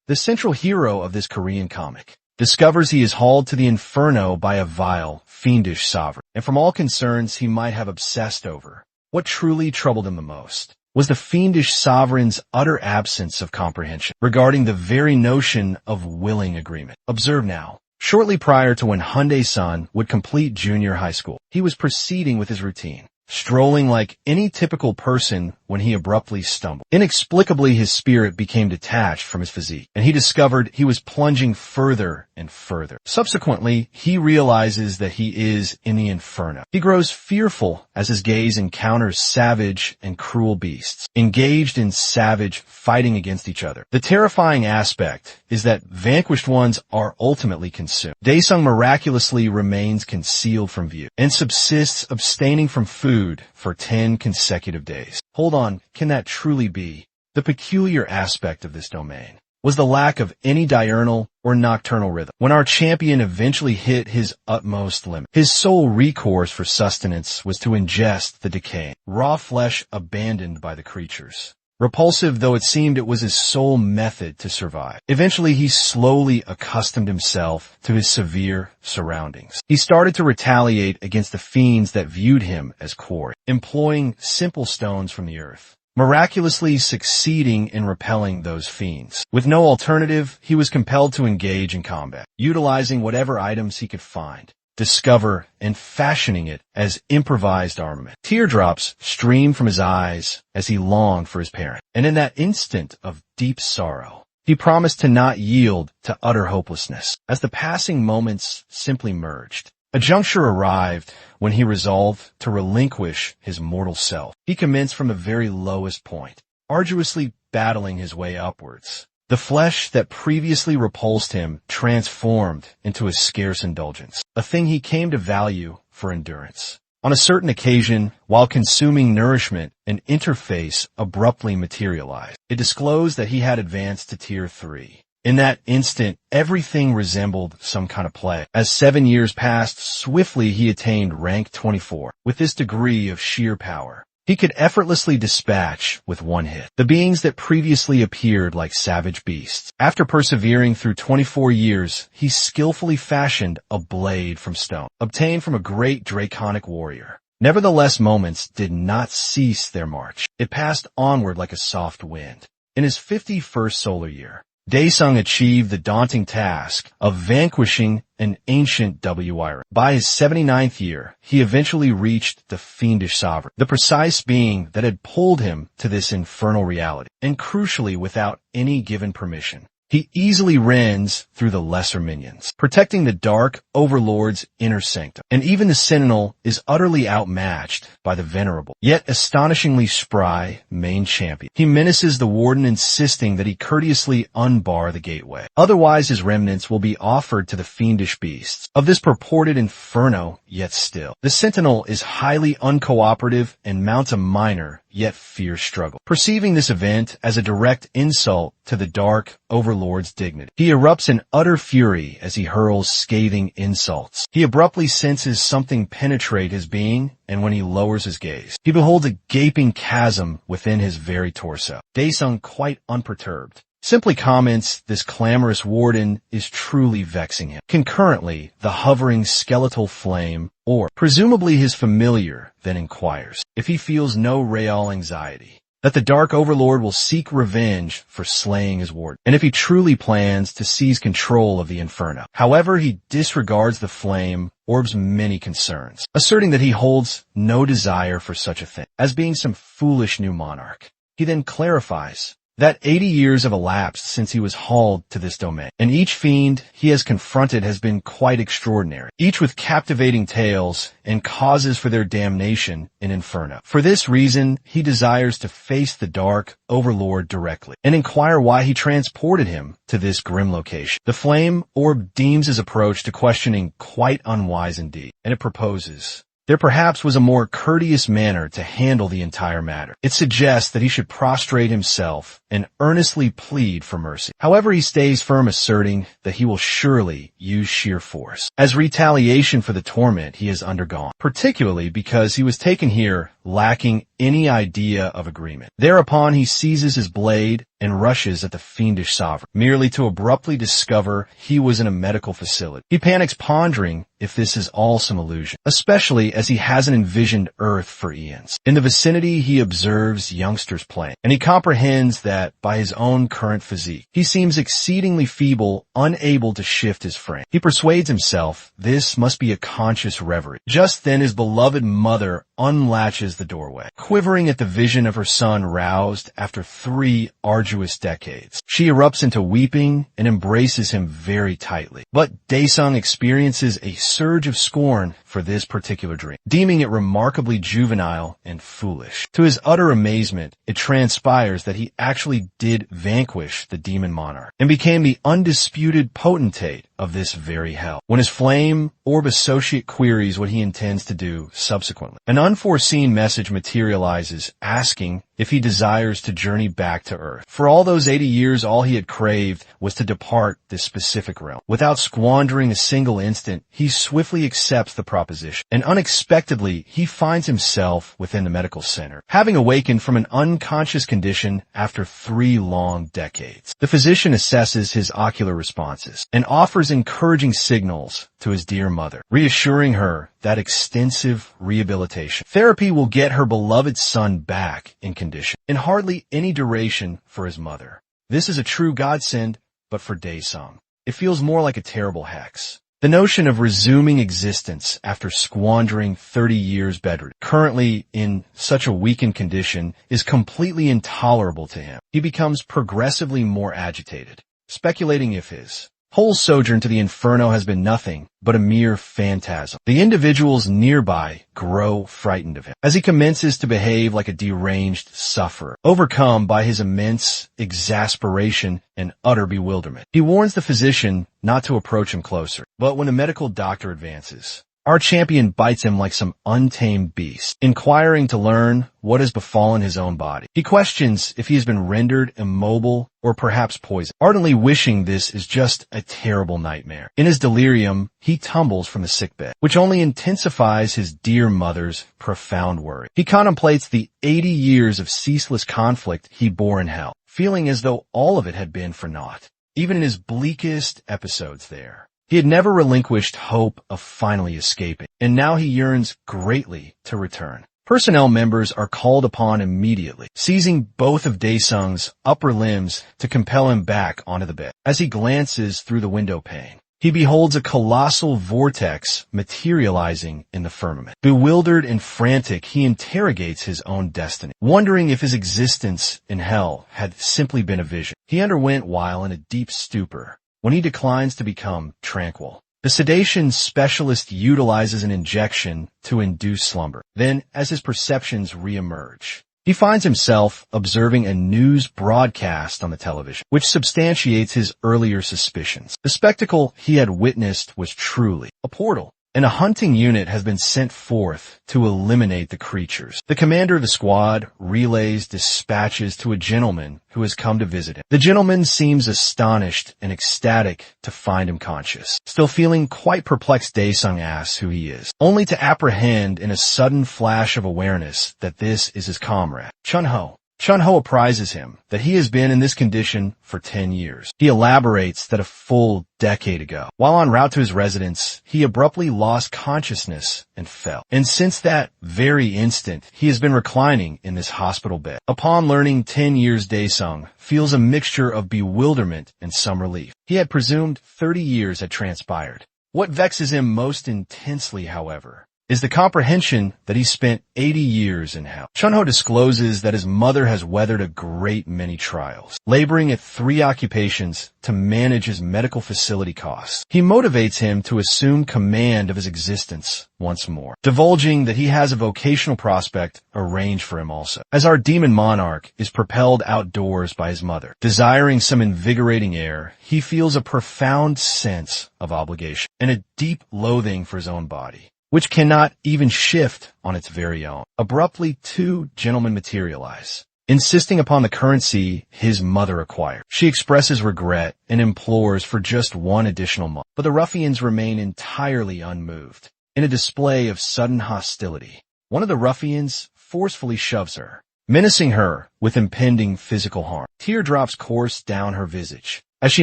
the central hero of this Korean comic, discovers he is hauled to the inferno by a vile, fiendish sovereign, and from all concerns he might have obsessed over, what truly troubled him the most was the fiendish sovereign's utter absence of comprehension regarding the very notion of willing agreement. Observe now. Shortly prior to when Hyundai-san would complete junior high school, he was proceeding with his routine, strolling like any typical person when he abruptly stumbled. Inexplicably, his spirit became detached from his physique, and he discovered he was plunging further and further. Subsequently, he realizes that he is in the inferno. He grows fearful as his gaze encounters savage and cruel beasts, engaged in savage fighting against each other. The terrifying aspect is that vanquished ones are ultimately consumed. Daesung miraculously remains concealed from view and subsists abstaining from food for 10 consecutive days. Hold on, can that truly be? The peculiar aspect of this domain was the lack of any diurnal or nocturnal rhythm. When our champion eventually hit his utmost limit, his sole recourse for sustenance was to ingest the decaying, raw flesh abandoned by the creatures. Repulsive though it seemed, it was his sole method to survive. Eventually, he slowly accustomed himself to his severe surroundings. He started to retaliate against the fiends that viewed him as quarry, employing simple stones from the earth, miraculously succeeding in repelling those fiends. With no alternative, he was compelled to engage in combat, utilizing whatever items he could find, discover, and fashioning it as improvised armament. Teardrops streamed from his eyes as he longed for his parent, and in that instant of deep sorrow, he promised to not yield to utter hopelessness. As the passing moments simply merged, a juncture arrived when he resolved to relinquish his mortal self. He commenced from the very lowest point, arduously battling his way upwards. The flesh that previously repulsed him transformed into a scarce indulgence, a thing he came to value for endurance. On a certain occasion, while consuming nourishment, an interface abruptly materialized. It disclosed that he had advanced to Tier 3. In that instant, everything resembled some kind of play. As 7 years passed, swiftly he attained rank 24. With this degree of sheer power, he could effortlessly dispatch with one hit the beings that previously appeared like savage beasts. After persevering through 24 years, he skillfully fashioned a blade from stone, obtained from a great draconic warrior. Nevertheless, moments did not cease their march. It passed onward like a soft wind. In his 51st solar year, Daesung achieved the daunting task of vanquishing an ancient W-Iron. By his 79th year, he eventually reached the fiendish sovereign, the precise being that had pulled him to this infernal reality. And crucially, without any given permission, he easily rends through the lesser minions, protecting the dark overlord's inner sanctum. And even the sentinel is utterly outmatched by the venerable, yet astonishingly spry main champion. He menaces the warden, insisting that he courteously unbar the gateway. Otherwise, his remnants will be offered to the fiendish beasts of this purported inferno. Yet still, the sentinel is highly uncooperative and mounts a minor yet fierce struggle. Perceiving this event as a direct insult to the dark overlord's dignity, he erupts in utter fury as he hurls scathing insults. He abruptly senses something penetrate his being, and when he lowers his gaze, he beholds a gaping chasm within his very torso. Daesung, quite unperturbed, simply comments this clamorous warden is truly vexing him. Concurrently, the hovering skeletal flame, or presumably his familiar, then inquires if he feels no real anxiety that the Dark Overlord will seek revenge for slaying his warden, and if he truly plans to seize control of the Inferno. However, he disregards the flame orb's many concerns, asserting that he holds no desire for such a thing, as being some foolish new monarch. He then clarifies that 80 years have elapsed since he was hauled to this domain, and each fiend he has confronted has been quite extraordinary, each with captivating tales and causes for their damnation in Inferno. For this reason, he desires to face the Dark Overlord directly and inquire why he transported him to this grim location. The flame orb deems his approach to questioning quite unwise indeed, and it proposes there perhaps was a more courteous manner to handle the entire matter. It suggests that he should prostrate himself and earnestly plead for mercy. However, he stays firm, asserting that he will surely use sheer force as retaliation for the torment he has undergone, particularly because he was taken here lacking any idea of agreement. Thereupon he seizes his blade and rushes at the fiendish sovereign, merely to abruptly discover he was in a medical facility. He panics, pondering if this is all some illusion, especially as he hasn't envisioned Earth for eons. In the vicinity, he observes youngsters playing, and he comprehends that by his own current physique, he seems exceedingly feeble, unable to shift his frame. He persuades himself this must be a conscious reverie. Just then his beloved mother unlatches the doorway, quivering at the vision of her son roused after 3 arduous decades. She erupts into weeping and embraces him very tightly. But Daesung experiences a surge of scorn for this particular dream, deeming it remarkably juvenile and foolish. To his utter amazement, it transpires that he actually did vanquish the demon monarch and became the undisputed potentate of this very hell. When his flame orb associate queries what he intends to do subsequently, an unforeseen message materializes asking if he desires to journey back to Earth. For all those 80 years, all he had craved was to depart this specific realm. Without squandering a single instant, he swiftly accepts the proposition, and unexpectedly, he finds himself within the medical center, having awakened from an unconscious condition after 3 long decades. The physician assesses his ocular responses and offers encouraging signals to his dear mother, reassuring her that extensive rehabilitation therapy will get her beloved son back in condition, in hardly any duration for his mother. This is a true godsend, but for Daesung, it feels more like a terrible hex. The notion of resuming existence after squandering 30 years bedridden, currently in such a weakened condition, is completely intolerable to him. He becomes progressively more agitated, speculating if his whole sojourn to the inferno has been nothing but a mere phantasm. The individuals nearby grow frightened of him as he commences to behave like a deranged sufferer, overcome by his immense exasperation and utter bewilderment. He warns the physician not to approach him closer, but when a medical doctor advances, our champion bites him like some untamed beast, inquiring to learn what has befallen his own body. He questions if he has been rendered immobile or perhaps poisoned, ardently wishing this is just a terrible nightmare. In his delirium, he tumbles from the sickbed, which only intensifies his dear mother's profound worry. He contemplates the 80 years of ceaseless conflict he bore in hell, feeling as though all of it had been for naught, even in his bleakest episodes there. He had never relinquished hope of finally escaping, and now he yearns greatly to return. Personnel members are called upon immediately, seizing both of Daesung's upper limbs to compel him back onto the bed. As he glances through the window pane, he beholds a colossal vortex materializing in the firmament. Bewildered and frantic, he interrogates his own destiny, wondering if his existence in hell had simply been a vision he underwent while in a deep stupor, when he declines to become tranquil. The sedation specialist utilizes an injection to induce slumber. Then, as his perceptions reemerge, he finds himself observing a news broadcast on the television, which substantiates his earlier suspicions. The spectacle he had witnessed was truly a portal, and a hunting unit has been sent forth to eliminate the creatures. The commander of the squad relays dispatches to a gentleman who has come to visit him. The gentleman seems astonished and ecstatic to find him conscious. Still feeling quite perplexed, Daesung asks who he is, only to apprehend in a sudden flash of awareness that this is his comrade, Chunho. Chunho apprises him that he has been in this condition for 10 years. He elaborates that a full decade ago, while en route to his residence, he abruptly lost consciousness and fell. And since that very instant, he has been reclining in this hospital bed. Upon learning 10 years, Daesung feels a mixture of bewilderment and some relief. He had presumed 30 years had transpired. What vexes him most intensely, however, is the comprehension that he spent 80 years in hell. Chunho discloses that his mother has weathered a great many trials, laboring at 3 occupations to manage his medical facility costs. He motivates him to assume command of his existence once more, divulging that he has a vocational prospect arranged for him also, as our demon monarch is propelled outdoors by his mother. Desiring some invigorating air, he feels a profound sense of obligation and a deep loathing for his own body, which cannot even shift on its very own. Abruptly, 2 gentlemen materialize, insisting upon the currency his mother acquired. She expresses regret and implores for just 1 additional month, but the ruffians remain entirely unmoved. In a display of sudden hostility, one of the ruffians forcefully shoves her, menacing her with impending physical harm. Teardrops course down her visage as she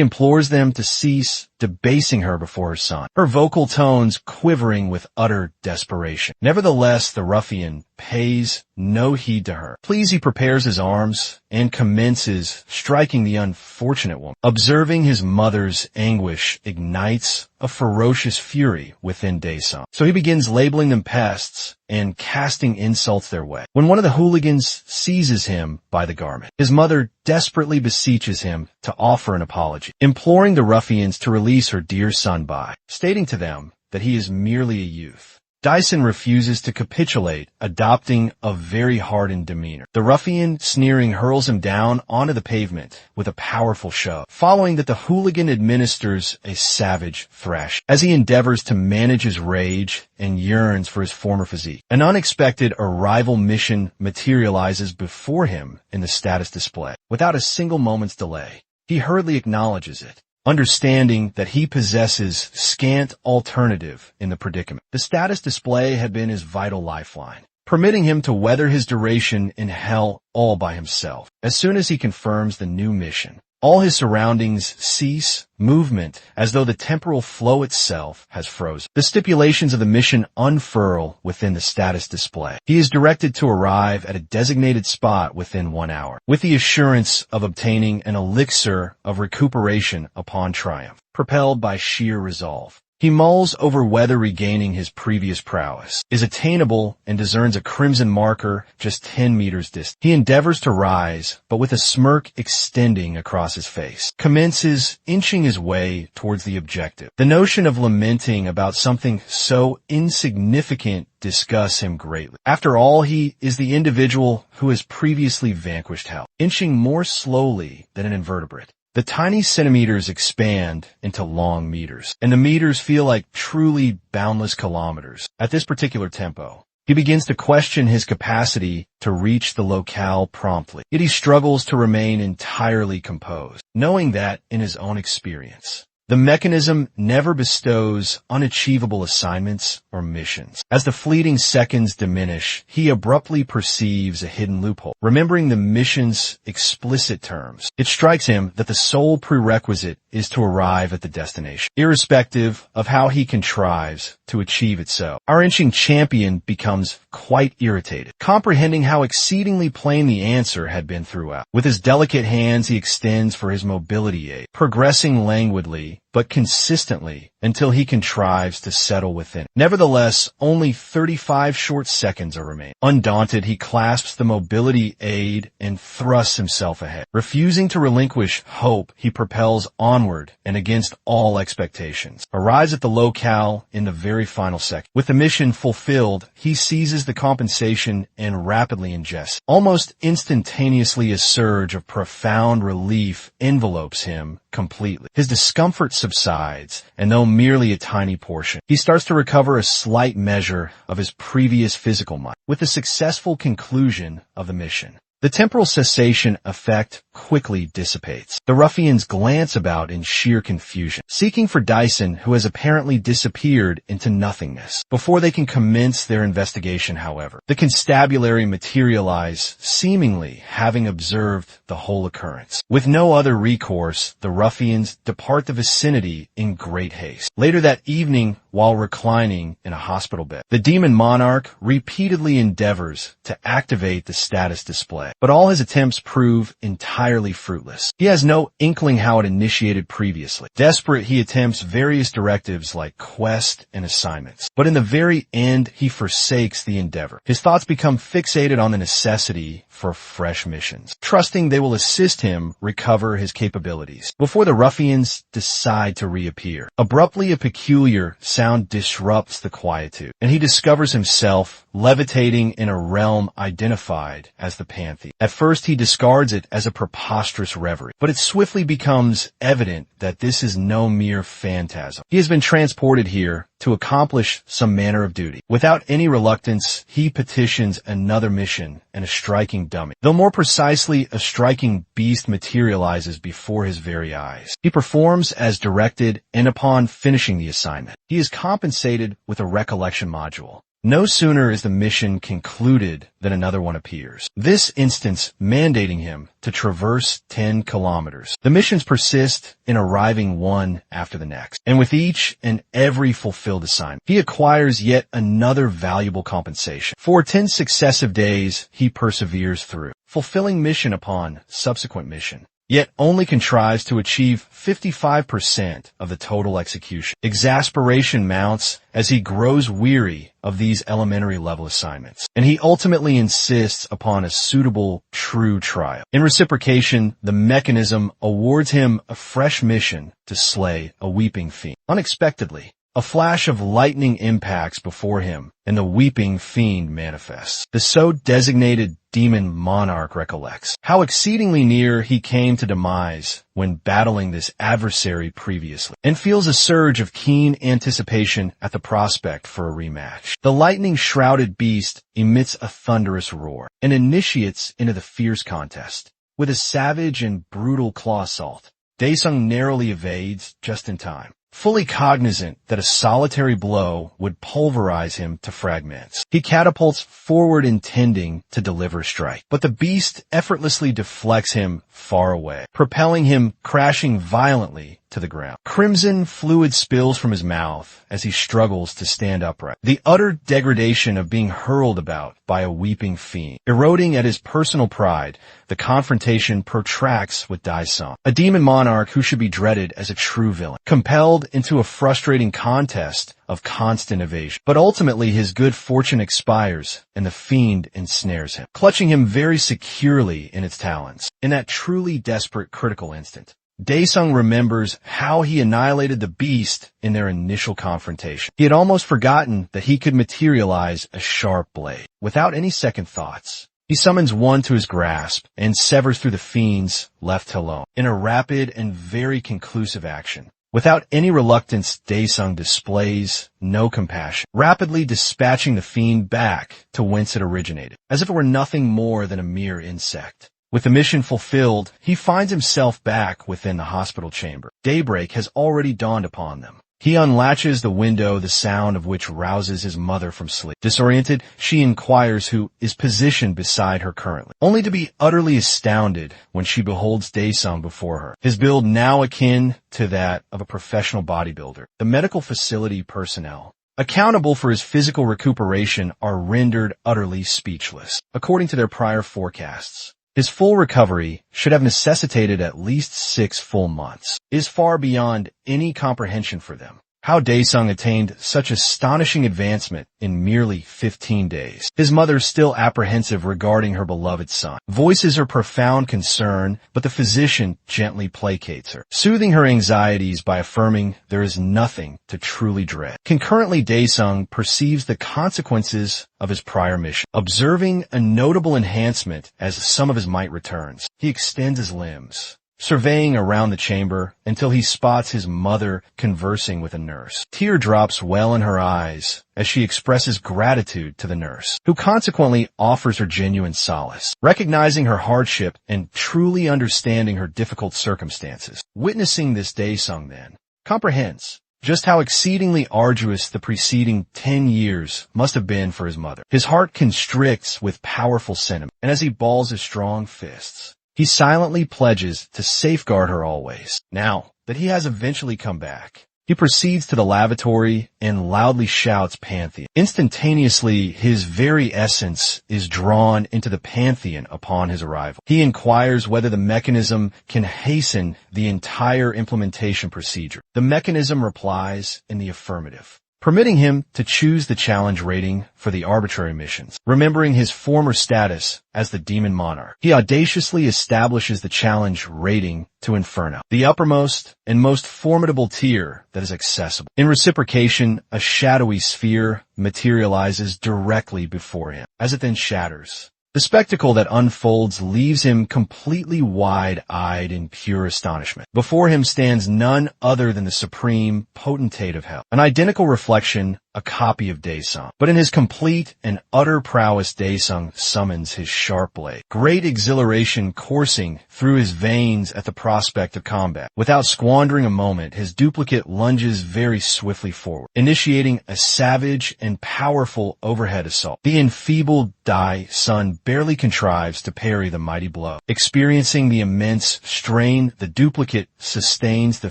implores them to cease debasing her before her son, her vocal tones quivering with utter desperation. Nevertheless, the ruffian pays no heed to her. Pleased, he prepares his arms and commences striking the unfortunate woman. Observing his mother's anguish ignites a ferocious fury within Daesung. So he begins labeling them pests and casting insults their way. When one of the hooligans seizes him by the garment, his mother desperately beseeches him to offer an apology, imploring the ruffians to release her dear son by stating to them that he is merely a youth. Dyson refuses to capitulate, adopting a very hardened demeanor. The ruffian, sneering, hurls him down onto the pavement with a powerful shove, following that the hooligan administers a savage thrash as he endeavors to manage his rage and yearns for his former physique. An unexpected arrival mission materializes before him in the status display. Without a single moment's delay, he hurriedly acknowledges it, understanding that he possesses scant alternative in the predicament. The status display had been his vital lifeline, permitting him to weather his duration in hell all by himself. As soon as he confirms the new mission, all his surroundings cease movement as though the temporal flow itself has frozen. The stipulations of the mission unfurl within the status display. He is directed to arrive at a designated spot within 1 hour, with the assurance of obtaining an elixir of recuperation upon triumph, propelled by sheer resolve. He mulls over whether regaining his previous prowess is attainable and discerns a crimson marker just 10 meters distant. He endeavors to rise, but with a smirk extending across his face, commences inching his way towards the objective. The notion of lamenting about something so insignificant disgusts him greatly. After all, he is the individual who has previously vanquished hell, inching more slowly than an invertebrate. The tiny centimeters expand into long meters, and the meters feel like truly boundless kilometers. At this particular tempo, he begins to question his capacity to reach the locale promptly. Yet he struggles to remain entirely composed, knowing that, in his own experience, the mechanism never bestows unachievable assignments or missions. As the fleeting seconds diminish, he abruptly perceives a hidden loophole. Remembering the mission's explicit terms, it strikes him that the sole prerequisite is to arrive at the destination, irrespective of how he contrives to achieve it so. Our inching champion becomes quite irritated, comprehending how exceedingly plain the answer had been throughout. With his delicate hands he extends for his mobility aid, progressing languidly but consistently until he contrives to settle within. Nevertheless, only 35 short seconds are remaining. Undaunted, he clasps the mobility aid and thrusts himself ahead. Refusing to relinquish hope, he propels onward and against all expectations. Arrives at the locale in the very final second. With the mission fulfilled, he seizes the compensation and rapidly ingests. Almost instantaneously, a surge of profound relief envelopes him completely. His discomfort subsides, and though merely a tiny portion, he starts to recover a slight measure of his previous physical might. With the successful conclusion of the mission, the temporal cessation effect quickly dissipates. The ruffians glance about in sheer confusion, seeking for Dyson, who has apparently disappeared into nothingness. Before they can commence their investigation, however, the constabulary materialize, seemingly having observed the whole occurrence. With no other recourse, the ruffians depart the vicinity in great haste. Later that evening, while reclining in a hospital bed, the demon monarch repeatedly endeavors to activate the status display, but all his attempts prove entirely fruitless. He has no inkling how it initiated previously. Desperate, he attempts various directives like quest and assignments, but in the very end, he forsakes the endeavor. His thoughts become fixated on the necessity for fresh missions, trusting they will assist him recover his capabilities before the ruffians decide to reappear. Abruptly, a peculiar sound disrupts the quietude, and he discovers himself levitating in a realm identified as the pantheon. At first, he discards it as a preposterous reverie, but it swiftly becomes evident that this is no mere phantasm. He has been transported here to accomplish some manner of duty. Without any reluctance, he petitions another mission and a striking dummy. Though more precisely, a striking beast materializes before his very eyes. He performs as directed, and upon finishing the assignment, he is compensated with a recollection module, No sooner is the mission concluded than another one appears. This instance mandating him to traverse 10 kilometers. The missions persist in arriving one after the next. And with each and every fulfilled assignment, he acquires yet another valuable compensation. For 10 successive days, he perseveres through, fulfilling mission upon subsequent mission, yet only contrives to achieve 55% of the total execution. Exasperation mounts as he grows weary of these elementary level assignments, and he ultimately insists upon a suitable true trial. In reciprocation, the mechanism awards him a fresh mission to slay a weeping fiend. Unexpectedly, a flash of lightning impacts before him, and the weeping fiend manifests. The so-designated demon monarch recollects how exceedingly near he came to demise when battling this adversary previously, and feels a surge of keen anticipation at the prospect for a rematch. The lightning-shrouded beast emits a thunderous roar and initiates into the fierce contest. With a savage and brutal claw assault, Daesung narrowly evades just in time, fully cognizant that a solitary blow would pulverize him to fragments. He catapults forward intending to deliver a strike, but the beast effortlessly deflects him far away, propelling him crashing violently to the ground. Crimson fluid spills from his mouth as he struggles to stand upright. The utter degradation of being hurled about by a weeping fiend. Eroding at his personal pride, the confrontation protracts with Daesung, a demon monarch who should be dreaded as a true villain, compelled into a frustrating contest of constant evasion. But ultimately his good fortune expires and the fiend ensnares him, clutching him very securely in its talons. In that truly desperate critical instant, Daesung remembers how he annihilated the beast in their initial confrontation. He had almost forgotten that he could materialize a sharp blade. Without any second thoughts, he summons one to his grasp and severs through the fiend's left talon in a rapid and very conclusive action. Without any reluctance, Daesung displays no compassion, rapidly dispatching the fiend back to whence it originated, as if it were nothing more than a mere insect. With the mission fulfilled, he finds himself back within the hospital chamber. Daybreak has already dawned upon them. He unlatches the window, the sound of which rouses his mother from sleep. Disoriented, she inquires who is positioned beside her currently, only to be utterly astounded when she beholds Daesung before her, his build now akin to that of a professional bodybuilder. The medical facility personnel, accountable for his physical recuperation, are rendered utterly speechless. According to their prior forecasts, his full recovery should have necessitated at least 6 full months. It is far beyond any comprehension for them how Daesung attained such astonishing advancement in merely 15 days. His mother still apprehensive regarding her beloved son, voices her profound concern, but the physician gently placates her, soothing her anxieties by affirming there is nothing to truly dread. Concurrently, Daesung perceives the consequences of his prior mission. Observing a notable enhancement as some of his might returns, he extends his limbs, surveying around the chamber until he spots his mother conversing with a nurse. Teardrops well in her eyes as she expresses gratitude to the nurse, who consequently offers her genuine solace, recognizing her hardship and truly understanding her difficult circumstances. Witnessing this, Daesung then comprehends just how exceedingly arduous the preceding 10 years must have been for his mother. His heart constricts with powerful sentiment, and as he balls his strong fists, he silently pledges to safeguard her always. Now that he has eventually come back, he proceeds to the lavatory and loudly shouts Pantheon. Instantaneously, his very essence is drawn into the Pantheon upon his arrival. He inquires whether the mechanism can hasten the entire implementation procedure. The mechanism replies in the affirmative, permitting him to choose the challenge rating for the arbitrary missions. Remembering his former status as the demon monarch, he audaciously establishes the challenge rating to Inferno, the uppermost and most formidable tier that is accessible. In reciprocation, a shadowy sphere materializes directly before him. As it then shatters, the spectacle that unfolds leaves him completely wide-eyed in pure astonishment. Before him stands none other than the supreme potentate of hell, an identical reflection a copy of Daesung. But in his complete and utter prowess, Daesung summons his sharp blade. Great exhilaration coursing through his veins at the prospect of combat. Without squandering a moment, his duplicate lunges very swiftly forward, initiating a savage and powerful overhead assault. The enfeebled Daesung barely contrives to parry the mighty blow. Experiencing the immense strain, the duplicate sustains the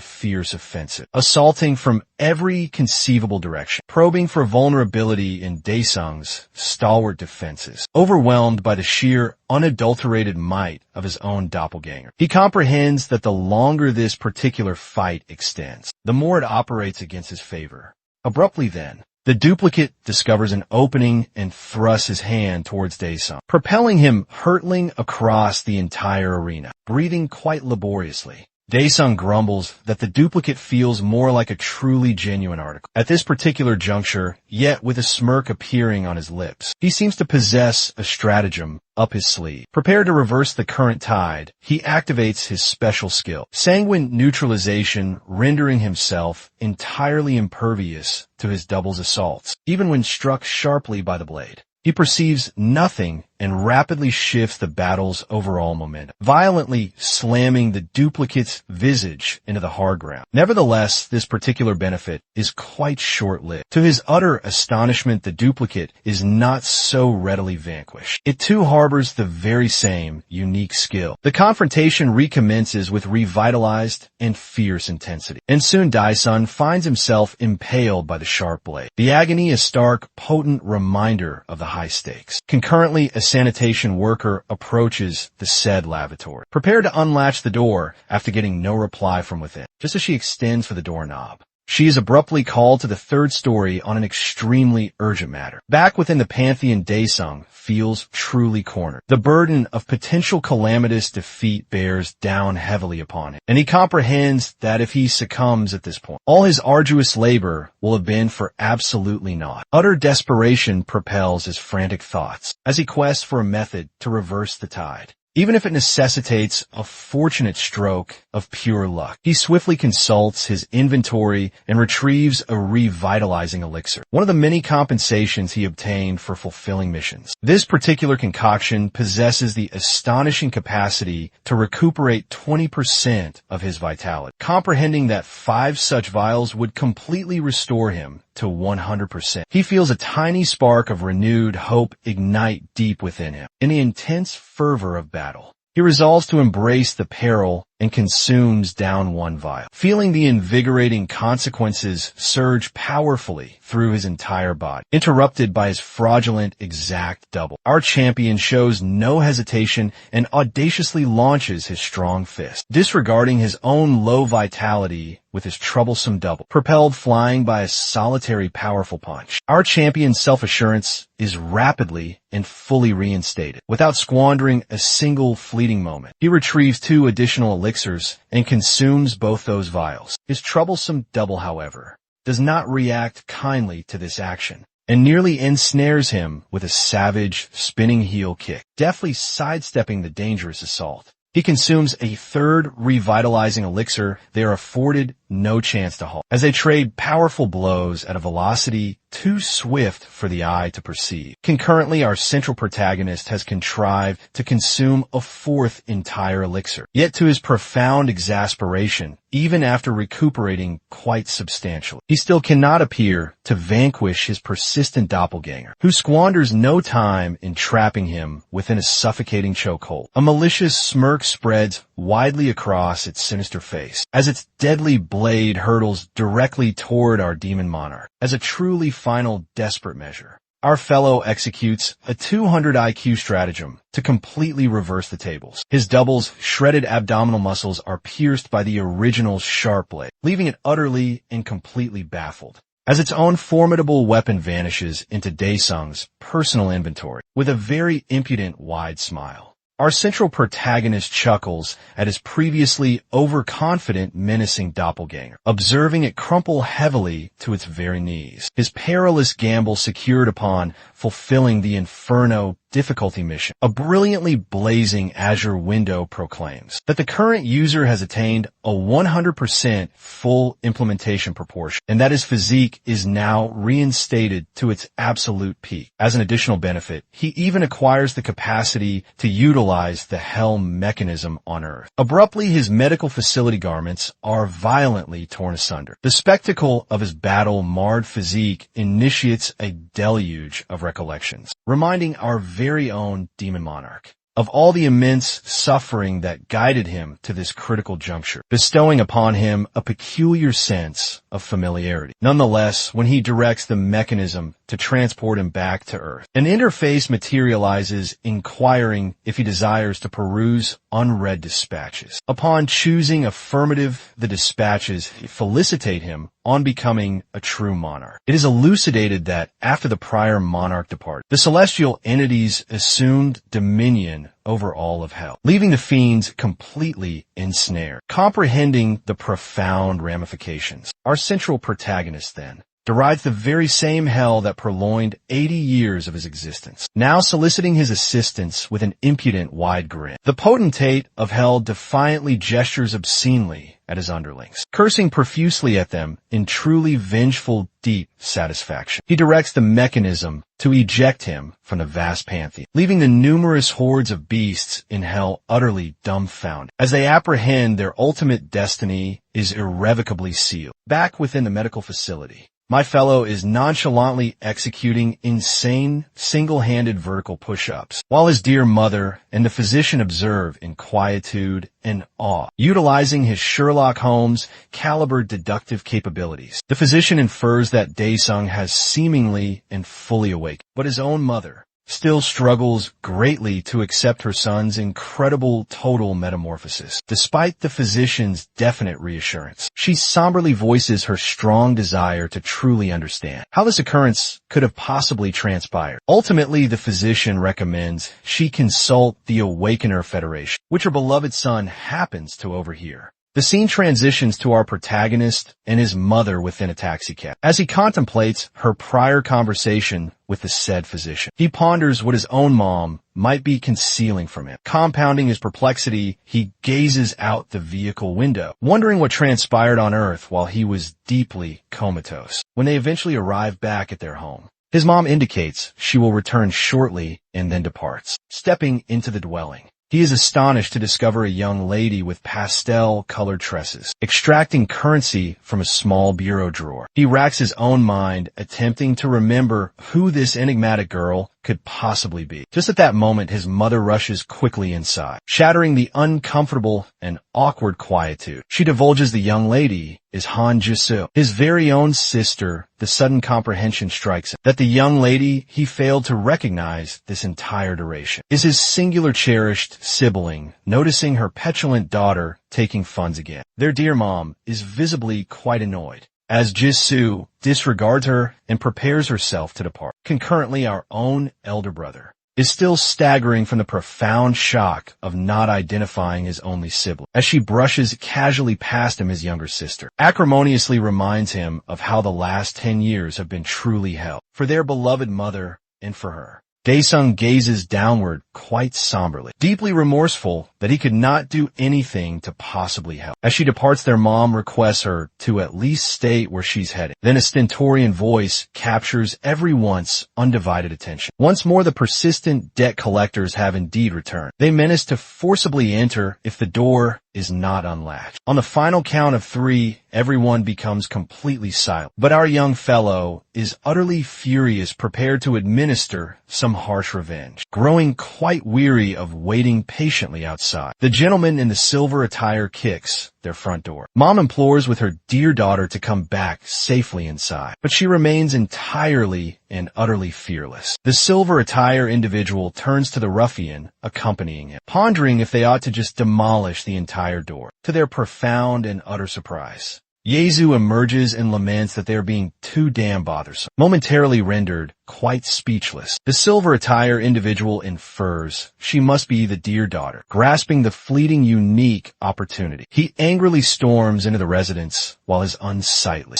fierce offensive, assaulting from every conceivable direction, probing for vulnerability in Daesung's stalwart defenses. Overwhelmed by the sheer, unadulterated might of his own doppelganger, he comprehends that the longer this particular fight extends, the more it operates against his favor. Abruptly then, the duplicate discovers an opening and thrusts his hand towards Daesung, propelling him hurtling across the entire arena, breathing quite laboriously. Daesung grumbles that the duplicate feels more like a truly genuine article at this particular juncture, yet with a smirk appearing on his lips. He seems to possess a stratagem up his sleeve. Prepared to reverse the current tide, he activates his special skill, sanguine neutralization, rendering himself entirely impervious to his double's assaults, even when struck sharply by the blade. He perceives nothing and rapidly shifts the battle's overall momentum, violently slamming the duplicate's visage into the hard ground. Nevertheless, this particular benefit is quite short-lived. To his utter astonishment, the duplicate is not so readily vanquished. It too harbors the very same unique skill. The confrontation recommences with revitalized and fierce intensity, and soon Daesung finds himself impaled by the sharp blade. The agony, a stark, potent reminder of the high stakes. Concurrently, a sanitation worker approaches the said lavatory, prepared to unlatch the door after getting no reply from within, just as she extends for the doorknob. She is abruptly called to the third story on an extremely urgent matter. Back within the pantheon, Daesung feels truly cornered. The burden of potential calamitous defeat bears down heavily upon him, and he comprehends that if he succumbs at this point, all his arduous labor will have been for absolutely naught. Utter desperation propels his frantic thoughts as he quests for a method to reverse the tide, even if it necessitates a fortunate stroke of pure luck. He swiftly consults his inventory and retrieves a revitalizing elixir, one of the many compensations he obtained for fulfilling missions. This particular concoction possesses the astonishing capacity to recuperate 20% of his vitality. Comprehending that 5 such vials would completely restore him to 100%. He feels a tiny spark of renewed hope ignite deep within him. In the intense fervor of battle, he resolves to embrace the peril and consumes down 1 vial, feeling the invigorating consequences surge powerfully through his entire body, interrupted by his fraudulent exact double. Our champion shows no hesitation and audaciously launches his strong fist, disregarding his own low vitality with his troublesome double, propelled flying by a solitary powerful punch. Our champion's self-assurance is rapidly and fully reinstated. Without squandering a single fleeting moment, he retrieves 2 additional elixirs and consumes both those vials. His troublesome double, however, does not react kindly to this action, and nearly ensnares him with a savage, spinning heel kick, deftly sidestepping the dangerous assault. He consumes a 3rd revitalizing elixir. They are afforded no chance to halt, as they trade powerful blows at a velocity too swift for the eye to perceive. Concurrently, our central protagonist has contrived to consume a 4th entire elixir. Yet to his profound exasperation, even after recuperating quite substantially, he still cannot appear to vanquish his persistent doppelganger, who squanders no time in trapping him within a suffocating chokehold. A malicious smirk spreads widely across its sinister face as its deadly blade hurtles directly toward our demon monarch. As a truly final desperate measure, our fellow executes a 200 IQ stratagem to completely reverse the tables. His double's shredded abdominal muscles are pierced by the original's sharp blade, leaving it utterly and completely baffled, as its own formidable weapon vanishes into Daesung's personal inventory with a very impudent wide smile. Our central protagonist chuckles at his previously overconfident, menacing doppelganger, observing it crumple heavily to its very knees. His perilous gamble secured upon fulfilling the inferno difficulty mission. A brilliantly blazing Azure window proclaims that the current user has attained a 100% full implementation proportion, and that his physique is now reinstated to its absolute peak. As an additional benefit, he even acquires the capacity to utilize the hell mechanism on Earth. Abruptly, his medical facility garments are violently torn asunder. The spectacle of his battle-marred physique initiates a deluge of recollections, reminding our very own demon monarch of all the immense suffering that guided him to this critical juncture, bestowing upon him a peculiar sense of familiarity. Nonetheless, when he directs the mechanism to transport him back to Earth, an interface materializes inquiring if he desires to peruse unread dispatches. Upon choosing affirmative, the dispatches felicitate him on becoming a true monarch. It is elucidated that after the prior monarch departed, the celestial entities assumed dominion over all of hell, leaving the fiends completely ensnared. Comprehending the profound ramifications, our central protagonist then derides the very same hell that purloined 80 years of his existence, now soliciting his assistance with an impudent wide grin. The potentate of hell defiantly gestures obscenely at his underlings, cursing profusely at them in truly vengeful, deep satisfaction. He directs the mechanism to eject him from the vast pantheon, leaving the numerous hordes of beasts in hell utterly dumbfounded, as they apprehend their ultimate destiny is irrevocably sealed. Back within the medical facility, my fellow is nonchalantly executing insane, single-handed vertical push-ups, while his dear mother and the physician observe in quietude and awe, utilizing his Sherlock Holmes caliber deductive capabilities. The physician infers that Daesung has seemingly and fully awakened, but his own mother still struggles greatly to accept her son's incredible total metamorphosis. Despite the physician's definite reassurance, she somberly voices her strong desire to truly understand how this occurrence could have possibly transpired. Ultimately, the physician recommends she consult the Awakener Federation, which her beloved son happens to overhear. The scene transitions to our protagonist and his mother within a taxicab. As he contemplates her prior conversation with the said physician, he ponders what his own mom might be concealing from him. Compounding his perplexity, he gazes out the vehicle window, wondering what transpired on Earth while he was deeply comatose. When they eventually arrive back at their home, his mom indicates she will return shortly and then departs. Stepping into the dwelling, he is astonished to discover a young lady with pastel-colored tresses, extracting currency from a small bureau drawer. He racks his own mind, attempting to remember who this enigmatic girl could possibly be. Just at that moment, his mother rushes quickly inside, shattering the uncomfortable and awkward quietude. She divulges the young lady is Han Jisoo, his very own sister. The sudden comprehension strikes him that the young lady he failed to recognize this entire duration is his singular cherished sibling, noticing her petulant daughter taking funds again. Their dear mom is visibly quite annoyed, as Jisoo disregards her and prepares herself to depart. Concurrently, our own elder brother is still staggering from the profound shock of not identifying his only sibling, as she brushes casually past him his younger sister, acrimoniously reminds him of how the last 10 years have been truly hell for their beloved mother and for her. Daesung gazes downward quite somberly, deeply remorseful that he could not do anything to possibly help. As she departs, their mom requests her to at least state where she's headed. Then a stentorian voice captures everyone's undivided attention. Once more, the persistent debt collectors have indeed returned. They menace to forcibly enter if the door is not unlatched. On the final count of 3, everyone becomes completely silent. But our young fellow is utterly furious, prepared to administer some harsh revenge, growing quite weary of waiting patiently outside. The gentleman in the silver attire kicks their front door. Mom implores with her dear daughter to come back safely inside, but she remains entirely and utterly fearless. The silver attire individual turns to the ruffian accompanying him, pondering if they ought to just demolish the entire door. To their profound and utter surprise, Yezu emerges and laments that they are being too damn bothersome, momentarily rendered quite speechless. The silver attire individual infers she must be the dear daughter, grasping the fleeting unique opportunity. He angrily storms into the residence while his unsightly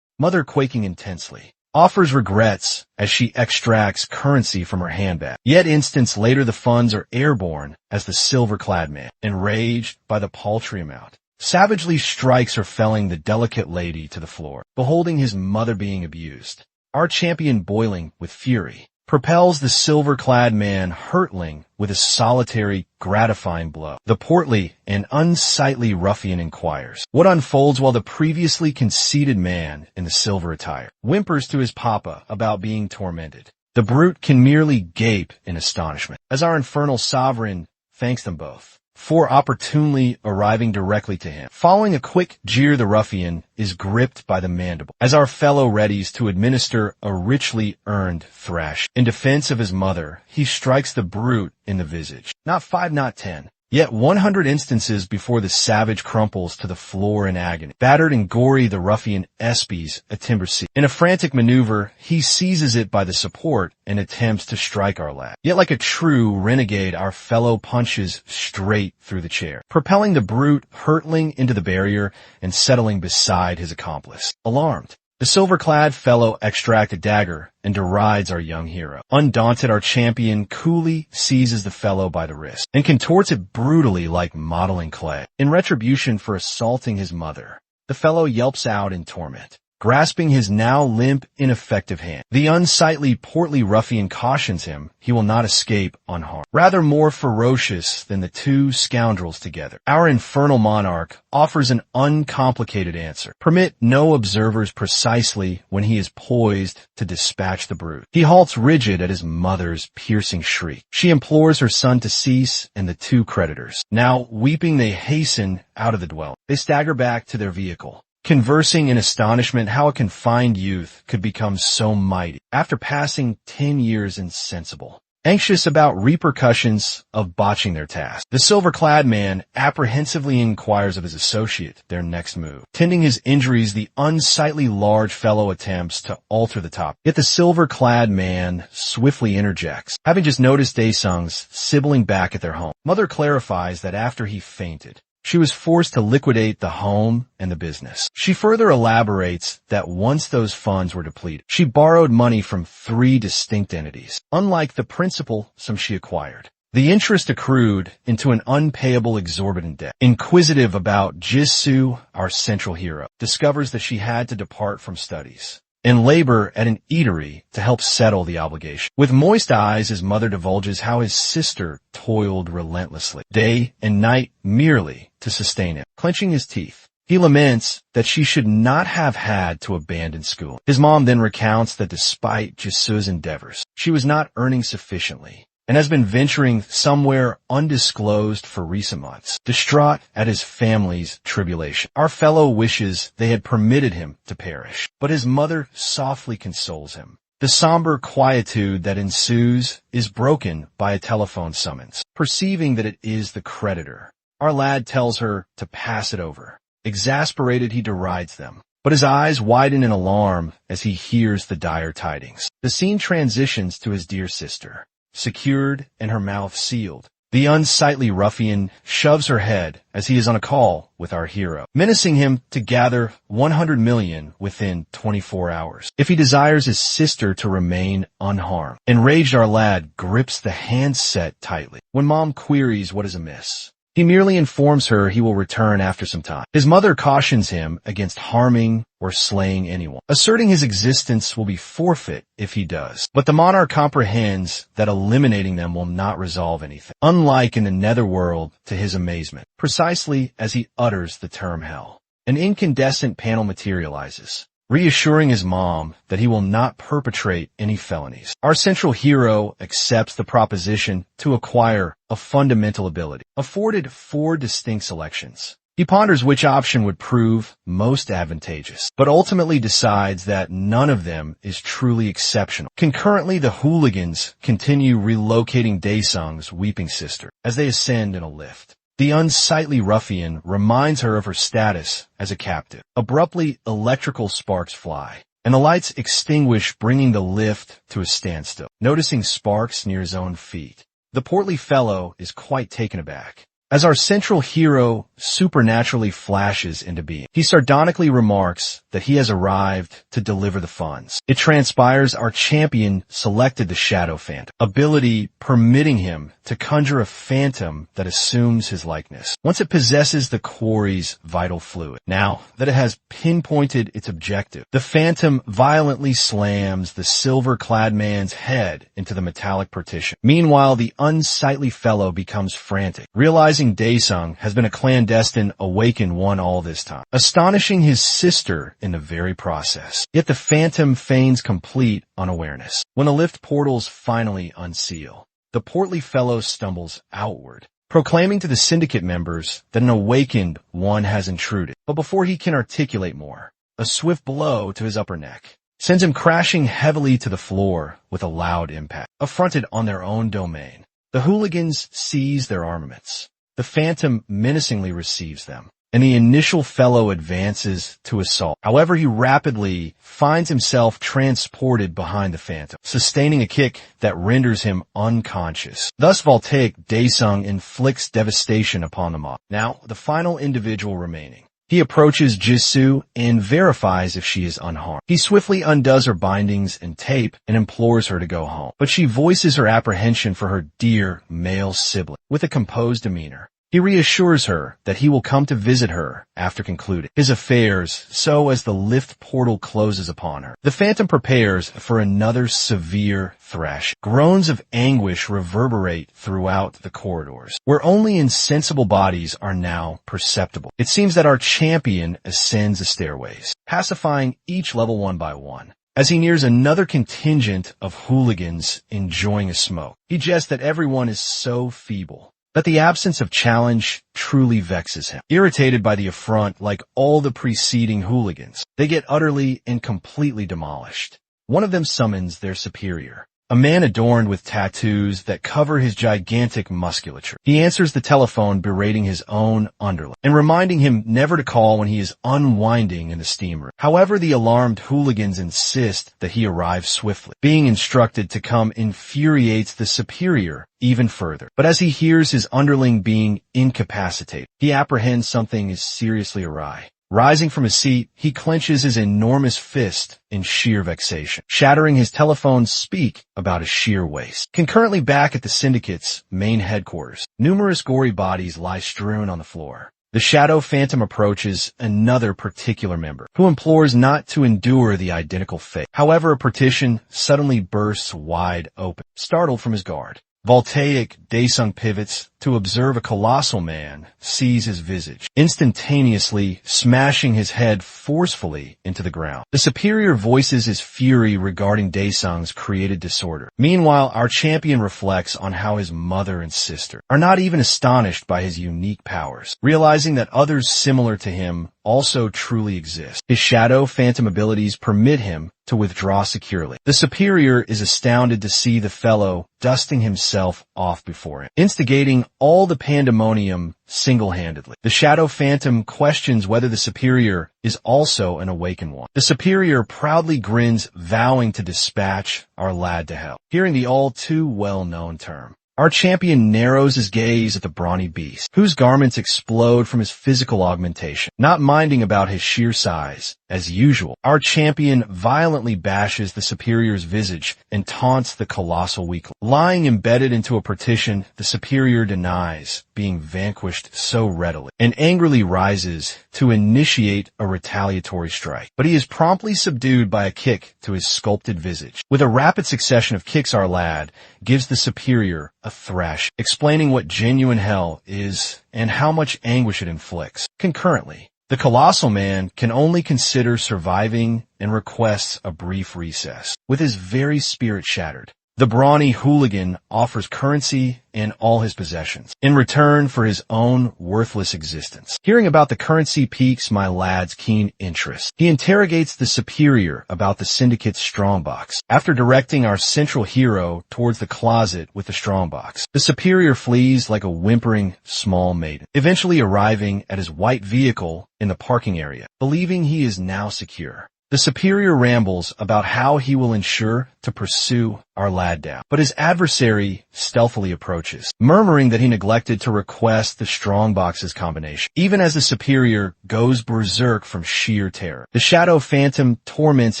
mother, quaking intensely, offers regrets as she extracts currency from her handbag. Yet instants later the funds are airborne as the silver-clad man, enraged by the paltry amount, savagely strikes her, felling the delicate lady to the floor. Beholding his mother being abused, our champion, boiling with fury, propels the silver-clad man hurtling with a solitary, gratifying blow. The portly and unsightly ruffian inquires what unfolds while the previously conceited man in the silver attire whimpers to his papa about being tormented. The brute can merely gape in astonishment as our infernal sovereign thanks them both for opportunely arriving directly to him. Following a quick jeer, the ruffian is gripped by the mandible as our fellow readies to administer a richly earned thrash. In defense of his mother, he strikes the brute in the visage. Not 5, not 10. Yet 100 instances before the savage crumples to the floor in agony. Battered and gory, the ruffian espies a timber seat. In a frantic maneuver, he seizes it by the support and attempts to strike our lad. Yet like a true renegade, our fellow punches straight through the chair, propelling the brute hurtling into the barrier and settling beside his accomplice. Alarmed, the silver-clad fellow extracts a dagger and derides our young hero. Undaunted, our champion coolly seizes the fellow by the wrist and contorts it brutally like modeling clay. In retribution for assaulting his mother, the fellow yelps out in torment, grasping his now limp, ineffective hand. The unsightly, portly ruffian cautions him he will not escape unharmed. Rather more ferocious than the two scoundrels together, our infernal monarch offers an uncomplicated answer. Permit no observers precisely when he is poised to dispatch the brute. He halts rigid at his mother's piercing shriek. She implores her son to cease, and the two creditors, now weeping, they hasten out of the dwelling. They stagger back to their vehicle, conversing in astonishment how a confined youth could become so mighty after passing 10 years insensible, anxious about repercussions of botching their task. The silver-clad man apprehensively inquires of his associate their next move. Tending his injuries, the unsightly large fellow attempts to alter the top. Yet the silver-clad man swiftly interjects, having just noticed Daesung's sibling back at their home. Mother clarifies that after he fainted, she was forced to liquidate the home and the business. She further elaborates that once those funds were depleted, she borrowed money from 3 distinct entities. Unlike the principal sum she acquired, the interest accrued into an unpayable exorbitant debt. Inquisitive about Jisoo, our central hero discovers that she had to depart from studies and labor at an eatery to help settle the obligation. With moist eyes, his mother divulges how his sister toiled relentlessly, day and night, merely to sustain him. Clenching his teeth, he laments that she should not have had to abandon school. His mom then recounts that despite Jisoo's endeavors, she was not earning sufficiently and has been venturing somewhere undisclosed for recent months. Distraught at his family's tribulation, our fellow wishes they had permitted him to perish, but his mother softly consoles him. The somber quietude that ensues is broken by a telephone summons. Perceiving that it is the creditor, our lad tells her to pass it over. Exasperated, he derides them, but his eyes widen in alarm as he hears the dire tidings. The scene transitions to his dear sister, secured and her mouth sealed. The unsightly ruffian shoves her head as he is on a call with our hero, menacing him to gather 100 million within 24 hours if he desires his sister to remain unharmed. Enraged, our lad grips the handset tightly. When mom queries what is amiss, he merely informs her he will return after some time. His mother cautions him against harming or slaying anyone, asserting his existence will be forfeit if he does. But the monarch comprehends that eliminating them will not resolve anything, unlike in the netherworld, to his amazement. Precisely as he utters the term hell, an incandescent panel materializes, reassuring his mom that he will not perpetrate any felonies. Our central hero accepts the proposition to acquire a fundamental ability, afforded 4 distinct selections. He ponders which option would prove most advantageous, but ultimately decides that none of them is truly exceptional. Concurrently, the hooligans continue relocating Daesung's weeping sister as they ascend in a lift. The unsightly ruffian reminds her of her status as a captive. Abruptly, electrical sparks fly, and the lights extinguish, bringing the lift to a standstill. Noticing sparks near his own feet, the portly fellow is quite taken aback. As our central hero supernaturally flashes into being, he sardonically remarks that he has arrived to deliver the funds. It transpires our champion selected the Shadow Phantom, ability permitting him to conjure a phantom that assumes his likeness once it possesses the quarry's vital fluid. Now that it has pinpointed its objective, the phantom violently slams the silver-clad man's head into the metallic partition. Meanwhile, the unsightly fellow becomes frantic, realizing Daesung has been a clandestine awakened one all this time, astonishing his sister in the very process. Yet the phantom feigns complete unawareness. When the lift portals finally unseal, the portly fellow stumbles outward, proclaiming to the Syndicate members that an awakened one has intruded. But before he can articulate more, a swift blow to his upper neck sends him crashing heavily to the floor with a loud impact. Affronted on their own domain, the hooligans seize their armaments. The phantom menacingly receives them, and the initial fellow advances to assault. However, he rapidly finds himself transported behind the phantom, sustaining a kick that renders him unconscious. Thus, voltaic Daesung inflicts devastation upon the mob. Now, the final individual remaining. He approaches Jisoo and verifies if she is unharmed. He swiftly undoes her bindings and tape and implores her to go home. But she voices her apprehension for her dear male sibling with a composed demeanor. He reassures her that he will come to visit her after concluding his affairs so as the lift portal closes upon her. The phantom prepares for another severe thrash. Groans of anguish reverberate throughout the corridors, where only insensible bodies are now perceptible. It seems that our champion ascends the stairways, pacifying each level one by one. As he nears another contingent of hooligans enjoying a smoke, he jests that everyone is so feeble that the absence of challenge truly vexes him. Irritated by the affront, like all the preceding hooligans, they get utterly and completely demolished. One of them summons their superior, a man adorned with tattoos that cover his gigantic musculature. He answers the telephone berating his own underling and reminding him never to call when he is unwinding in the steam room. However, the alarmed hooligans insist that he arrive swiftly. Being instructed to come infuriates the superior even further. But as he hears his underling being incapacitated, he apprehends something is seriously awry. Rising from his seat, he clenches his enormous fist in sheer vexation, shattering his telephone speak about his sheer waist. Concurrently back at the Syndicate's main headquarters, numerous gory bodies lie strewn on the floor. The Shadow Phantom approaches another particular member, who implores not to endure the identical fate. However, a partition suddenly bursts wide open. Startled from his guard, voltaic Daesung pivots to observe a colossal man seize his visage, instantaneously smashing his head forcefully into the ground. The superior voices his fury regarding Daesung's created disorder. Meanwhile, our champion reflects on how his mother and sister are not even astonished by his unique powers, realizing that others similar to him also truly exist. His Shadow Phantom abilities permit him to withdraw securely. The superior is astounded to see the fellow dusting himself off before him, instigating all the pandemonium single-handedly. The Shadow Phantom questions whether the superior is also an awakened one. The superior proudly grins, vowing to dispatch our lad to hell. Hearing the all too well-known term, our champion narrows his gaze at the brawny beast, whose garments explode from his physical augmentation. Not minding about his sheer size, as usual, our champion violently bashes the superior's visage and taunts the colossal weakling. Lying embedded into a partition, the superior denies being vanquished so readily, and angrily rises to initiate a retaliatory strike. But he is promptly subdued by a kick to his sculpted visage. With a rapid succession of kicks, our lad gives the superior a thrash, explaining what genuine hell is and how much anguish it inflicts. Concurrently, the colossal man can only consider surviving and requests a brief recess. With his very spirit shattered, the brawny hooligan offers currency and all his possessions in return for his own worthless existence. Hearing about the currency piques my lad's keen interest. He interrogates the superior about the Syndicate's strongbox. After directing our central hero towards the closet with the strongbox, the superior flees like a whimpering small maiden, eventually arriving at his white vehicle in the parking area. Believing he is now secure, The superior rambles about how he will ensure to pursue our lad down, but his adversary stealthily approaches, murmuring that he neglected to request the strongbox's combination. Even as the superior goes berserk from sheer terror, the shadow phantom torments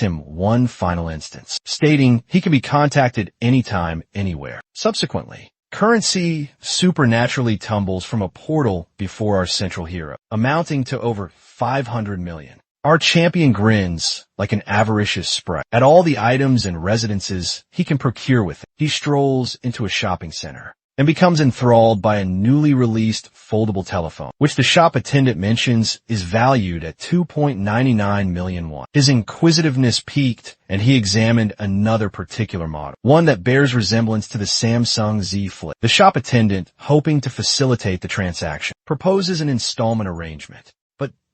him one final instance, stating he can be contacted anytime, anywhere. Subsequently, currency supernaturally tumbles from a portal before our central hero, amounting to over 500 million. Our champion grins like an avaricious sprite at all the items and residences he can procure with it. He strolls into a shopping center and becomes enthralled by a newly released foldable telephone, which the shop attendant mentions is valued at 2.99 million won. His inquisitiveness piqued, and he examined another particular model, one that bears resemblance to the Samsung Z Flip. The shop attendant, hoping to facilitate the transaction, proposes an installment arrangement.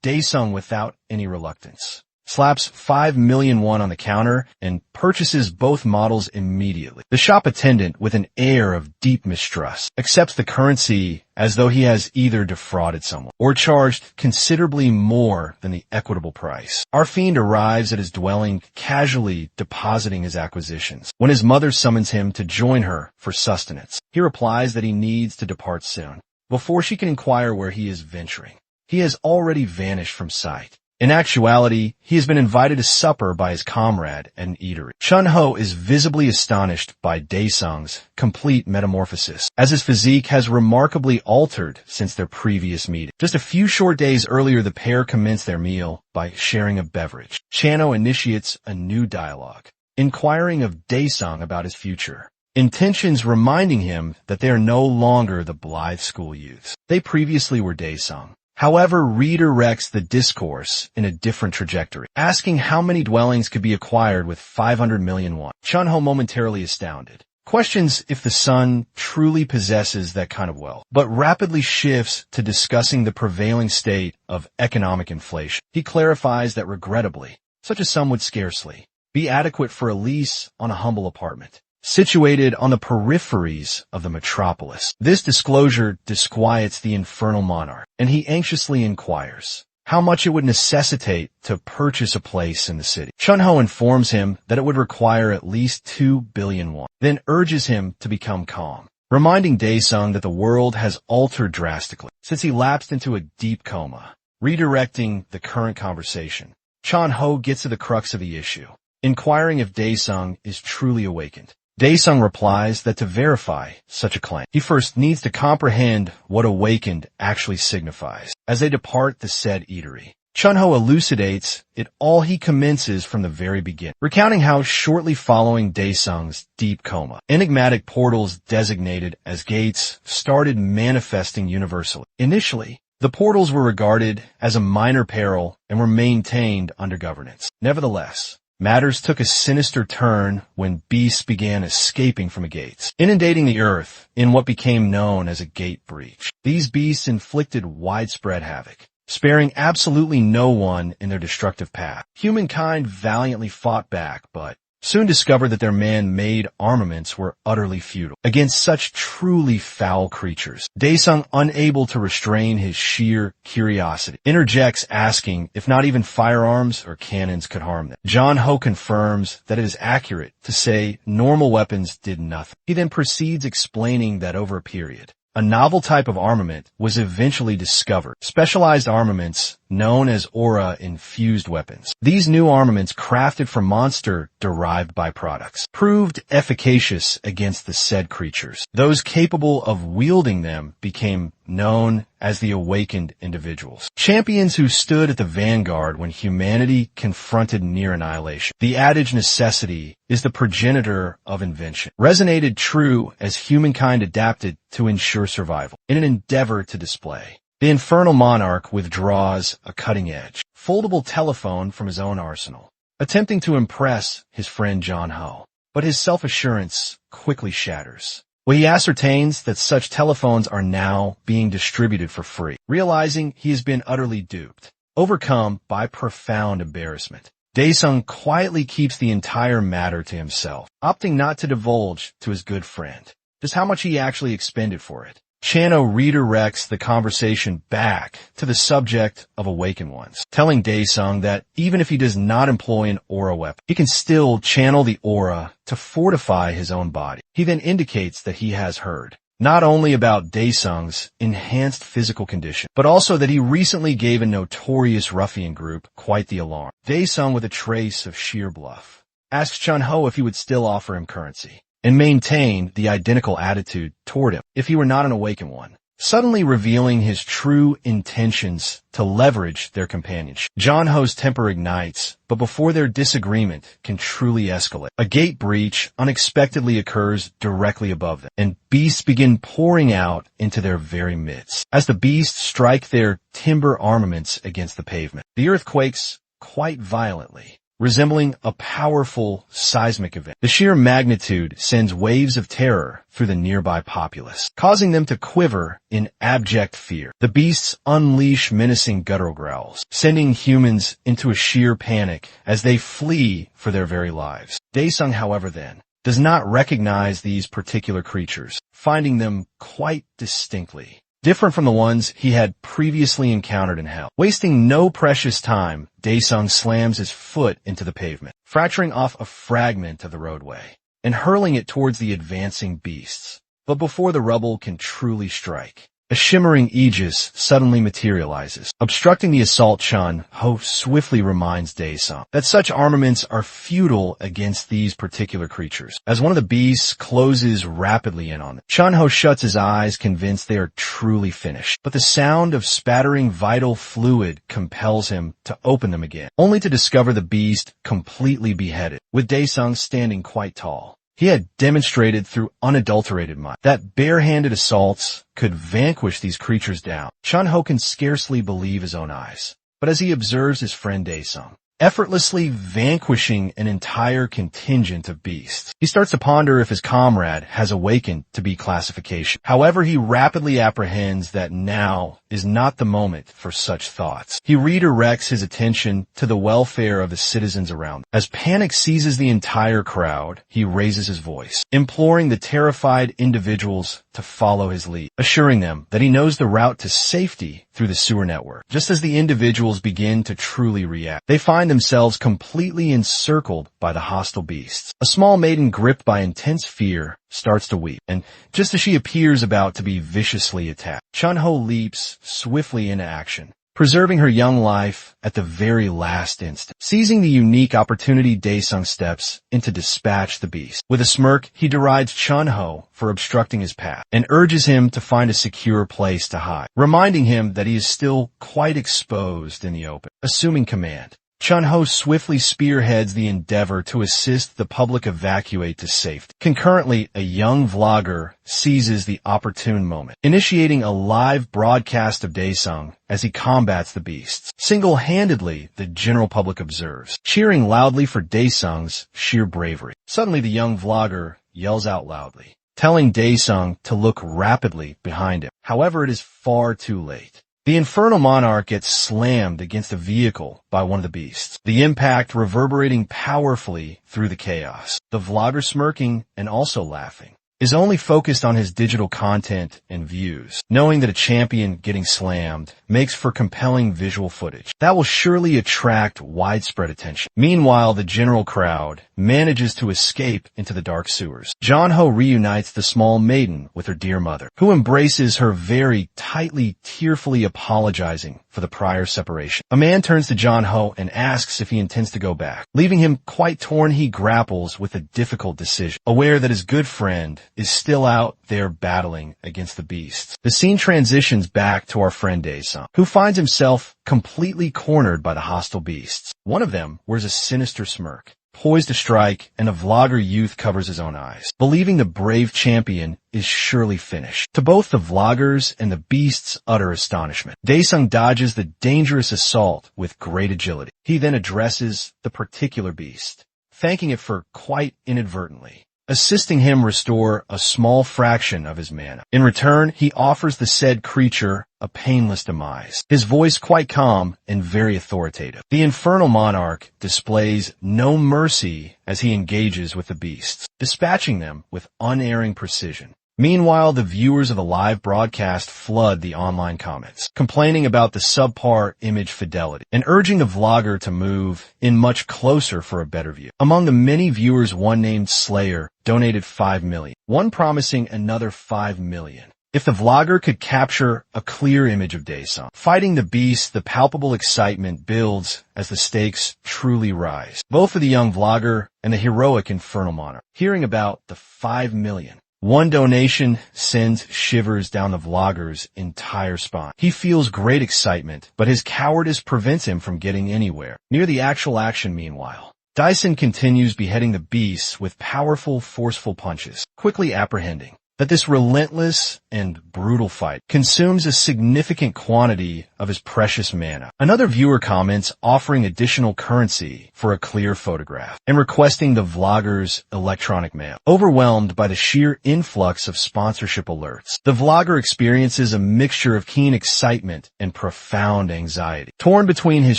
Daesung, without any reluctance, slaps 5 million won on the counter and purchases both models immediately. The shop attendant, with an air of deep mistrust, accepts the currency as though he has either defrauded someone or charged considerably more than the equitable price. Our fiend arrives at his dwelling, casually depositing his acquisitions. When his mother summons him to join her for sustenance, he replies that he needs to depart soon, before she can inquire where he is venturing. He has already vanished from sight. In actuality, he has been invited to supper by his comrade at an eatery. Chun-Ho is visibly astonished by Daesung's complete metamorphosis, as his physique has remarkably altered since their previous meeting. Just a few short days earlier, the pair commence their meal by sharing a beverage. Chano initiates a new dialogue, inquiring of Daesung about his future, intentions reminding him that they are no longer the blithe school youths they previously were. Daesung, however, redirects the discourse in a different trajectory, asking how many dwellings could be acquired with 500 million won. Chun-Ho, momentarily astounded, questions if the son truly possesses that kind of wealth, but rapidly shifts to discussing the prevailing state of economic inflation. He clarifies that regrettably, such a sum would scarcely be adequate for a lease on a humble apartment situated on the peripheries of the metropolis. This disclosure disquiets the infernal monarch, and he anxiously inquires how much it would necessitate to purchase a place in the city. Chun-Ho informs him that it would require at least 2 billion won, then urges him to become calm, reminding Daesung that the world has altered drastically since he lapsed into a deep coma. Redirecting the current conversation, Chun-Ho gets to the crux of the issue, inquiring if Daesung is truly awakened. Daesung replies that to verify such a claim, he first needs to comprehend what awakened actually signifies. As they depart the said eatery, Chun-Ho elucidates it all. He commences from the very beginning, recounting how shortly following Daesung's deep coma, enigmatic portals designated as gates started manifesting universally. Initially, the portals were regarded as a minor peril and were maintained under governance. Nevertheless, matters took a sinister turn when beasts began escaping from the gates, inundating the earth in what became known as a gate breach. These beasts inflicted widespread havoc, sparing absolutely no one in their destructive path. Humankind valiantly fought back, but soon discovered that their man-made armaments were utterly futile against such truly foul creatures. Daesung, unable to restrain his sheer curiosity, interjects, asking if not even firearms or cannons could harm them. Chun-Ho confirms that it is accurate to say normal weapons did nothing. He then proceeds explaining that over a period, a novel type of armament was eventually discovered, specialized armaments known as aura-infused weapons. These new armaments, crafted from monster-derived byproducts, proved efficacious against the said creatures. Those capable of wielding them became known as the awakened individuals, champions who stood at the vanguard when humanity confronted near annihilation. The adage necessity is the progenitor of invention resonated true as humankind adapted to ensure survival. In an endeavor to display, the infernal monarch withdraws a cutting-edge, foldable telephone from his own arsenal, attempting to impress his friend Chun-Ho, but his self-assurance quickly shatters when he ascertains that such telephones are now being distributed for free. Realizing he has been utterly duped, overcome by profound embarrassment, Daesung quietly keeps the entire matter to himself, opting not to divulge to his good friend just how much he actually expended for it. Chano redirects the conversation back to the subject of awakened ones, telling Daesung that even if he does not employ an aura weapon, he can still channel the aura to fortify his own body. He then indicates that he has heard not only about Daesung's enhanced physical condition, but also that he recently gave a notorious ruffian group quite the alarm. Daesung, with a trace of sheer bluff, asks Chunho if he would still offer him currency, and maintain the identical attitude toward him if he were not an awakened one, suddenly revealing his true intentions to leverage their companionship. Jonho's temper ignites, but before their disagreement can truly escalate, a gate breach unexpectedly occurs directly above them, and beasts begin pouring out into their very midst. As the beasts strike their timber armaments against the pavement, the earth quakes quite violently, resembling a powerful seismic event. The sheer magnitude sends waves of terror through the nearby populace, causing them to quiver in abject fear. The beasts unleash menacing guttural growls, sending humans into a sheer panic as they flee for their very lives. Daesung, however, then, does not recognize these particular creatures, finding them quite distinctly different from the ones he had previously encountered in hell. Wasting no precious time, Daesung slams his foot into the pavement, fracturing off a fragment of the roadway and hurling it towards the advancing beasts. But before the rubble can truly strike, a shimmering aegis suddenly materializes. Obstructing the assault, Chun-Ho swiftly reminds Daesung that such armaments are futile against these particular creatures. As one of the beasts closes rapidly in on them, Chun-Ho shuts his eyes, convinced they are truly finished. But the sound of spattering vital fluid compels him to open them again, only to discover the beast completely beheaded, with Daesung standing quite tall. He had demonstrated through unadulterated might that bare-handed assaults could vanquish these creatures down. Chun-Ho can scarcely believe his own eyes, but as he observes his friend Daesung effortlessly vanquishing an entire contingent of beasts, he starts to ponder if his comrade has awakened to be classification. However, he rapidly apprehends that now is not the moment for such thoughts. He redirects his attention to the welfare of the citizens around him. As panic seizes the entire crowd, he raises his voice, imploring the terrified individuals to follow his lead, assuring them that he knows the route to safety through the sewer network. Just as the individuals begin to truly react, they find themselves completely encircled by the hostile beasts. A small maiden gripped by intense fear starts to weep, and just as she appears about to be viciously attacked, Chun-Ho leaps swiftly into action, preserving her young life at the very last instant. Seizing the unique opportunity, Daesung steps in to dispatch the beast. With a smirk, he derides Chun-Ho for obstructing his path and urges him to find a secure place to hide, reminding him that he is still quite exposed in the open. Assuming command, Chun-Ho swiftly spearheads the endeavor to assist the public evacuate to safety. Concurrently, a young vlogger seizes the opportune moment, initiating a live broadcast of Daesung as he combats the beasts. Single-handedly, the general public observes, cheering loudly for Daesung's sheer bravery. Suddenly, the young vlogger yells out loudly, telling Daesung to look rapidly behind him. However, it is far too late. The infernal monarch gets slammed against a vehicle by one of the beasts, the impact reverberating powerfully through the chaos. The vlogger, smirking and also laughing, is only focused on his digital content and views, knowing that a champion getting slammed makes for compelling visual footage that will surely attract widespread attention. Meanwhile, the general crowd manages to escape into the dark sewers. Chun-Ho reunites the small maiden with her dear mother, who embraces her very tightly, tearfully apologizing for the prior separation. A man turns to Chun-Ho and asks if he intends to go back. Leaving him quite torn, he grapples with a difficult decision, aware that his good friend is still out there battling against the beasts. The scene transitions back to our friend Daesung, who finds himself completely cornered by the hostile beasts. One of them wears a sinister smirk, poised to strike, and a vlogger youth covers his own eyes, believing the brave champion is surely finished. To both the vloggers and the beast's utter astonishment, Daesung dodges the dangerous assault with great agility. He then addresses the particular beast, thanking it for quite inadvertently assisting him restore a small fraction of his mana. In return, he offers the said creature a painless demise, his voice quite calm and very authoritative. The infernal monarch displays no mercy as he engages with the beasts, dispatching them with unerring precision, Meanwhile, the viewers of the live broadcast flood the online comments, complaining about the subpar image fidelity and urging the vlogger to move in much closer for a better view. Among the many viewers, one named Slayer donated 5 million, one promising another 5 million. If the vlogger could capture a clear image of Daesung fighting the beast, the palpable excitement builds as the stakes truly rise, both for the young vlogger and the heroic infernal monarch. Hearing about the 5 million, one donation sends shivers down the vlogger's entire spine. He feels great excitement, but his cowardice prevents him from getting anywhere. Near the actual action, meanwhile, Daesung continues beheading the beasts with powerful, forceful punches, quickly apprehending that this relentless and brutal fight consumes a significant quantity of his precious mana. Another viewer comments offering additional currency for a clear photograph and requesting the vlogger's electronic mail. Overwhelmed by the sheer influx of sponsorship alerts, the vlogger experiences a mixture of keen excitement and profound anxiety. Torn between his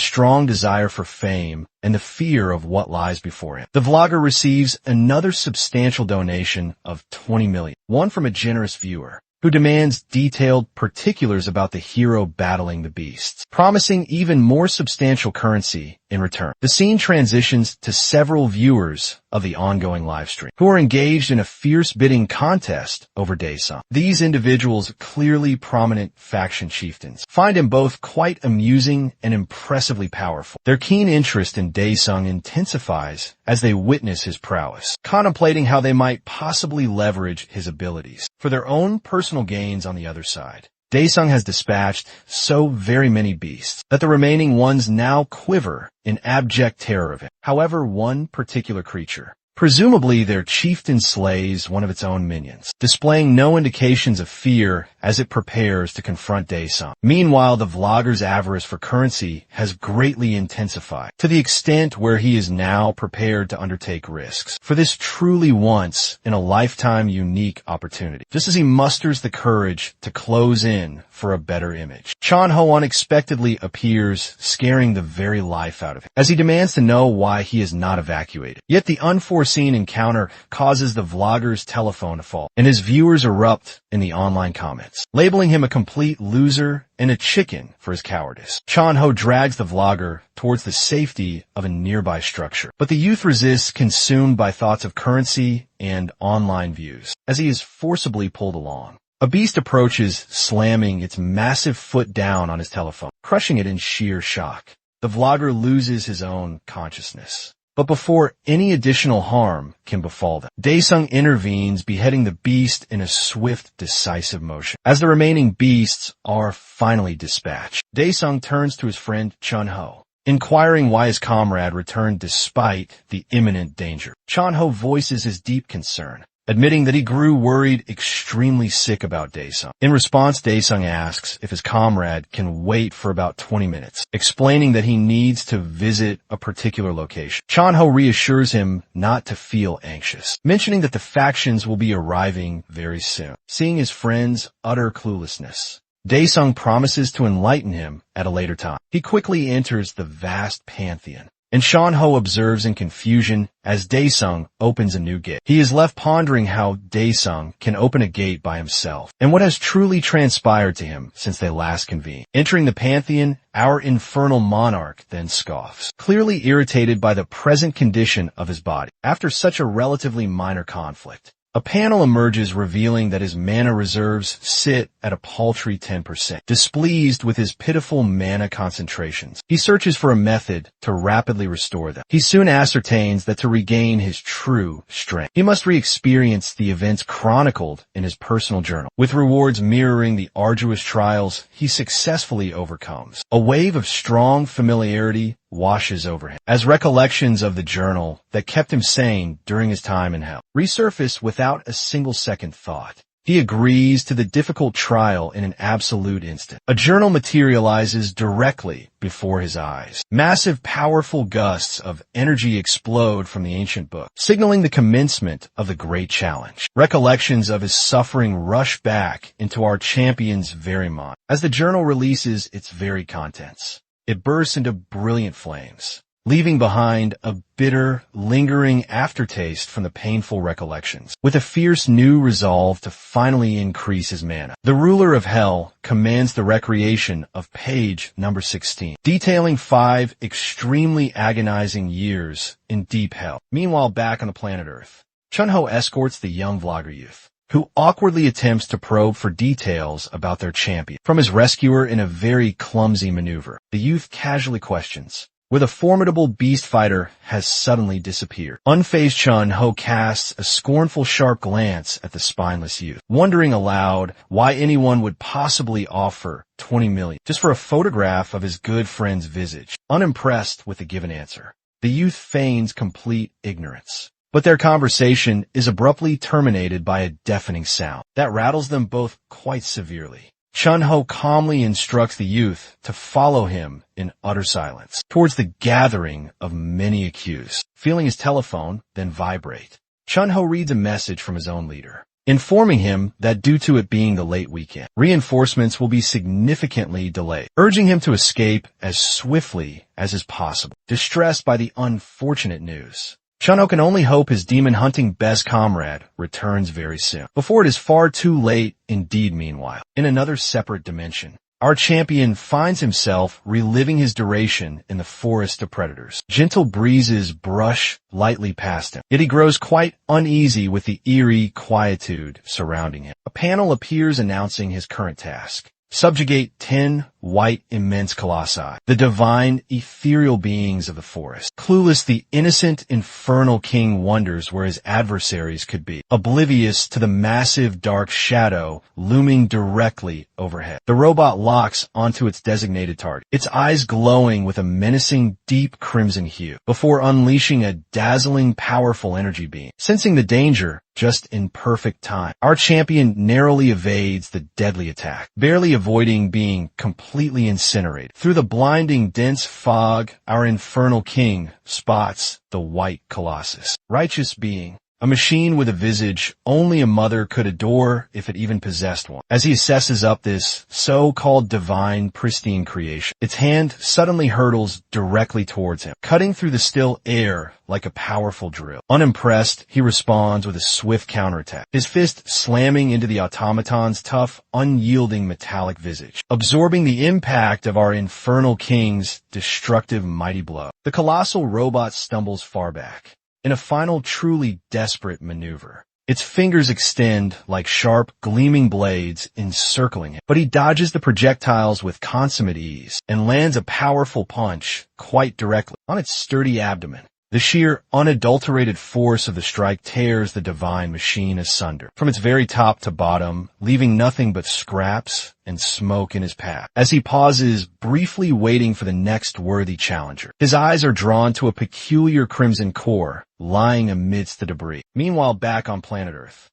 strong desire for fame and the fear of what lies before him, the vlogger receives another substantial donation of 20 million, one from a generous viewer who demands detailed particulars about the hero battling the beasts, promising even more substantial currency in return. The scene transitions to several viewers of the ongoing live stream who are engaged in a fierce bidding contest over Daesung. These individuals, clearly prominent faction chieftains, find him both quite amusing and impressively powerful. Their keen interest in Daesung intensifies as they witness his prowess, contemplating how they might possibly leverage his abilities for their own personal gains on the other side. Daesung has dispatched so very many beasts that the remaining ones now quiver in abject terror of him. However, one particular creature, presumably their chieftain, slays one of its own minions, displaying no indications of fear as it prepares to confront Daesung. Meanwhile, the vlogger's avarice for currency has greatly intensified, to the extent where he is now prepared to undertake risks for this truly once-in-a-lifetime unique opportunity, just as he musters the courage to close in for a better image. Chonho unexpectedly appears, scaring the very life out of him, as he demands to know why he is not evacuated. Yet the unforeseen encounter causes the vlogger's telephone to fall, and his viewers erupt in the online comments, labeling him a complete loser and a chicken for his cowardice. Chonho drags the vlogger towards the safety of a nearby structure, but the youth resists, consumed by thoughts of currency and online views, as he is forcibly pulled along. A beast approaches, slamming its massive foot down on his telephone, crushing it in sheer shock. The vlogger loses his own consciousness. But before any additional harm can befall them, Daesung intervenes, beheading the beast in a swift, decisive motion. As the remaining beasts are finally dispatched, Daesung turns to his friend Chunho, inquiring why his comrade returned despite the imminent danger. Chunho voices his deep concern, admitting that he grew worried, extremely sick about Daesung. In response, Daesung asks if his comrade can wait for about 20 minutes, explaining that he needs to visit a particular location. Chonho reassures him not to feel anxious, mentioning that the factions will be arriving very soon. Seeing his friend's utter cluelessness, Daesung promises to enlighten him at a later time. He quickly enters the vast pantheon, and Chonho observes in confusion as Daesung opens a new gate. He is left pondering how Daesung can open a gate by himself, and what has truly transpired to him since they last convened. Entering the pantheon, our infernal monarch then scoffs, clearly irritated by the present condition of his body. After such a relatively minor conflict, a panel emerges revealing that his mana reserves sit at a paltry 10%. Displeased with his pitiful mana concentrations, he searches for a method to rapidly restore them. He soon ascertains that to regain his true strength, he must re-experience the events chronicled in his personal journal, with rewards mirroring the arduous trials he successfully overcomes. A wave of strong familiarity washes over him, as recollections of the journal that kept him sane during his time in hell resurface without a single second thought. He agrees to the difficult trial in an absolute instant. A journal materializes directly before his eyes. Massive, powerful gusts of energy explode from the ancient book, signaling the commencement of the great challenge. Recollections of his suffering rush back into our champion's very mind as the journal releases its very contents. It bursts into brilliant flames, leaving behind a bitter, lingering aftertaste from the painful recollections. With a fierce new resolve to finally increase his mana, the ruler of hell commands the recreation of page number 16, detailing 5 extremely agonizing years in deep hell. Meanwhile, back on the planet Earth, Chunho escorts the young vlogger youth, who awkwardly attempts to probe for details about their champion from his rescuer in a very clumsy maneuver. The youth casually questions where the formidable beast fighter has suddenly disappeared. Unfazed Chun-Ho casts a scornful sharp glance at the spineless youth, wondering aloud why anyone would possibly offer 20 million just for a photograph of his good friend's visage. Unimpressed with the given answer, the youth feigns complete ignorance. But their conversation is abruptly terminated by a deafening sound that rattles them both quite severely. Chun-Ho calmly instructs the youth to follow him in utter silence towards the gathering of many accused. Feeling his telephone then vibrate, Chun-Ho reads a message from his own leader, informing him that due to it being the late weekend, reinforcements will be significantly delayed, urging him to escape as swiftly as is possible. Distressed by the unfortunate news, Chun-Ho can only hope his demon-hunting best comrade returns very soon, before it is far too late indeed. Meanwhile, in another separate dimension, our champion finds himself reliving his duration in the forest of predators. Gentle breezes brush lightly past him, yet he grows quite uneasy with the eerie quietude surrounding him. A panel appears announcing his current task: subjugate 10 white immense colossi, the divine ethereal beings of the forest. Clueless, the innocent infernal king wonders where his adversaries could be, oblivious to the massive dark shadow looming directly overhead. The robot locks onto its designated target, its eyes glowing with a menacing deep crimson hue, before unleashing a dazzling powerful energy beam. Sensing the danger just in perfect time, our champion narrowly evades the deadly attack, barely avoiding being completely incinerated. Through the blinding dense fog, our infernal king spots the white colossus. Righteous being, a machine with a visage only a mother could adore if it even possessed one. As he assesses up this so-called divine pristine creation, its hand suddenly hurtles directly towards him, cutting through the still air like a powerful drill. Unimpressed, he responds with a swift counterattack, his fist slamming into the automaton's tough, unyielding metallic visage, absorbing the impact of our infernal king's destructive mighty blow. The colossal robot stumbles far back in a final truly desperate maneuver. Its fingers extend like sharp, gleaming blades encircling him, but he dodges the projectiles with consummate ease and lands a powerful punch quite directly on its sturdy abdomen. The sheer, unadulterated force of the strike tears the divine machine asunder, from its very top to bottom, leaving nothing but scraps and smoke in his path. As he pauses, briefly waiting for the next worthy challenger, his eyes are drawn to a peculiar crimson core lying amidst the debris. Meanwhile, back on planet Earth,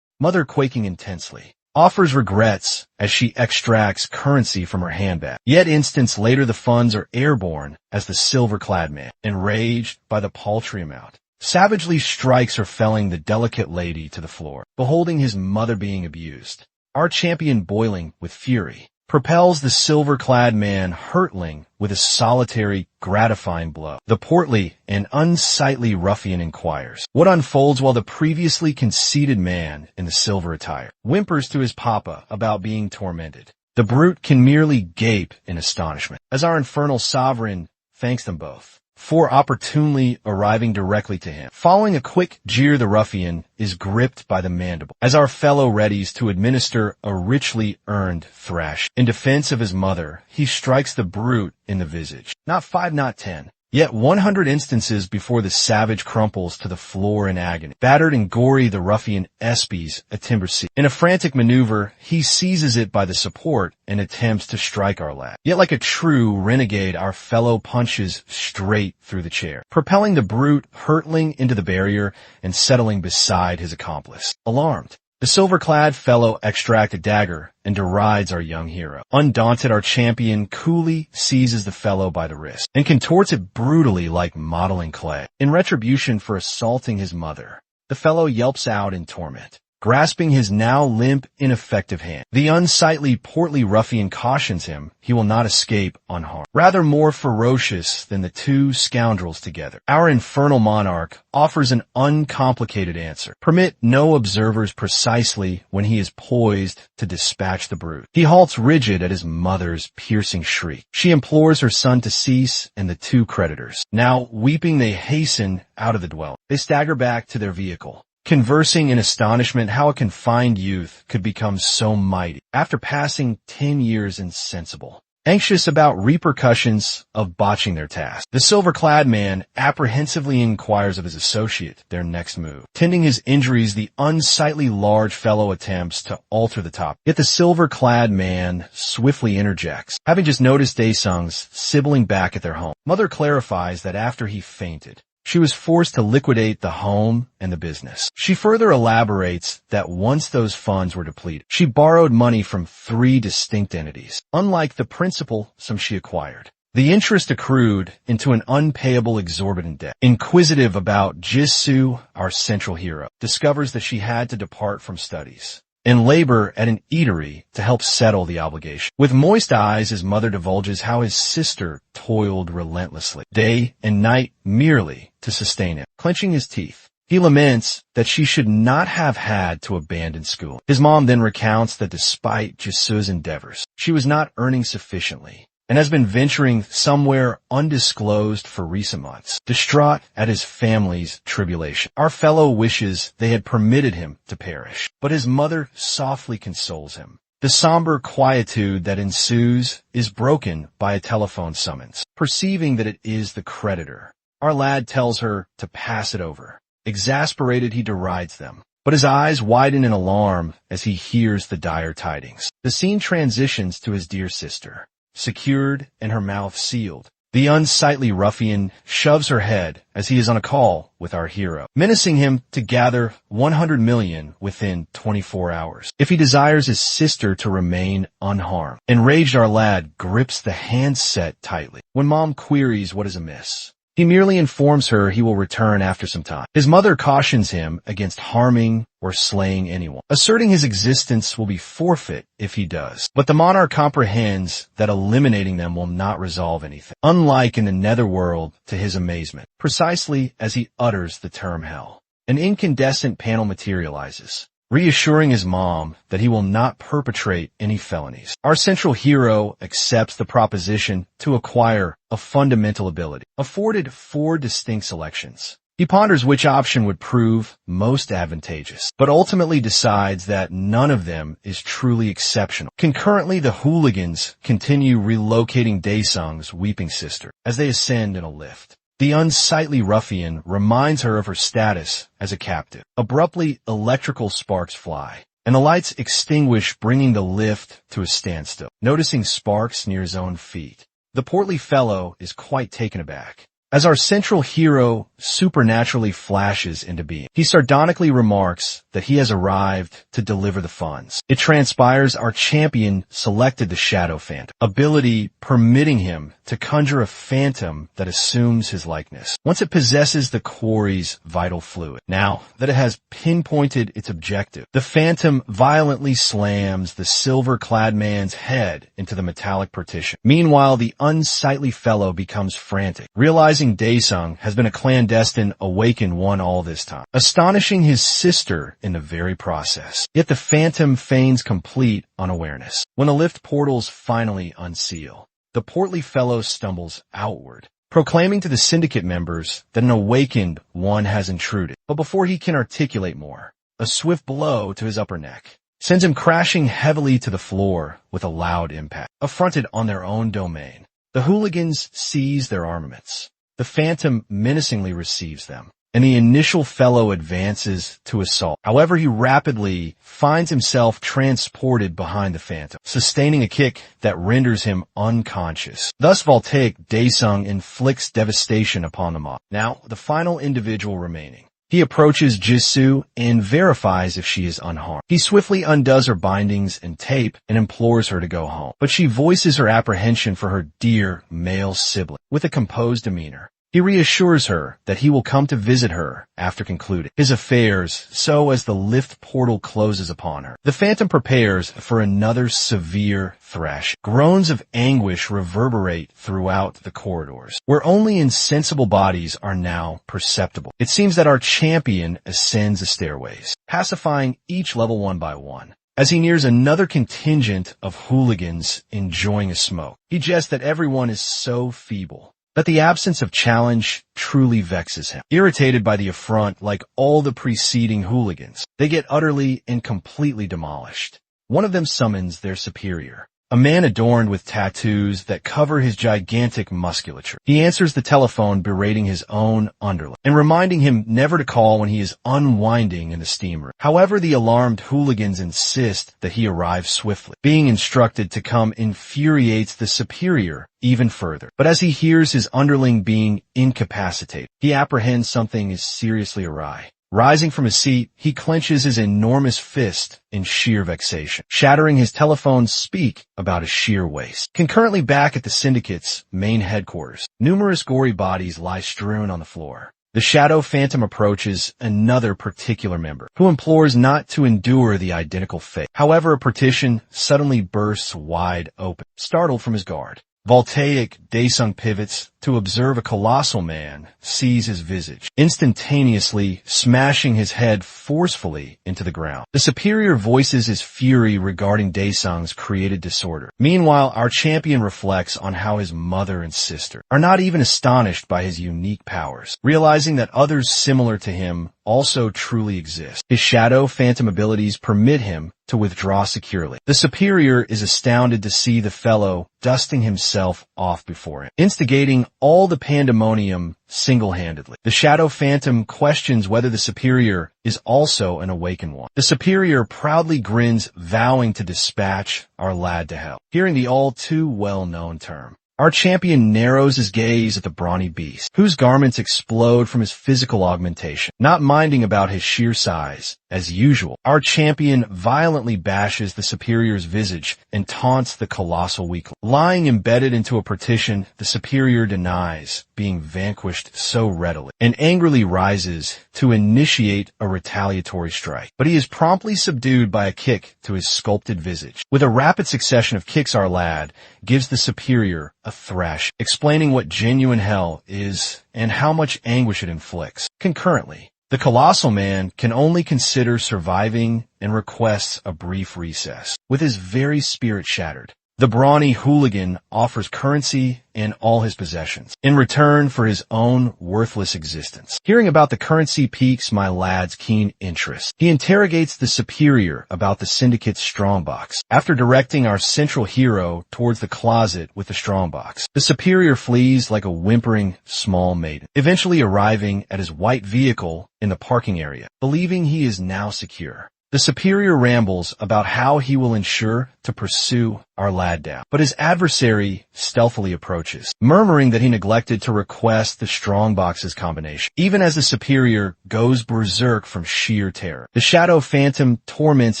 Mother, quaking intensely, offers regrets as she extracts currency from her handbag. Yet instants later, the funds are airborne as the silver-clad man, enraged by the paltry amount, savagely strikes her, felling the delicate lady to the floor. Beholding his mother being abused, our champion, boiling with fury, propels the silver-clad man hurtling with a solitary, gratifying blow. The portly and unsightly ruffian inquires what unfolds while the previously conceited man in the silver attire whimpers to his papa about being tormented. The brute can merely gape in astonishment as our infernal sovereign thanks them both for opportunely arriving directly to him. Following a quick jeer, the ruffian is gripped by the mandible as our fellow readies to administer a richly earned thrash. In defense of his mother, he strikes the brute in the visage. Not 5, not 10, yet 100 instances before the savage crumples to the floor in agony. Battered and gory, the ruffian espies a timber seat. In a frantic maneuver, he seizes it by the support and attempts to strike our lad. Yet like a true renegade, our fellow punches straight through the chair, propelling the brute hurtling into the barrier and settling beside his accomplice. Alarmed, the silver-clad fellow extracts a dagger and derides our young hero. Undaunted, our champion coolly seizes the fellow by the wrist and contorts it brutally like modeling clay. In retribution for assaulting his mother, the fellow yelps out in torment, grasping his now limp, ineffective hand. The unsightly, portly ruffian cautions him he will not escape unharmed. Rather more ferocious than the two scoundrels together, our infernal monarch offers an uncomplicated answer. Permit no observers precisely when he is poised to dispatch the brute. He halts rigid at his mother's piercing shriek. She implores her son to cease, and the two creditors, now weeping, they hasten out of the dwelling. They stagger back to their vehicle, conversing in astonishment how a confined youth could become so mighty after passing 10 years insensible. Anxious about repercussions of botching their task, the silver-clad man apprehensively inquires of his associate their next move. Tending his injuries, the unsightly large fellow attempts to alter the top. Yet the silver-clad man swiftly interjects, having just noticed Daesung's sibling back at their home. Mother clarifies that after he fainted, she was forced to liquidate the home and the business. She further elaborates that once those funds were depleted, she borrowed money from 3 distinct entities. Unlike the principal sum she acquired, the interest accrued into an unpayable exorbitant debt. Inquisitive about Jisoo, our central hero, discovers that she had to depart from studies and labor at an eatery to help settle the obligation. With moist eyes, his mother divulges how his sister toiled relentlessly, day and night, merely to sustain him. Clenching his teeth, he laments that she should not have had to abandon school. His mom then recounts that despite Jisoo's endeavors, she was not earning sufficiently and has been venturing somewhere undisclosed for recent months. Distraught at his family's tribulation, our fellow wishes they had permitted him to perish, but his mother softly consoles him. The somber quietude that ensues is broken by a telephone summons. Perceiving that it is the creditor, our lad tells her to pass it over. Exasperated, he derides them, but his eyes widen in alarm as he hears the dire tidings. The scene transitions to his dear sister, secured and her mouth sealed. The unsightly ruffian shoves her head as he is on a call with our hero, menacing him to gather 100 million within 24 hours if he desires his sister to remain unharmed. Enraged, our lad grips the handset tightly. When mom queries what is amiss, he merely informs her he will return after some time. His mother cautions him against harming or slaying anyone, asserting his existence will be forfeit if he does. But the monarch comprehends that eliminating them will not resolve anything, unlike in the netherworld, to his amazement. Precisely as he utters the term hell, an incandescent panel materializes, reassuring his mom that he will not perpetrate any felonies. Our central hero accepts the proposition to acquire a fundamental ability, afforded 4 distinct selections. He ponders which option would prove most advantageous, but ultimately decides that none of them is truly exceptional. Concurrently, the hooligans continue relocating Daesung's weeping sister as they ascend in a lift. The unsightly ruffian reminds her of her status as a captive. Abruptly, electrical sparks fly, and the lights extinguish, bringing the lift to a standstill. Noticing sparks near his own feet, the portly fellow is quite taken aback as our central hero supernaturally flashes into being. He sardonically remarks that he has arrived to deliver the funds. It transpires our champion selected the Shadow Phantom, ability permitting him to conjure a phantom that assumes his likeness once it possesses the quarry's vital fluid. Now that it has pinpointed its objective, the phantom violently slams the silver-clad man's head into the metallic partition. Meanwhile, the unsightly fellow becomes frantic, realizing Daesung has been a clandestine awakened one all this time, astonishing his sister in the very process. Yet the phantom feigns complete unawareness. When the lift portals finally unseal, the portly fellow stumbles outward, proclaiming to the Syndicate members that an awakened one has intruded. But before he can articulate more, a swift blow to his upper neck sends him crashing heavily to the floor with a loud impact. Affronted on their own domain, the hooligans seize their armaments. The phantom menacingly receives them, and the initial fellow advances to assault. However, he rapidly finds himself transported behind the phantom, sustaining a kick that renders him unconscious. Thus, voltaic Daesung inflicts devastation upon the mob. Now, the final individual remaining. He approaches Jisoo and verifies if she is unharmed. He swiftly undoes her bindings and tape and implores her to go home. But she voices her apprehension for her dear male sibling with a composed demeanor. He reassures her that he will come to visit her after concluding his affairs so as the lift portal closes upon her. The phantom prepares for another severe thrash. Groans of anguish reverberate throughout the corridors, where only insensible bodies are now perceptible. It seems that our champion ascends the stairways, pacifying each level one by one. As he nears another contingent of hooligans enjoying a smoke, he jests that everyone is so feeble, that the absence of challenge truly vexes him. Irritated by the affront, like all the preceding hooligans, they get utterly and completely demolished. One of them summons their superior, a man adorned with tattoos that cover his gigantic musculature. He answers the telephone berating his own underling and reminding him never to call when he is unwinding in the steam room. However, the alarmed hooligans insist that he arrive swiftly. Being instructed to come infuriates the superior even further. But as he hears his underling being incapacitated, he apprehends something is seriously awry. Rising from his seat, he clenches his enormous fist in sheer vexation, shattering his telephone speak about his sheer waist. Concurrently back at the Syndicate's main headquarters, numerous gory bodies lie strewn on the floor. The Shadow Phantom approaches another particular member, who implores not to endure the identical fate. However, a partition suddenly bursts wide open. Startled from his guard, Voltaic Daesung pivots to observe a colossal man seize his visage, instantaneously smashing his head forcefully into the ground. The superior voices his fury regarding Daesung's created disorder. Meanwhile, our champion reflects on how his mother and sister are not even astonished by his unique powers, realizing that others similar to him also truly exist. His shadow phantom abilities permit him to withdraw securely. The superior is astounded to see the fellow dusting himself off before him, instigating all the pandemonium single-handedly. The shadow phantom questions whether the superior is also an awakened one. The superior proudly grins, vowing to dispatch our lad to hell. Hearing the all too well-known term, our champion narrows his gaze at the brawny beast, whose garments explode from his physical augmentation. Not minding about his sheer size, as usual, our champion violently bashes the superior's visage and taunts the colossal weakling. Lying embedded into a partition, the superior denies being vanquished so readily, and angrily rises to initiate a retaliatory strike. But he is promptly subdued by a kick to his sculpted visage. With a rapid succession of kicks, our lad gives the superior a thrash, explaining what genuine hell is and how much anguish it inflicts. Concurrently, the colossal man can only consider surviving and requests a brief recess, with his very spirit shattered. The brawny hooligan offers currency and all his possessions in return for his own worthless existence. Hearing about the currency piques my lad's keen interest. He interrogates the superior about the Syndicate's strongbox. After directing our central hero towards the closet with the strongbox, the superior flees like a whimpering small maiden, eventually arriving at his white vehicle in the parking area, believing he is now secure. The superior rambles about how he will ensure to pursue our lad down, but his adversary stealthily approaches, murmuring that he neglected to request the strongbox's combination, even as the superior goes berserk from sheer terror. The shadow phantom torments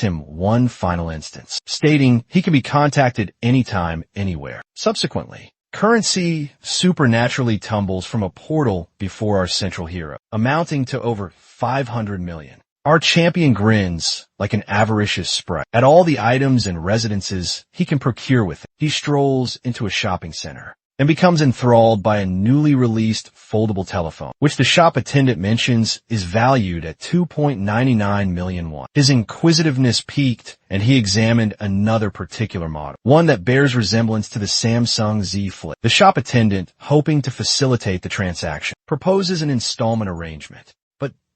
him one final instance, stating he can be contacted anytime, anywhere. Subsequently, currency supernaturally tumbles from a portal before our central hero, amounting to over 500 million. Our champion grins like an avaricious sprite at all the items and residences he can procure with it. He strolls into a shopping center and becomes enthralled by a newly released foldable telephone, which the shop attendant mentions is valued at 2.99 million won. His inquisitiveness piqued, and he examined another particular model, one that bears resemblance to the Samsung Z Flip. The shop attendant, hoping to facilitate the transaction, proposes an installment arrangement.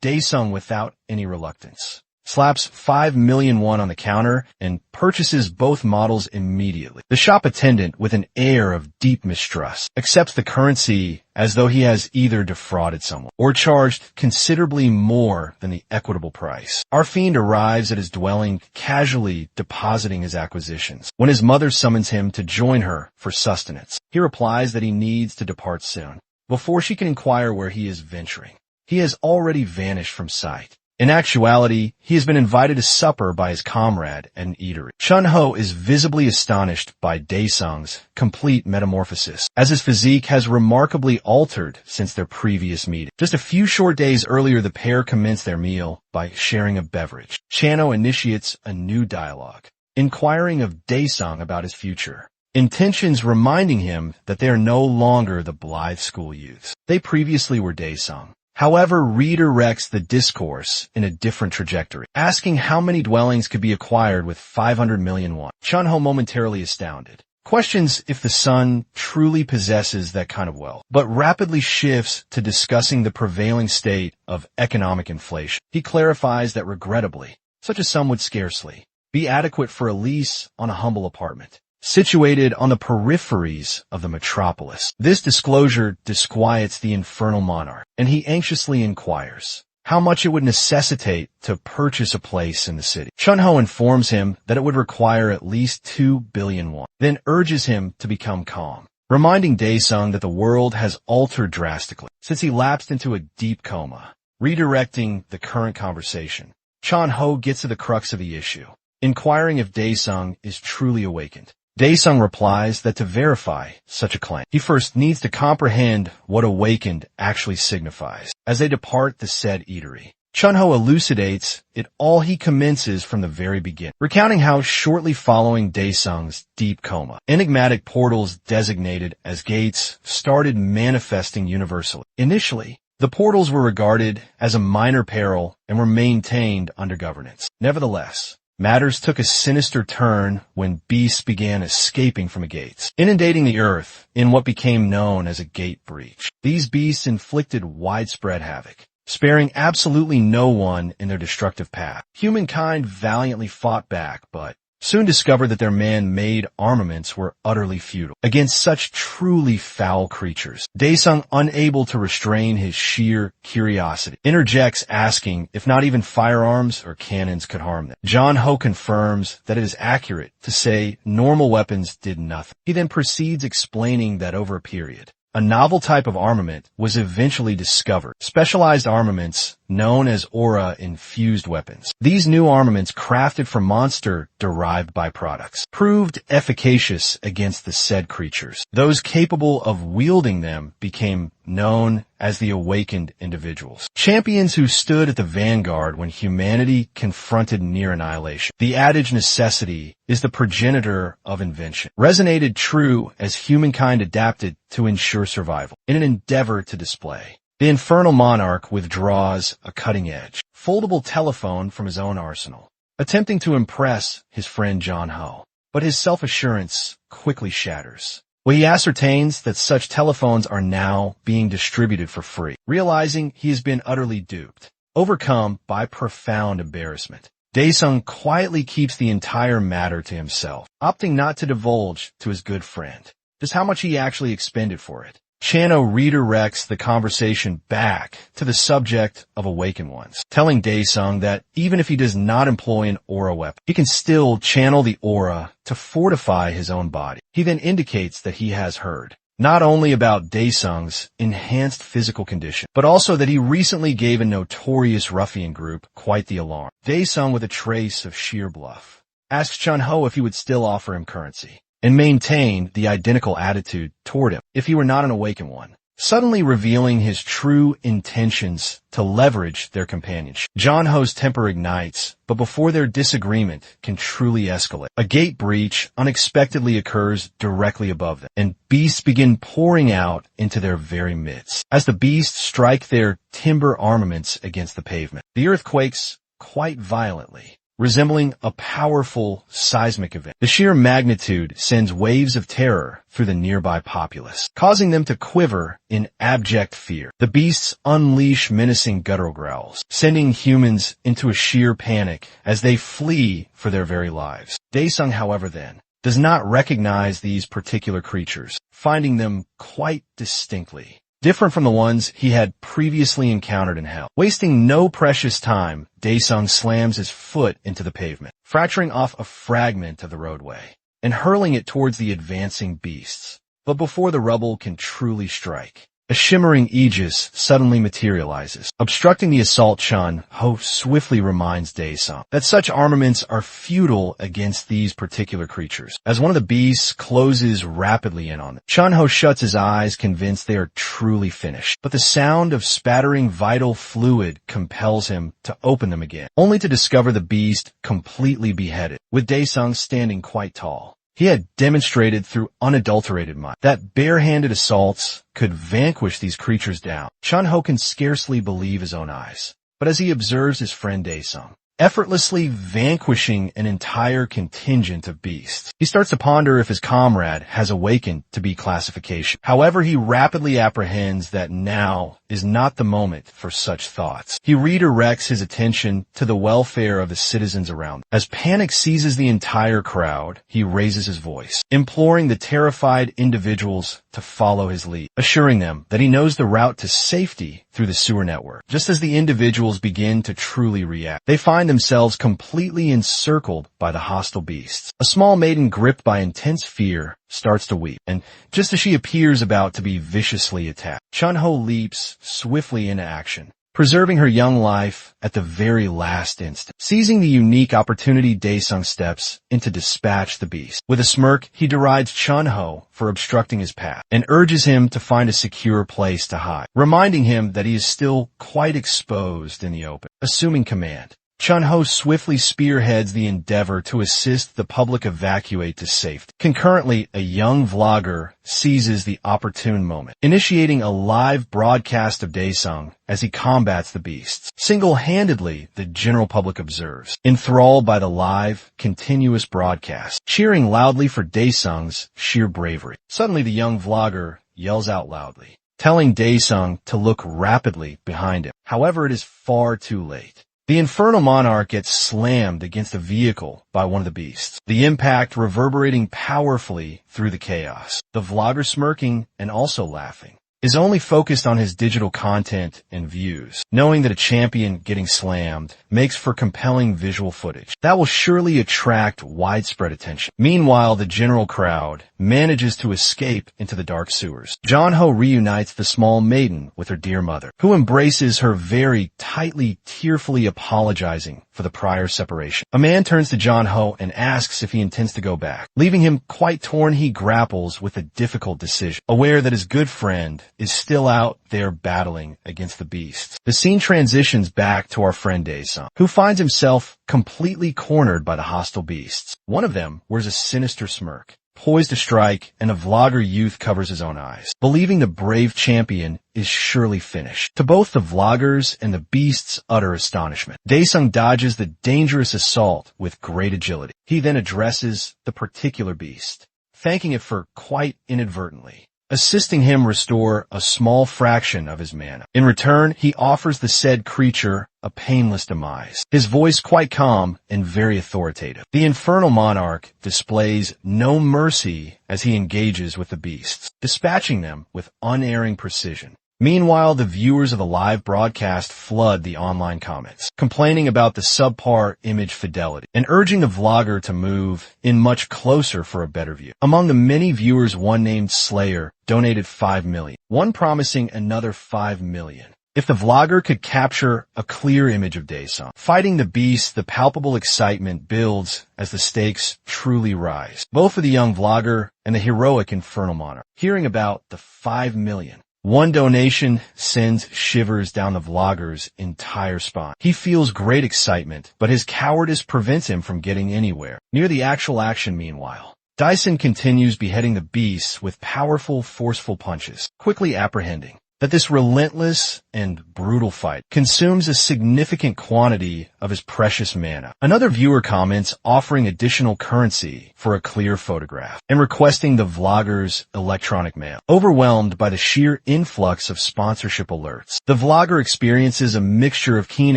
Daesung, without any reluctance, slaps 5 million won on the counter and purchases both models immediately. The shop attendant, with an air of deep mistrust, accepts the currency as though he has either defrauded someone or charged considerably more than the equitable price. Our fiend arrives at his dwelling, casually depositing his acquisitions, when his mother summons him to join her for sustenance. He replies that he needs to depart soon, before she can inquire where he is venturing. He has already vanished from sight. In actuality, he has been invited to supper by his comrade at an eatery. Chun-Ho is visibly astonished by Dae-sung's complete metamorphosis, as his physique has remarkably altered since their previous meeting. Just a few short days earlier, the pair commenced their meal by sharing a beverage. Chano initiates a new dialogue, inquiring of Dae-sung about his future. Intentions reminding him that they are no longer the blithe school youths. They previously were Dae-sung. However, redirects the discourse in a different trajectory, asking how many dwellings could be acquired with 500 million won. Chun-Ho momentarily astounded. Questions if the son truly possesses that kind of wealth, but rapidly shifts to discussing the prevailing state of economic inflation. He clarifies that regrettably, such a sum would scarcely be adequate for a lease on a humble apartment situated on the peripheries of the metropolis. This disclosure disquiets the infernal monarch, and he anxiously inquires how much it would necessitate to purchase a place in the city. Chun-Ho informs him that it would require at least 2 billion won, then urges him to become calm, reminding Dae-sung that the world has altered drastically since he lapsed into a deep coma. Redirecting the current conversation, Chun-Ho gets to the crux of the issue, inquiring if Dae-sung is truly awakened. Dae-sung replies that to verify such a claim, he first needs to comprehend what awakened actually signifies. As they depart the said eatery, Chun-Ho elucidates it all. He commences from the very beginning, recounting how shortly following Dae-sung's deep coma, enigmatic portals designated as gates started manifesting universally. Initially, the portals were regarded as a minor peril and were maintained under governance. Nevertheless, matters took a sinister turn when beasts began escaping from the gates, inundating the earth in what became known as a gate breach. These beasts inflicted widespread havoc, sparing absolutely no one in their destructive path. Humankind valiantly fought back, but soon discovered that their man-made armaments were utterly futile against such truly foul creatures. Dae-sung, unable to restrain his sheer curiosity, interjects asking if not even firearms or cannons could harm them. Chun-Ho confirms that it is accurate to say normal weapons did nothing. He then proceeds explaining that over a period, a novel type of armament was eventually discovered, specialized armaments known as aura-infused weapons. These new armaments, crafted from monster-derived byproducts, proved efficacious against the said creatures. Those capable of wielding them became known as the awakened individuals, champions who stood at the vanguard when humanity confronted near annihilation. The adage necessity is the progenitor of invention resonated true as humankind adapted to ensure survival. In an endeavor to display, the infernal monarch withdraws a cutting-edge, foldable telephone from his own arsenal, attempting to impress his friend Chun-Ho. But his self-assurance quickly shatters when he ascertains that such telephones are now being distributed for free. Realizing he has been utterly duped, overcome by profound embarrassment, Dae-sung quietly keeps the entire matter to himself, opting not to divulge to his good friend just how much he actually expended for it. Chano redirects the conversation back to the subject of awakened ones, telling Dae-sung that even if he does not employ an aura weapon, he can still channel the aura to fortify his own body. He then indicates that he has heard not only about Dae-sung's enhanced physical condition, but also that he recently gave a notorious ruffian group quite the alarm. Dae-sung, with a trace of sheer bluff, asks Chun-Ho if he would still offer him currency and maintain the identical attitude toward him if he were not an awakened one, suddenly revealing his true intentions to leverage their companionship. Chun-Ho's temper ignites, but before their disagreement can truly escalate, a gate breach unexpectedly occurs directly above them, and beasts begin pouring out into their very midst. As the beasts strike their timber armaments against the pavement, the earth quakes quite violently, resembling a powerful seismic event. The sheer magnitude sends waves of terror through the nearby populace, causing them to quiver in abject fear. The beasts unleash menacing guttural growls, sending humans into a sheer panic as they flee for their very lives. Dae-sung, however, then does not recognize these particular creatures, finding them quite distinctly different from the ones he had previously encountered in hell. Wasting no precious time, Dae-sung slams his foot into the pavement, fracturing off a fragment of the roadway and hurling it towards the advancing beasts. But before the rubble can truly strike, A shimmering aegis suddenly materializes. Obstructing the assault, Chun-ho swiftly reminds Daesung that such armaments are futile against these particular creatures. As one of the beasts closes rapidly in on them, Chun-ho shuts his eyes, convinced they are truly finished. But the sound of spattering vital fluid compels him to open them again, only to discover the beast completely beheaded, with Daesung standing quite tall. He had demonstrated through unadulterated might that bare-handed assaults could vanquish these creatures down. Chun-ho can scarcely believe his own eyes. But as he observes his friend Daesung effortlessly vanquishing an entire contingent of beasts, he starts to ponder if his comrade has awakened to B classification. However, he rapidly apprehends that now is not the moment for such thoughts. He redirects his attention to the welfare of the citizens around him. As panic seizes the entire crowd, he raises his voice, imploring the terrified individuals to follow his lead, assuring them that he knows the route to safety through the sewer network. Just as the individuals begin to truly react, they find themselves completely encircled by the hostile beasts. A small maiden gripped by intense fear starts to weep, and just as she appears about to be viciously attacked, Chun-ho leaps swiftly into action, preserving her young life at the very last instant. Seizing the unique opportunity, Daesung steps in to dispatch the beast. With a smirk, he derides Chun-ho for obstructing his path and urges him to find a secure place to hide, reminding him that he is still quite exposed in the open. Assuming command, Chun-ho swiftly spearheads the endeavor to assist the public evacuate to safety. Concurrently, a young vlogger seizes the opportune moment, initiating a live broadcast of Daesung as he combats the beasts. Single-handedly, the general public observes, enthralled by the live, continuous broadcast, cheering loudly for Daesung's sheer bravery. Suddenly, the young vlogger yells out loudly, telling Daesung to look rapidly behind him. However, it is far too late. The infernal monarch gets slammed against a vehicle by one of the beasts, the impact reverberating powerfully through the chaos. The vlogger, smirking and also laughing, is only focused on his digital content and views, knowing that a champion getting slammed makes for compelling visual footage that will surely attract widespread attention. Meanwhile, the general crowd manages to escape into the dark sewers. Chun-ho reunites the small maiden with her dear mother, who embraces her very tightly, tearfully apologizing for the prior separation. A man turns to Chun-ho and asks if he intends to go back. Leaving him quite torn, he grapples with a difficult decision, aware that his good friend is still out there battling against the beasts. The scene transitions back to our friend Daesung, who finds himself completely cornered by the hostile beasts. One of them wears a sinister smirk, poised to strike, and a vlogger youth covers his own eyes, believing the brave champion is surely finished. To both the vloggers and the beast's utter astonishment, Daesung dodges the dangerous assault with great agility. He then addresses the particular beast, thanking it for quite inadvertently assisting him restore a small fraction of his mana. In return, he offers the said creature a painless demise, his voice quite calm and very authoritative. The infernal monarch displays no mercy as he engages with the beasts, dispatching them with unerring precision. Meanwhile, the viewers of the live broadcast flood the online comments, complaining about the subpar image fidelity and urging the vlogger to move in much closer for a better view. Among the many viewers, one named Slayer donated 5 million, one promising another 5 million. If the vlogger could capture a clear image of Daesung fighting the beast, the palpable excitement builds as the stakes truly rise, both for the young vlogger and the heroic infernal monarch. Hearing about the 5 million, one donation sends shivers down the vlogger's entire spine. He feels great excitement, but his cowardice prevents him from getting anywhere. Near the actual action, meanwhile, Dyson continues beheading the beasts with powerful, forceful punches, quickly apprehending that this relentless and brutal fight consumes a significant quantity of his precious mana. Another viewer comments offering additional currency for a clear photograph and requesting the vlogger's electronic mail. Overwhelmed by the sheer influx of sponsorship alerts, the vlogger experiences a mixture of keen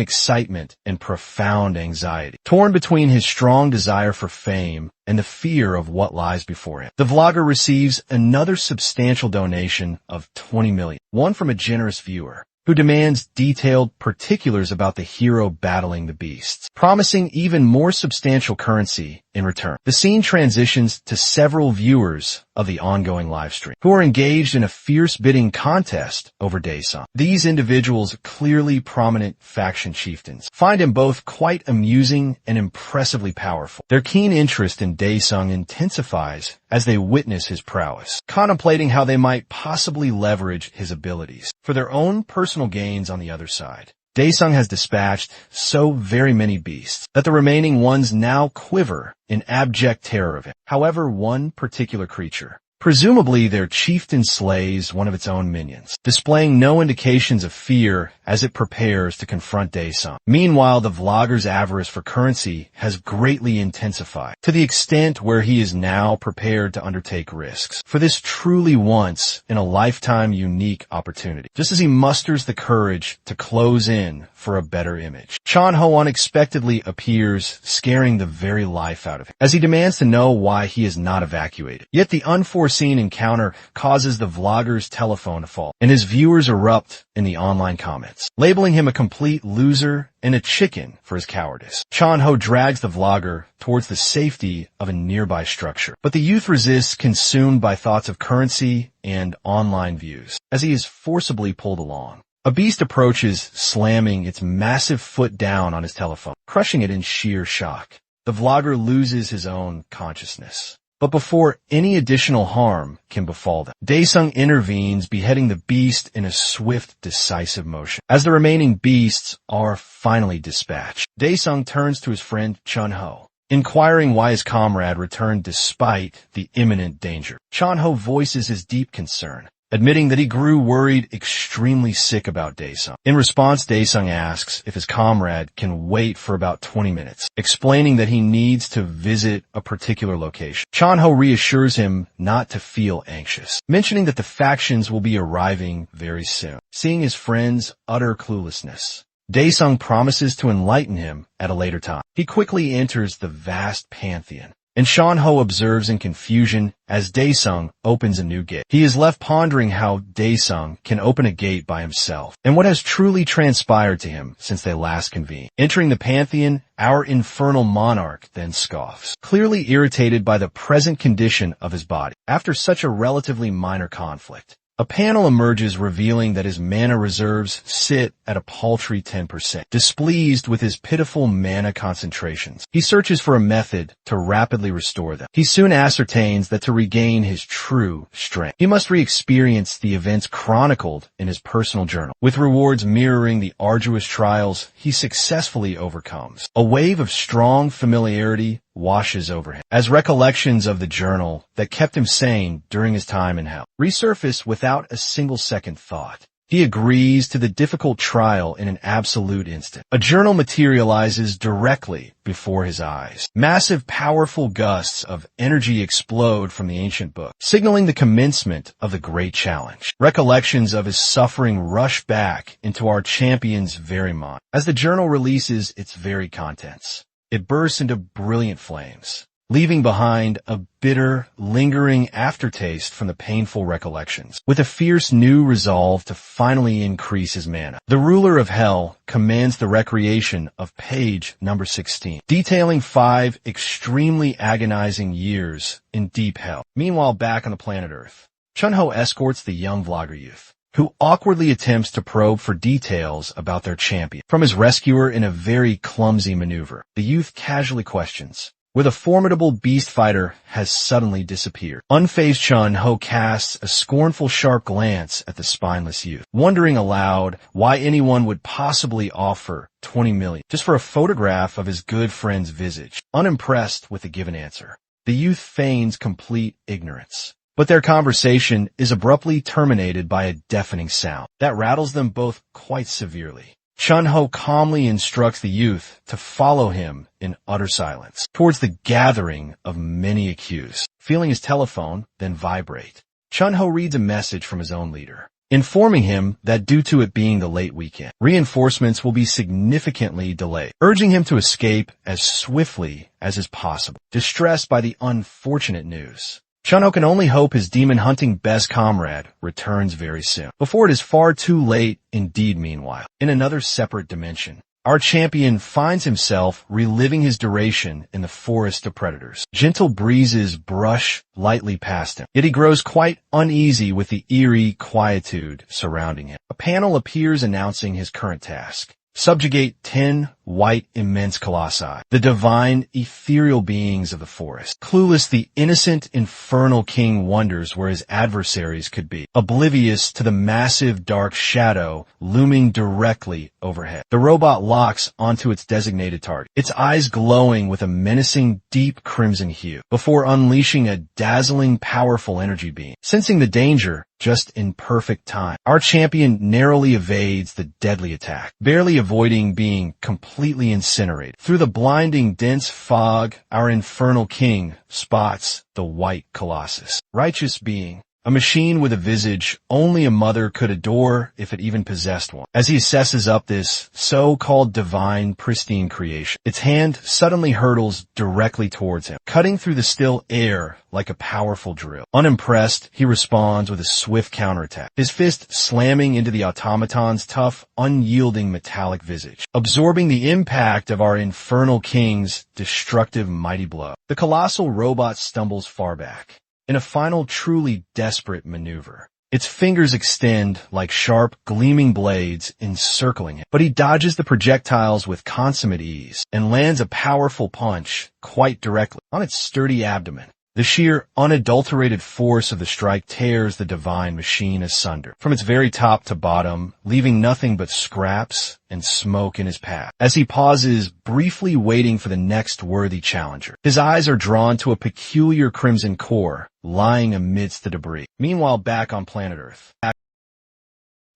excitement and profound anxiety. Torn between his strong desire for fame and the fear of what lies before him, the vlogger receives another substantial donation of 20 million, one from a generous viewer who demands detailed particulars about the hero battling the beasts, promising even more substantial currency in return. The scene transitions to several viewers of the ongoing livestream, who are engaged in a fierce bidding contest over Daesung. These individuals, clearly prominent faction chieftains, find him both quite amusing and impressively powerful. Their keen interest in Daesung intensifies as they witness his prowess, contemplating how they might possibly leverage his abilities for their own personal gains on the other side. Daesung has dispatched so very many beasts that the remaining ones now quiver in abject terror of him. However, one particular creature, presumably their chieftain, slays one of its own minions, displaying no indications of fear as it prepares to confront Daesung. Meanwhile, the vlogger's avarice for currency has greatly intensified, to the extent where he is now prepared to undertake risks for this truly once-in-a-lifetime unique opportunity, just as he musters the courage to close in for a better image. Chonho unexpectedly appears, scaring the very life out of him, as he demands to know why he is not evacuated. Yet the unforeseen encounter causes the vlogger's telephone to fall, and his viewers erupt in the online comments, labeling him a complete loser and a chicken for his cowardice. Chonho drags the vlogger towards the safety of a nearby structure, but the youth resists, consumed by thoughts of currency and online views, as he is forcibly pulled along. A beast approaches, slamming its massive foot down on his telephone, crushing it in sheer shock. The vlogger loses his own consciousness. But before any additional harm can befall them, Daesung intervenes, beheading the beast in a swift, decisive motion. As the remaining beasts are finally dispatched, Daesung turns to his friend Chunho, inquiring why his comrade returned despite the imminent danger. Chunho voices his deep concern, admitting that he grew worried, extremely sick about Daesung. In response, Daesung asks if his comrade can wait for about 20 minutes, explaining that he needs to visit a particular location. Chonho reassures him not to feel anxious, mentioning that the factions will be arriving very soon. Seeing his friend's utter cluelessness, Daesung promises to enlighten him at a later time. He quickly enters the vast pantheon, and Chonho observes in confusion as Daesung opens a new gate. He is left pondering how Daesung can open a gate by himself, and what has truly transpired to him since they last convened. Entering the pantheon, our infernal monarch then scoffs, clearly irritated by the present condition of his body. After such a relatively minor conflict, a panel emerges revealing that his mana reserves sit at a paltry 10%. Displeased with his pitiful mana concentrations, he searches for a method to rapidly restore them. He soon ascertains that to regain his true strength, he must re-experience the events chronicled in his personal journal, with rewards mirroring the arduous trials he successfully overcomes. A wave of strong familiarity washes over him, as recollections of the journal that kept him sane during his time in hell resurface without a single second thought. He agrees to the difficult trial in an absolute instant. A journal materializes directly before his eyes. Massive, powerful gusts of energy explode from the ancient book, signaling the commencement of the great challenge. Recollections of his suffering rush back into our champion's very mind. As the journal releases its very contents, it bursts into brilliant flames, leaving behind a bitter, lingering aftertaste from the painful recollections. With a fierce new resolve to finally increase his mana, the ruler of hell commands the recreation of page number 16, detailing 5 extremely agonizing years in deep hell. Meanwhile, back on the planet Earth, Chunho escorts the young vlogger youth, who awkwardly attempts to probe for details about their champion from his rescuer in a very clumsy maneuver. The youth casually questions where the formidable beast fighter has suddenly disappeared. Unfazed Chun-Ho casts a scornful sharp glance at the spineless youth, wondering aloud why anyone would possibly offer 20 million just for a photograph of his good friend's visage. Unimpressed with the given answer, the youth feigns complete ignorance. But their conversation is abruptly terminated by a deafening sound that rattles them both quite severely. Chun-Ho calmly instructs the youth to follow him in utter silence towards the gathering of many accused. Feeling his telephone then vibrate, Chun-Ho reads a message from his own leader, informing him that due to it being the late weekend, reinforcements will be significantly delayed, urging him to escape as swiftly as is possible. Distressed by the unfortunate news, Chun-Ho can only hope his demon-hunting best comrade returns very soon, before it is far too late indeed. Meanwhile, in another separate dimension, Our champion finds himself reliving his duration in the forest of predators. Gentle breezes brush lightly past him, yet he grows quite uneasy with the eerie quietude surrounding him. A panel appears announcing his current task. Subjugate 10 white immense colossi, the divine ethereal beings of the forest. Clueless, the innocent infernal king wonders where his adversaries could be, oblivious to the massive dark shadow looming directly overhead. The robot locks onto its designated target, its eyes glowing with a menacing deep crimson hue, before unleashing a dazzling powerful energy beam. Sensing the danger, just in perfect time, our champion narrowly evades the deadly attack, barely avoiding being completely incinerated. Through the blinding dense fog, our infernal king spots the white colossus. Righteous being, a machine with a visage only a mother could adore if it even possessed one. As he assesses up this so-called divine pristine creation, its hand suddenly hurtles directly towards him, cutting through the still air like a powerful drill. Unimpressed, he responds with a swift counterattack, his fist slamming into the automaton's tough, unyielding metallic visage, absorbing the impact of our infernal king's destructive mighty blow. The colossal robot stumbles far back. In a final truly desperate maneuver, its fingers extend like sharp, gleaming blades encircling him, but he dodges the projectiles with consummate ease and lands a powerful punch quite directly on its sturdy abdomen. The sheer, unadulterated force of the strike tears the divine machine asunder, from its very top to bottom, leaving nothing but scraps and smoke in his path. As he pauses, briefly waiting for the next worthy challenger, his eyes are drawn to a peculiar crimson core lying amidst the debris. Meanwhile, back on planet Earth,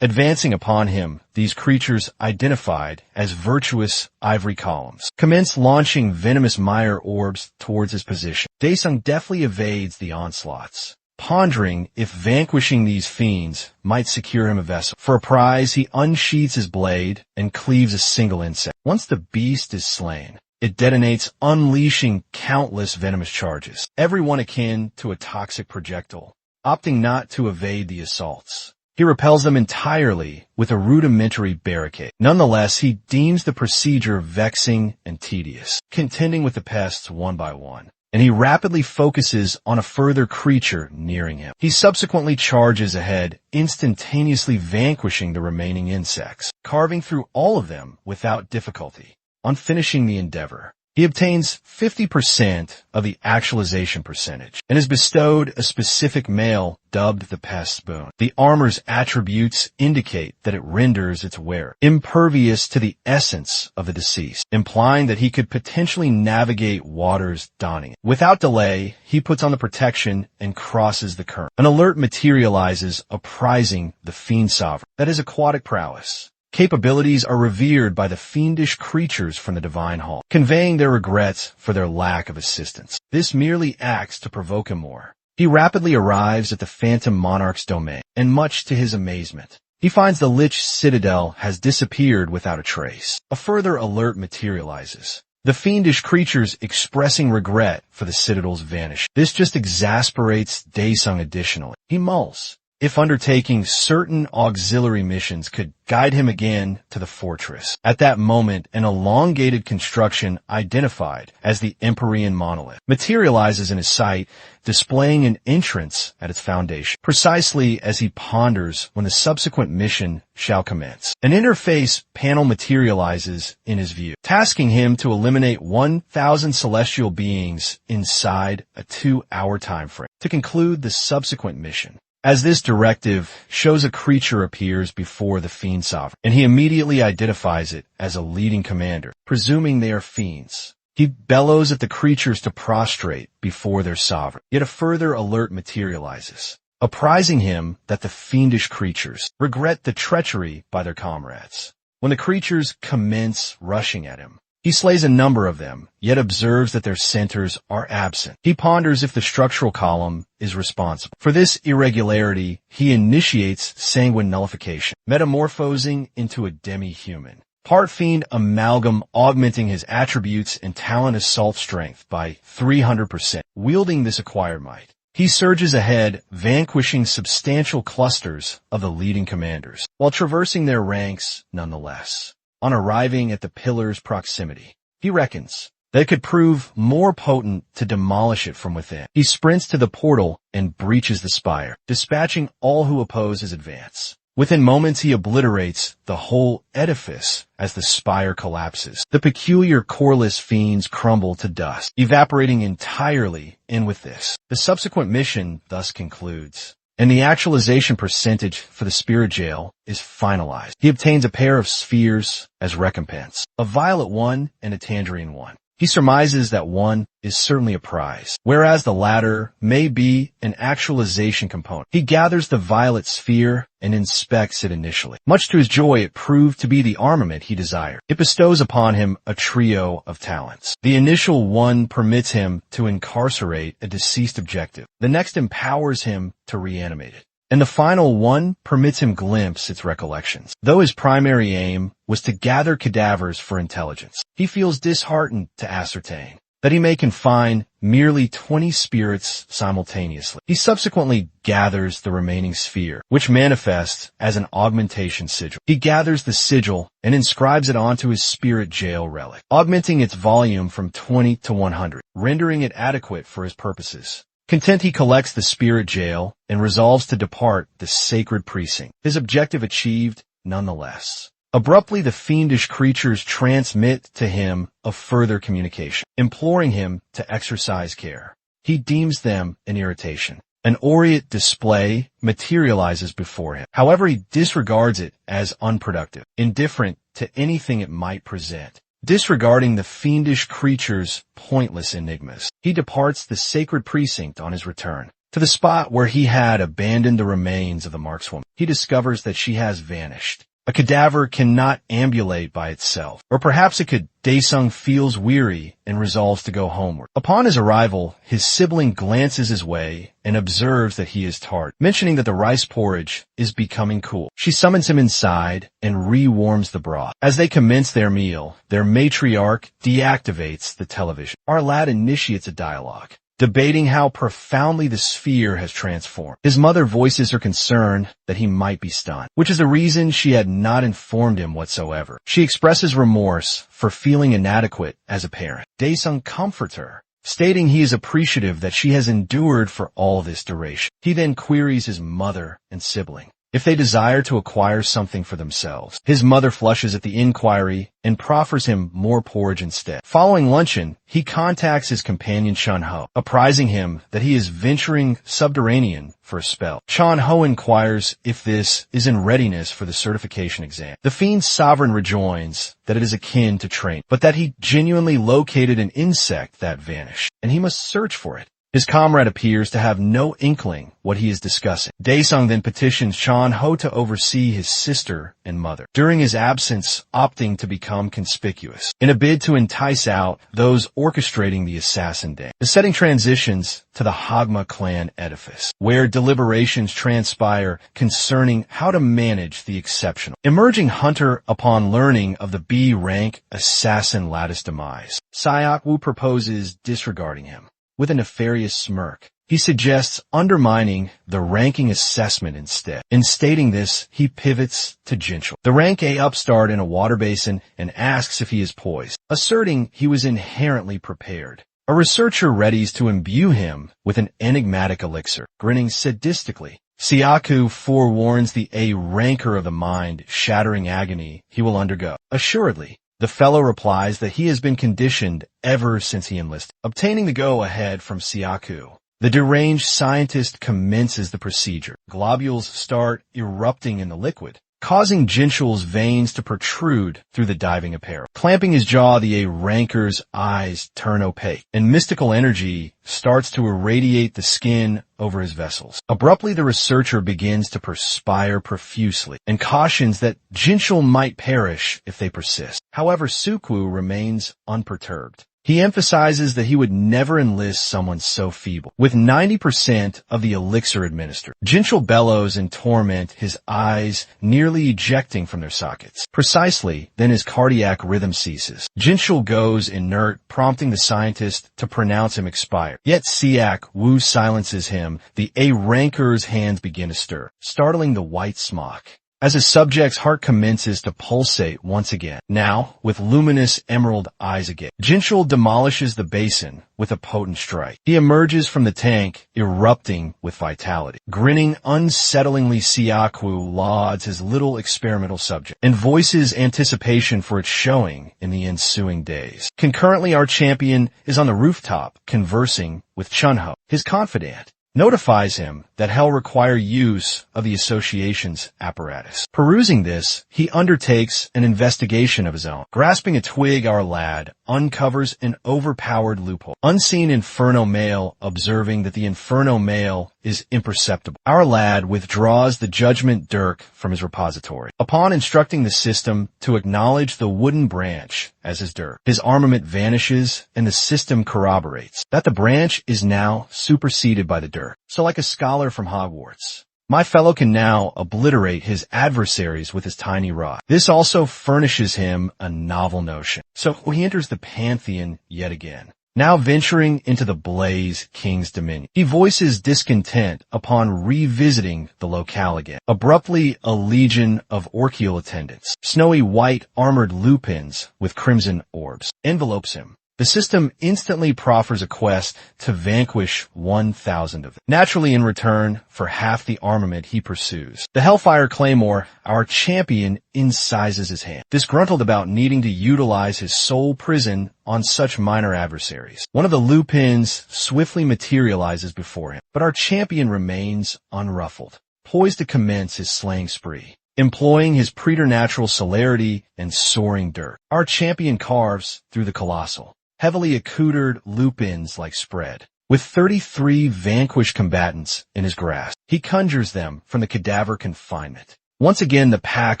advancing upon him, these creatures, identified as virtuous ivory columns, commence launching venomous mire orbs towards his position. Daesung deftly evades the onslaughts, pondering if vanquishing these fiends might secure him a vessel. For a prize, he unsheathes his blade and cleaves a single insect. Once the beast is slain, it detonates, unleashing countless venomous charges, every one akin to a toxic projectile, opting not to evade the assaults. He repels them entirely with a rudimentary barricade. Nonetheless, he deems the procedure vexing and tedious, contending with the pests one by one, and he rapidly focuses on a further creature nearing him. He subsequently charges ahead, instantaneously vanquishing the remaining insects, carving through all of them without difficulty. On finishing the endeavor, he obtains 50% of the actualization percentage and is bestowed a specific mail dubbed the Pest's Boon. The armor's attributes indicate that it renders its wearer impervious to the essence of the deceased, implying that he could potentially navigate waters donning it. Without delay, he puts on the protection and crosses the current. An alert materializes apprising the fiend sovereign that his aquatic prowess capabilities are revered by the fiendish creatures from the divine hall, conveying their regrets for their lack of assistance. This merely acts to provoke him more. He rapidly arrives at the Phantom Monarch's domain, and much to his amazement, he finds the Lich Citadel has disappeared without a trace. A further alert materializes, the fiendish creatures expressing regret for the Citadel's vanishing. This just exasperates Daesung additionally. He mulls if undertaking certain auxiliary missions could guide him again to the fortress. At that moment, an elongated construction identified as the Empyrean monolith materializes in his sight, displaying an entrance at its foundation, precisely as he ponders when the subsequent mission shall commence. An interface panel materializes in his view, tasking him to eliminate 1,000 celestial beings inside a 2-hour time frame to conclude the subsequent mission. As this directive shows, a creature appears before the Fiend Sovereign, and he immediately identifies it as a leading commander, presuming they are fiends. He bellows at the creatures to prostrate before their sovereign. Yet a further alert materializes, apprising him that the fiendish creatures regret the treachery by their comrades. When the creatures commence rushing at him, he slays a number of them, yet observes that their centers are absent. He ponders if the structural column is responsible. For this irregularity, he initiates sanguine nullification, metamorphosing into a demi-human. Part fiend amalgam, augmenting his attributes and talent assault strength by 300%. Wielding this acquired might, he surges ahead, vanquishing substantial clusters of the leading commanders, while traversing their ranks nonetheless. on arriving at the pillar's proximity. He reckons that it could prove more potent to demolish it from within. He sprints to the portal and breaches the spire, dispatching all who oppose his advance. Within moments, he obliterates the whole edifice as the spire collapses. The peculiar coreless fiends crumble to dust, evaporating entirely in with this. The subsequent mission thus concludes, and the actualization percentage for the spirit jail is finalized. He obtains a pair of spheres as recompense, a violet one and a tangerine one. He surmises that one is certainly a prize, whereas the latter may be an actualization component. He gathers the violet sphere and inspects it initially. Much to his joy, it proved to be the armament he desired. It bestows upon him a trio of talents. The initial one permits him to incarcerate a deceased objective. The next empowers him to reanimate it. And the final one permits him glimpse its recollections. Though his primary aim was to gather cadavers for intelligence, he feels disheartened to ascertain that he may confine merely 20 spirits simultaneously. He subsequently gathers the remaining sphere, which manifests as an augmentation sigil. He gathers the sigil and inscribes it onto his spirit jail relic, augmenting its volume from 20 to 100, rendering it adequate for his purposes. Content, he collects the spirit jail and resolves to depart the sacred precinct, his objective achieved nonetheless. Abruptly, the fiendish creatures transmit to him a further communication, imploring him to exercise care. He deems them an irritation. An aureate display materializes before him. However, he disregards it as unproductive, indifferent to anything it might present. Disregarding the fiendish creature's pointless enigmas, he departs the sacred precinct on his return. To the spot where he had abandoned the remains of the markswoman, he discovers that she has vanished. A cadaver cannot ambulate by itself, or perhaps it could. Daesung feels weary and resolves to go homeward. Upon his arrival, his sibling glances his way and observes that he is tart, mentioning that the rice porridge is becoming cool. She summons him inside and re-warms the broth. As they commence their meal, their matriarch deactivates the television. Our lad initiates a dialogue, debating how profoundly the sphere has transformed. His mother voices her concern that he might be stunned, which is the reason she had not informed him whatsoever. She expresses remorse for feeling inadequate as a parent. Daesung comforts her, stating he is appreciative that she has endured for all this duration. He then queries his mother and sibling if they desire to acquire something for themselves. His mother flushes at the inquiry and proffers him more porridge instead. Following luncheon, he contacts his companion Chun-Ho, apprising him that he is venturing subterranean for a spell. Chun-Ho inquires if this is in readiness for the certification exam. The fiend's sovereign rejoins that it is akin to training, but that he genuinely located an insect that vanished, and he must search for it. His comrade appears to have no inkling what he is discussing. Daesung then petitions Chun-Ho to oversee his sister and mother, during his absence opting to become conspicuous, in a bid to entice out those orchestrating the assassin day. The setting transitions to the Hagma clan edifice, where deliberations transpire concerning how to manage the exceptional. Emerging hunter upon learning of the B-rank assassin lattice demise, Syakwu proposes disregarding him. With a nefarious smirk, he suggests undermining the ranking assessment instead. In stating this, he pivots to Jinchul, the rank A upstart in a water basin, and asks if he is poised, asserting he was inherently prepared. A researcher readies to imbue him with an enigmatic elixir. Grinning sadistically, Syakwu forewarns the A ranker of the mind shattering agony he will undergo. Assuredly, the fellow replies that he has been conditioned ever since he enlisted. Obtaining the go-ahead from Syakwu, the deranged scientist commences the procedure. Globules start erupting in the liquid, causing Jinchul's veins to protrude through the diving apparel. Clamping his jaw, the A-ranker's eyes turn opaque, and mystical energy starts to irradiate the skin over his vessels. Abruptly, the researcher begins to perspire profusely and cautions that Jinchul might perish if they persist. However, Syakwu remains unperturbed. He emphasizes that he would never enlist someone so feeble. With 90% of the elixir administered, Jinchul bellows in torment, his eyes nearly ejecting from their sockets. Precisely, then his cardiac rhythm ceases. Jinchul goes inert, prompting the scientist to pronounce him expired. Yet Syakwu silences him. The A-ranker's hands begin to stir, startling the white smock. as his subject's heart commences to pulsate once again, now with luminous emerald eyes again. Jinchul demolishes the basin with a potent strike. He emerges from the tank, erupting with vitality. Grinning unsettlingly, Siakwu lauds his little experimental subject and voices anticipation for its showing in the ensuing days. Concurrently, our champion is on the rooftop conversing with Chunho, his confidant. Notifies him that he'll require use of the association's apparatus. Perusing this, he undertakes an investigation of his own. Grasping a twig, our lad uncovers an overpowered loophole. Unseen Inferno male observing that the Inferno male is imperceptible. Our lad withdraws the Judgment Dirk from his repository. Upon instructing the system to acknowledge the wooden branch as his dirk, his armament vanishes and the system corroborates that the branch is now superseded by the dirk. So like a scholar from Hogwarts, my fellow can now obliterate his adversaries with his tiny rod. This also furnishes him a novel notion. So he enters the pantheon yet again, now venturing into the Blaze King's dominion. He voices discontent upon revisiting the locale again. Abruptly, a legion of orchial attendants, snowy white armored lupins with crimson orbs, envelopes him. The system instantly proffers a quest to vanquish 1,000 of them. Naturally, in return for half the armament he pursues. The Hellfire Claymore, our champion, incisors his hand, disgruntled about needing to utilize his soul prison on such minor adversaries. One of the lupins swiftly materializes before him, but our champion remains unruffled, poised to commence his slaying spree. Employing his preternatural celerity and soaring dirk, our champion carves through the colossal, heavily accoutered lupins like spread. With 33 vanquished combatants in his grasp, he conjures them from the cadaver confinement. Once again, the pack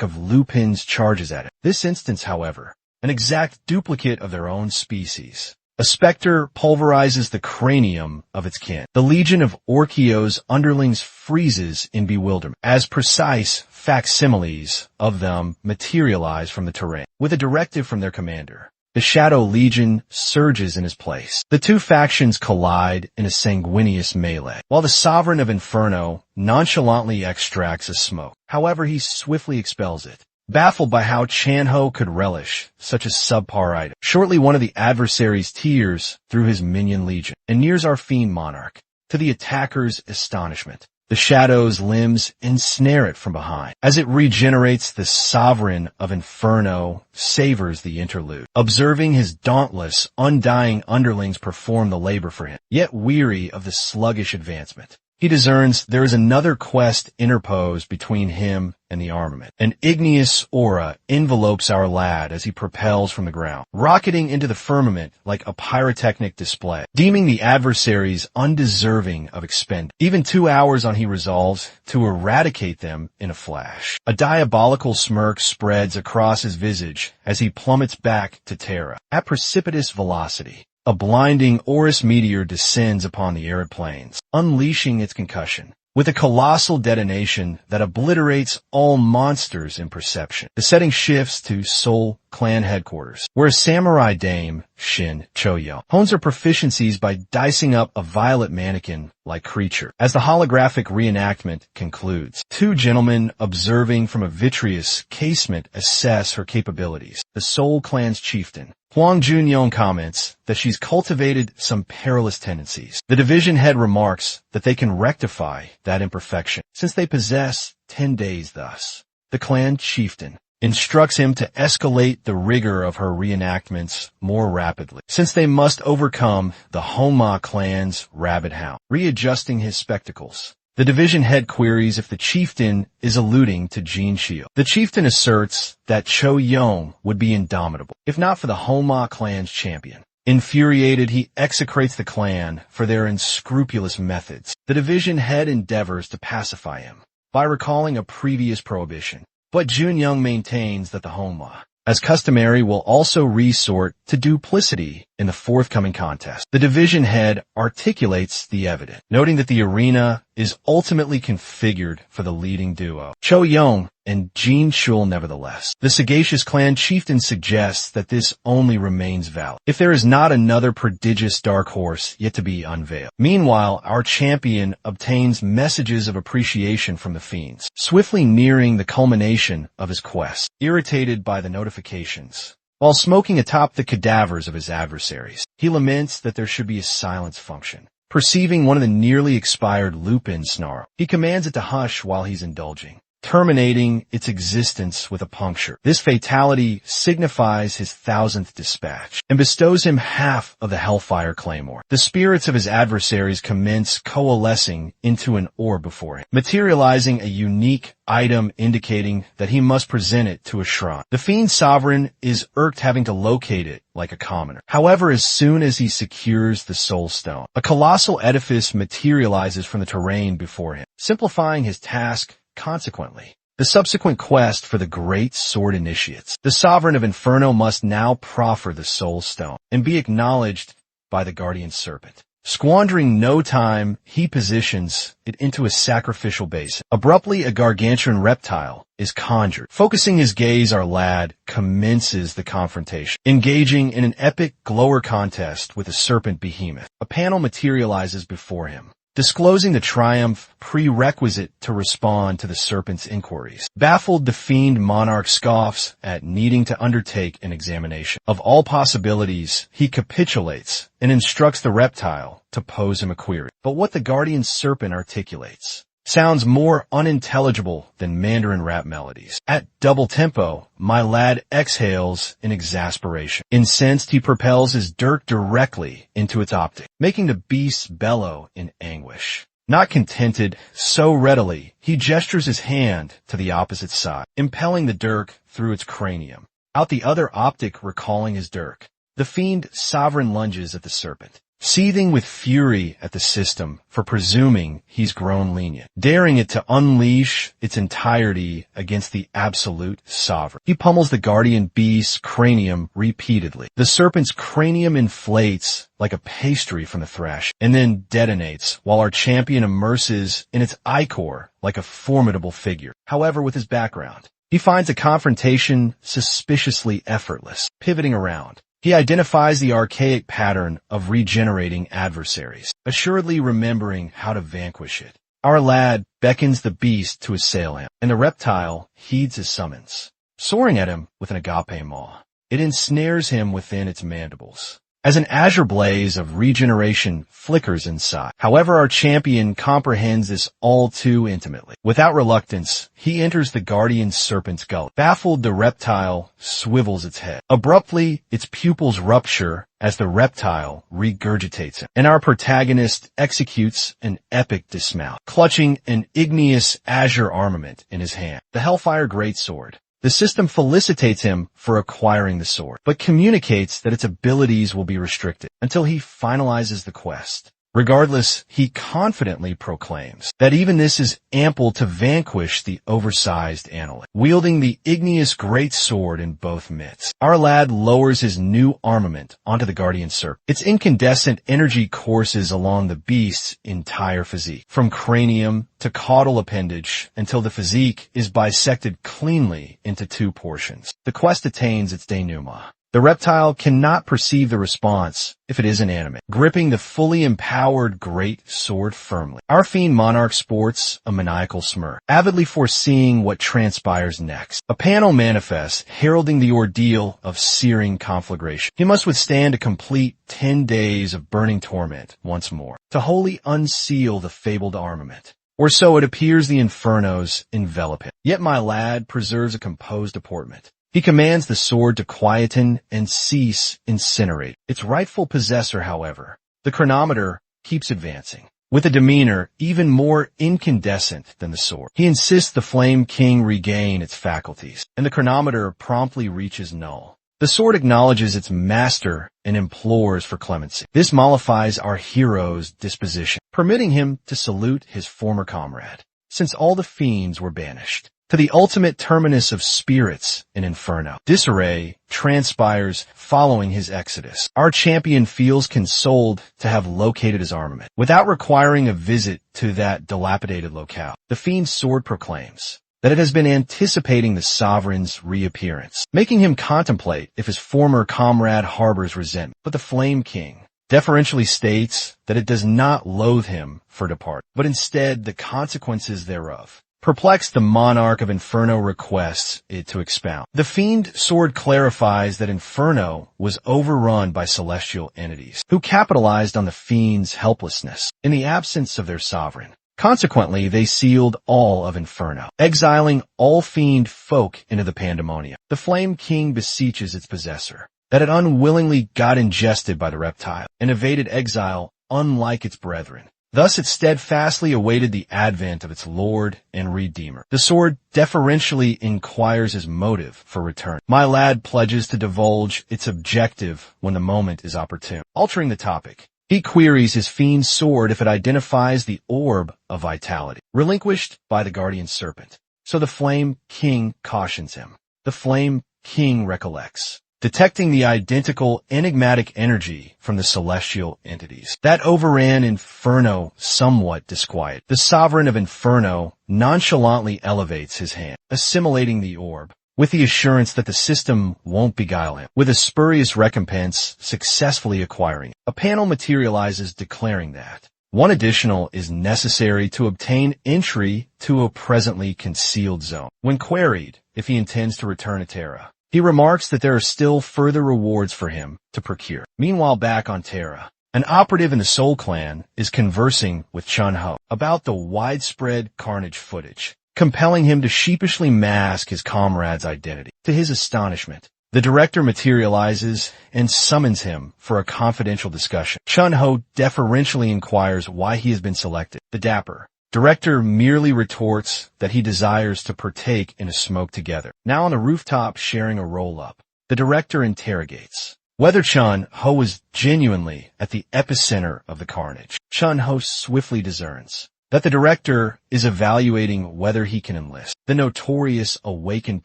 of lupins charges at it. This instance, however, an exact duplicate of their own species. A specter pulverizes the cranium of its kin. The legion of Orchio's underlings freezes in bewilderment, as precise facsimiles of them materialize from the terrain. With a directive from their commander, the Shadow Legion surges in his place. The two factions collide in a sanguineous melee, while the Sovereign of Inferno nonchalantly extracts a smoke. However, he swiftly expels it, baffled by how Chanho could relish such a subpar item. Shortly, one of the adversaries tears through his minion legion and nears our fiend monarch. To the attacker's astonishment, the Shadow's limbs ensnare it from behind. As it regenerates, the Sovereign of Inferno savors the interlude, observing his dauntless, undying underlings perform the labor for him, yet weary of the sluggish advancement. He discerns there is another quest interposed between him and the armament. An igneous aura envelopes our lad as he propels from the ground, rocketing into the firmament like a pyrotechnic display, deeming the adversaries undeserving of expend. Even 2 hours on, he resolves to eradicate them in a flash. A diabolical smirk spreads across his visage as he plummets back to Terra at precipitous velocity. A blinding Orus meteor descends upon the arid plains, unleashing its concussion with a colossal detonation that obliterates all monsters in perception. The setting shifts to Seoul Clan headquarters, where a samurai dame, Shin Choyo, hones her proficiencies by dicing up a violet mannequin-like creature. As the holographic reenactment concludes, two gentlemen observing from a vitreous casement assess her capabilities. The Seoul Clan's chieftain, Huang Junyong, comments that she's cultivated some perilous tendencies. The division head remarks that they can rectify that imperfection, since they possess 10 days thus. The clan chieftain instructs him to escalate the rigor of her reenactments more rapidly, since they must overcome the Honma clan's rabid hound. Readjusting his spectacles, the division head queries if the chieftain is alluding to Jin Shio. The chieftain asserts that Cho Yong would be indomitable, if not for the Honma clan's champion. Infuriated, he execrates the clan for their unscrupulous methods. The division head endeavors to pacify him by recalling a previous prohibition, but Junyoung maintains that the Honma, as customary, will also resort to duplicity in the forthcoming contest. The division head articulates the evidence, noting that the arena is ultimately configured for the leading duo, Cho Yong and Jin Shul. Nevertheless, the sagacious clan chieftain suggests that this only remains valid if there is not another prodigious dark horse yet to be unveiled. Meanwhile, our champion obtains messages of appreciation from the fiends, swiftly nearing the culmination of his quest. Irritated by the notifications, while smoking atop the cadavers of his adversaries, he laments that there should be a silence function. Perceiving one of the nearly expired Lupin snarl, he commands it to hush while he's indulging, terminating its existence with a puncture. This fatality signifies his 1000th dispatch and bestows him half of the Hellfire Claymore. The spirits of his adversaries commence coalescing into an orb before him, materializing a unique item indicating that he must present it to a shrine. The Fiend Sovereign is irked having to locate it like a commoner. However, as soon as he secures the Soul Stone, a colossal edifice materializes from the terrain before him, simplifying his task. Consequently, the subsequent quest for the Great Sword Initiates, the Sovereign of Inferno must now proffer the Soul Stone and be acknowledged by the Guardian Serpent. Squandering no time, he positions it into a sacrificial basin. Abruptly, a gargantuan reptile is conjured. Focusing his gaze, our lad commences the confrontation, engaging in an epic glower contest with a serpent behemoth. A panel materializes before him, disclosing the triumph prerequisite to respond to the serpent's inquiries. Baffled, the fiend monarch scoffs at needing to undertake an examination of all possibilities. He capitulates and instructs the reptile to pose him a query. But what the guardian serpent articulates sounds more unintelligible than Mandarin rap melodies. At double tempo, my lad exhales in exasperation. Incensed, he propels his dirk directly into its optic, making the beast bellow in anguish. Not contented so readily, he gestures his hand to the opposite side, impelling the dirk through its cranium, out the other optic recalling his dirk. The Fiend Sovereign lunges at the serpent, seething with fury at the system for presuming he's grown lenient, daring it to unleash its entirety against the absolute sovereign. He pummels the guardian beast's cranium repeatedly. The serpent's cranium inflates like a pastry from the thrash, and then detonates, while our champion immerses in its ichor like a formidable figure. However, with his background, he finds the confrontation suspiciously effortless. Pivoting around, he identifies the archaic pattern of regenerating adversaries, assuredly remembering how to vanquish it. Our lad beckons the beast to assail him, and the reptile heeds his summons. Soaring at him with an agape maw, it ensnares him within its mandibles, as an azure blaze of regeneration flickers inside. However, our champion comprehends this all too intimately. Without reluctance, he enters the guardian serpent's gullet. Baffled, the reptile swivels its head. Abruptly, its pupils rupture as the reptile regurgitates him, and our protagonist executes an epic dismount, clutching an igneous azure armament in his hand, the Hellfire Greatsword. The system felicitates him for acquiring the sword, but communicates that its abilities will be restricted until he finalizes the quest. Regardless, he confidently proclaims that even this is ample to vanquish the oversized analyst. Wielding the igneous great sword in both mitts, our lad lowers his new armament onto the guardian serpent. Its incandescent energy courses along the beast's entire physique, from cranium to caudal appendage, until the physique is bisected cleanly into two portions. The quest attains its denouement. The reptile cannot perceive the response if it is inanimate, gripping the fully empowered great sword firmly. Our fiend monarch sports a maniacal smirk, avidly foreseeing what transpires next. A panel manifests, heralding the ordeal of searing conflagration. He must withstand a complete 10 days of burning torment once more, to wholly unseal the fabled armament. Or so it appears the infernos envelop him. Yet my lad preserves a composed deportment. He commands the sword to quieten and cease incinerate its rightful possessor. However, the chronometer keeps advancing, with a demeanor even more incandescent than the sword. He insists the Flame King regain its faculties, and the chronometer promptly reaches null. The sword acknowledges its master and implores for clemency. This mollifies our hero's disposition, permitting him to salute his former comrade, since all the fiends were banished. to the ultimate terminus of spirits in Inferno. Disarray transpires following his exodus. Our champion feels consoled to have located his armament, without requiring a visit to that dilapidated locale. The fiend's sword proclaims that it has been anticipating the sovereign's reappearance, making him contemplate if his former comrade harbors resentment. But the Flame King deferentially states that it does not loathe him for departing, but instead the consequences thereof. Perplexed, the monarch of Inferno requests it to expound. The fiend sword clarifies that Inferno was overrun by celestial entities, who capitalized on the fiend's helplessness in the absence of their sovereign. Consequently, they sealed all of Inferno, exiling all fiend folk into the pandemonium. The Flame King beseeches its possessor that it unwillingly got ingested by the reptile and evaded exile unlike its brethren. Thus it steadfastly awaited the advent of its Lord and Redeemer. The sword deferentially inquires his motive for return. My lad pledges to divulge its objective when the moment is opportune. Altering the topic, he queries his fiend's sword if it identifies the orb of vitality, relinquished by the guardian serpent. So the Flame King cautions him. The Flame King recollects, detecting the identical enigmatic energy from the celestial entities that overran Inferno somewhat disquiet. The sovereign of Inferno nonchalantly elevates his hand, assimilating the orb, with the assurance that the system won't beguile him, with a spurious recompense successfully acquiring it. A panel materializes declaring that one additional is necessary to obtain entry to a presently concealed zone. When queried if he intends to return to Terra, he remarks that there are still further rewards for him to procure. Meanwhile, back on Terra, an operative in the Soul Clan is conversing with Chun-Ho about the widespread carnage footage, compelling him to sheepishly mask his comrade's identity. To his astonishment, the director materializes and summons him for a confidential discussion. Chun-Ho deferentially inquires why he has been selected. The dapper director merely retorts that he desires to partake in a smoke together. Now on the rooftop sharing a roll-up, the director interrogates whether Chun-Ho was genuinely at the epicenter of the carnage. Chun-Ho swiftly discerns that the director is evaluating whether he can enlist the notorious awakened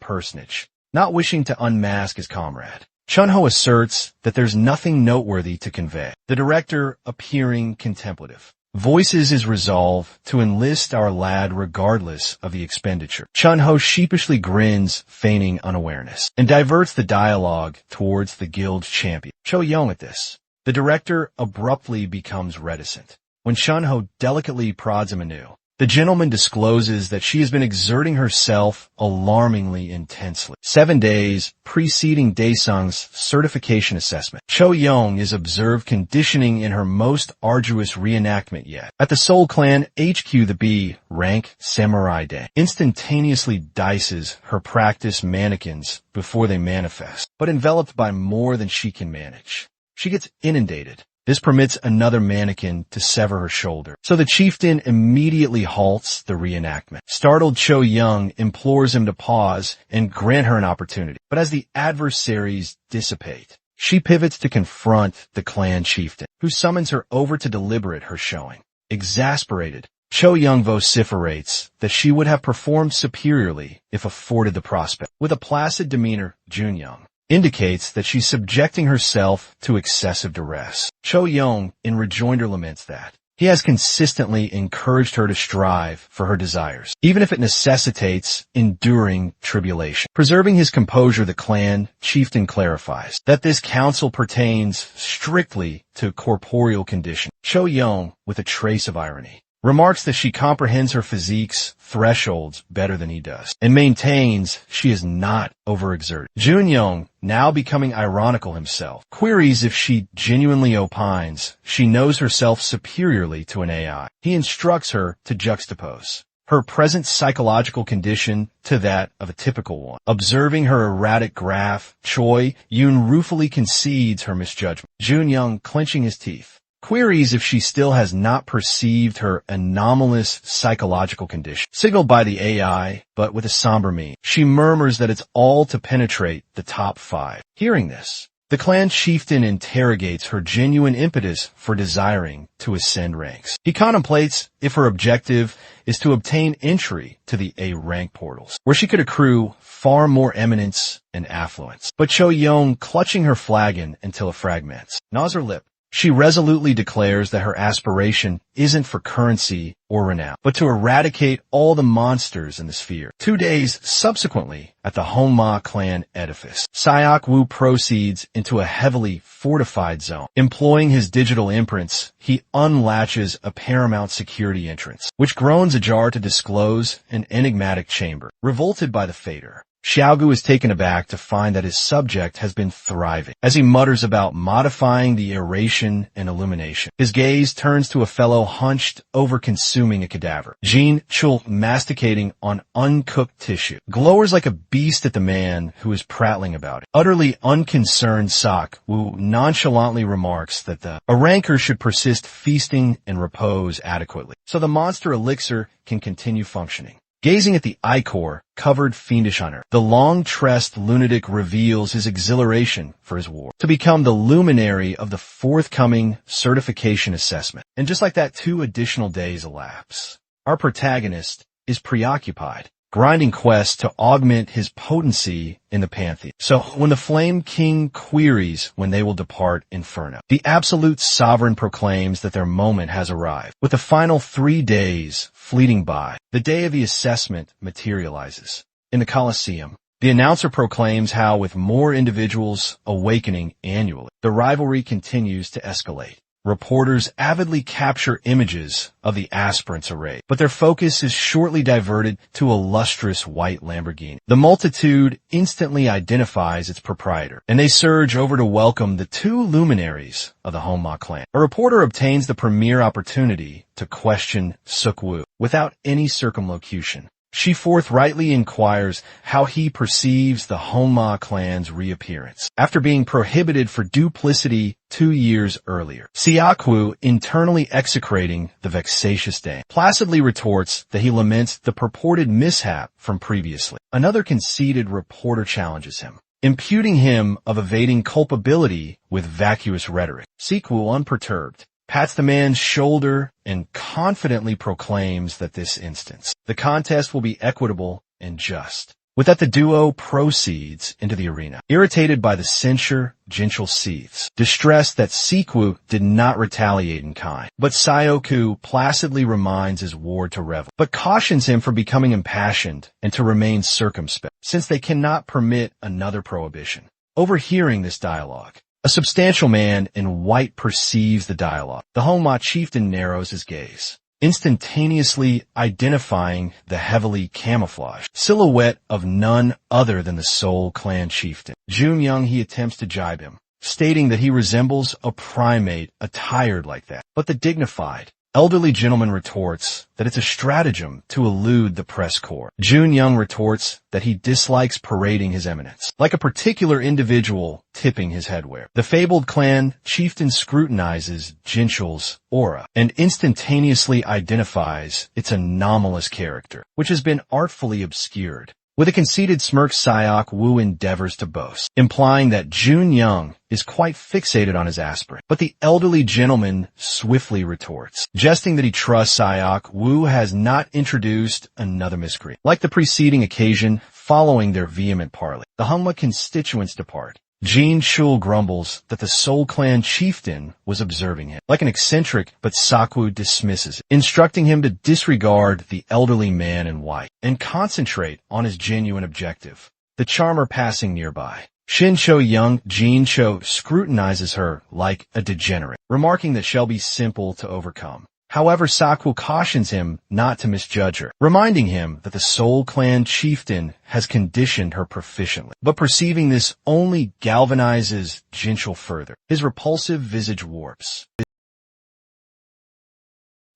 personage, not wishing to unmask his comrade. Chun-Ho asserts that there's nothing noteworthy to convey. The director, appearing contemplative, voices his resolve to enlist our lad regardless of the expenditure. Chun-Ho sheepishly grins, feigning unawareness, and diverts the dialogue towards the guild champion. Cho-Young at this. The director abruptly becomes reticent when Chun-Ho delicately prods him anew. The gentleman discloses that she has been exerting herself alarmingly intensely. 7 days preceding Daesung's certification assessment, Cho-Young is observed conditioning in her most arduous reenactment yet. At the Soul Clan HQ, the B rank Samurai Day instantaneously dices her practice mannequins before they manifest, but enveloped by more than she can manage. She gets inundated. This permits another mannequin to sever her shoulder, so the chieftain immediately halts the reenactment. Startled, Cho-Young implores him to pause and grant her an opportunity. But as the adversaries dissipate, she pivots to confront the clan chieftain, who summons her over to deliberate her showing. Exasperated, Cho-Young vociferates that she would have performed superiorly if afforded the prospect. With a placid demeanor, Jun-Young indicates that she's subjecting herself to excessive duress. Cho-Young in rejoinder laments that he has consistently encouraged her to strive for her desires, even if it necessitates enduring tribulation. Preserving his composure, the clan chieftain clarifies that this counsel pertains strictly to corporeal condition. Cho-Young, with a trace of irony, remarks that she comprehends her physique's thresholds better than he does, and maintains she is not overexerted. Jun-Young, now becoming ironical himself, queries if she genuinely opines she knows herself superiorly to an AI. He instructs her to juxtapose her present psychological condition to that of a typical one. Observing her erratic graph, Choi-Yoon ruefully concedes her misjudgment. Jun-Young, clenching his teeth, queries if she still has not perceived her anomalous psychological condition, signaled by the AI, but with a somber mien. She murmurs that it's all to penetrate the top 5. Hearing this, The clan chieftain interrogates her genuine impetus for desiring to ascend ranks. He contemplates if her objective is to obtain entry to the A-rank portals, where she could accrue far more eminence and affluence. But Cho-young, clutching her flagon until it fragments, gnaws her lip. She resolutely declares that her aspiration isn't for currency or renown, but to eradicate all the monsters in the sphere. 2 days subsequently, at the Honma clan edifice, Sayok-woo proceeds into a heavily fortified zone. Employing his digital imprints, he unlatches a paramount security entrance, which groans ajar to disclose an enigmatic chamber. Revolted by the fader, Xiaogu is taken aback to find that his subject has been thriving. As he mutters about modifying the aeration and illumination, his gaze turns to a fellow hunched over consuming a cadaver. Jin Chul, masticating on uncooked tissue, glowers like a beast at the man who is prattling about it. Utterly unconcerned, Sok Wu nonchalantly remarks that a ranker should persist feasting and repose adequately, so the monster elixir can continue functioning. Gazing at the ichor covered fiendish hunter, the long-tressed lunatic reveals his exhilaration for his war to become the luminary of the forthcoming certification assessment. And just like that, 2 additional days elapse. Our protagonist is preoccupied, grinding quests to augment his potency in the pantheon. So when the Flame King queries when they will depart Inferno, the absolute sovereign proclaims that their moment has arrived. With the final 3 days fleeting by, the day of the assessment materializes. In the Colosseum, the announcer proclaims how, with more individuals awakening annually, the rivalry continues to escalate. Reporters avidly capture images of the aspirants arrayed, but their focus is shortly diverted to a lustrous white Lamborghini. The multitude instantly identifies its proprietor, and they surge over to welcome the 2 luminaries of the Honma clan. A reporter obtains the premier opportunity to question Suk-woo without any circumlocution. She forthrightly inquires how he perceives the Honma clan's reappearance, after being prohibited for duplicity 2 years earlier. Siakwu, internally execrating the vexatious dame, placidly retorts that he laments the purported mishap from previously. Another conceited reporter challenges him, imputing him of evading culpability with vacuous rhetoric. Sikwu, unperturbed, pats the man's shoulder and confidently proclaims that this instance, the contest will be equitable and just. With that, the duo proceeds into the arena. Irritated by the censure, Jinchul seethes, distressed that Sikwu did not retaliate in kind. But Sayoku placidly reminds his ward to revel, but cautions him from becoming impassioned and to remain circumspect, since they cannot permit another prohibition. Overhearing this dialogue, a substantial man in white perceives the dialogue. The Honma chieftain narrows his gaze, instantaneously identifying the heavily camouflaged silhouette of none other than the Seoul clan chieftain. Jun-young, he attempts to jibe him, stating that he resembles a primate attired like that. But the dignified, elderly gentleman retorts that it's a stratagem to elude the press corps. Jun-young retorts that he dislikes parading his eminence, like a particular individual tipping his headwear. The fabled clan chieftain scrutinizes Jinchul's aura and instantaneously identifies its anomalous character, which has been artfully obscured. With a conceited smirk, Sayok-woo endeavors to boast, implying that Jun-young is quite fixated on his aspirant. But the elderly gentleman swiftly retorts, jesting that he trusts Sayok-woo has not introduced another miscreant. Like the preceding occasion, following their vehement parley, the Honma constituents depart. Jin Chul grumbles that the Seoul clan chieftain was observing him, like an eccentric, but Sakwu dismisses it, instructing him to disregard the elderly man in white and concentrate on his genuine objective, the charmer passing nearby. Shin Cho-young, Jin Cho, scrutinizes her like a degenerate, remarking that she'll be simple to overcome. However, Sakwu cautions him not to misjudge her, reminding him that the Seoul clan chieftain has conditioned her proficiently. But perceiving this only galvanizes Jinchul further. His repulsive visage warps.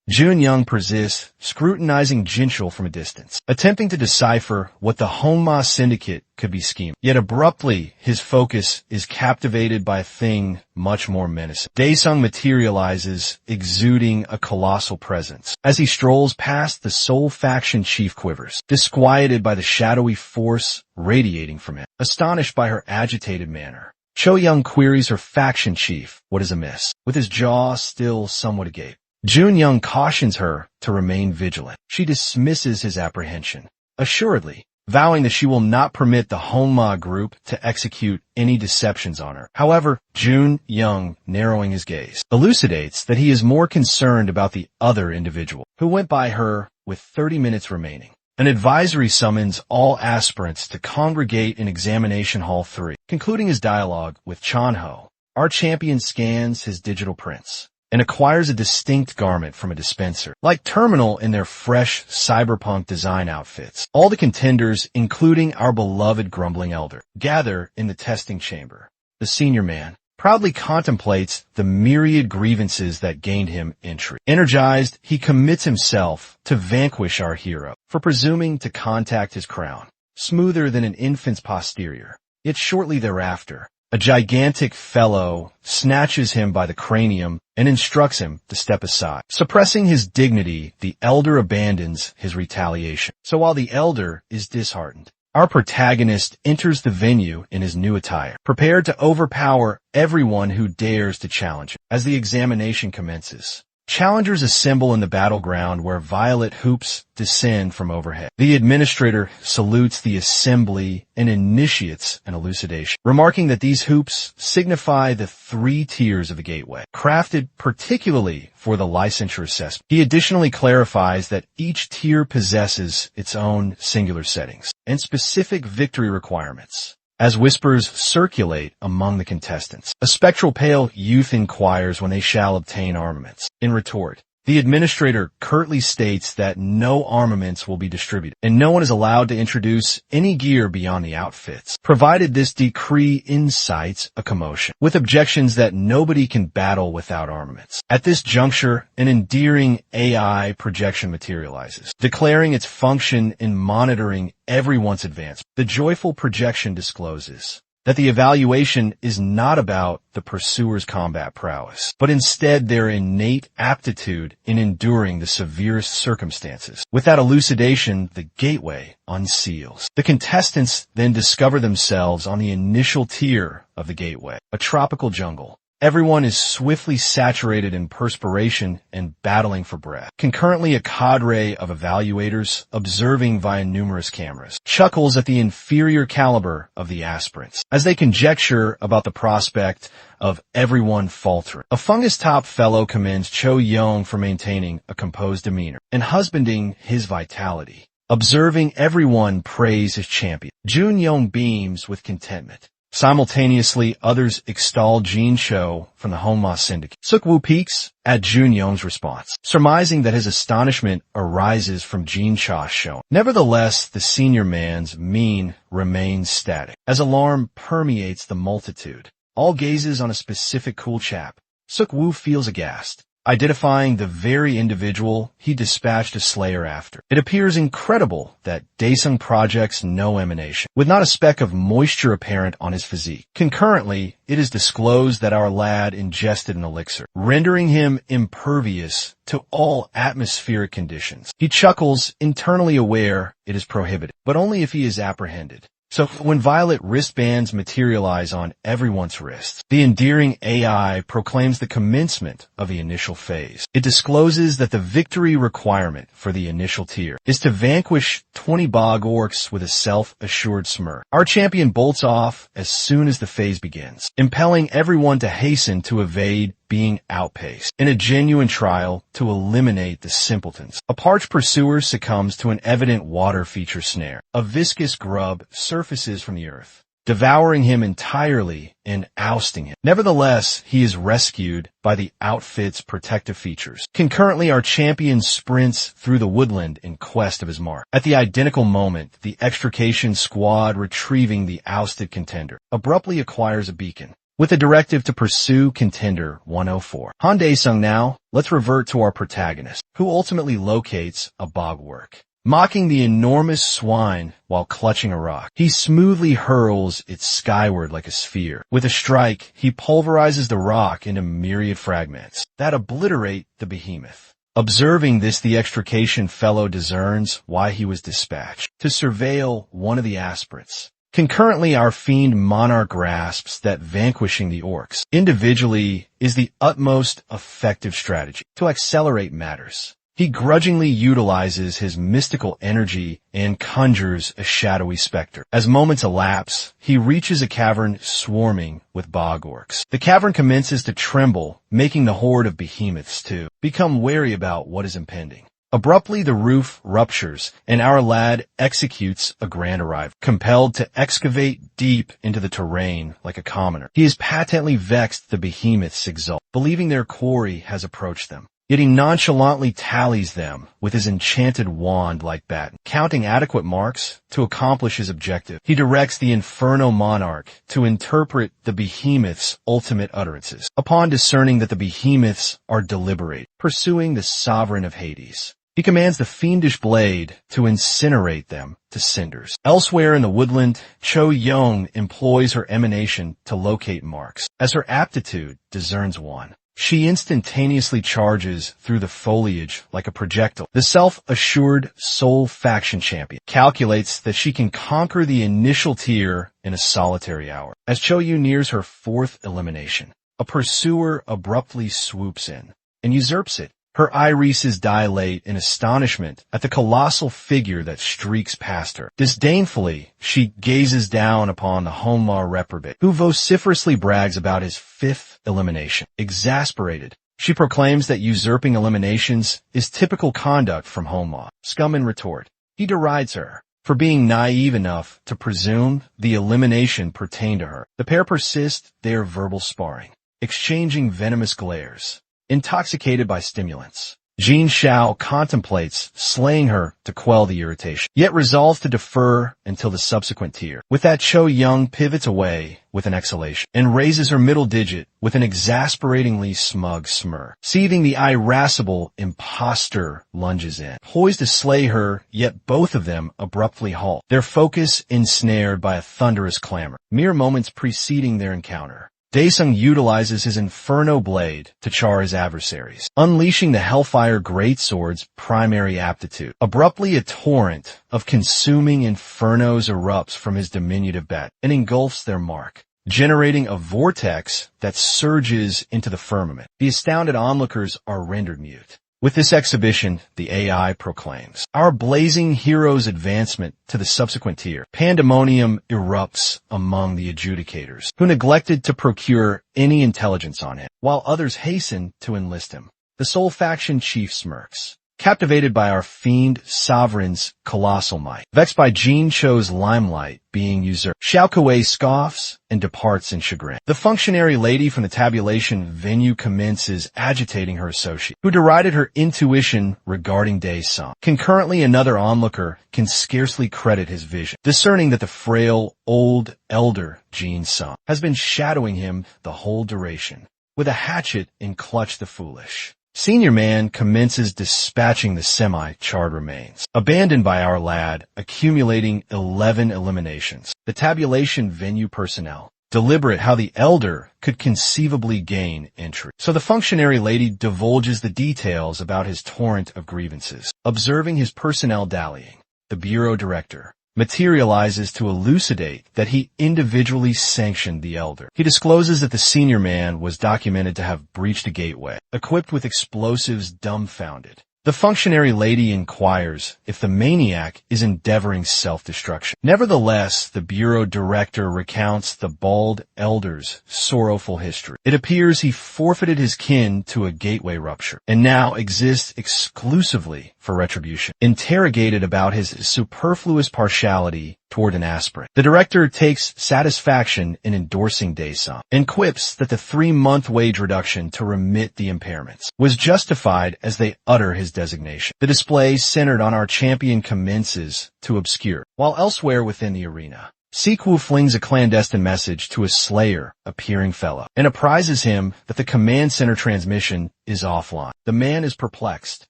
Jun-young persists, scrutinizing Jinchul from a distance, attempting to decipher what the Honma Syndicate could be scheming. Yet abruptly, his focus is captivated by a thing much more menacing. Daesung materializes, exuding a colossal presence. As he strolls past, the Seoul faction chief quivers, disquieted by the shadowy force radiating from him. Astonished by her agitated manner, Cho Young queries her faction chief, what is amiss, with his jaw still somewhat agape. Jun Young cautions her to remain vigilant. She dismisses his apprehension, assuredly, vowing that she will not permit the Honma group to execute any deceptions on her. However, Jun Young, narrowing his gaze, elucidates that he is more concerned about the other individual, who went by her with 30 minutes remaining. An advisory summons all aspirants to congregate in Examination Hall 3. Concluding his dialogue with Chanho, our champion scans his digital prints and acquires a distinct garment from a dispenser, like Terminal in their fresh cyberpunk design outfits. All the contenders, including our beloved Grumbling Elder, gather in the testing chamber. The senior man proudly contemplates the myriad grievances that gained him entry. Energized, he commits himself to vanquish our hero for presuming to contact his crown, smoother than an infant's posterior. Yet shortly thereafter, a gigantic fellow snatches him by the cranium and instructs him to step aside. Suppressing his dignity, the elder abandons his retaliation. So while the elder is disheartened, our protagonist enters the venue in his new attire, prepared to overpower everyone who dares to challenge him. As the examination commences, challengers assemble in the battleground where violet hoops descend from overhead. The administrator salutes the assembly and initiates an elucidation, remarking that these hoops signify the 3 tiers of the gateway, crafted particularly for the licensure assessment. He additionally clarifies that each tier possesses its own singular settings and specific victory requirements. As whispers circulate among the contestants, a spectral pale youth inquires when they shall obtain armaments. In retort, the administrator curtly states that no armaments will be distributed, and no one is allowed to introduce any gear beyond the outfits, provided this decree incites a commotion, with objections that nobody can battle without armaments. At this juncture, an endearing AI projection materializes, declaring its function in monitoring everyone's advancement. The joyful projection discloses that the evaluation is not about the pursuer's combat prowess, but instead their innate aptitude in enduring the severest circumstances. With that elucidation, the gateway unseals. The contestants then discover themselves on the initial tier of the gateway, a tropical jungle. Everyone is swiftly saturated in perspiration and battling for breath. Concurrently, a cadre of evaluators, observing via numerous cameras, chuckles at the inferior caliber of the aspirants as they conjecture about the prospect of everyone faltering. A fungus-top fellow commends Cho Young for maintaining a composed demeanor and husbanding his vitality. Observing everyone praise his champion, Jun Young beams with contentment. Simultaneously, others extol Jin Cho from the Honma Syndicate. Suk-woo peeks at Jun Young's response, surmising that his astonishment arises from Jin Cha's showing. Nevertheless, the senior man's mien remains static, as alarm permeates the multitude. All gazes on a specific cool chap. Suk-woo feels aghast, identifying the very individual he dispatched a slayer after. It appears incredible that Daesung projects no emanation, with not a speck of moisture apparent on his physique. Concurrently, it is disclosed that our lad ingested an elixir, rendering him impervious to all atmospheric conditions. He chuckles, internally aware it is prohibited, but only if he is apprehended. So when violet wristbands materialize on everyone's wrists, the endearing AI proclaims the commencement of the initial phase. It discloses that the victory requirement for the initial tier is to vanquish 20 bog orcs with a self-assured smirk. Our champion bolts off as soon as the phase begins, impelling everyone to hasten to evade being outpaced in a genuine trial to eliminate the simpletons. A parched pursuer succumbs to an evident water feature snare. A viscous grub surfaces from the earth, devouring him entirely and ousting him. Nevertheless, he is rescued by the outfit's protective features. Concurrently, our champion sprints through the woodland in quest of his mark. At the identical moment, the extrication squad retrieving the ousted contender abruptly acquires a beacon, with a directive to pursue contender 104. Han Daesung now, let's revert to our protagonist, who ultimately locates a bogwork. Mocking the enormous swine while clutching a rock, he smoothly hurls it skyward like a sphere. With a strike, he pulverizes the rock into myriad fragments that obliterate the behemoth. Observing this, the extrication fellow discerns why he was dispatched: to surveil one of the aspirants. Concurrently, our fiend monarch grasps that vanquishing the orcs individually is the utmost effective strategy to accelerate matters. He grudgingly utilizes his mystical energy and conjures a shadowy specter. As moments elapse, he reaches a cavern swarming with bog orcs. The cavern commences to tremble, making the horde of behemoths to become wary about what is impending. Abruptly, the roof ruptures, and our lad executes a grand arrival, compelled to excavate deep into the terrain like a commoner. He is patently vexed the behemoths exult, believing their quarry has approached them. Yet he nonchalantly tallies them with his enchanted wand like baton. Counting adequate marks to accomplish his objective, he directs the Inferno Monarch to interpret the behemoth's ultimate utterances. Upon discerning that the behemoths are deliberate, pursuing the sovereign of Hades, he commands the fiendish blade to incinerate them to cinders. Elsewhere in the woodland, Cho Yong employs her emanation to locate marks. As her aptitude discerns one, she instantaneously charges through the foliage like a projectile. The self-assured soul faction champion calculates that she can conquer the initial tier in a solitary hour. As Cho Yu nears her fourth elimination, a pursuer abruptly swoops in and usurps it. Her irises dilate in astonishment at the colossal figure that streaks past her. Disdainfully, she gazes down upon the Honma reprobate, who vociferously brags about his fifth elimination. Exasperated, she proclaims that usurping eliminations is typical conduct from Honma. Scum in retort, he derides her for being naive enough to presume the elimination pertained to her. The pair persist their verbal sparring, exchanging venomous glares. Intoxicated by stimulants, Jin Xiao contemplates slaying her to quell the irritation, yet resolves to defer until the subsequent tier. With that, Cho Young pivots away with an exhalation and raises her middle digit with an exasperatingly smug smirk. Seething, the irascible imposter lunges in, poised to slay her, yet both of them abruptly halt, their focus ensnared by a thunderous clamor. Mere moments preceding their encounter, Daesung utilizes his Inferno Blade to char his adversaries, unleashing the Hellfire Greatsword's primary aptitude. Abruptly, a torrent of consuming infernos erupts from his diminutive bat and engulfs their mark, generating a vortex that surges into the firmament. The astounded onlookers are rendered mute. With this exhibition, the AI proclaims, "Our blazing hero's advancement to the subsequent tier." Pandemonium erupts among the adjudicators, who neglected to procure any intelligence on him, while others hasten to enlist him. The Soul Faction chief smirks, captivated by our fiend sovereign's colossal might. Vexed by Jin Cho's limelight being usurped, Xiao Kuei scoffs and departs in chagrin. The functionary lady from the tabulation venue commences agitating her associate, who derided her intuition regarding Daesung. Concurrently, another onlooker can scarcely credit his vision, discerning that the frail, old elder Jin Sung has been shadowing him the whole duration, with a hatchet in clutch the foolish. Senior Man commences dispatching the semi-charred remains, abandoned by our lad, accumulating 11 eliminations. The tabulation venue personnel deliberate how the elder could conceivably gain entry. So the functionary lady divulges the details about his torrent of grievances. Observing his personnel dallying, the bureau director materializes to elucidate that he individually sanctioned the elder. He discloses that the senior man was documented to have breached a gateway, equipped with explosives. Dumbfounded, the functionary lady inquires if the maniac is endeavoring self-destruction. Nevertheless, the bureau director recounts the bald elder's sorrowful history. It appears he forfeited his kin to a gateway rupture and now exists exclusively for retribution. Interrogated about his superfluous partiality toward an aspirant, the director takes satisfaction in endorsing Daesung and quips that the 3-month wage reduction to remit the impairments was justified as they utter his designation. The display centered on our champion commences to obscure, while elsewhere within the arena, Siku flings a clandestine message to a slayer appearing fellow and apprises him that the command center transmission is offline. The man is perplexed,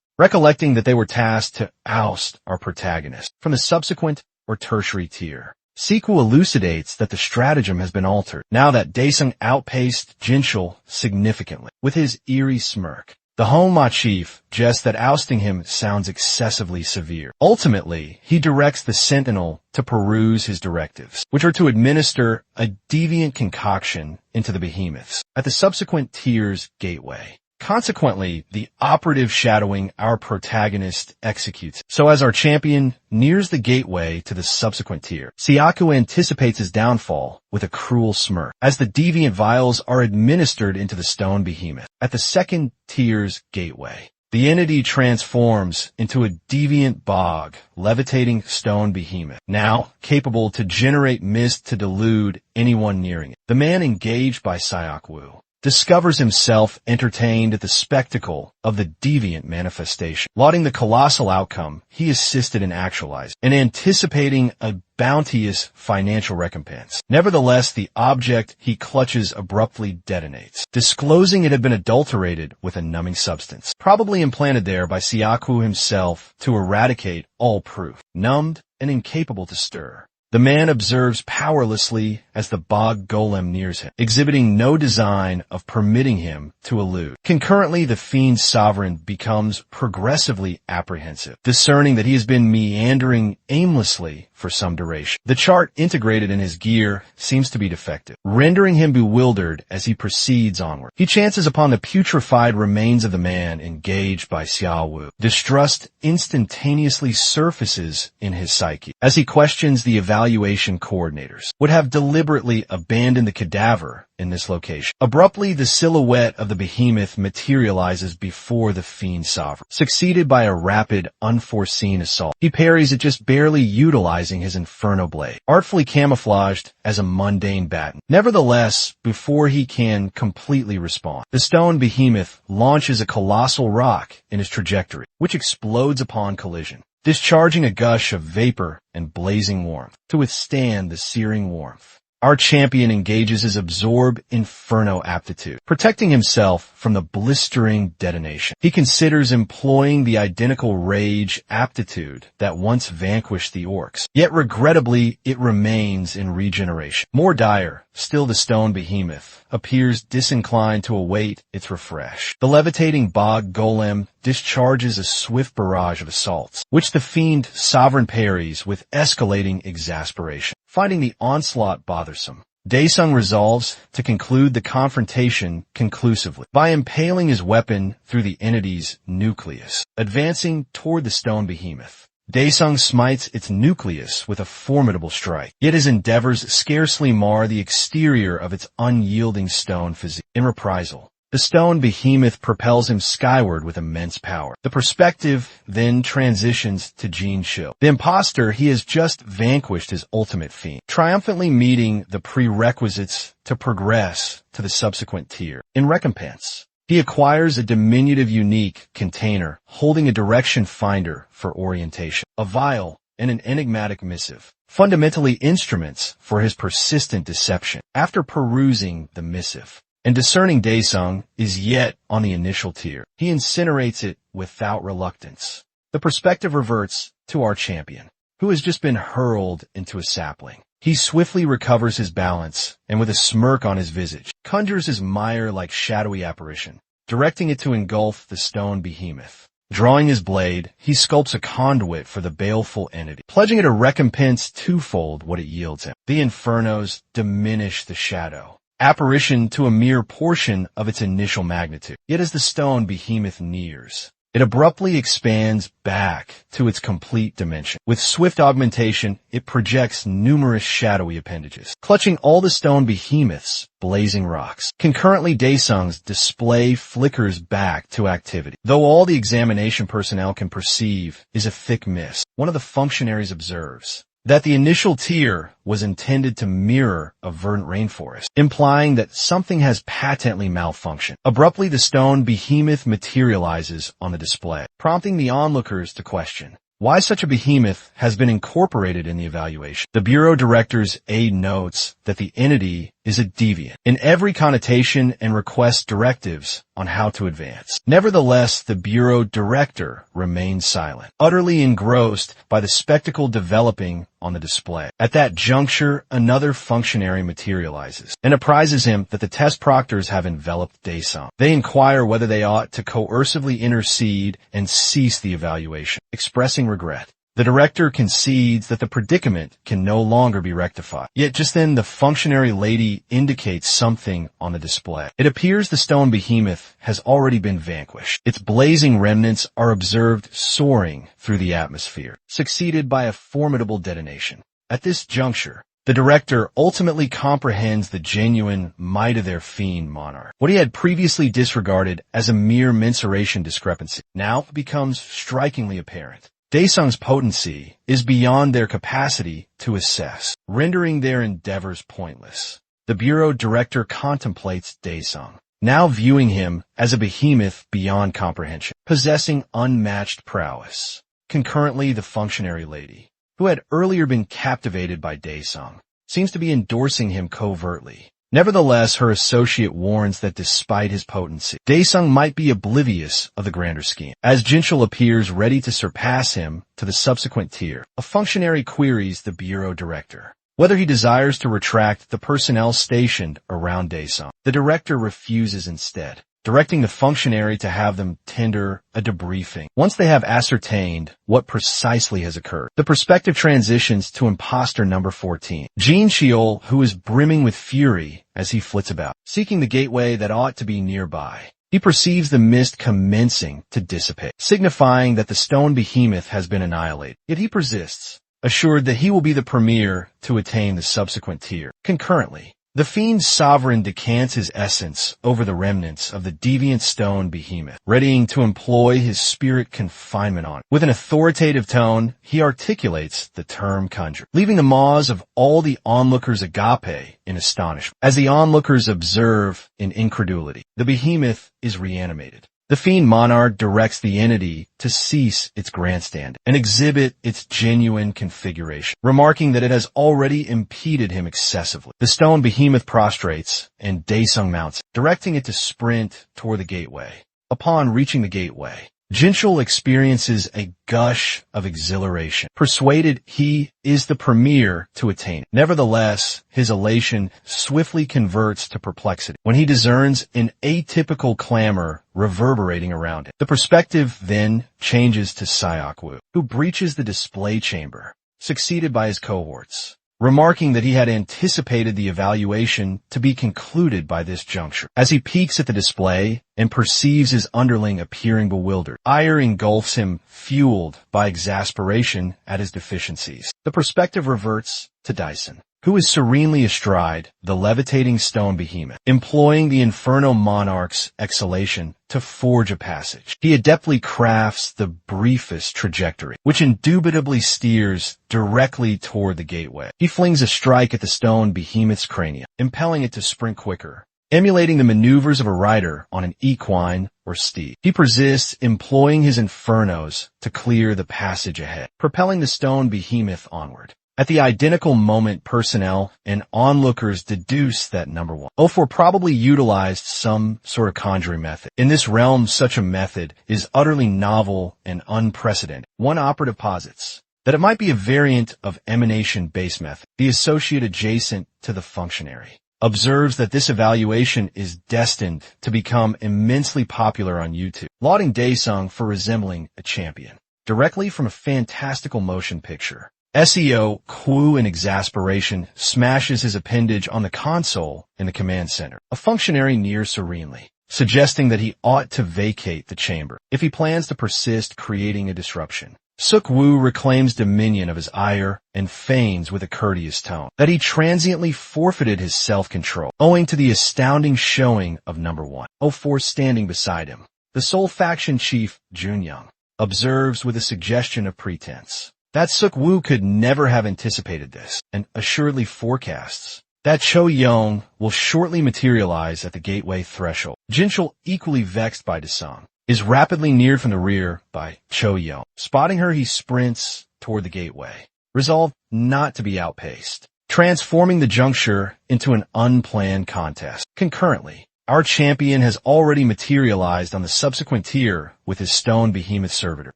recollecting that they were tasked to oust our protagonist from the subsequent or tertiary tier. Siku elucidates that the stratagem has been altered, now that Daesung outpaced Jinchul significantly. With his eerie smirk, The Honma chief jests that ousting him sounds excessively severe. Ultimately, he directs the sentinel to peruse his directives, which are to administer a deviant concoction into the behemoths at the subsequent tier's gateway. Consequently, the operative shadowing our protagonist executes. So as our champion nears the gateway to the subsequent tier, Syaku anticipates his downfall with a cruel smirk as the deviant vials are administered into the stone behemoth at the second tier's gateway. The entity transforms into a deviant bog, levitating stone behemoth, now capable to generate mist to delude anyone nearing it. The man engaged by Syaku discovers himself entertained at the spectacle of the deviant manifestation, lauding the colossal outcome he assisted in actualizing, and anticipating a bounteous financial recompense. Nevertheless, the object he clutches abruptly detonates, disclosing it had been adulterated with a numbing substance, probably implanted there by Syaku himself to eradicate all proof, numbed and incapable to stir. The man observes powerlessly as the bog golem nears him, exhibiting no design of permitting him to elude. Concurrently, the fiend's sovereign becomes progressively apprehensive, discerning that he has been meandering aimlessly for some duration. The chart integrated in his gear seems to be defective, rendering him bewildered as he proceeds onward. He chances upon the putrefied remains of the man engaged by Xiaowu. Distrust instantaneously surfaces in his psyche as he questions the evaluation coordinators. Would have deliberately abandoned the cadaver in this location. Abruptly, the silhouette of the behemoth materializes before the fiend sovereign, succeeded by a rapid, unforeseen assault. He parries it, just barely utilizing his inferno blade, artfully camouflaged as a mundane baton. Nevertheless, before he can completely respond, the stone behemoth launches a colossal rock in his trajectory, which explodes upon collision, discharging a gush of vapor and blazing warmth to withstand the searing warmth. Our champion engages his absorb inferno aptitude, protecting himself from the blistering detonation. He considers employing the identical rage aptitude that once vanquished the orcs, yet regrettably it remains in regeneration. More dire, still the stone behemoth appears disinclined to await its refresh. The levitating bog golem discharges a swift barrage of assaults, which the fiend sovereign parries with escalating exasperation. Finding the onslaught bothersome, Daesung resolves to conclude the confrontation conclusively by impaling his weapon through the entity's nucleus. Advancing toward the stone behemoth, Daesung smites its nucleus with a formidable strike, yet his endeavors scarcely mar the exterior of its unyielding stone physique. In reprisal, the stone behemoth propels him skyward with immense power. The perspective then transitions to Jin Shil, the imposter he has just vanquished his ultimate fiend, triumphantly meeting the prerequisites to progress to the subsequent tier. In recompense, he acquires a diminutive unique container holding a direction finder for orientation, a vial, and an enigmatic missive, fundamentally instruments for his persistent deception. After perusing the missive, and discerning Daesung is yet on the initial tier, he incinerates it without reluctance. The perspective reverts to our champion, who has just been hurled into a sapling. He swiftly recovers his balance, and with a smirk on his visage, conjures his mire-like shadowy apparition, directing it to engulf the stone behemoth. Drawing his blade, he sculpts a conduit for the baleful entity, pledging it a recompense twofold what it yields him. The infernos diminish the shadow apparition to a mere portion of its initial magnitude. Yet as the stone behemoth nears, it abruptly expands back to its complete dimension. With swift augmentation, it projects numerous shadowy appendages, clutching all the stone behemoth's blazing rocks. Concurrently, Daesung's display flickers back to activity. Though all the examination personnel can perceive is a thick mist, one of the functionaries observes that the initial tier was intended to mirror a verdant rainforest, implying that something has patently malfunctioned. Abruptly, the stone behemoth materializes on the display, prompting the onlookers to question why such a behemoth has been incorporated in the evaluation. The bureau director's aide notes that the entity is a deviant in every connotation and requests directives on how to advance. Nevertheless, the bureau director remains silent, utterly engrossed by the spectacle developing on the display. At that juncture, another functionary materializes and apprises him that the test proctors have enveloped Daesung. They inquire whether they ought to coercively intercede and cease the evaluation, expressing regret. The director concedes that the predicament can no longer be rectified. Yet just then the functionary lady indicates something on the display. It appears the stone behemoth has already been vanquished. Its blazing remnants are observed soaring through the atmosphere, succeeded by a formidable detonation. At this juncture, the director ultimately comprehends the genuine might of their fiend monarch. What he had previously disregarded as a mere mensuration discrepancy now becomes strikingly apparent. Daesung's potency is beyond their capacity to assess, rendering their endeavors pointless. The bureau director contemplates Daesung, now viewing him as a behemoth beyond comprehension, possessing unmatched prowess. Concurrently, the functionary lady, who had earlier been captivated by Daesung, seems to be endorsing him covertly. Nevertheless, her associate warns that despite his potency, Daesung might be oblivious of the grander scheme. As Jinchul appears ready to surpass him to the subsequent tier, a functionary queries the bureau director whether he desires to retract the personnel stationed around Daesung. The director refuses instead, directing the functionary to have them tender a debriefing. Once they have ascertained what precisely has occurred, the perspective transitions to imposter number 14, Jin Sheol, who is brimming with fury as he flits about, seeking the gateway that ought to be nearby. He perceives the mist commencing to dissipate, signifying that the stone behemoth has been annihilated. Yet he persists, assured that he will be the premier to attain the subsequent tier. Concurrently, the fiend's sovereign decants his essence over the remnants of the deviant stone behemoth, readying to employ his spirit confinement on it. With an authoritative tone, he articulates the term conjure, leaving the maws of all the onlookers agape in astonishment. As the onlookers observe in incredulity, the behemoth is reanimated. The fiend monarch directs the entity to cease its grandstand and exhibit its genuine configuration, remarking that it has already impeded him excessively. The stone behemoth prostrates, and Daesung mounts it, directing it to sprint toward the gateway. Upon reaching the gateway, Jinchul experiences a gush of exhilaration, persuaded he is the premier to attain it. Nevertheless, his elation swiftly converts to perplexity when he discerns an atypical clamor reverberating around him. The perspective then changes to Syokwu, who breaches the display chamber, succeeded by his cohorts, remarking that he had anticipated the evaluation to be concluded by this juncture. As he peeks at the display and perceives his underling appearing bewildered, ire engulfs him, fueled by exasperation at his deficiencies. The perspective reverts to Dyson, who is serenely astride the levitating stone behemoth, employing the Inferno Monarch's exhalation to forge a passage. He adeptly crafts the briefest trajectory, which indubitably steers directly toward the gateway. He flings a strike at the stone behemoth's cranium, impelling it to sprint quicker, emulating the maneuvers of a rider on an equine or steed. He persists, employing his infernos to clear the passage ahead, propelling the stone behemoth onward. At the identical moment, personnel and onlookers deduce that number 104 probably utilized some sort of conjuring method. In this realm, such a method is utterly novel and unprecedented. One operative posits that it might be a variant of emanation-based method, the associate adjacent to the functionary. Observes that this evaluation is destined to become immensely popular on YouTube, lauding Daesung for resembling a champion, directly from a fantastical motion picture. SEO, Kwu in exasperation, smashes his appendage on the console in the command center. A functionary nears serenely, suggesting that he ought to vacate the chamber if he plans to persist creating a disruption. Suk Wu reclaims dominion of his ire and feigns with a courteous tone that he transiently forfeited his self-control, owing to the astounding showing of number 104 standing beside him. The sole faction chief, Junyoung, observes with a suggestion of pretense that Suk Wu could never have anticipated this, and assuredly forecasts that Cho Yong will shortly materialize at the gateway threshold. Jinchul, equally vexed by Daesung, is rapidly neared from the rear by Cho Yong. Spotting her, he sprints toward the gateway, resolved not to be outpaced. transforming the juncture into an unplanned contest. Concurrently, our champion has already materialized on the subsequent tier with his stone behemoth servitor.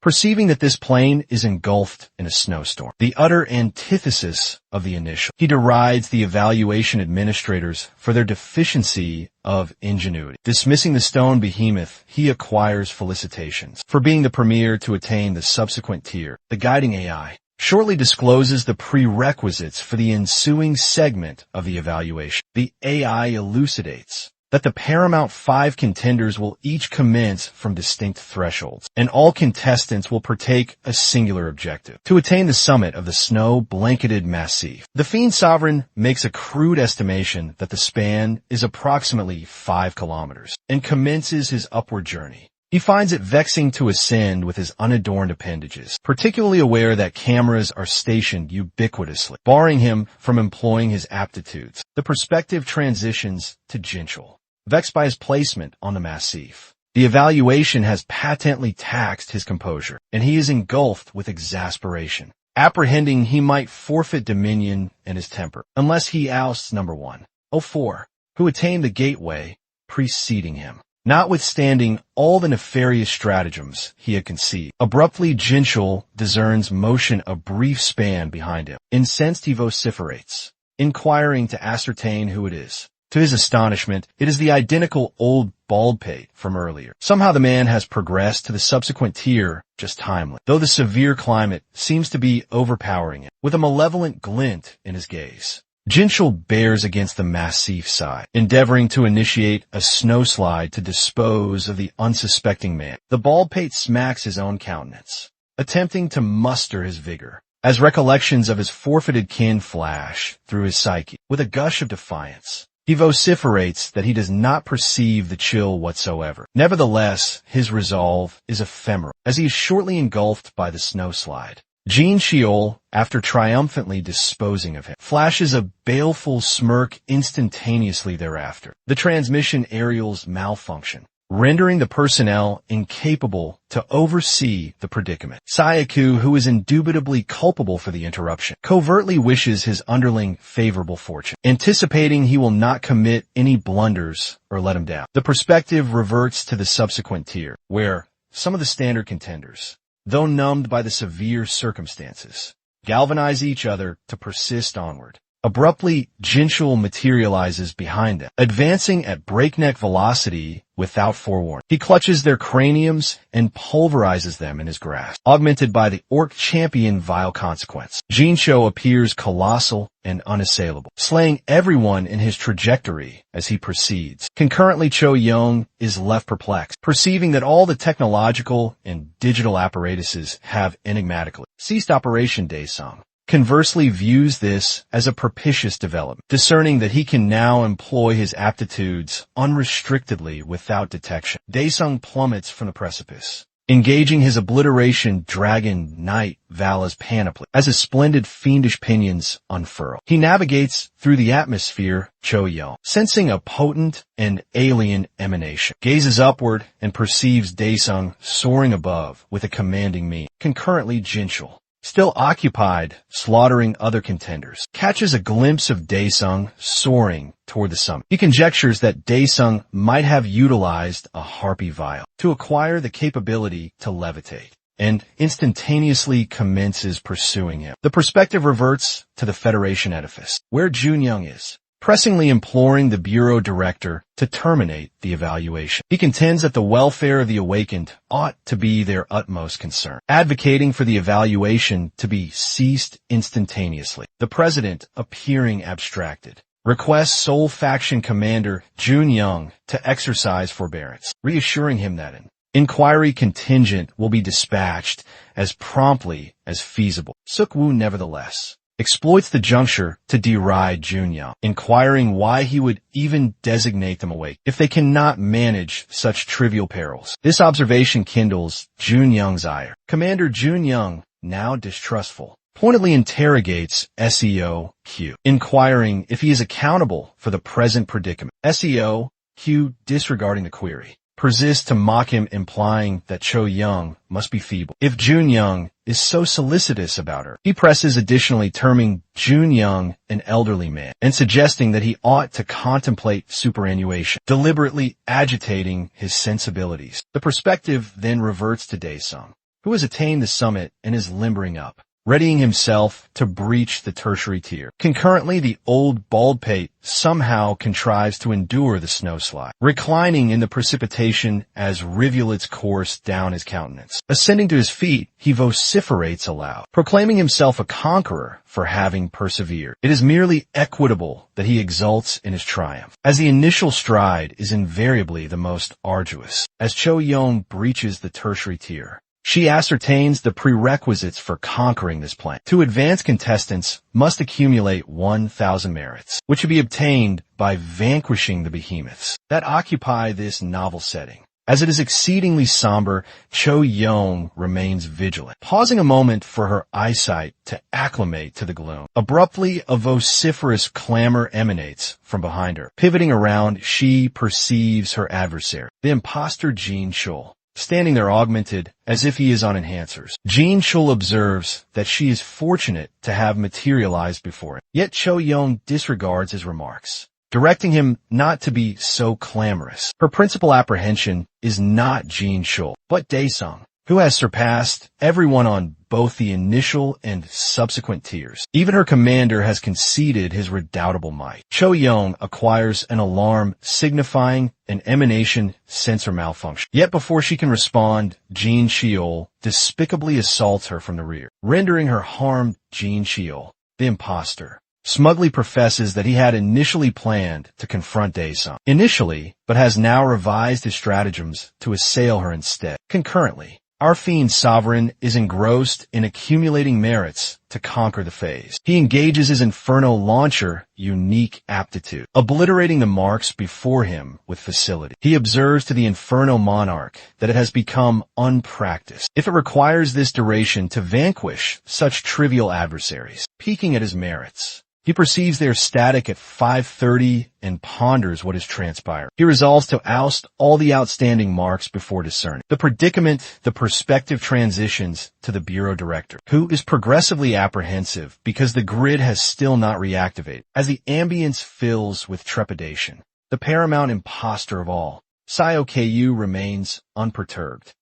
Perceiving that this plane is engulfed in a snowstorm, the utter antithesis of the initial, he derides the evaluation administrators for their deficiency of ingenuity. Dismissing the stone behemoth, he acquires felicitations for being the premier to attain the subsequent tier. The guiding AI shortly discloses the prerequisites for the ensuing segment of the evaluation. The AI elucidates that the paramount 5 contenders will each commence from distinct thresholds, and all contestants will partake a singular objective: to attain the summit of the snow-blanketed massif. The Fiend Sovereign makes a crude estimation that the span is approximately 5 kilometers, and commences his upward journey. He finds it vexing to ascend with his unadorned appendages, particularly aware that cameras are stationed ubiquitously, barring him from employing his aptitudes. The perspective transitions to Jinchul, vexed by his placement on the massif. The evaluation has patently taxed his composure, and he is engulfed with exasperation, apprehending he might forfeit dominion and his temper, unless he ousts number 104, who attained the gateway preceding him. Notwithstanding all the nefarious stratagems he had conceived, abruptly Jinchul discerns motion a brief span behind him. Incensed, he vociferates, inquiring to ascertain who it is. To his astonishment, it is the identical old baldpate from earlier. Somehow the man has progressed to the subsequent tier just timely, though the severe climate seems to be overpowering it, with a malevolent glint in his gaze. Jinchul bears against the massif side, endeavoring to initiate a snowslide to dispose of the unsuspecting man. The baldpate smacks his own countenance, attempting to muster his vigor, as recollections of his forfeited kin flash through his psyche. With a gush of defiance, he vociferates that he does not perceive the chill whatsoever. Nevertheless, his resolve is ephemeral, as he is shortly engulfed by the snowslide. Jean Sheol, after triumphantly disposing of him, flashes a baleful smirk instantaneously thereafter. The transmission aerials malfunction, rendering the personnel incapable to oversee the predicament. Sayaku, who is indubitably culpable for the interruption, covertly wishes his underling favorable fortune, anticipating he will not commit any blunders or let him down. The perspective reverts to the subsequent tier, where some of the standard contenders, though numbed by the severe circumstances, galvanize each other to persist onward. Abruptly, Jinchul materializes behind them, advancing at breakneck velocity without forewarning. He clutches their craniums and pulverizes them in his grasp, augmented by the orc champion Vile Consequence. Jincho appears colossal and unassailable, slaying everyone in his trajectory as he proceeds. Concurrently, Cho Yong is left perplexed, perceiving that all the technological and digital apparatuses have enigmatically ceased operation. Daesung conversely views this as a propitious development, discerning that he can now employ his aptitudes unrestrictedly without detection. Daesung plummets from the precipice, engaging his obliteration dragon knight Vala's panoply as his splendid fiendish pinions unfurl. He navigates through the atmosphere, Cho-Yong, sensing a potent and alien emanation, gazes upward and perceives Daesung soaring above with a commanding mien. Concurrently, Jinchul, still occupied slaughtering other contenders, catches a glimpse of Daesung soaring toward the summit. He conjectures that Daesung might have utilized a harpy vial to acquire the capability to levitate, and instantaneously commences pursuing him. The perspective reverts to the Federation edifice, where Junyoung is, pressingly imploring the Bureau Director to terminate the evaluation. He contends that the welfare of the awakened ought to be their utmost concern, advocating for the evaluation to be ceased instantaneously. The President, appearing abstracted, requests Seoul Faction Commander Junyoung to exercise forbearance, reassuring him that an inquiry contingent will be dispatched as promptly as feasible. Suk-woo, nevertheless, exploits the juncture to deride Junyoung, inquiring why he would even designate them awake if they cannot manage such trivial perils. This observation kindles Junyoung's ire. Commander Junyoung, now distrustful, pointedly interrogates SEO Q, inquiring if he is accountable for the present predicament. SEO Q, disregarding the query, persists to mock him, implying that Cho Young must be feeble if Jun Young is so solicitous about her. He presses, additionally terming Jun Young an elderly man and suggesting that he ought to contemplate superannuation, deliberately agitating his sensibilities. The perspective then reverts to Daesung, who has attained the summit and is limbering up, readying himself to breach the tertiary tier. Concurrently, the old baldpate somehow contrives to endure the snowslide, reclining in the precipitation as rivulets course down his countenance. Ascending to his feet, he vociferates aloud, proclaiming himself a conqueror for having persevered. It is merely equitable that he exults in his triumph, as the initial stride is invariably the most arduous. As Cho Young breaches the tertiary tier, she ascertains the prerequisites for conquering this plane. To advance, contestants must accumulate 1,000 merits, which should be obtained by vanquishing the behemoths that occupy this novel setting. As it is exceedingly somber, Cho Young remains vigilant, pausing a moment for her eyesight to acclimate to the gloom. Abruptly, a vociferous clamor emanates from behind her. Pivoting around, she perceives her adversary, the imposter Jin Chul, standing there augmented as if he is on enhancers. Jin Chul observes that she is fortunate to have materialized before him, yet Cho Young disregards his remarks, directing him not to be so clamorous. Her principal apprehension is not Jin Chul, but Daesung, who has surpassed everyone on both the initial and subsequent tiers. Even her commander has conceded his redoubtable might. Cho Young acquires an alarm signifying an emanation sensor malfunction. Yet before she can respond, Jin Chul despicably assaults her from the rear, rendering her harmed. Jin Chul, the imposter, smugly professes that he had initially planned to confront Daesung, but has now revised his stratagems to assail her instead. Concurrently, our fiend sovereign is engrossed in accumulating merits to conquer the phase. He engages his Inferno launcher unique aptitude, obliterating the marks before him with facility. He observes to the Inferno monarch that it has become unpracticed if it requires this duration to vanquish such trivial adversaries. Peeking at his merits, he perceives they are static at 530 and ponders what is transpired. He resolves to oust all the outstanding marks before discerning the predicament. The perspective transitions to the bureau director, who is progressively apprehensive because the grid has still not reactivated. As the ambience fills with trepidation, the paramount imposter of all, Sio Ku, remains unperturbed,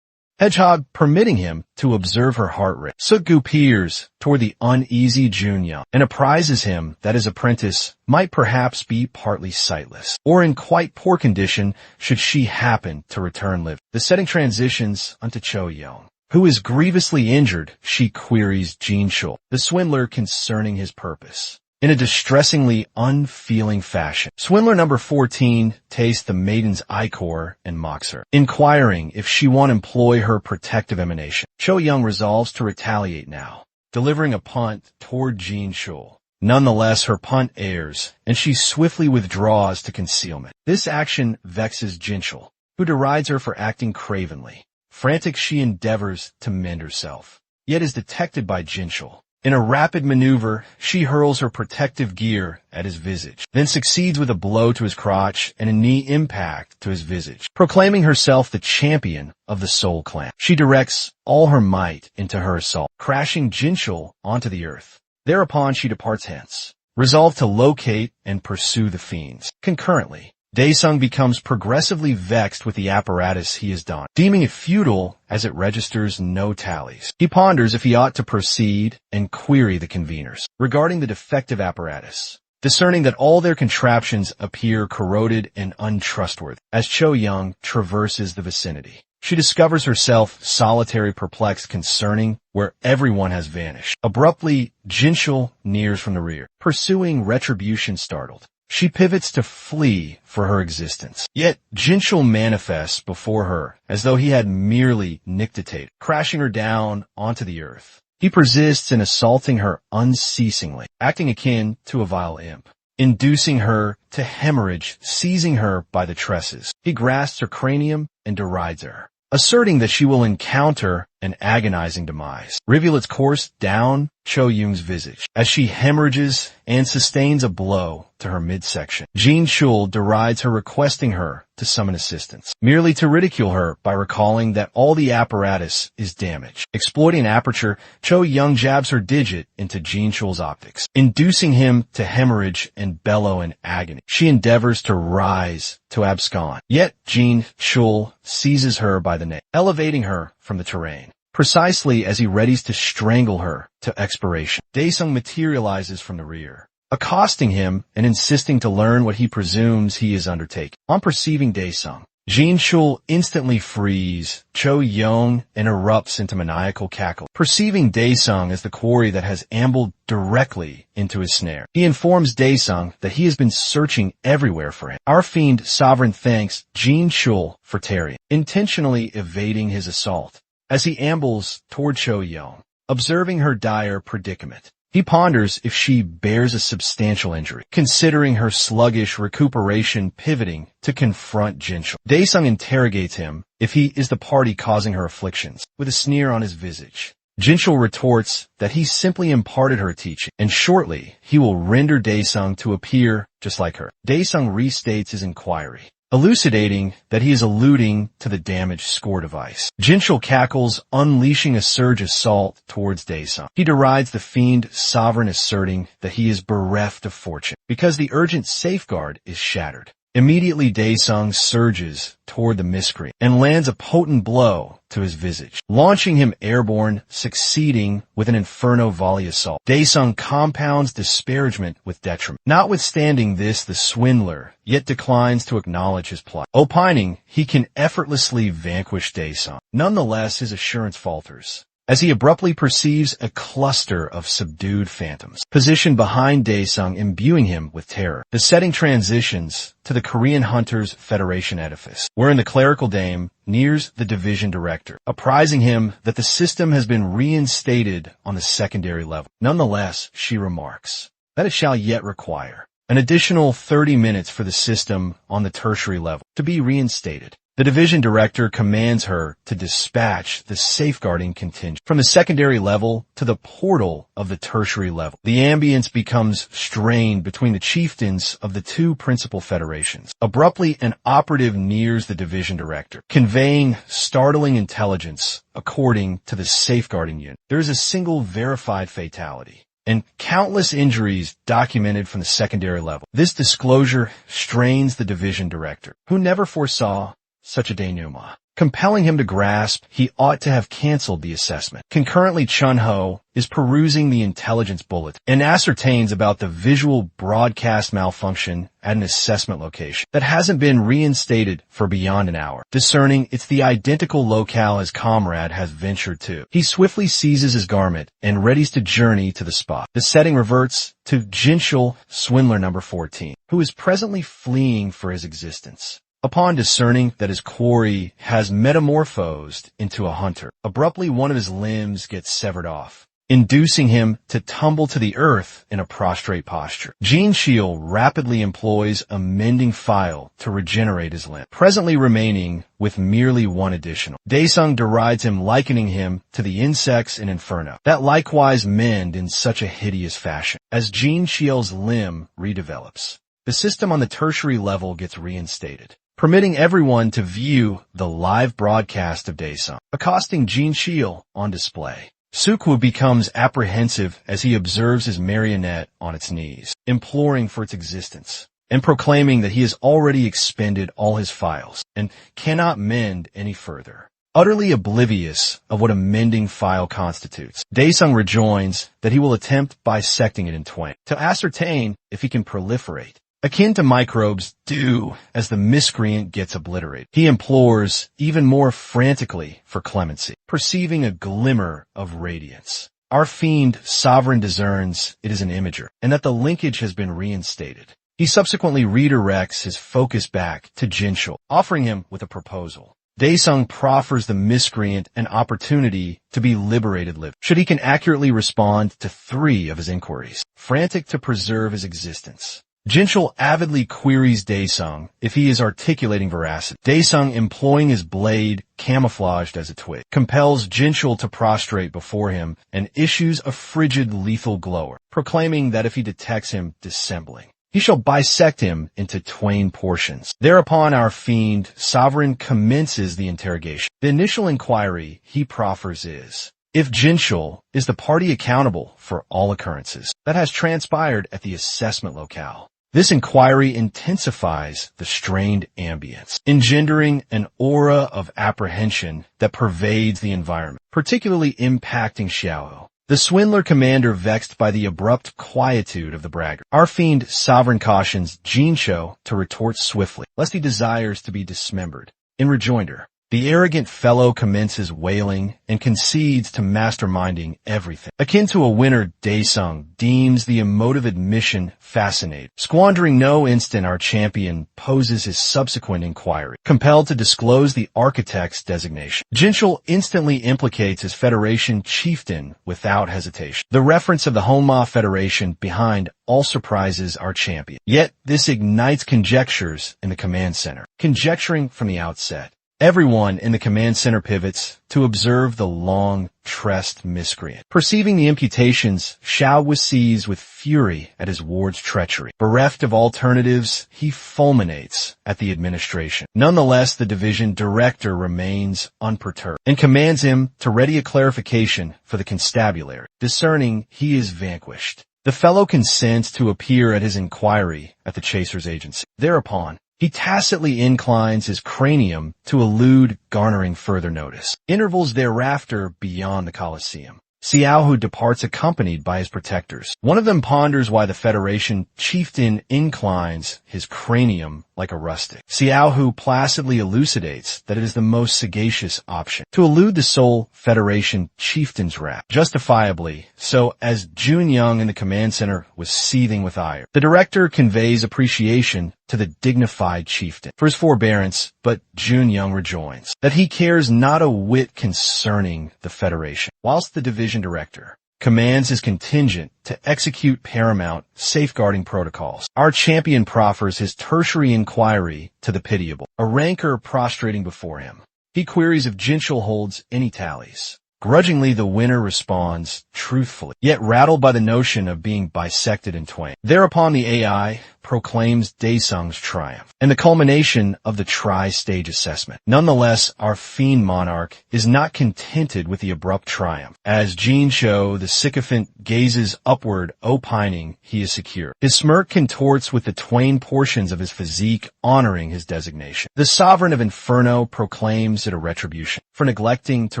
Hedgehog permitting him to observe her heart rate. Sukgu peers toward the uneasy Junyang and apprises him that his apprentice might perhaps be partly sightless, or in quite poor condition should she happen to return living. The setting transitions unto Cho Young, who is grievously injured. She queries Jin Chul, the swindler, concerning his purpose, in a distressingly unfeeling fashion. Swindler number 14 tastes the maiden's ichor and mocks her, inquiring if she won't employ her protective emanation. Cho Young resolves to retaliate now, delivering a punt toward Jin Chul. Nonetheless, her punt errs, and she swiftly withdraws to concealment. This action vexes Jin Chul, who derides her for acting cravenly. Frantic, she endeavors to mend herself, yet is detected by Jin Chul. In a rapid maneuver, she hurls her protective gear at his visage, then succeeds with a blow to his crotch and a knee impact to his visage. Proclaiming herself the champion of the Soul Clan, she directs all her might into her assault, crashing Jin Chul onto the earth. Thereupon she departs hence, resolved to locate and pursue the fiends. Concurrently, Daesung becomes progressively vexed with the apparatus he has donned, deeming it futile as it registers no tallies. He ponders if he ought to proceed and query the conveners regarding the defective apparatus, discerning that all their contraptions appear corroded and untrustworthy. As Cho Young traverses the vicinity, she discovers herself solitary, perplexed concerning where everyone has vanished. Abruptly, Jin Chul nears from the rear, pursuing retribution startled. She pivots to flee for her existence. Yet Jin Chul manifests before her as though he had merely nictitated, crashing her down onto the earth. He persists in assaulting her unceasingly, acting akin to a vile imp, inducing her to hemorrhage, seizing her by the tresses. He grasps her cranium and derides her, asserting that she will encounter an agonizing demise. Rivulets course down Cho Young's visage as she hemorrhages and sustains a blow to her midsection. Jin Chul derides her, requesting her to summon assistance, merely to ridicule her by recalling that all the apparatus is damaged. Exploiting an aperture, Cho Young jabs her digit into Jin Chul's optics, inducing him to hemorrhage and bellow in agony. She endeavors to rise to abscond, yet Jin Chul seizes her by the neck, elevating her from the terrain. Precisely as he readies to strangle her to expiration, Daesung materializes from the rear, accosting him and insisting to learn what he presumes he is undertaking. On perceiving Daesung, Jin Chul instantly frees Cho Young and erupts into maniacal cackle. Perceiving Daesung as the quarry that has ambled directly into his snare, he informs Daesung that he has been searching everywhere for him. Our fiend Sovereign thanks Jin Chul for tarrying, intentionally evading his assault. As he ambles toward Cho Young, observing her dire predicament, he ponders if she bears a substantial injury, considering her sluggish recuperation, pivoting to confront Jinchul. Daesung interrogates him if he is the party causing her afflictions, with a sneer on his visage. Jinchul retorts that he simply imparted her teaching, and shortly he will render Daesung to appear just like her. Daesung restates his inquiry, elucidating that he is alluding to the damaged score device. Jinchul cackles, unleashing a surge assault towards Daesung. He derides the fiend Sovereign, asserting that he is bereft of fortune because the urgent safeguard is shattered. Immediately Daesung surges toward the miscreant and lands a potent blow to his visage, launching him airborne, succeeding with an inferno volley assault. Daesung compounds disparagement with detriment. Notwithstanding this, the swindler yet declines to acknowledge his plight, opining he can effortlessly vanquish Daesung. Nonetheless, his assurance falters as he abruptly perceives a cluster of subdued phantoms positioned behind Daesung, imbuing him with terror. The setting transitions to the Korean Hunters Federation edifice, wherein the clerical dame nears the division director, apprising him that the system has been reinstated on the secondary level. Nonetheless, she remarks that it shall yet require an additional 30 minutes for the system on the tertiary level to be reinstated. The division director commands her to dispatch the safeguarding contingent from the secondary level to the portal of the tertiary level. The ambience becomes strained between the chieftains of the two principal federations. Abruptly, an operative nears the division director, conveying startling intelligence according to the safeguarding unit. There is a single verified fatality and countless injuries documented from the secondary level. This disclosure strains the division director, who never foresaw such a denouement, compelling him to grasp he ought to have canceled the assessment. Concurrently, Chun-Ho is perusing the intelligence bulletin and ascertains about the visual broadcast malfunction at an assessment location that hasn't been reinstated for beyond an hour. Discerning it's the identical locale his comrade has ventured to, he swiftly seizes his garment and readies to journey to the spot. The setting reverts to Jinchul, swindler number 14, who is presently fleeing for his existence. Upon discerning that his quarry has metamorphosed into a hunter, abruptly one of his limbs gets severed off, inducing him to tumble to the earth in a prostrate posture. Jin Chul rapidly employs a mending file to regenerate his limb, presently remaining with merely one additional. Daesung derides him, likening him to the insects in Inferno that likewise mend in such a hideous fashion. As Jin Chul's limb redevelops, the system on the tertiary level gets reinstated, permitting everyone to view the live broadcast of Daesung. Accosting Jin Chul on display, Sukwu becomes apprehensive as he observes his marionette on its knees, imploring for its existence, and proclaiming that he has already expended all his files and cannot mend any further. Utterly oblivious of what a mending file constitutes, Daesung rejoins that he will attempt bisecting it in twain to ascertain if he can proliferate, akin to microbes do as the miscreant gets obliterated. He implores even more frantically for clemency, perceiving a glimmer of radiance. Our fiend Sovereign discerns it is an imager, and that the linkage has been reinstated. He subsequently redirects his focus back to Jinchul, offering him with a proposal. Daesung proffers the miscreant an opportunity to be liberated should he can accurately respond to 3 of his inquiries. Frantic to preserve his existence, Jinchul avidly queries Daesung if he is articulating veracity. Daesung, employing his blade camouflaged as a twig, compels Jinchul to prostrate before him and issues a frigid lethal glower, proclaiming that if he detects him dissembling, he shall bisect him into twain portions. Thereupon our fiend, Sovereign, commences the interrogation. The initial inquiry he proffers is, if Jinchul is the party accountable for all occurrences that has transpired at the assessment locale. This inquiry intensifies the strained ambience, engendering an aura of apprehension that pervades the environment, particularly impacting Xiao, the swindler commander, vexed by the abrupt quietude of the braggart. Our fiend, Sovereign, cautions Jincho to retort swiftly, lest he desires to be dismembered. In rejoinder, the arrogant fellow commences wailing and concedes to masterminding everything. Akin to a winner, Daesung deems the emotive admission fascinating. Squandering no instant, our champion poses his subsequent inquiry, compelled to disclose the architect's designation. Jinchul instantly implicates his Federation chieftain without hesitation. The reference of the Honma Federation behind all surprises our champion. Yet this ignites conjectures in the command center. Conjecturing from the outset, everyone in the command center pivots to observe the long-tressed miscreant. Perceiving the imputations, Xiao was seized with fury at his ward's treachery. Bereft of alternatives, he fulminates at the administration. Nonetheless, the division director remains unperturbed and commands him to ready a clarification for the constabulary. Discerning he is vanquished, the fellow consents to appear at his inquiry at the chaser's agency. Thereupon, he tacitly inclines his cranium to elude garnering further notice. Intervals thereafter beyond the Colosseum. Xiaohu departs accompanied by his protectors. One of them ponders why the Federation chieftain inclines his cranium like a rustic. Xiaohu placidly elucidates that it is the most sagacious option to elude the sole Federation chieftain's wrath, justifiably so, as Jun Young in the command center was seething with ire. The director conveys appreciation to the dignified chieftain for his forbearance, but Jun Young rejoins that he cares not a whit concerning the Federation, whilst the division director commands his contingent to execute paramount safeguarding protocols. Our champion proffers his tertiary inquiry to the pitiable, a rancor prostrating before him. He queries if Jinchul holds any tallies. Grudgingly, the winner responds truthfully, yet rattled by the notion of being bisected in twain. Thereupon the AI proclaims Daesung's triumph and the culmination of the tri-stage assessment. Nonetheless, our fiend monarch is not contented with the abrupt triumph. As Jincho, the sycophant, gazes upward, opining he is secure, his smirk contorts with the twain portions of his physique honoring his designation. The Sovereign of Inferno proclaims it a retribution for neglecting to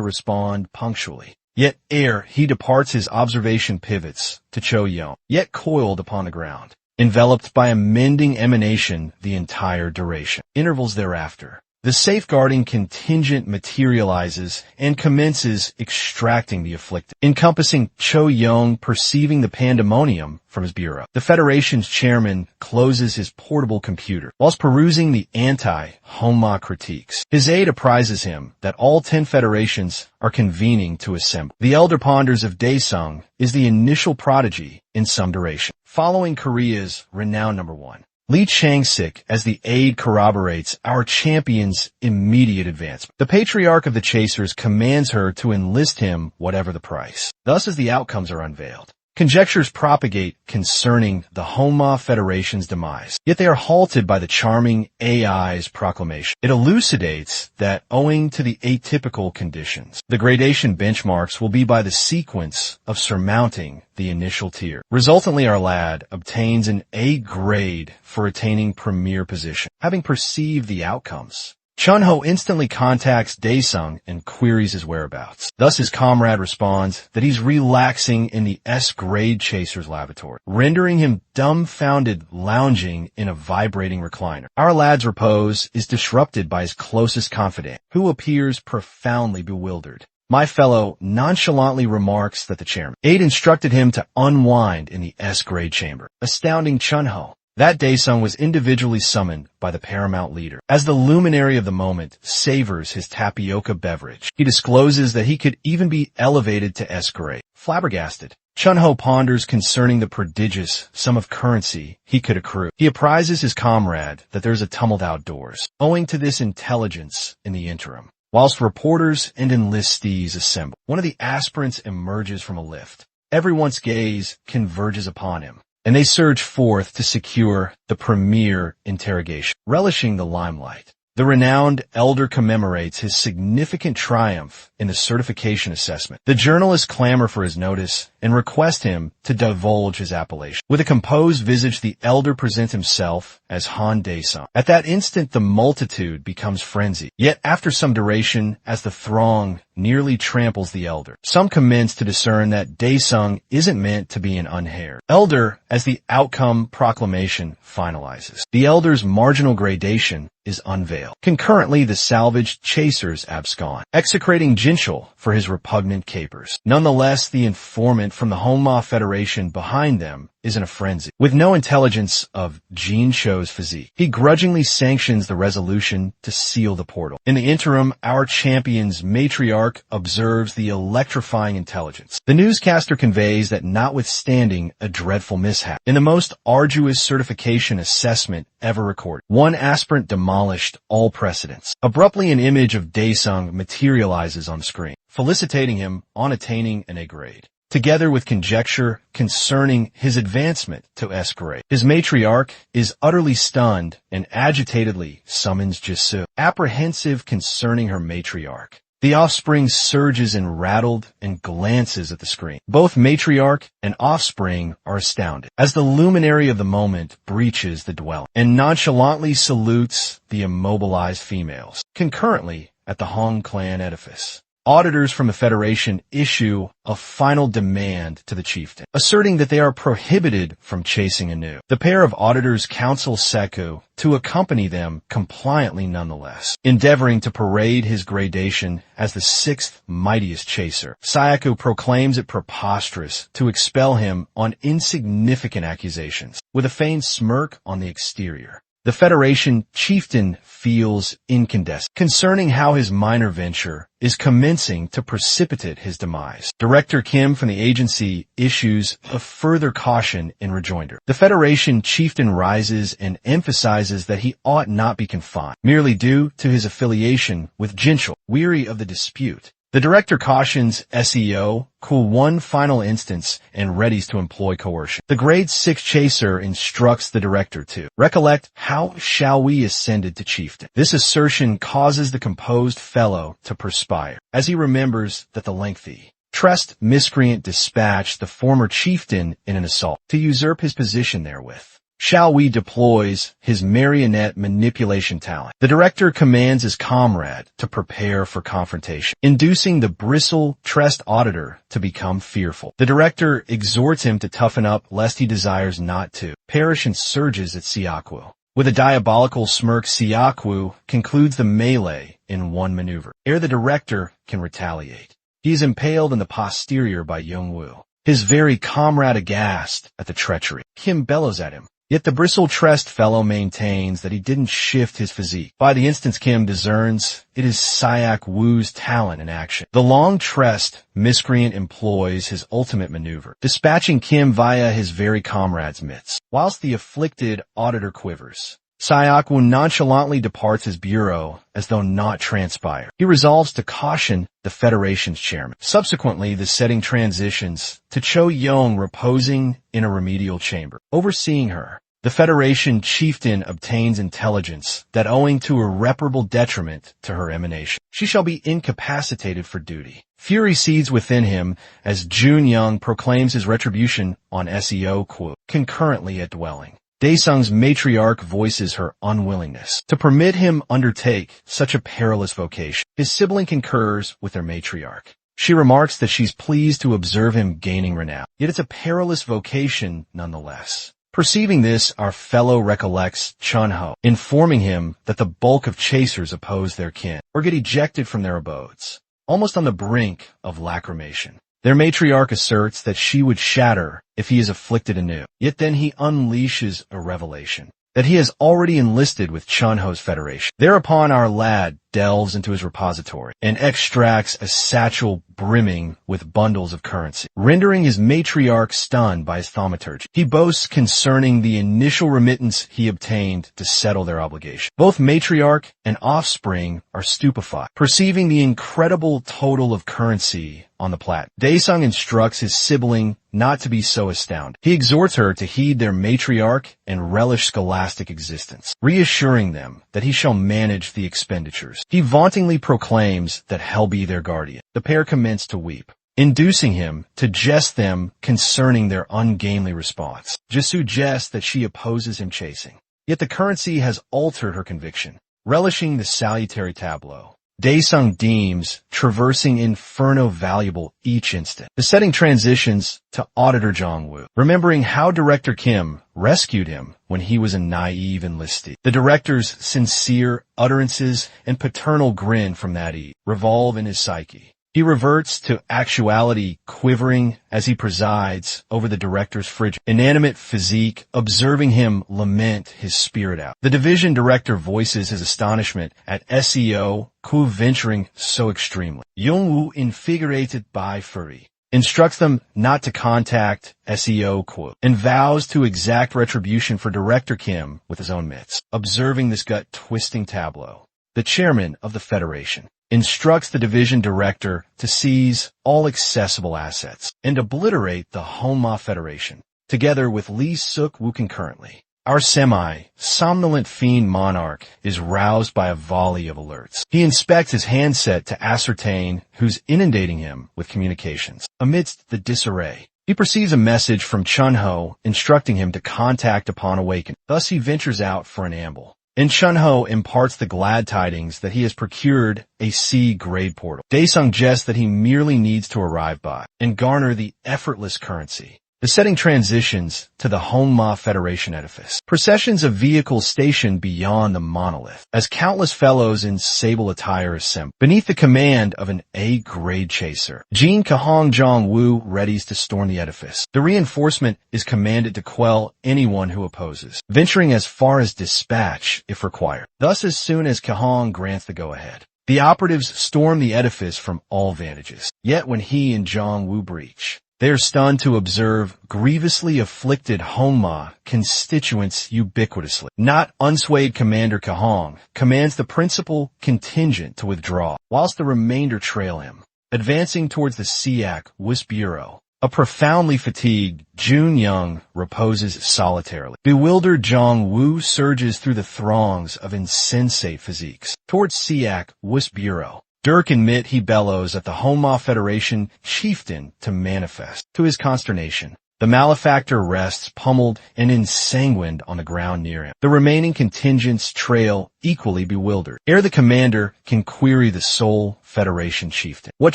respond punctually. Yet ere he departs, his observation pivots to Cho Yong, yet coiled upon the ground, enveloped by a mending emanation the entire duration. Intervals thereafter, the safeguarding contingent materializes and commences extracting the afflicted, encompassing Cho Yong perceiving the pandemonium from his bureau. The Federation's chairman closes his portable computer whilst perusing the anti-Honma critiques. His aide apprises him that all 10 federations are convening to assemble. The elder ponders if Daesung is the initial prodigy in some duration. Following Korea's renowned number 1, Lee Chang-sik, as the aide, corroborates our champion's immediate advancement. The patriarch of the chasers commands her to enlist him whatever the price. Thus, as the outcomes are unveiled, conjectures propagate concerning the Honma Federation's demise, yet they are halted by the charming AI's proclamation. It elucidates that, owing to the atypical conditions, the gradation benchmarks will be by the sequence of surmounting the initial tier. Resultantly, our lad obtains an A grade for attaining premier position. Having perceived the outcomes, Chunho instantly contacts Daesung and queries his whereabouts. Thus his comrade responds that he's relaxing in the S-grade chaser's lavatory, rendering him dumbfounded lounging in a vibrating recliner. Our lad's repose is disrupted by his closest confidant, who appears profoundly bewildered. My fellow nonchalantly remarks that the chairman aide instructed him to unwind in the S-grade chamber, astounding Chunho. That Daesung was individually summoned by the paramount leader. As the luminary of the moment savors his tapioca beverage, he discloses that he could even be elevated to S-grade. Flabbergasted, Chunho ponders concerning the prodigious sum of currency he could accrue. He apprises his comrade that there is a tumult outdoors, owing to this intelligence in the interim. Whilst reporters and enlistees assemble, one of the aspirants emerges from a lift. Everyone's gaze converges upon him, and they surge forth to secure the premier interrogation. Relishing the limelight, the renowned elder commemorates his significant triumph in the certification assessment. The journalists clamor for his notice and request him to divulge his appellation. With a composed visage, the elder presents himself as Han Daesung. At that instant, the multitude becomes frenzied. Yet after some duration, as the throng nearly tramples the elder, some commence to discern that Daesung isn't meant to be an unhaired elder as the outcome proclamation finalizes. The elder's marginal gradation is unveiled. Concurrently, the salvaged chasers abscond, execrating Jinchul for his repugnant capers. Nonetheless, the informant from the Honma Federation behind them is in a frenzy. With no intelligence of Jinsho's physique, he grudgingly sanctions the resolution to seal the portal. In the interim, our champion's matriarch observes the electrifying intelligence. The newscaster conveys that notwithstanding a dreadful mishap in the most arduous certification assessment ever recorded, one aspirant demolished all precedents. Abruptly, an image of Daesung materializes on screen, felicitating him on attaining an A grade, together with conjecture concerning his advancement to S grade. His matriarch is utterly stunned and agitatedly summons Jisoo. Apprehensive concerning her matriarch, the offspring surges and rattled and glances at the screen. Both matriarch and offspring are astounded as the luminary of the moment breaches the dwelling and nonchalantly salutes the immobilized females. Concurrently, at the Hong clan edifice, auditors from the Federation issue a final demand to the chieftain, asserting that they are prohibited from chasing anew. The pair of auditors counsel Seku to accompany them compliantly nonetheless, endeavoring to parade his gradation as the sixth mightiest chaser. Sayako proclaims it preposterous to expel him on insignificant accusations, with a feigned smirk on the exterior. The Federation chieftain feels incandescent concerning how his minor venture is commencing to precipitate his demise. Director Kim from the agency issues a further caution in rejoinder. The Federation chieftain rises and emphasizes that he ought not be confined, merely due to his affiliation with Jinchul. Weary of the dispute, the director cautions SEO, cool one final instance, and readies to employ coercion. The grade 6 chaser instructs the director to recollect how shall we ascended to chieftain. This assertion causes the composed fellow to perspire, as he remembers that the lengthy trust miscreant dispatched the former chieftain in an assault to usurp his position therewith. Shall we deploys his marionette manipulation talent. The director commands his comrade to prepare for confrontation, inducing the bristle-tressed auditor to become fearful. The director exhorts him to toughen up lest he desires not to perish and surges at Siakwu. With a diabolical smirk, Siakwu concludes the melee in one maneuver, ere the director can retaliate. He is impaled in the posterior by Youngwoo, his very comrade aghast at the treachery. Kim bellows at him. Yet the bristle-tressed fellow maintains that he didn't shift his physique. By the instance Kim discerns, it is Syak Woo's talent in action. The long-tressed miscreant employs his ultimate maneuver, dispatching Kim via his very comrade's mitts. Whilst the afflicted auditor quivers, Syak Woo nonchalantly departs his bureau as though naught transpired. He resolves to caution the Federation's chairman. Subsequently, the setting transitions to Cho Yong reposing in a remedial chamber. Overseeing her, the Federation chieftain obtains intelligence that owing to irreparable detriment to her emanation, she shall be incapacitated for duty. Fury seethes within him as Jun Young proclaims his retribution on SEO Kwu, concurrently at dwelling. Daesung's matriarch voices her unwillingness to permit him undertake such a perilous vocation. His sibling concurs with their matriarch. She remarks that she's pleased to observe him gaining renown, yet it's a perilous vocation nonetheless. Perceiving this, our fellow recollects Chunho, informing him that the bulk of chasers oppose their kin, or get ejected from their abodes, almost on the brink of lacrimation. Their matriarch asserts that she would shatter if he is afflicted anew, yet then he unleashes a revelation that he has already enlisted with Chunho's Federation. Thereupon our lad delves into his repository and extracts a satchel brimming with bundles of currency, rendering his matriarch stunned by his thaumaturgy. He boasts concerning the initial remittance he obtained to settle their obligation. Both matriarch and offspring are stupefied, perceiving the incredible total of currency on the plat. Daesung instructs his sibling not to be so astounded. He exhorts her to heed their matriarch and relish scholastic existence, reassuring them that he shall manage the expenditures. He vauntingly proclaims that hell be their guardian. The pair commence to weep, inducing him to jest them concerning their ungainly response. Jisoo jests that she opposes him chasing. Yet the currency has altered her conviction. Relishing the salutary tableau, Daesung deems traversing Inferno valuable each instant. The setting transitions to Auditor Jong-woo, remembering how Director Kim rescued him when he was a naive enlistee. The director's sincere utterances and paternal grin from that eve revolve in his psyche. He reverts to actuality, quivering as he presides over the director's frigid, inanimate physique, observing him lament his spirit out. The division director voices his astonishment at SEO Koo venturing so extremely. Young-woo, invigorated by fury, instructs them not to contact SEO Koo and vows to exact retribution for Director Kim with his own mitts. Observing this gut-twisting tableau, the chairman of the Federation instructs the division director to seize all accessible assets and obliterate the Honma Federation, together with Lee Suk-woo concurrently. Our semi-somnolent fiend monarch is roused by a volley of alerts. He inspects his handset to ascertain who's inundating him with communications. Amidst the disarray, he perceives a message from Chun-ho instructing him to contact upon awakening. Thus he ventures out for an amble, and Chun-ho imparts the glad tidings that he has procured a C-grade portal. Daesung jests that he merely needs to arrive by and garner the effortless currency. The setting transitions to the Honma Federation edifice. Processions of vehicles stationed beyond the monolith, as countless fellows in sable attire assemble. Beneath the command of an A-grade chaser, Jin Kahong Jong-woo readies to storm the edifice. The reinforcement is commanded to quell anyone who opposes, venturing as far as dispatch if required. Thus, as soon as Kahong grants the go-ahead, the operatives storm the edifice from all vantages. Yet when he and Jong-woo breach, they are stunned to observe grievously afflicted Honma constituents ubiquitously. Not unswayed Commander Kahong commands the principal contingent to withdraw, whilst the remainder trail him, advancing towards the Siak Wisp Bureau. A profoundly fatigued Jun Young reposes solitarily. Bewildered Jong-woo surges through the throngs of insensate physiques towards Siak Wisp Bureau. Dirk admit he bellows at the Honma Federation chieftain to manifest. To his consternation, the malefactor rests pummeled and ensanguined on the ground near him. The remaining contingents trail equally bewildered, ere the commander can query the sole Federation chieftain. What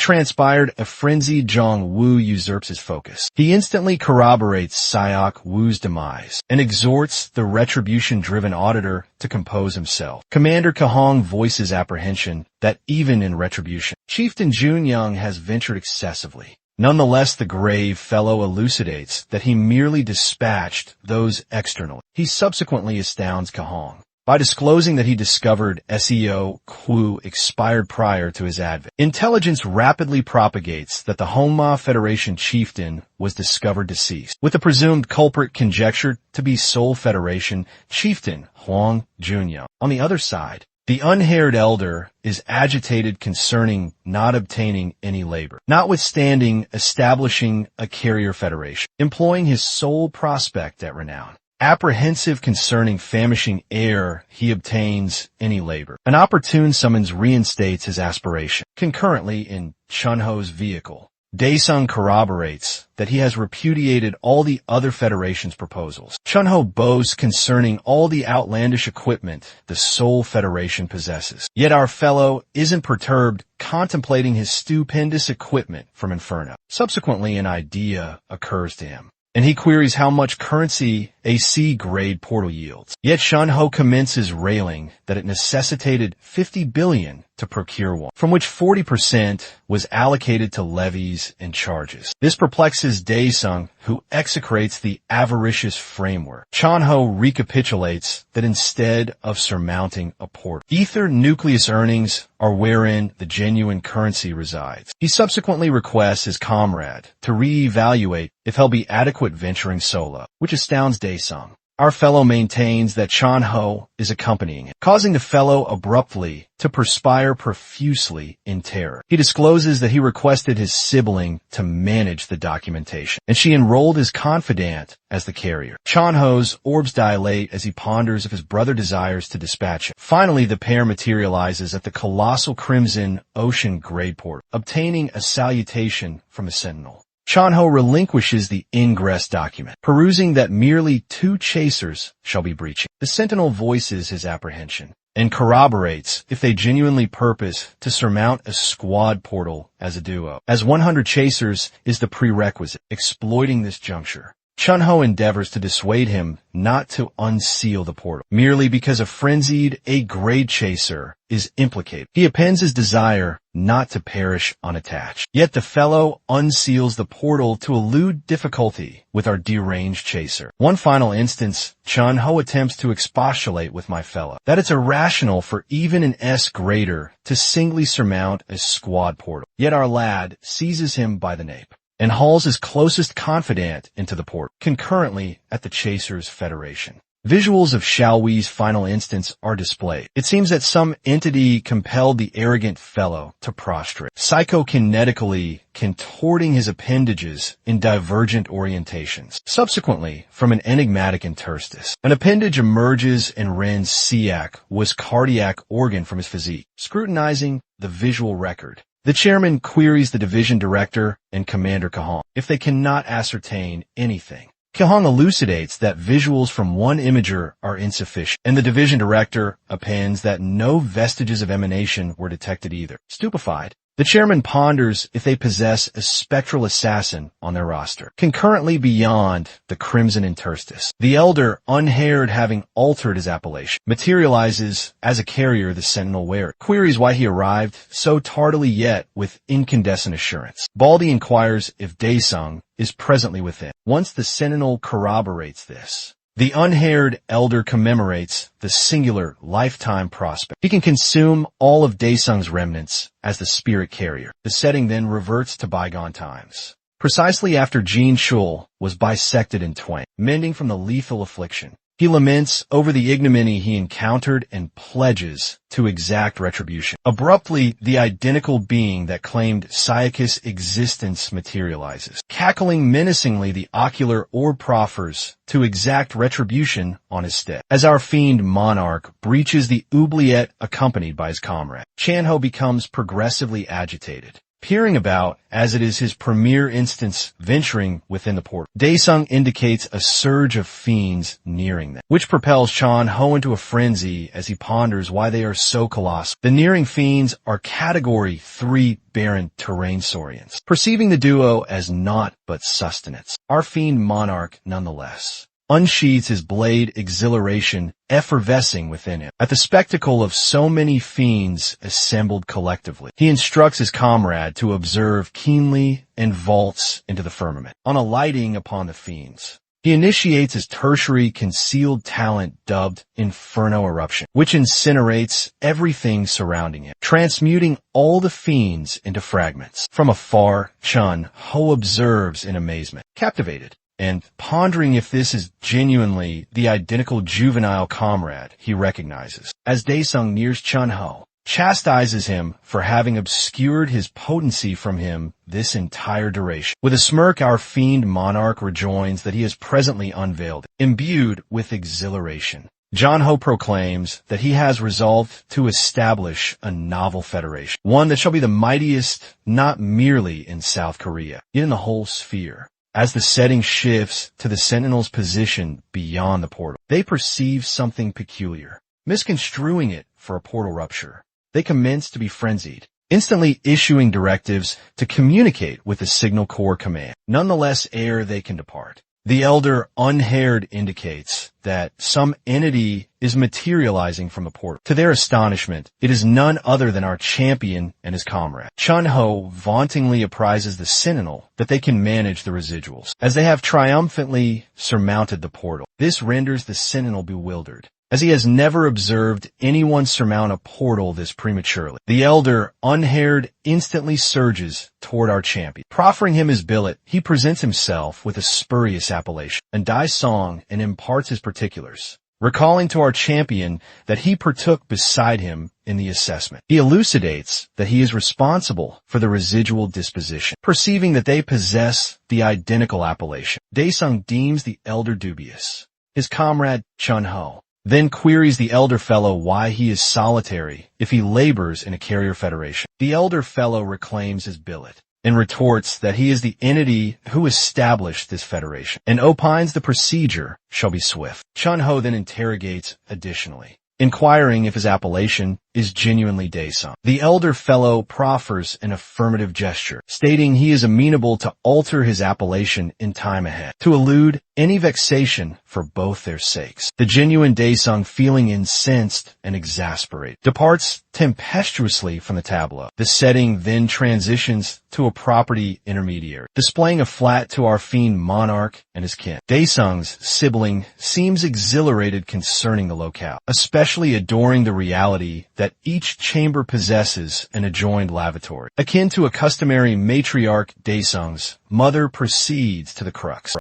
transpired, a frenzied Jong-woo usurps his focus. He instantly corroborates Syok-woo's demise and exhorts the retribution-driven auditor to compose himself. Commander Kahong voices apprehension that even in retribution, Chieftain Jun Young has ventured excessively. Nonetheless, the grave fellow elucidates that he merely dispatched those externally. He subsequently astounds Kahong by disclosing that he discovered SEO Koo expired prior to his advent. Intelligence rapidly propagates that the Honma Federation chieftain was discovered deceased, with the presumed culprit conjectured to be Seoul Federation chieftain Hwang Junyoung. On the other side, the unhaired elder is agitated concerning not obtaining any labor, notwithstanding establishing a carrier federation, employing his sole prospect at renown. Apprehensive concerning famishing ere he obtains any labor, an opportune summons reinstates his aspiration. Concurrently, in Chun-ho's vehicle, Daesung corroborates that he has repudiated all the other Federation's proposals. Chun-ho boasts concerning all the outlandish equipment the Seoul Federation possesses. Yet our fellow isn't perturbed contemplating his stupendous equipment from Inferno. Subsequently, an idea occurs to him, and he queries how much currency a C-grade portal yields. Yet Shunho commences railing that it necessitated 50 billion to procure one, from which 40% was allocated to levies and charges. This perplexes Daesung, who execrates the avaricious framework. Chonho recapitulates that instead of surmounting a portal, ether nucleus earnings are wherein the genuine currency resides. He subsequently requests his comrade to re-evaluate if he'll be adequate venturing solo, which astounds Daesung. Our fellow maintains that Chonho is accompanying him, causing the fellow abruptly to perspire profusely in terror. He discloses that he requested his sibling to manage the documentation, and she enrolled his confidant as the carrier. Chonho's orbs dilate as he ponders if his brother desires to dispatch him. Finally, the pair materializes at the colossal crimson ocean grade port, obtaining a salutation from a sentinel. Chonho relinquishes the ingress document, perusing that merely 2 chasers shall be breaching. The sentinel voices his apprehension and corroborates if they genuinely purpose to surmount a squad portal as a duo, as 100 chasers is the prerequisite. Exploiting this juncture, Chunho endeavors to dissuade him not to unseal the portal, merely because a frenzied A-grade chaser is implicated. He appends his desire not to perish unattached. Yet the fellow unseals the portal to elude difficulty with our deranged chaser. One final instance, Chunho attempts to expostulate with my fellow that it's irrational for even an S-grader to singly surmount a squad portal. Yet our lad seizes him by the nape and hauls his closest confidant into the port, concurrently at the Chasers Federation. Visuals of Xiaowi's final instance are displayed. It seems that some entity compelled the arrogant fellow to prostrate, psychokinetically contorting his appendages in divergent orientations. Subsequently, from an enigmatic interstice, an appendage emerges and rends Siak was cardiac organ from his physique. Scrutinizing the visual record, the chairman queries the division director and Commander Kahong if they cannot ascertain anything. Kahong elucidates that visuals from one imager are insufficient, and the division director appends that no vestiges of emanation were detected either. Stupefied, the chairman ponders if they possess a spectral assassin on their roster, concurrently beyond the crimson interstice. The elder, unhaired having altered his appellation, materializes as a carrier the sentinel wearer, queries why he arrived so tardily yet with incandescent assurance. Baldy inquires if Daesung is presently within. Once the sentinel corroborates this, the unhaired elder commemorates the singular lifetime prospect. He can consume all of Daesung's remnants as the spirit carrier. The setting then reverts to bygone times, precisely after Jean Shul was bisected in twain, mending from the lethal affliction. He laments over the ignominy he encountered and pledges to exact retribution. Abruptly, the identical being that claimed Syakis' existence materializes, cackling menacingly. The ocular orb proffers to exact retribution on his stead. As our fiend monarch breaches the oubliette accompanied by his comrade, Chanho becomes progressively agitated, peering about as it is his premier instance venturing within the portal. Daesung indicates a surge of fiends nearing them, which propels Chan Ho into a frenzy as he ponders why they are so colossal. The nearing fiends are Category 3 barren terrain saurians, perceiving the duo as naught but sustenance. Our fiend monarch, nonetheless, unsheathes his blade, exhilaration effervescing within him. At the spectacle of so many fiends assembled collectively, he instructs his comrade to observe keenly and vaults into the firmament. On alighting upon the fiends, he initiates his tertiary concealed talent dubbed Inferno Eruption, which incinerates everything surrounding him, transmuting all the fiends into fragments. From afar, Chun Ho observes in amazement, captivated, and pondering if this is genuinely the identical juvenile comrade he recognizes. As Daesung nears Chun-Ho, chastises him for having obscured his potency from him this entire duration. With a smirk, our fiend monarch rejoins that he has presently unveiled it. Imbued with exhilaration, John-Ho proclaims that he has resolved to establish a novel federation, one that shall be the mightiest not merely in South Korea, yet in the whole sphere. As the setting shifts to the Sentinel's position beyond the portal, they perceive something peculiar, misconstruing it for a portal rupture. They commence to be frenzied, instantly issuing directives to communicate with the Signal Corps command. Nonetheless, ere they can depart, The elder unhaired indicates that some entity is materializing from the portal. To their astonishment, it is none other than our champion and his comrade. Chun-Ho vauntingly apprises the Sentinel that they can manage the residuals, as they have triumphantly surmounted the portal. This renders the Sentinel bewildered, as he has never observed anyone surmount a portal this prematurely. The elder, unhaired, instantly surges toward our champion. Proffering him his billet, he presents himself with a spurious appellation, and dies song and imparts his particulars, recalling to our champion that he partook beside him in the assessment. He elucidates that he is responsible for the residual disposition. Perceiving that they possess the identical appellation, Daesung deems the elder dubious. His comrade, Chun-Ho, then queries the elder fellow why he is solitary if he labors in a carrier federation. The elder fellow reclaims his billet and retorts that he is the entity who established this federation, and opines the procedure shall be swift. Chun-Ho then interrogates additionally, inquiring if his appellation is genuinely Daesung. The elder fellow proffers an affirmative gesture, stating he is amenable to alter his appellation in time ahead, to elude any vexation for both their sakes. The genuine Daesung, feeling incensed and exasperated, departs tempestuously from the tableau. The setting then transitions to a property intermediary, displaying a flat to our fiend monarch and his kin. Daesung's sibling seems exhilarated concerning the locale, especially adoring the reality that each chamber possesses an adjoined lavatory. Akin to a customary matriarch, Daesung's mother proceeds to the crux,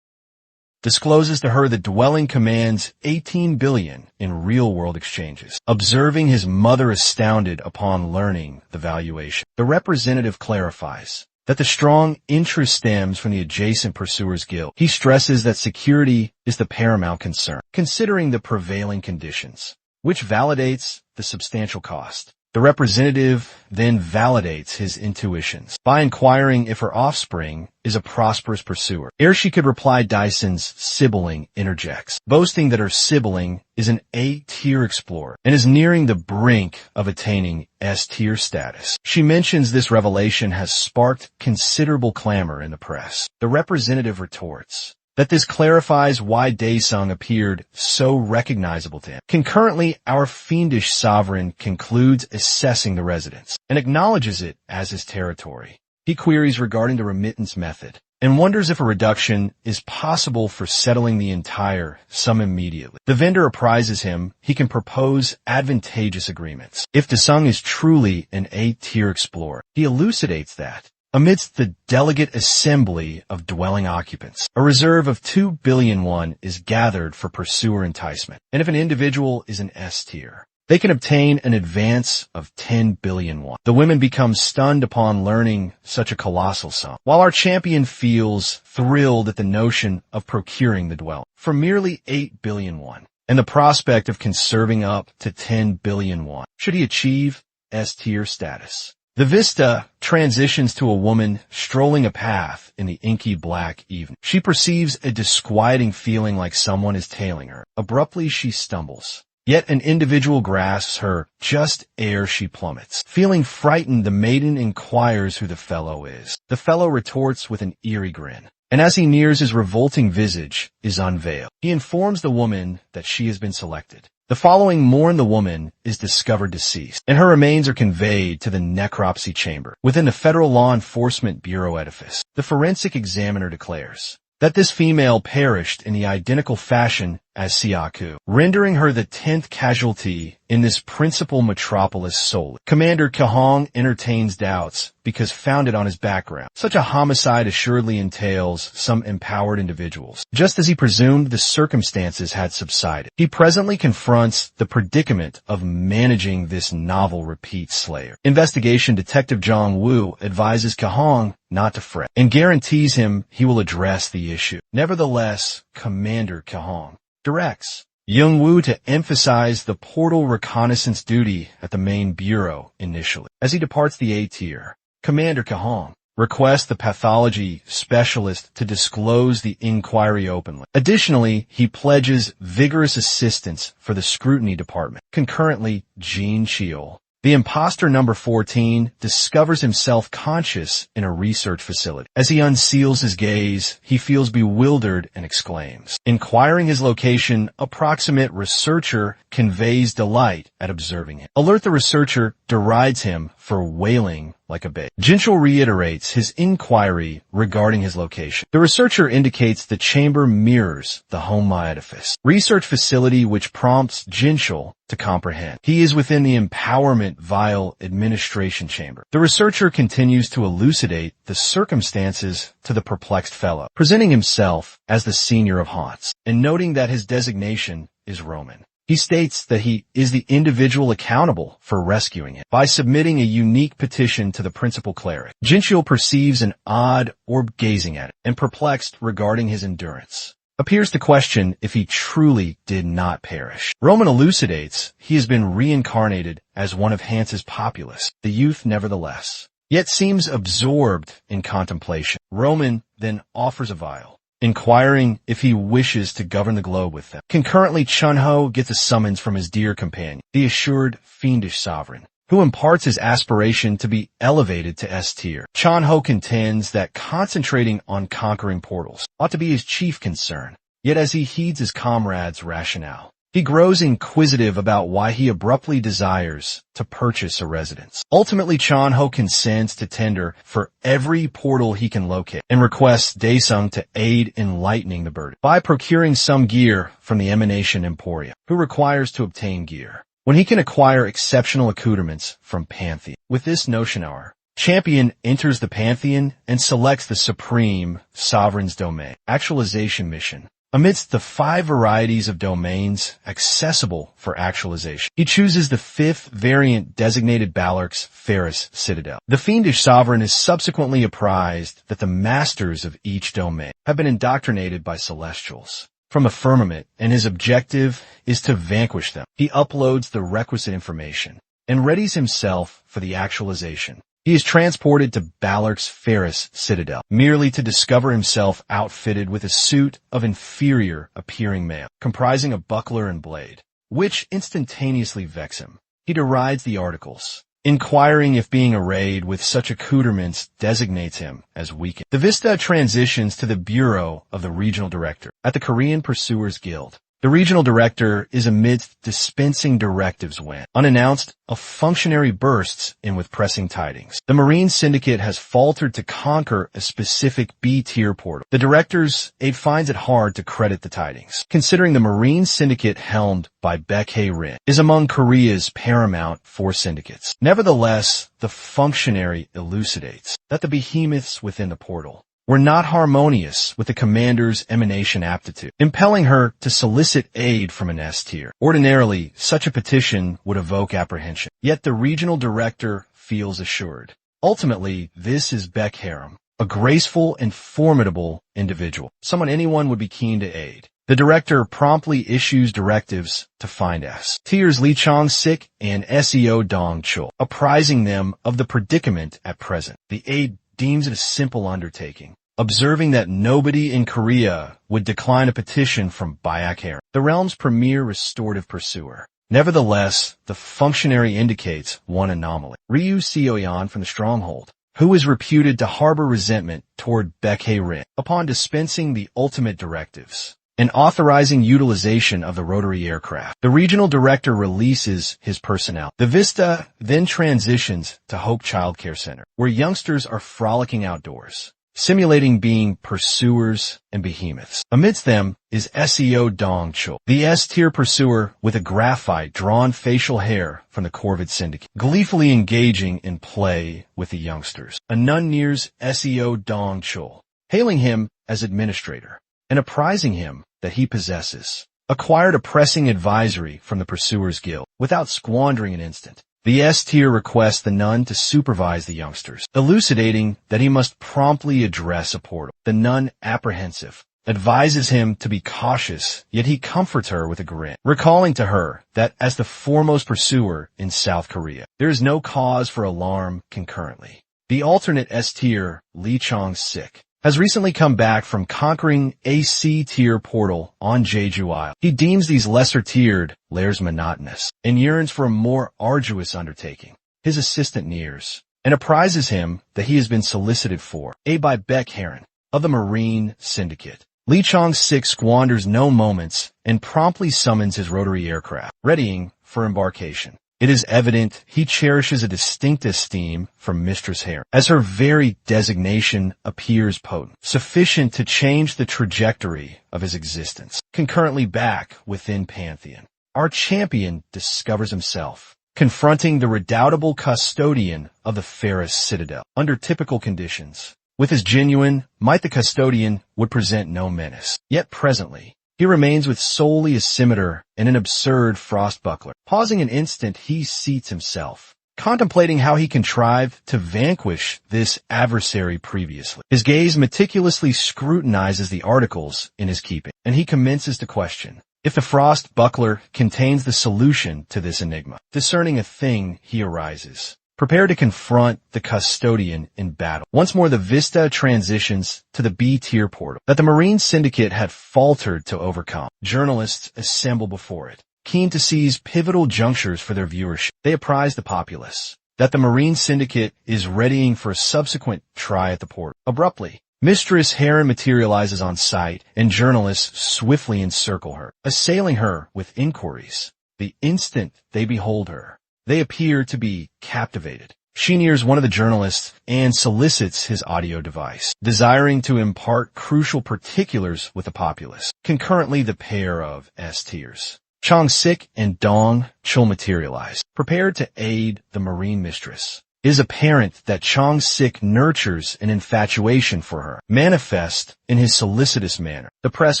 discloses to her the dwelling commands 18 billion in real-world exchanges. Observing his mother astounded upon learning the valuation, the representative clarifies that the strong interest stems from the adjacent Pursuers Guild. He stresses that security is the paramount concern, considering the prevailing conditions, which validates the substantial cost. The representative then validates his intuitions by inquiring if her offspring is a prosperous pursuer. Ere she could reply, Dyson's sibling interjects, boasting that her sibling is an A-tier explorer and is nearing the brink of attaining S-tier status. She mentions this revelation has sparked considerable clamor in the press. The representative retorts that this clarifies why Daesung appeared so recognizable to him. Concurrently, our fiendish sovereign concludes assessing the residence and acknowledges it as his territory. He queries regarding the remittance method and wonders if a reduction is possible for settling the entire sum immediately. The vendor apprises him he can propose advantageous agreements. If Daesung is truly an A-tier explorer, he elucidates that amidst the delegate assembly of dwelling occupants, a reserve of 2 billion won is gathered for pursuer enticement. And if an individual is an S-tier, they can obtain an advance of 10 billion won. The women become stunned upon learning such a colossal sum, while our champion feels thrilled at the notion of procuring the dwelling for merely 8 billion won, and the prospect of conserving up to 10 billion won should he achieve S-tier status. The vista transitions to a woman strolling a path in the inky black evening. She perceives a disquieting feeling like someone is tailing her. Abruptly, she stumbles. Yet an individual grasps her just ere she plummets. Feeling frightened, the maiden inquires who the fellow is. The fellow retorts with an eerie grin, and as he nears, his revolting visage is unveiled. He informs the woman that she has been selected. The following morn, the woman is discovered deceased, and her remains are conveyed to the necropsy chamber within the Federal Law Enforcement Bureau edifice. The forensic examiner declares that this female perished in the identical fashion as Siaku, rendering her the 10th casualty in this principal metropolis solely. Commander Kahong entertains doubts because founded on his background. Such a homicide assuredly entails some empowered individuals. Just as he presumed, the circumstances had subsided. He presently confronts the predicament of managing this novel repeat slayer. Investigation Detective Jong Woo advises Kahong not to fret and guarantees him he will address the issue. Nevertheless, Commander Kahong directs Young-woo to emphasize the portal reconnaissance duty at the main bureau initially. As he departs the A-tier, Commander Kahong requests the pathology specialist to disclose the inquiry openly. Additionally, he pledges vigorous assistance for the scrutiny department. Concurrently, Jean Cheol The imposter number 14 discovers himself conscious in a research facility. As he unseals his gaze, he feels bewildered and exclaims. Inquiring his location, approximate researcher conveys delight at observing him. Alert the researcher derides him for wailing like a babe. Jinchul reiterates his inquiry regarding his location. The researcher indicates the chamber mirrors the home edifice, research facility which prompts Jinchul to comprehend. He is within the empowerment vial administration chamber. The researcher continues to elucidate the circumstances to the perplexed fellow, presenting himself as the senior of haunts, and noting that his designation is Roman. He states that he is the individual accountable for rescuing him by submitting a unique petition to the principal cleric. Jinchul perceives an odd orb gazing at it, and perplexed regarding his endurance, appears to question if he truly did not perish. Roman elucidates he has been reincarnated as one of Hance's populace. The youth, nevertheless, yet seems absorbed in contemplation. Roman then offers a vial, inquiring if he wishes to govern the globe with them. Concurrently, Chunho gets a summons from his dear companion, the assured fiendish sovereign, who imparts his aspiration to be elevated to S tier. Chunho contends that concentrating on conquering portals ought to be his chief concern, yet as he heeds his comrade's rationale, he grows inquisitive about why he abruptly desires to purchase a residence. Ultimately, Chunho consents to tender for every portal he can locate and requests Daesung to aid in lightening the burden by procuring some gear from the Emanation Emporium, who requires to obtain gear when he can acquire exceptional accoutrements from Pantheon. With this notion, our champion enters the Pantheon and selects the Supreme Sovereign's Domain actualization mission. Amidst the 5 varieties of domains accessible for actualization, he chooses the 5th variant designated Balork's Ferris Citadel. The fiendish sovereign is subsequently apprised that the masters of each domain have been indoctrinated by celestials from the firmament, and his objective is to vanquish them. He uploads the requisite information and readies himself for the actualization. He is transported to Balork's Ferris Citadel, merely to discover himself outfitted with a suit of inferior-appearing mail, comprising a buckler and blade, which instantaneously vex him. He derides the articles, inquiring if being arrayed with such accoutrements designates him as weakened. The vista transitions to the bureau of the regional director at the Korean Pursuers Guild. The regional director is amidst dispensing directives when, unannounced, a functionary bursts in with pressing tidings. The Marine Syndicate has faltered to conquer a specific B-tier portal. The director's aide finds it hard to credit the tidings, considering the Marine Syndicate helmed by Baek Rin is among Korea's paramount 4 syndicates. Nevertheless, the functionary elucidates that the behemoths within the portal were not harmonious with the commander's emanation aptitude, impelling her to solicit aid from an S tier. Ordinarily, such a petition would evoke apprehension, yet the regional director feels assured. Ultimately, this is Baek Haram, a graceful and formidable individual, someone anyone would be keen to aid. The director promptly issues directives to find S tiers Lee Chong-sik and SEO Dong Chul, apprising them of the predicament at present. The aide deems it a simple undertaking, observing that nobody in Korea would decline a petition from Baek Haram, the realm's premier restorative pursuer. Nevertheless, the functionary indicates one anomaly. Ryu Seoyeon from the Stronghold, who is reputed to harbor resentment toward Baek Rin upon dispensing the ultimate directives and authorizing utilization of the rotary aircraft. The regional director releases his personnel. The vista then transitions to Hope Child Care Center, where youngsters are frolicking outdoors, simulating being pursuers and behemoths. Amidst them is SEO Dong Chul, the S-tier pursuer with a graphite drawn facial hair from the Corvid Syndicate, gleefully engaging in play with the youngsters. A nun nears SEO Dong Chul, hailing him as administrator and apprising him that he possesses acquired a pressing advisory from the Pursuers Guild. Without squandering an instant, the S-tier requests the nun to supervise the youngsters, elucidating that he must promptly address a portal. The nun, apprehensive, advises him to be cautious, yet he comforts her with a grin, recalling to her that as the foremost pursuer in South Korea, there is no cause for alarm concurrently. The alternate S-tier, Lee Chong-sik, has recently come back from conquering a C-tier portal on Jeju Isle. He deems these lesser-tiered layers monotonous and yearns for a more arduous undertaking. His assistant nears and apprises him that he has been solicited for aid by Beck Heron of the Marine Syndicate. Lee Chong-sik squanders no moments and promptly summons his rotary aircraft, readying for embarkation. It is evident he cherishes a distinct esteem for Mistress Heron, as her very designation appears potent, sufficient to change the trajectory of his existence. Concurrently back within Pantheon, our champion discovers himself confronting the redoubtable custodian of the fairest citadel. Under typical conditions, with his genuine might, the custodian would present no menace. Yet presently, he remains with solely a scimitar and an absurd frost buckler. Pausing an instant, he seats himself, contemplating how he contrived to vanquish this adversary previously. His gaze meticulously scrutinizes the articles in his keeping, and he commences to question if the frost buckler contains the solution to this enigma. Discerning a thing, he arises, prepared to confront the custodian in battle. Once more the vista transitions to the B-tier portal that the Marine Syndicate had faltered to overcome. Journalists assemble before it, keen to seize pivotal junctures for their viewership. They apprise the populace that the Marine Syndicate is readying for a subsequent try at the portal. Abruptly, Mistress Heron materializes on sight, and journalists swiftly encircle her, assailing her with inquiries. The instant they behold her, they appear to be captivated. She nears one of the journalists and solicits his audio device, desiring to impart crucial particulars with the populace. Concurrently, the pair of S-tiers, Chong-sik and Dong Chul, materialize, prepared to aid the Marine Mistress. It is apparent that Chong-sik nurtures an infatuation for her, manifest in his solicitous manner. The press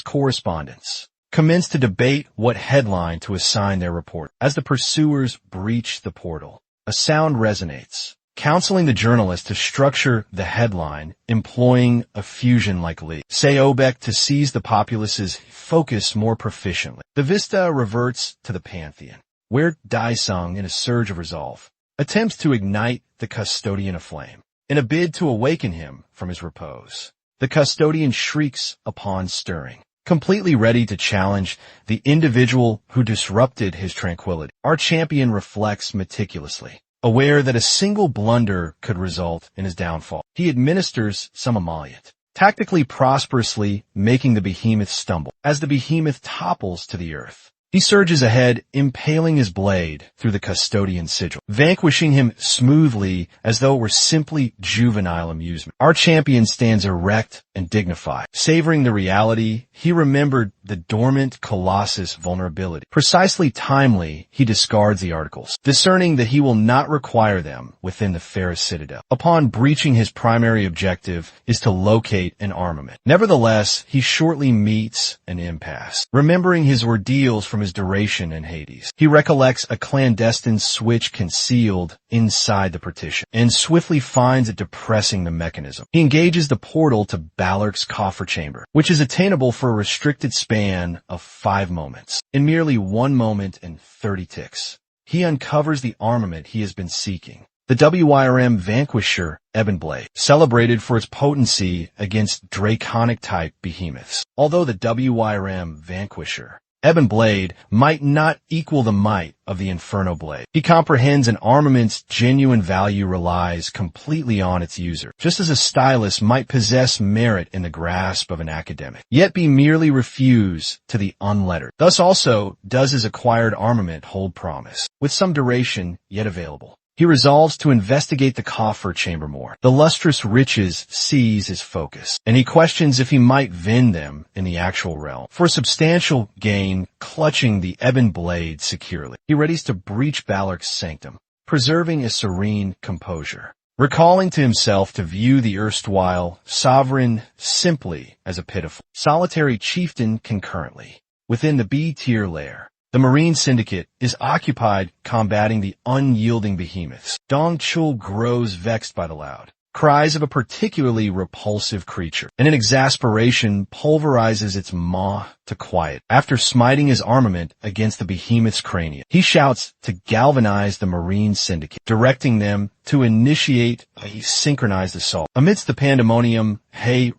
correspondents commence to debate what headline to assign their report. As the pursuers breach the portal, a sound resonates, counseling the journalist to structure the headline employing a fusion like Lee. Say Obek to seize the populace's focus more proficiently. The vista reverts to the Pantheon, where Daesung, in a surge of resolve, attempts to ignite the custodian aflame in a bid to awaken him from his repose. The custodian shrieks upon stirring, completely ready to challenge the individual who disrupted his tranquility. Our champion reflects meticulously, aware that a single blunder could result in his downfall. He administers some emollient, tactically prosperously making the behemoth stumble. As the behemoth topples to the earth, he surges ahead, impaling his blade through the custodian's sigil, vanquishing him smoothly as though it were simply juvenile amusement. Our champion stands erect and dignified. Savoring the reality, he remembered the dormant colossus vulnerability. Precisely timely, he discards the articles, discerning that he will not require them within the fairest citadel. Upon breaching, his primary objective is to locate an armament. Nevertheless, he shortly meets an impasse. Remembering his ordeals from his duration in Hades, he recollects a clandestine switch concealed inside the partition, and swiftly finds it depressing the mechanism. He engages the portal to Balork's coffer chamber, which is attainable for a restricted span of 5 moments. In merely 1 moment and 30 ticks, he uncovers the armament he has been seeking. The WYRM Vanquisher Ebon Blade, celebrated for its potency against draconic-type behemoths. Although the WYRM Vanquisher Ebon Blade might not equal the might of the Inferno Blade, he comprehends an armament's genuine value relies completely on its user, just as a stylus might possess merit in the grasp of an academic, yet be merely refused to the unlettered. Thus also does his acquired armament hold promise, with some duration yet available. He resolves to investigate the coffer chamber more. The lustrous riches seize his focus, and he questions if he might vend them in the actual realm. For substantial gain, clutching the ebon blade securely, he readies to breach Balork's sanctum, preserving a serene composure, recalling to himself to view the erstwhile sovereign simply as a pitiful, solitary chieftain. Concurrently, within the B-tier lair, the Marine Syndicate is occupied combating the unyielding behemoths. Dong Chul grows vexed by the loud, cries of a particularly repulsive creature, and in exasperation pulverizes its maw to quiet. After smiting his armament against the behemoth's cranium, he shouts to galvanize the Marine Syndicate, directing them to initiate a synchronized assault. Amidst the pandemonium,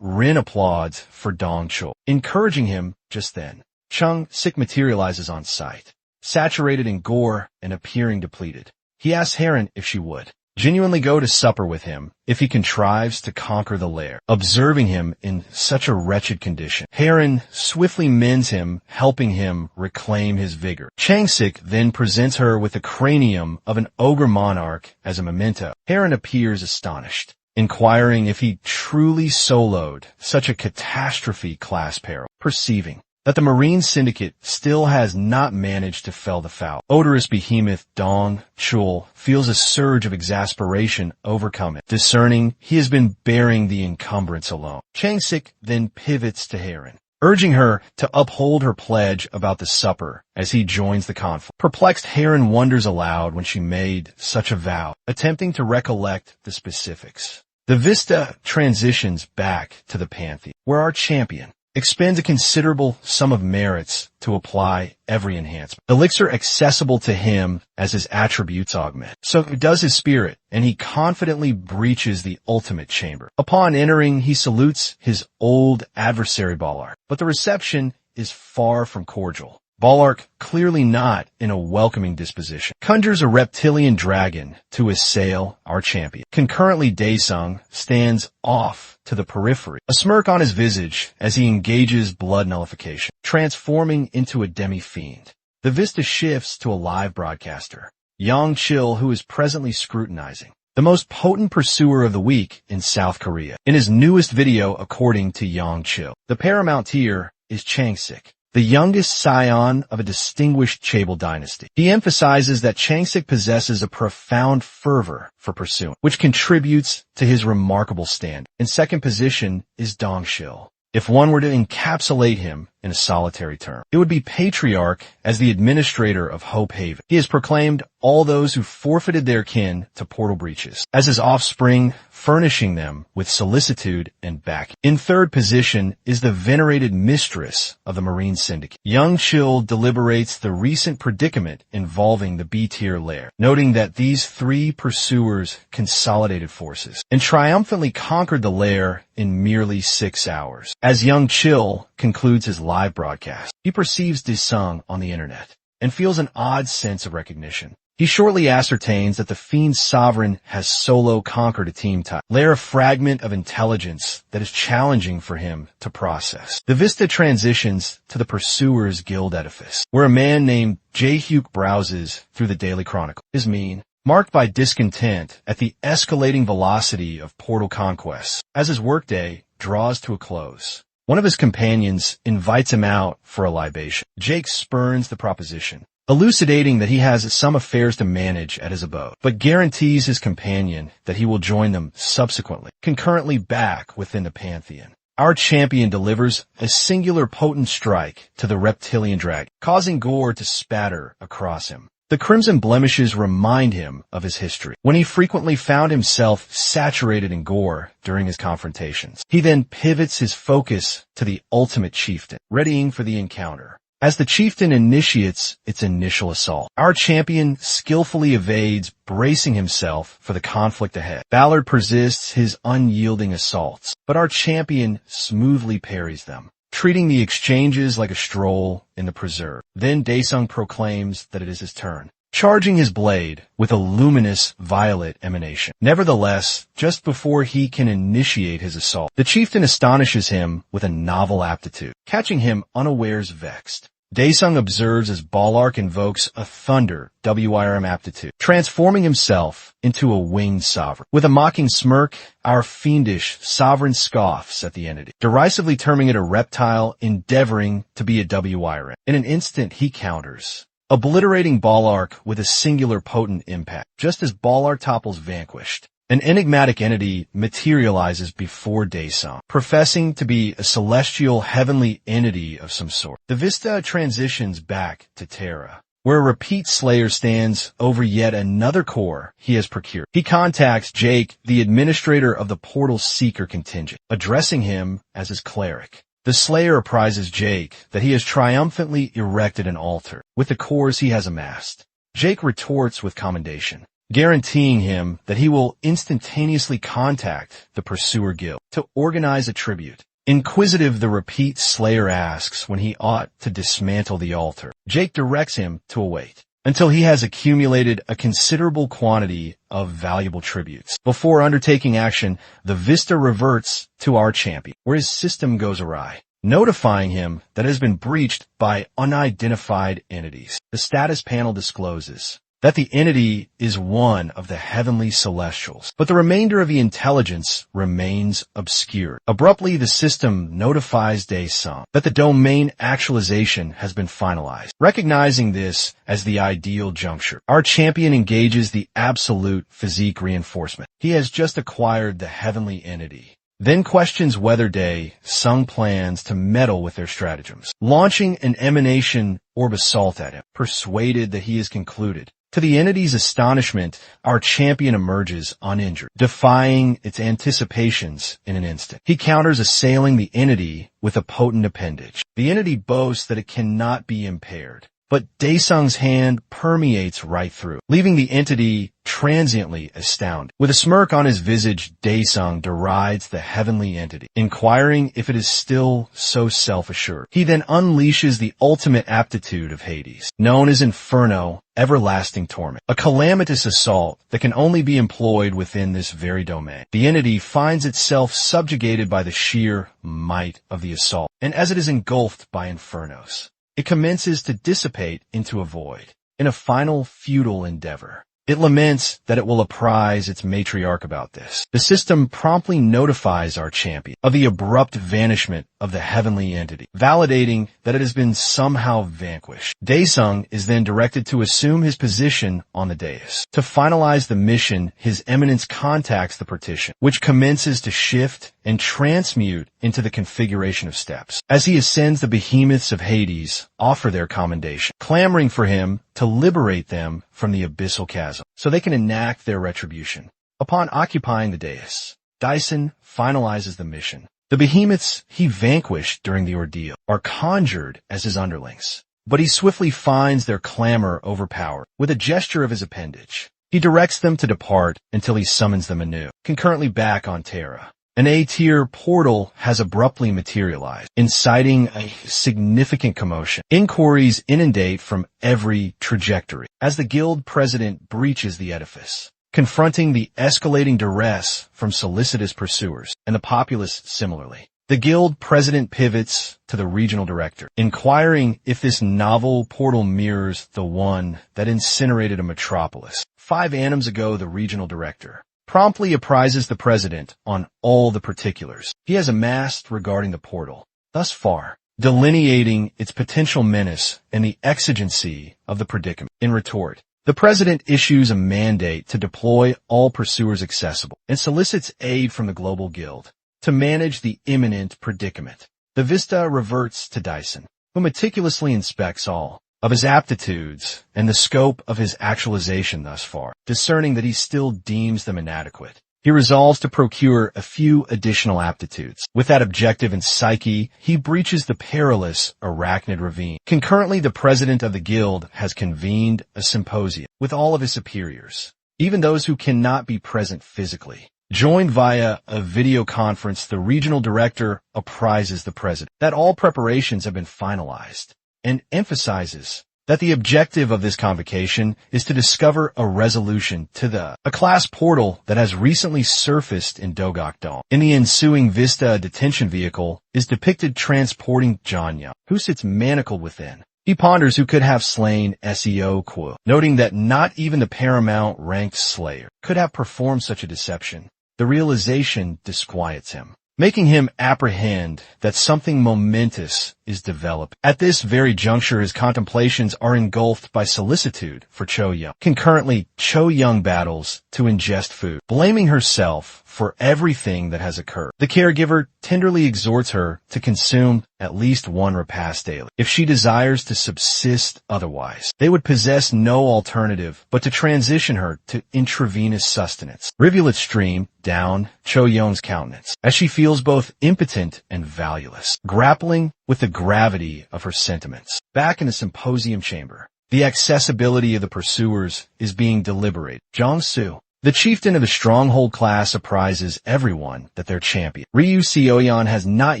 Rin applauds for Dong Chul, encouraging him just then. Chung Sik materializes on sight, saturated in gore and appearing depleted. He asks Heron if she would genuinely go to supper with him if he contrives to conquer the lair. Observing him in such a wretched condition, Heron swiftly mends him, helping him reclaim his vigor. Changsik then presents her with the cranium of an ogre monarch as a memento. Heron appears astonished, inquiring if he truly soloed such a catastrophe class peril. Perceiving that the Marine Syndicate still has not managed to fell the foul, odorous behemoth Dong Chul feels a surge of exasperation overcome it. Discerning he has been bearing the encumbrance alone, Changsik then pivots to Heron, urging her to uphold her pledge about the supper as he joins the conflict. Perplexed, Heron wonders aloud when she made such a vow, attempting to recollect the specifics. The vista transitions back to the Pantheon, where our champion expends a considerable sum of merits to apply every enhancement, elixir accessible to him as his attributes augment. So does his spirit, and he confidently breaches the ultimate chamber. Upon entering, he salutes his old adversary Ballark, but the reception is far from cordial. Ballark, clearly not in a welcoming disposition, conjures a reptilian dragon to assail our champion. Concurrently, Daesung stands off to the periphery, a smirk on his visage as he engages blood nullification, transforming into a demi-fiend. The vista shifts to a live broadcaster, Yang Chil, who is presently scrutinizing the most potent pursuer of the week in South Korea. In his newest video, according to Yang Chil, the paramount tier is Changsik, the youngest scion of a distinguished Chaebol dynasty. He emphasizes that Changsik possesses a profound fervor for pursuing, which contributes to his remarkable stand. In second position is Dong Chil. If one were to encapsulate him in a solitary term, it would be patriarch as the administrator of Hope Haven. He has proclaimed all those who forfeited their kin to portal breaches as his offspring, furnishing them with solicitude and backing. In third position is the venerated mistress of the Marine Syndicate. Young Chil deliberates the recent predicament involving the B-tier lair, noting that these three pursuers consolidated forces and triumphantly conquered the lair in merely 6 hours. As Young Chil concludes his live broadcast, he perceives Daesung on the internet and feels an odd sense of recognition. He shortly ascertains that the Fiend Sovereign has solo conquered a team type, lair a fragment of intelligence that is challenging for him to process. The vista transitions to the Pursuer's Guild edifice, where a man named Jae-hyuk browses through the Daily Chronicle. His mien, marked by discontent at the escalating velocity of portal conquests, as his workday draws to a close. One of his companions invites him out for a libation. Jake spurns the proposition, elucidating that he has some affairs to manage at his abode, but guarantees his companion that he will join them subsequently, concurrently back within the Pantheon. Our champion delivers a singular potent strike to the reptilian dragon, causing gore to spatter across him. The crimson blemishes remind him of his history, when he frequently found himself saturated in gore during his confrontations. He then pivots his focus to the ultimate chieftain, readying for the encounter. As the chieftain initiates its initial assault, our champion skillfully evades, bracing himself for the conflict ahead. Ballard persists his unyielding assaults, but our champion smoothly parries them, treating the exchanges like a stroll in the preserve. Then Daesung proclaims that it is his turn, charging his blade with a luminous violet emanation. Nevertheless, just before he can initiate his assault, the chieftain astonishes him with a novel aptitude, catching him unawares vexed. Daesung observes as Ballark invokes a thunder WIRM aptitude, transforming himself into a winged sovereign. With a mocking smirk, our fiendish sovereign scoffs at the entity, derisively terming it a reptile endeavoring to be a WIRM. In an instant, he counters, obliterating Ballark with a singular potent impact. Just as Ballark topples vanquished, an enigmatic entity materializes before Daesung, professing to be a celestial heavenly entity of some sort. The vista transitions back to Terra, where a repeat slayer stands over yet another core he has procured. He contacts Jake, the administrator of the portal seeker contingent, addressing him as his cleric. The slayer apprises Jake that he has triumphantly erected an altar with the cores he has amassed. Jake retorts with commendation, guaranteeing him that he will instantaneously contact the Pursuer Guild to organize a tribute. Inquisitive, the repeat slayer asks when he ought to dismantle the altar. Jake directs him to await until he has accumulated a considerable quantity of valuable tributes. Before undertaking action, the Vista reverts to our champion, where his system goes awry, notifying him that it has been breached by unidentified entities. The status panel discloses that the entity is one of the heavenly celestials, but the remainder of the intelligence remains obscured. Abruptly, the system notifies Daesung that the domain actualization has been finalized. Recognizing this as the ideal juncture, our champion engages the absolute physique reinforcement. He has just acquired the heavenly entity, then questions whether Daesung plans to meddle with their stratagems, launching an emanation orb assault at him, persuaded that he is concluded. To the entity's astonishment, our champion emerges uninjured, defying its anticipations in an instant. He counters assailing the entity with a potent appendage. The entity boasts that it cannot be impaired, but Daesung's hand permeates right through, leaving the entity transiently astounded. With a smirk on his visage, Daesung derides the heavenly entity, inquiring if it is still so self-assured. He then unleashes the ultimate aptitude of Hades, known as Inferno, everlasting torment, a calamitous assault that can only be employed within this very domain. The entity finds itself subjugated by the sheer might of the assault, and as it is engulfed by infernos, it commences to dissipate into a void. In a final futile endeavor, it laments that it will apprise its matriarch about this. The system promptly notifies our champion of the abrupt vanishment of the heavenly entity, validating that it has been somehow vanquished. Daesung is then directed to assume his position on the dais. To finalize the mission, His Eminence contacts the partition, which commences to shift and transmute into the configuration of steps. As he ascends, the behemoths of Hades offer their commendation, clamoring for him to liberate them from the abyssal chasm so they can enact their retribution. Upon occupying the dais, Dyson finalizes the mission. The behemoths he vanquished during the ordeal are conjured as his underlings, but he swiftly finds their clamor overpowered. With a gesture of his appendage, he directs them to depart until he summons them anew. Concurrently back on Terra, an A-tier portal has abruptly materialized, inciting a significant commotion. Inquiries inundate from every trajectory as the guild president breaches the edifice, confronting the escalating duress from solicitous pursuers, and the populace similarly. The guild president pivots to the regional director, inquiring if this novel portal mirrors the one that incinerated a metropolis 5 annums ago. The regional director promptly apprises the president on all the particulars he has amassed regarding the portal thus far, delineating its potential menace and the exigency of the predicament. In retort, the president issues a mandate to deploy all pursuers accessible and solicits aid from the global guild to manage the imminent predicament. The Vista reverts to Dyson, who meticulously inspects all of his aptitudes and the scope of his actualization thus far, discerning that he still deems them inadequate. He resolves to procure a few additional aptitudes. With that objective in psyche, he breaches the perilous arachnid ravine. Concurrently, the president of the guild has convened a symposium with all of his superiors, even those who cannot be present physically. Joined via a video conference, the regional director apprises the president that all preparations have been finalized, and emphasizes that the objective of this convocation is to discover a resolution to a class portal that has recently surfaced in Dogok-dong. In the ensuing Vista, a detention vehicle is depicted transporting Janya, who sits manacled within. He ponders who could have slain Seo Kuo, noting that not even the paramount-ranked slayer could have performed such a deception. The realization disquiets him, making him apprehend that something momentous is developed. At this very juncture, his contemplations are engulfed by solicitude for Cho Young. Concurrently, Cho Young battles to ingest food, blaming herself for everything that has occurred. The caregiver tenderly exhorts her to consume at least one repast daily, if she desires to subsist otherwise. They would possess no alternative but to transition her to intravenous sustenance. Rivulets stream down Cho Young's countenance as she feels both impotent and valueless, grappling with the gravity of her sentiments. Back in the symposium chamber, the accessibility of the pursuers is being deliberated. Jong-soo, the chieftain of the stronghold class, apprises everyone that their champion, Ryu Seoyeon, has not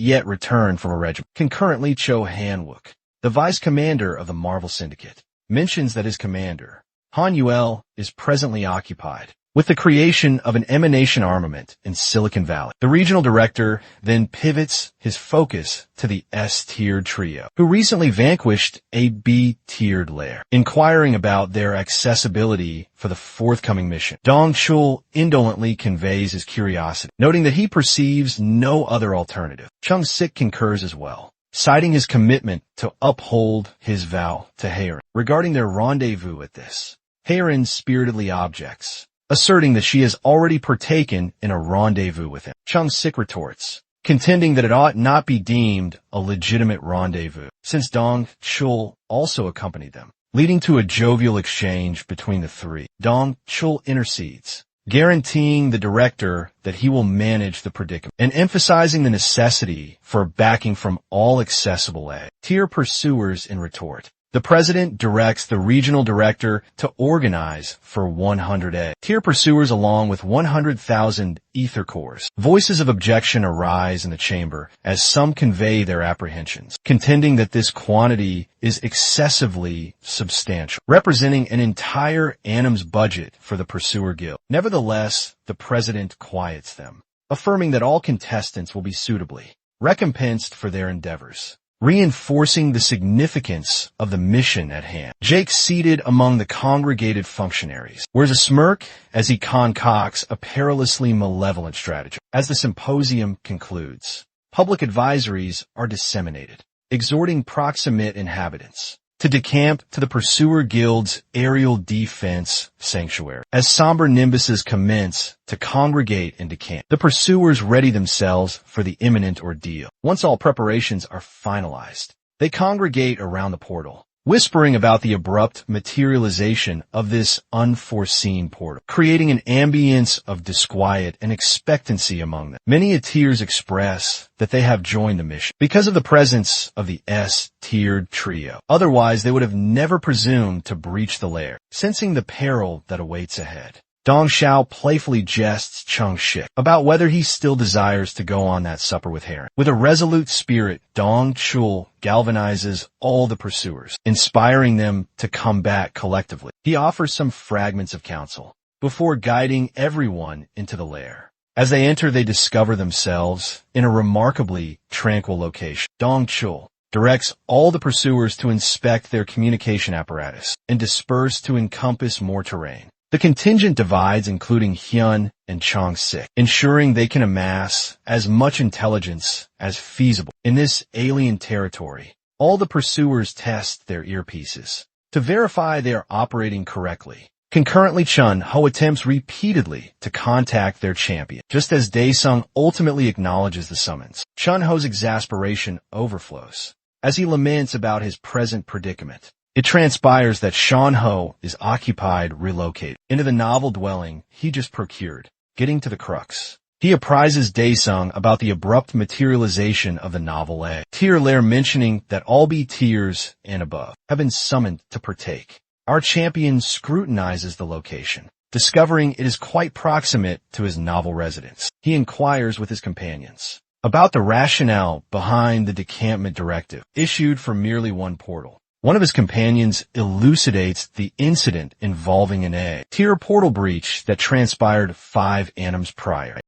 yet returned from a regiment. Concurrently, Cho Han-wook, the vice commander of the Marvel Syndicate, mentions that his commander, Han Yuel, is presently occupied with the creation of an emanation armament in Silicon Valley. The regional director then pivots his focus to the S-tiered trio, who recently vanquished a B-tiered lair, inquiring about their accessibility for the forthcoming mission. Dong Chul indolently conveys his curiosity, noting that he perceives no other alternative. Chung Sik concurs as well, citing his commitment to uphold his vow to Haerin. Regarding their rendezvous at this, Haerin spiritedly objects, asserting that she has already partaken in a rendezvous with him. Chung Sik retorts, contending that it ought not be deemed a legitimate rendezvous, since Dong Chul also accompanied them, leading to a jovial exchange between the three. Dong Chul intercedes, guaranteeing the director that he will manage the predicament, and emphasizing the necessity for backing from all accessible A-tier pursuers in retort. The president directs the regional director to organize for 100 A-tier pursuers along with 100,000 ether cores. Voices of objection arise in the chamber as some convey their apprehensions, contending that this quantity is excessively substantial, representing an entire Anim's budget for the Pursuer Guild. Nevertheless, the president quiets them, affirming that all contestants will be suitably recompensed for their endeavors, reinforcing the significance of the mission at hand. Jake, seated among the congregated functionaries, wears a smirk as he concocts a perilously malevolent strategy. As the symposium concludes, public advisories are disseminated, exhorting proximate inhabitants to decamp to the Pursuer Guild's aerial defense sanctuary. As somber nimbuses commence to congregate and decamp, the pursuers ready themselves for the imminent ordeal. Once all preparations are finalized, they congregate around the portal, whispering about the abrupt materialization of this unforeseen portal, creating an ambience of disquiet and expectancy among them. Many A-tiers express that they have joined the mission because of the presence of the S-tiered trio. Otherwise, they would have never presumed to breach the lair, sensing the peril that awaits ahead. Dong Xiao playfully jests Chung Sik about whether he still desires to go on that supper with Haerin. With a resolute spirit, Dong Chul galvanizes all the pursuers, inspiring them to come back collectively. He offers some fragments of counsel before guiding everyone into the lair. As they enter, they discover themselves in a remarkably tranquil location. Dong Chul directs all the pursuers to inspect their communication apparatus and disperse to encompass more terrain. The contingent divides, including Hyun and Chung Sik, ensuring they can amass as much intelligence as feasible. In this alien territory, all the pursuers test their earpieces to verify they are operating correctly. Concurrently, Chun Ho attempts repeatedly to contact their champion, just as Daesung ultimately acknowledges the summons. Chun Ho's exasperation overflows as he laments about his present predicament. It transpires that Sean Ho is occupied relocated into the novel dwelling he just procured. Getting to the crux, he apprises Daesung about the abrupt materialization of the novel A-tier lair, mentioning that all B-tiers and above have been summoned to partake. Our champion scrutinizes the location, discovering it is quite proximate to his novel residence. He inquires with his companions about the rationale behind the decampment directive issued for merely one portal. One of his companions elucidates the incident involving an A-tier portal breach that transpired 5 anims prior.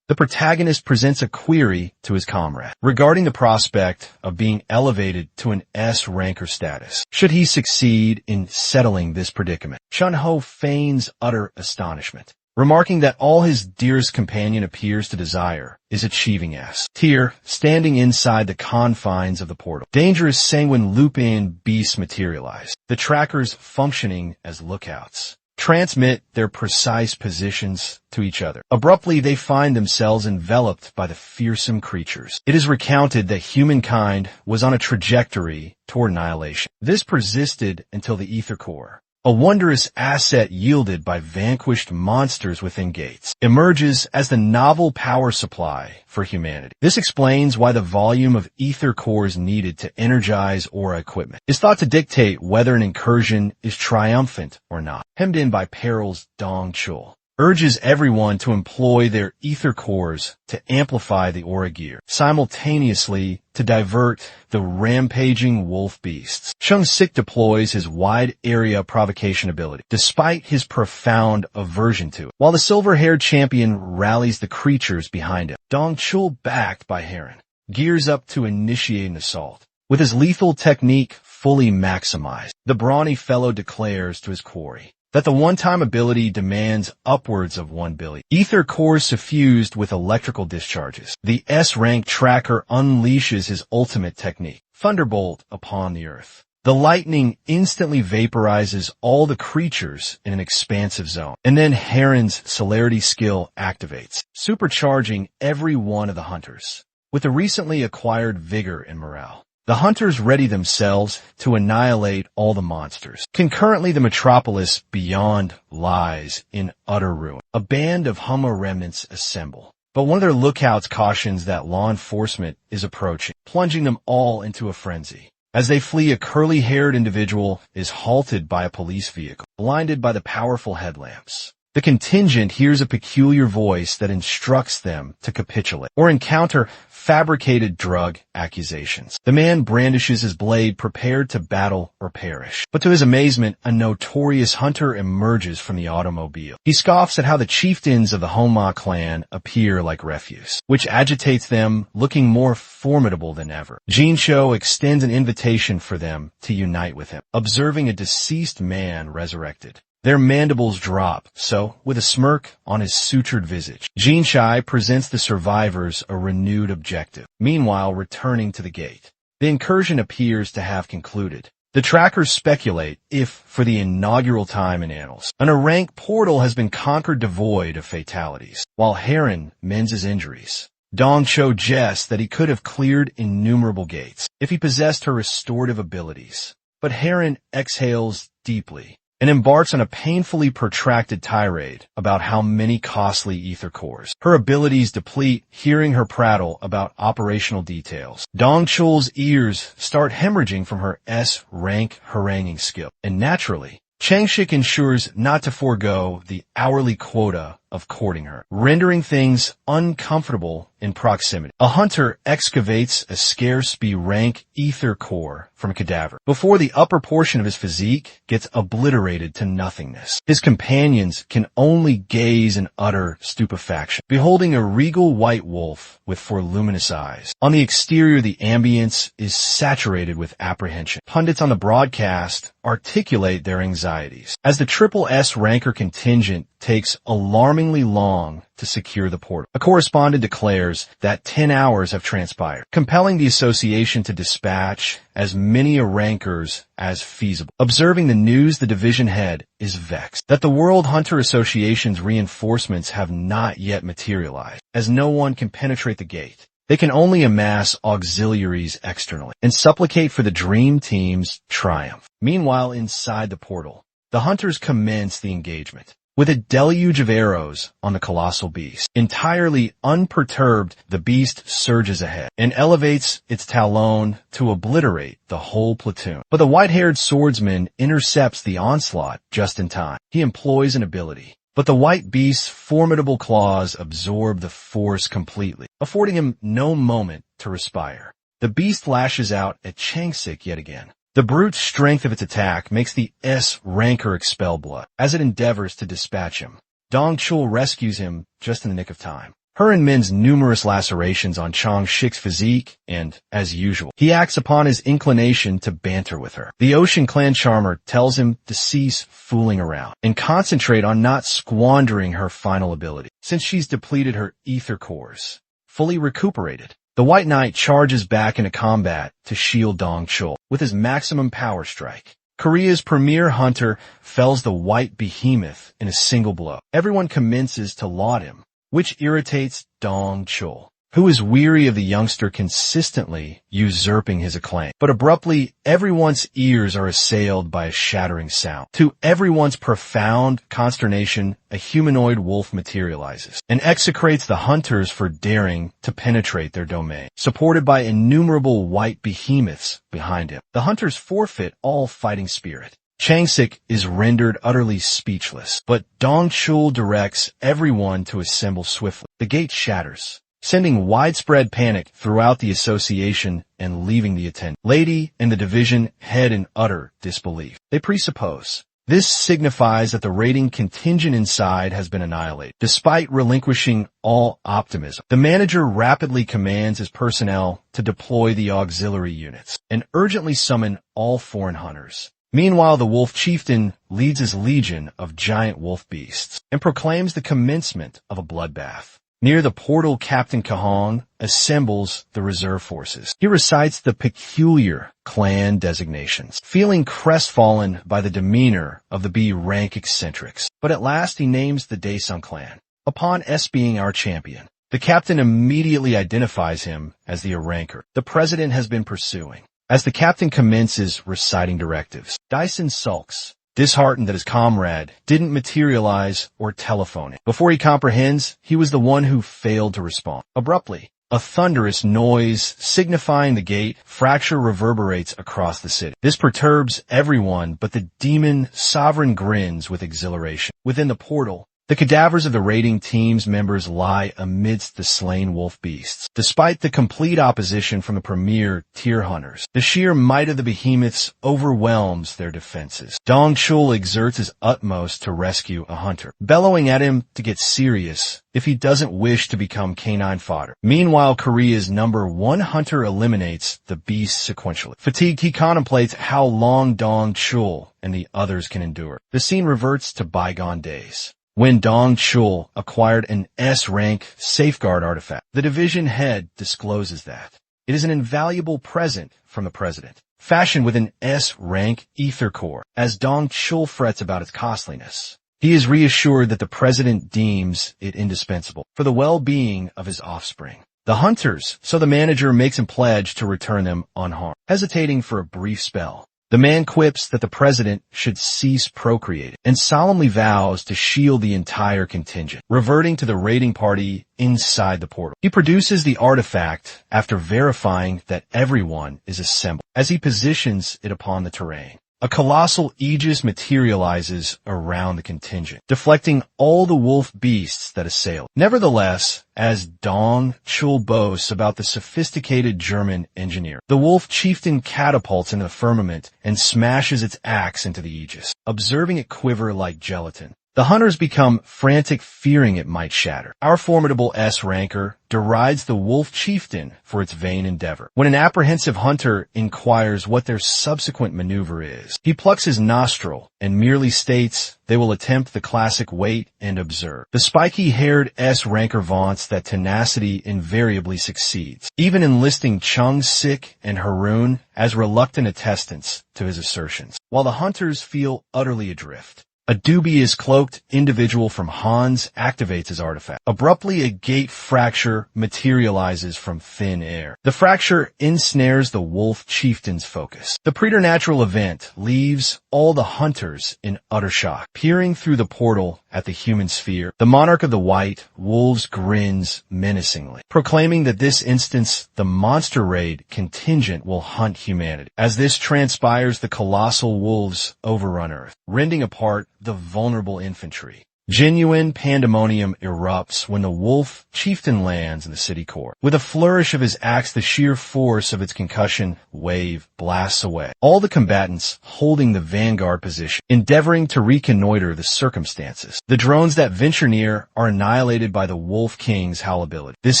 The protagonist presents a query to his comrade regarding the prospect of being elevated to an S-ranker status, should he succeed in settling this predicament. Chun Ho feigns utter astonishment, remarking that all his dearest companion appears to desire is achieving S tier, standing inside the confines of the portal. Dangerous sanguine Lupin beasts materialize, the trackers functioning as lookouts, transmit their precise positions to each other. Abruptly, they find themselves enveloped by the fearsome creatures. It is recounted that humankind was on a trajectory toward annihilation. This persisted until the ether core, a wondrous asset yielded by vanquished monsters within gates, emerges as the novel power supply for humanity. This explains why the volume of ether cores needed to energize aura equipment is thought to dictate whether an incursion is triumphant or not. Hemmed in by perils, Dong Chul urges everyone to employ their ether cores to amplify the aura gear, simultaneously to divert the rampaging wolf beasts. Chung Sik deploys his wide area provocation ability, despite his profound aversion to it, while the silver-haired champion rallies the creatures behind him. Dong Chul, backed by Heron, gears up to initiate an assault. With his lethal technique fully maximized, the brawny fellow declares to his quarry that the one-time ability demands upwards of 1 billion. Ether cores suffused with electrical discharges. The S-rank tracker unleashes his ultimate technique, Thunderbolt, upon the earth. The lightning instantly vaporizes all the creatures in an expansive zone, and then Heron's celerity skill activates, supercharging every one of the hunters with the recently acquired vigor and morale. The hunters ready themselves to annihilate all the monsters. Concurrently, the metropolis beyond lies in utter ruin. A band of Humma remnants assemble, but one of their lookouts cautions that law enforcement is approaching, plunging them all into a frenzy. As they flee, a curly-haired individual is halted by a police vehicle, blinded by the powerful headlamps. The contingent hears a peculiar voice that instructs them to capitulate or encounter fabricated drug accusations. The man brandishes his blade, prepared to battle or perish. But to his amazement, a notorious hunter emerges from the automobile. He scoffs at how the chieftains of the Homa clan appear like refuse, which agitates them, looking more formidable than ever. Jinsho extends an invitation for them to unite with him, observing a deceased man resurrected. Their mandibles drop, so, with a smirk on his sutured visage, Jinshai presents the survivors a renewed objective. Meanwhile, returning to the gate, the incursion appears to have concluded. The trackers speculate if, for the inaugural time in annals, an rank portal has been conquered devoid of fatalities, while Heron mends his injuries. Dong Cho jests that he could have cleared innumerable gates if he possessed her restorative abilities. But Heron exhales deeply and embarks on a painfully protracted tirade about how many costly ether cores her abilities deplete. Hearing her prattle about operational details, Dong Chul's ears start hemorrhaging from her S-rank haranguing skill, and naturally, Changshik ensures not to forego the hourly quota of courting her, rendering things uncomfortable in proximity. A hunter excavates a scarce B-rank ether core from a cadaver before the upper portion of his physique gets obliterated to nothingness. His companions can only gaze in utter stupefaction, beholding a regal white wolf with four luminous eyes. On the exterior, the ambience is saturated with apprehension. Pundits on the broadcast articulate their anxieties as the triple S ranker contingent takes alarmingly long to secure the portal. A correspondent declares that 10 hours have transpired, compelling the association to dispatch as many rankers as feasible. Observing the news, the division head is vexed that the World Hunter Association's reinforcements have not yet materialized, as no one can penetrate the gate. They can only amass auxiliaries externally and supplicate for the Dream Team's triumph. Meanwhile, inside the portal, the hunters commence the engagement. With a deluge of arrows on the colossal beast, entirely unperturbed, the beast surges ahead and elevates its talon to obliterate the whole platoon. But the white-haired swordsman intercepts the onslaught just in time. He employs an ability, but the white beast's formidable claws absorb the force completely, affording him no moment to respire. The beast lashes out at Changsik yet again. The brute strength of its attack makes the S-ranker expel blood as it endeavors to dispatch him. Dong Chul rescues him just in the nick of time. Her and Min's numerous lacerations on Chang Shik's physique, and, as usual, he acts upon his inclination to banter with her. The Ocean Clan charmer tells him to cease fooling around and concentrate on not squandering her final ability, since she's depleted her ether cores. Fully recuperated, the White Knight charges back into combat to shield Dong Chul with his maximum power strike. Korea's premier hunter fells the white behemoth in a single blow. Everyone commences to laud him, which irritates Dong Chul, who is weary of the youngster consistently usurping his acclaim. But abruptly, everyone's ears are assailed by a shattering sound. To everyone's profound consternation, a humanoid wolf materializes and execrates the hunters for daring to penetrate their domain, supported by innumerable white behemoths behind him. The hunters forfeit all fighting spirit. Changsik is rendered utterly speechless, but Dong Chul directs everyone to assemble swiftly. The gate shatters, sending widespread panic throughout the association and leaving the attendant. Lady and the division head in utter disbelief. They presuppose this signifies that the raiding contingent inside has been annihilated. Despite relinquishing all optimism, the manager rapidly commands his personnel to deploy the auxiliary units and urgently summon all foreign hunters. Meanwhile, the wolf chieftain leads his legion of giant wolf beasts and proclaims the commencement of a bloodbath. Near the portal, Captain Kahong assembles the reserve forces. He recites the peculiar clan designations, feeling crestfallen by the demeanor of the B-rank eccentrics. But at last he names the Daesung clan. Upon S being our champion, the captain immediately identifies him as the A-ranker the president has been pursuing. As the captain commences reciting directives, Dyson sulks, disheartened that his comrade didn't materialize or telephone him. Before he comprehends, he was the one who failed to respond. Abruptly, a thunderous noise signifying the gate fracture reverberates across the city. This perturbs everyone, but the demon sovereign grins with exhilaration. Within the portal, the cadavers of the raiding team's members lie amidst the slain wolf beasts. Despite the complete opposition from the premier tier hunters, the sheer might of the behemoths overwhelms their defenses. Dong Chul exerts his utmost to rescue a hunter, bellowing at him to get serious if he doesn't wish to become canine fodder. Meanwhile, Korea's number one hunter eliminates the beast sequentially. Fatigued, he contemplates how long Dong Chul and the others can endure. The scene reverts to bygone days, when Dong Chul acquired an S-rank safeguard artifact. The division head discloses that it is an invaluable present from the president, fashioned with an S-rank ether core. As Dong Chul frets about its costliness, he is reassured that the president deems it indispensable for the well-being of his offspring, the hunters, so the manager makes him pledge to return them unharmed. Hesitating for a brief spell, the man quips that the president should cease procreating and solemnly vows to shield the entire contingent, reverting to the raiding party inside the portal. He produces the artifact after verifying that everyone is assembled. As he positions it upon the terrain, a colossal aegis materializes around the contingent, deflecting all the wolf beasts that assail. Nevertheless, as Dong Chul boasts about the sophisticated German engineer, the wolf chieftain catapults into the firmament and smashes its axe into the aegis, observing it quiver like gelatin. The hunters become frantic, fearing it might shatter. Our formidable S-ranker derides the wolf chieftain for its vain endeavor. When an apprehensive hunter inquires what their subsequent maneuver is, he plucks his nostril and merely states they will attempt the classic wait and observe. The spiky-haired S-ranker vaunts that tenacity invariably succeeds, even enlisting Chung Sik and Haroon as reluctant attestants to his assertions, while the hunters feel utterly adrift. A dubious cloaked individual from Hans activates his artifact. Abruptly, a gate fracture materializes from thin air. The fracture ensnares the wolf chieftain's focus. The preternatural event leaves all the hunters in utter shock. Peering through the portal at the human sphere, the monarch of the white wolves grins menacingly, proclaiming that this instance the monster raid contingent will hunt humanity. As this transpires, the colossal wolves overrun Earth, rending apart the vulnerable infantry Genuine pandemonium erupts when the wolf chieftain lands in the city core. With a flourish of his axe, the sheer force of its concussion wave blasts away. All the combatants holding the vanguard position, endeavoring to reconnoiter the circumstances. The drones that venture near are annihilated by the Wolf King's howl ability. This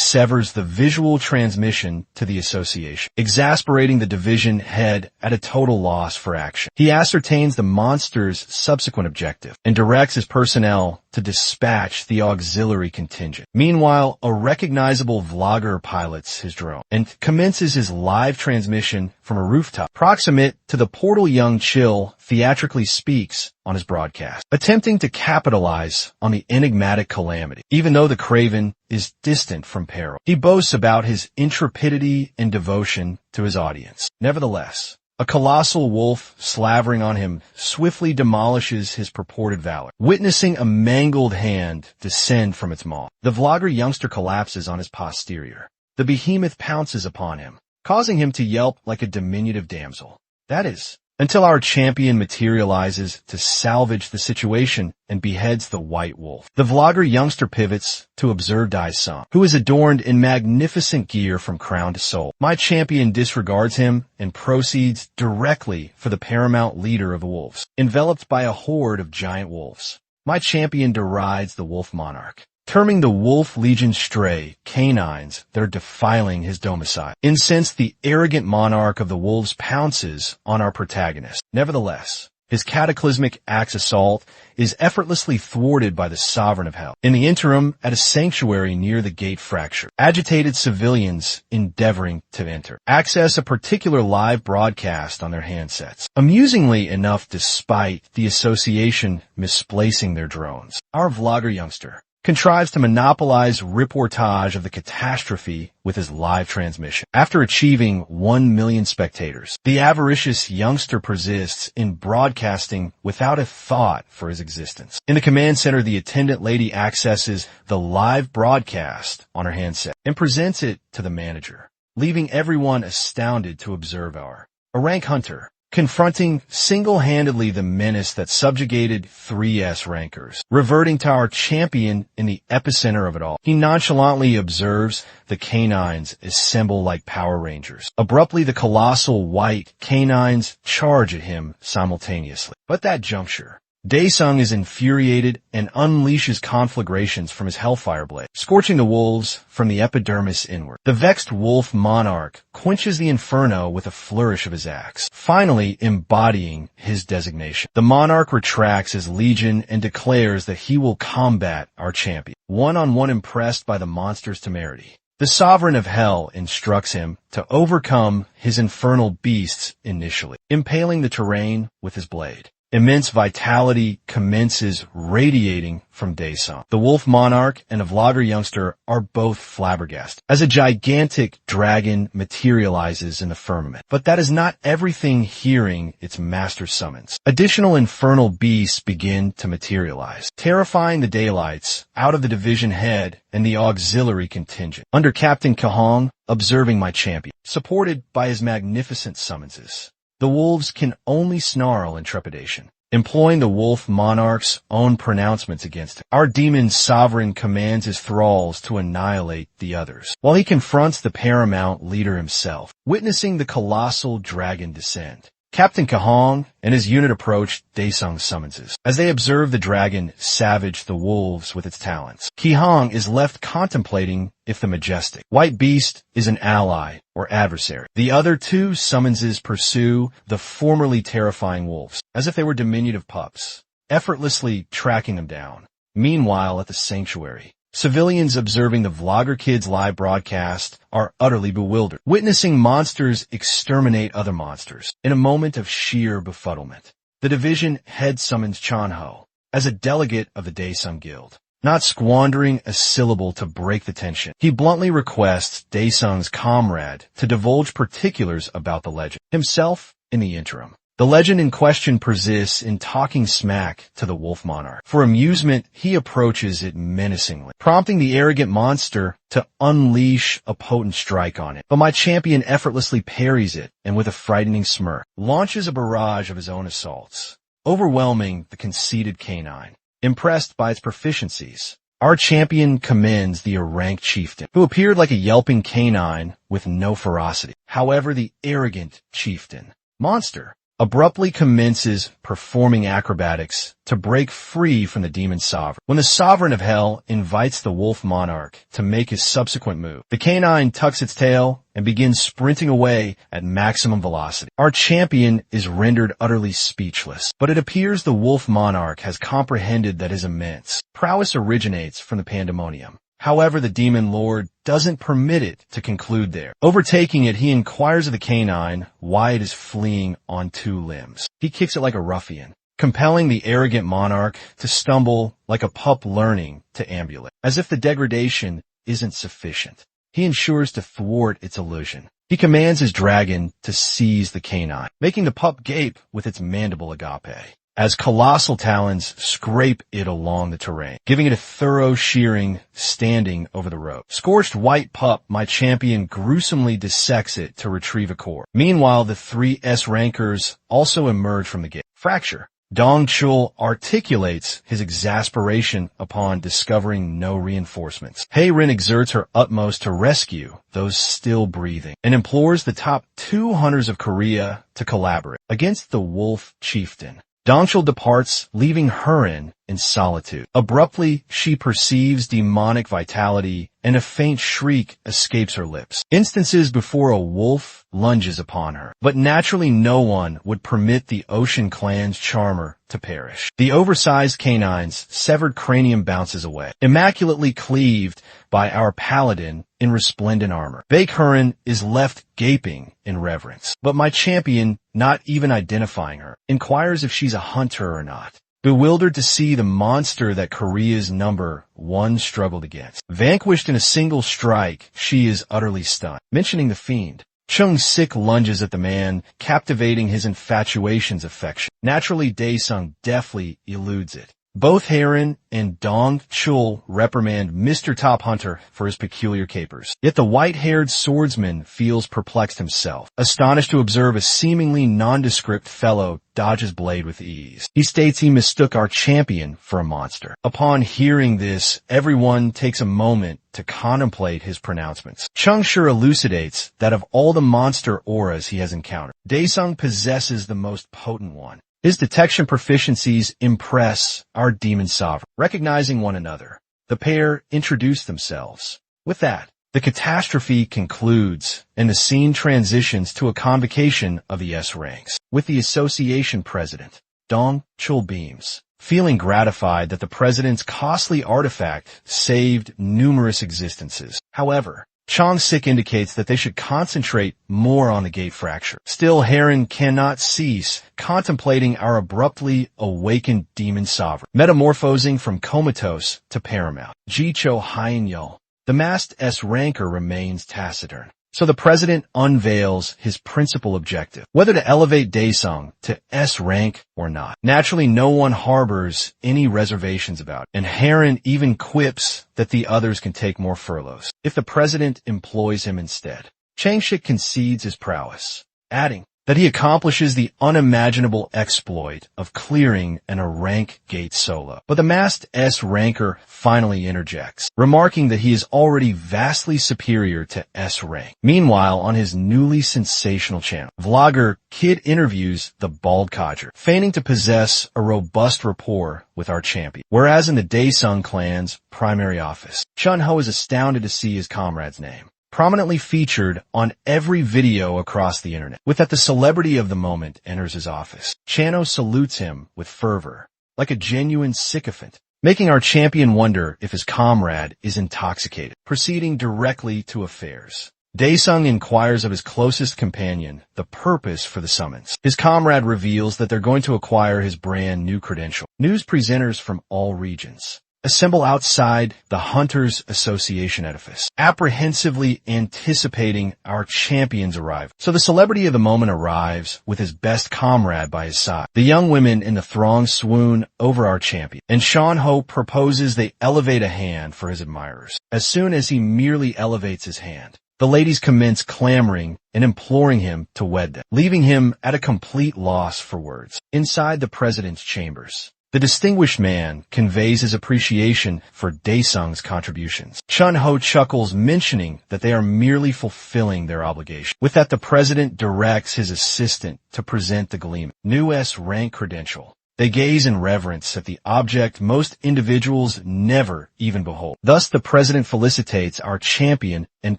severs the visual transmission to the association, exasperating the division head at a total loss for action. He ascertains the monster's subsequent objective and directs his personnel to dispatch the auxiliary contingent. Meanwhile, a recognizable vlogger pilots his drone and commences his live transmission from a rooftop. Proximate to the portal, young Chill theatrically speaks on his broadcast, attempting to capitalize on the enigmatic calamity. Even though the Craven is distant from peril, he boasts about his intrepidity and devotion to his audience. Nevertheless, a colossal wolf slavering on him swiftly demolishes his purported valor, witnessing a mangled hand descend from its maw. The vlogger youngster collapses on his posterior. The behemoth pounces upon him, causing him to yelp like a diminutive damsel. That is, until our champion materializes to salvage the situation and beheads the white wolf. The vlogger youngster pivots to observe Dae-sung, who is adorned in magnificent gear from crown to sole. My champion disregards him and proceeds directly for the paramount leader of the wolves, enveloped by a horde of giant wolves. My champion derides the wolf monarch, terming the wolf legion stray canines that are defiling his domicile. Incensed, the arrogant monarch of the wolves pounces on our protagonist. Nevertheless, his cataclysmic axe assault is effortlessly thwarted by the sovereign of hell. In the interim, at a sanctuary near the gate fracture, agitated civilians endeavoring to enter access a particular live broadcast on their handsets. Amusingly enough, despite the association misplacing their drones, our vlogger youngster contrives to monopolize reportage of the catastrophe with his live transmission. After achieving 1 million spectators, the avaricious youngster persists in broadcasting without a thought for his existence. In the command center, the attendant lady accesses the live broadcast on her handset and presents it to the manager, leaving everyone astounded to observe a rank hunter confronting single-handedly the menace that subjugated 3S rankers, reverting to our champion in the epicenter of it all. He nonchalantly observes the canines assemble like Power Rangers. Abruptly, the colossal white canines charge at him simultaneously. But at that juncture, Dae-sung is infuriated and unleashes conflagrations from his hellfire blade, scorching the wolves from the epidermis inward. The vexed wolf monarch quenches the inferno with a flourish of his axe, finally embodying his designation. The monarch retracts his legion and declares that he will combat our champion, one-on-one, impressed by the monster's temerity. The sovereign of hell instructs him to overcome his infernal beasts initially, impaling the terrain with his blade. Immense vitality commences radiating from Dae-sung. The wolf monarch and the vlogger youngster are both flabbergasted as a gigantic dragon materializes in the firmament. But that is not everything hearing its master summons. Additional infernal beasts begin to materialize, terrifying the daylights out of the division head and the auxiliary contingent. Under Captain Kahong, observing my champion, supported by his magnificent summonses, the wolves can only snarl in trepidation, employing the wolf monarch's own pronouncements against him. Our demon sovereign commands his thralls to annihilate the others, while he confronts the paramount leader himself. Witnessing the colossal dragon descend, Captain Kahong and his unit approach Dae-sung's summonses. As they observe the dragon savage the wolves with its talons, Ki-hong is left contemplating if the majestic white beast is an ally or adversary. The other two summonses pursue the formerly terrifying wolves, as if they were diminutive pups, effortlessly tracking them down. Meanwhile, at the sanctuary, civilians observing the vlogger kids' live broadcast are utterly bewildered, witnessing monsters exterminate other monsters. In a moment of sheer befuddlement, the division head summons Chan-ho as a delegate of the Dae-sung Guild. Not squandering a syllable to break the tension, he bluntly requests Dae-sung's comrade to divulge particulars about the legend, himself in the interim. The legend in question persists in talking smack to the wolf monarch. For amusement, he approaches it menacingly, prompting the arrogant monster to unleash a potent strike on it. But my champion effortlessly parries it and with a frightening smirk, launches a barrage of his own assaults, overwhelming the conceited canine. Impressed by its proficiencies, our champion commends the rank chieftain, who appeared like a yelping canine with no ferocity. However, the arrogant chieftain, monster, abruptly commences performing acrobatics to break free from the demon sovereign. When the sovereign of hell invites the wolf monarch to make his subsequent move, the canine tucks its tail and begins sprinting away at maximum velocity. Our champion is rendered utterly speechless, but it appears the wolf monarch has comprehended that his immense prowess originates from the pandemonium. However, the demon lord doesn't permit it to conclude there. Overtaking it, he inquires of the canine why it is fleeing on two limbs. He kicks it like a ruffian, compelling the arrogant monarch to stumble like a pup learning to ambulate. As if the degradation isn't sufficient, he ensures to thwart its illusion. He commands his dragon to seize the canine, making the pup gape with its mandible agape, as colossal talons scrape it along the terrain, giving it a thorough shearing standing over the road. Scorched white pup, my champion gruesomely dissects it to retrieve a core. Meanwhile, the three S-rankers also emerge from the gate. Fracture. Dong Chul articulates his exasperation upon discovering no reinforcements. Hei Rin exerts her utmost to rescue those still breathing and implores the top 2 hunters of Korea to collaborate against the wolf chieftain. Dongchul departs, leaving Hurin in solitude. Abruptly, she perceives demonic vitality, and a faint shriek escapes her lips. Instances before a wolf lunges upon her, but naturally no one would permit the Ocean Clan's charmer to perish. The oversized canine's severed cranium bounces away, immaculately cleaved by our paladin in resplendent armor. Baek Hurin is left gaping in reverence, but my champion, not even identifying her, inquires if she's a hunter or not. Bewildered to see the monster that Korea's number 1 struggled against. Vanquished in a single strike, she is utterly stunned. Mentioning the fiend, Chung Sik lunges at the man, captivating his infatuation's affection. Naturally, Daesung deftly eludes it. Both Heron and Dong Chul reprimand Mr. Top Hunter for his peculiar capers. Yet the white-haired swordsman feels perplexed himself, astonished to observe a seemingly nondescript fellow dodge his blade with ease. He states he mistook our champion for a monster. Upon hearing this, everyone takes a moment to contemplate his pronouncements. Chung Shur elucidates that of all the monster auras he has encountered, Daesung possesses the most potent one. His detection proficiencies impress our demon sovereign. Recognizing one another, the pair introduce themselves. With that, the catastrophe concludes, and the scene transitions to a convocation of the S-ranks, with the association president, Dong Chul beams, feeling gratified that the president's costly artifact saved numerous existences. However, Chong Sik indicates that they should concentrate more on the gate fracture. Still, Heron cannot cease contemplating our abruptly awakened demon sovereign, metamorphosing from comatose to paramount. Jicho Hainyul, the masked S-ranker, remains taciturn. So the president unveils his principal objective, whether to elevate Daesung to S-rank or not. Naturally, no one harbors any reservations about it, and Heron even quips that the others can take more furloughs if the president employs him instead. Changshik concedes his prowess, adding that he accomplishes the unimaginable exploit of clearing an A-rank gate solo. But the masked S-ranker finally interjects, remarking that he is already vastly superior to S-rank. Meanwhile, on his newly sensational channel, vlogger Kid interviews the bald codger, feigning to possess a robust rapport with our champion. Whereas in the Daesung clan's primary office, Chun-Ho is astounded to see his comrade's name prominently featured on every video across the internet. With that, the celebrity of the moment enters his office. Chano salutes him with fervor, like a genuine sycophant, making our champion wonder if his comrade is intoxicated. Proceeding directly to affairs, Daesung inquires of his closest companion the purpose for the summons. His comrade reveals that they're going to acquire his brand new credential. News presenters from all regions assemble outside the Hunters Association edifice, apprehensively anticipating our champion's arrival. So the celebrity of the moment arrives with his best comrade by his side. The young women in the throng swoon over our champion, and Sean Ho proposes they elevate a hand for his admirers. As soon as he merely elevates his hand, the ladies commence clamoring and imploring him to wed them, leaving him at a complete loss for words. Inside the president's chambers, The distinguished man conveys his appreciation for Daesung's contributions. Chun-ho chuckles, mentioning that they are merely fulfilling their obligation. With that, the president directs his assistant to present the gleam, Nu's rank credential. They gaze in reverence at the object most individuals never even behold. Thus, the president felicitates our champion and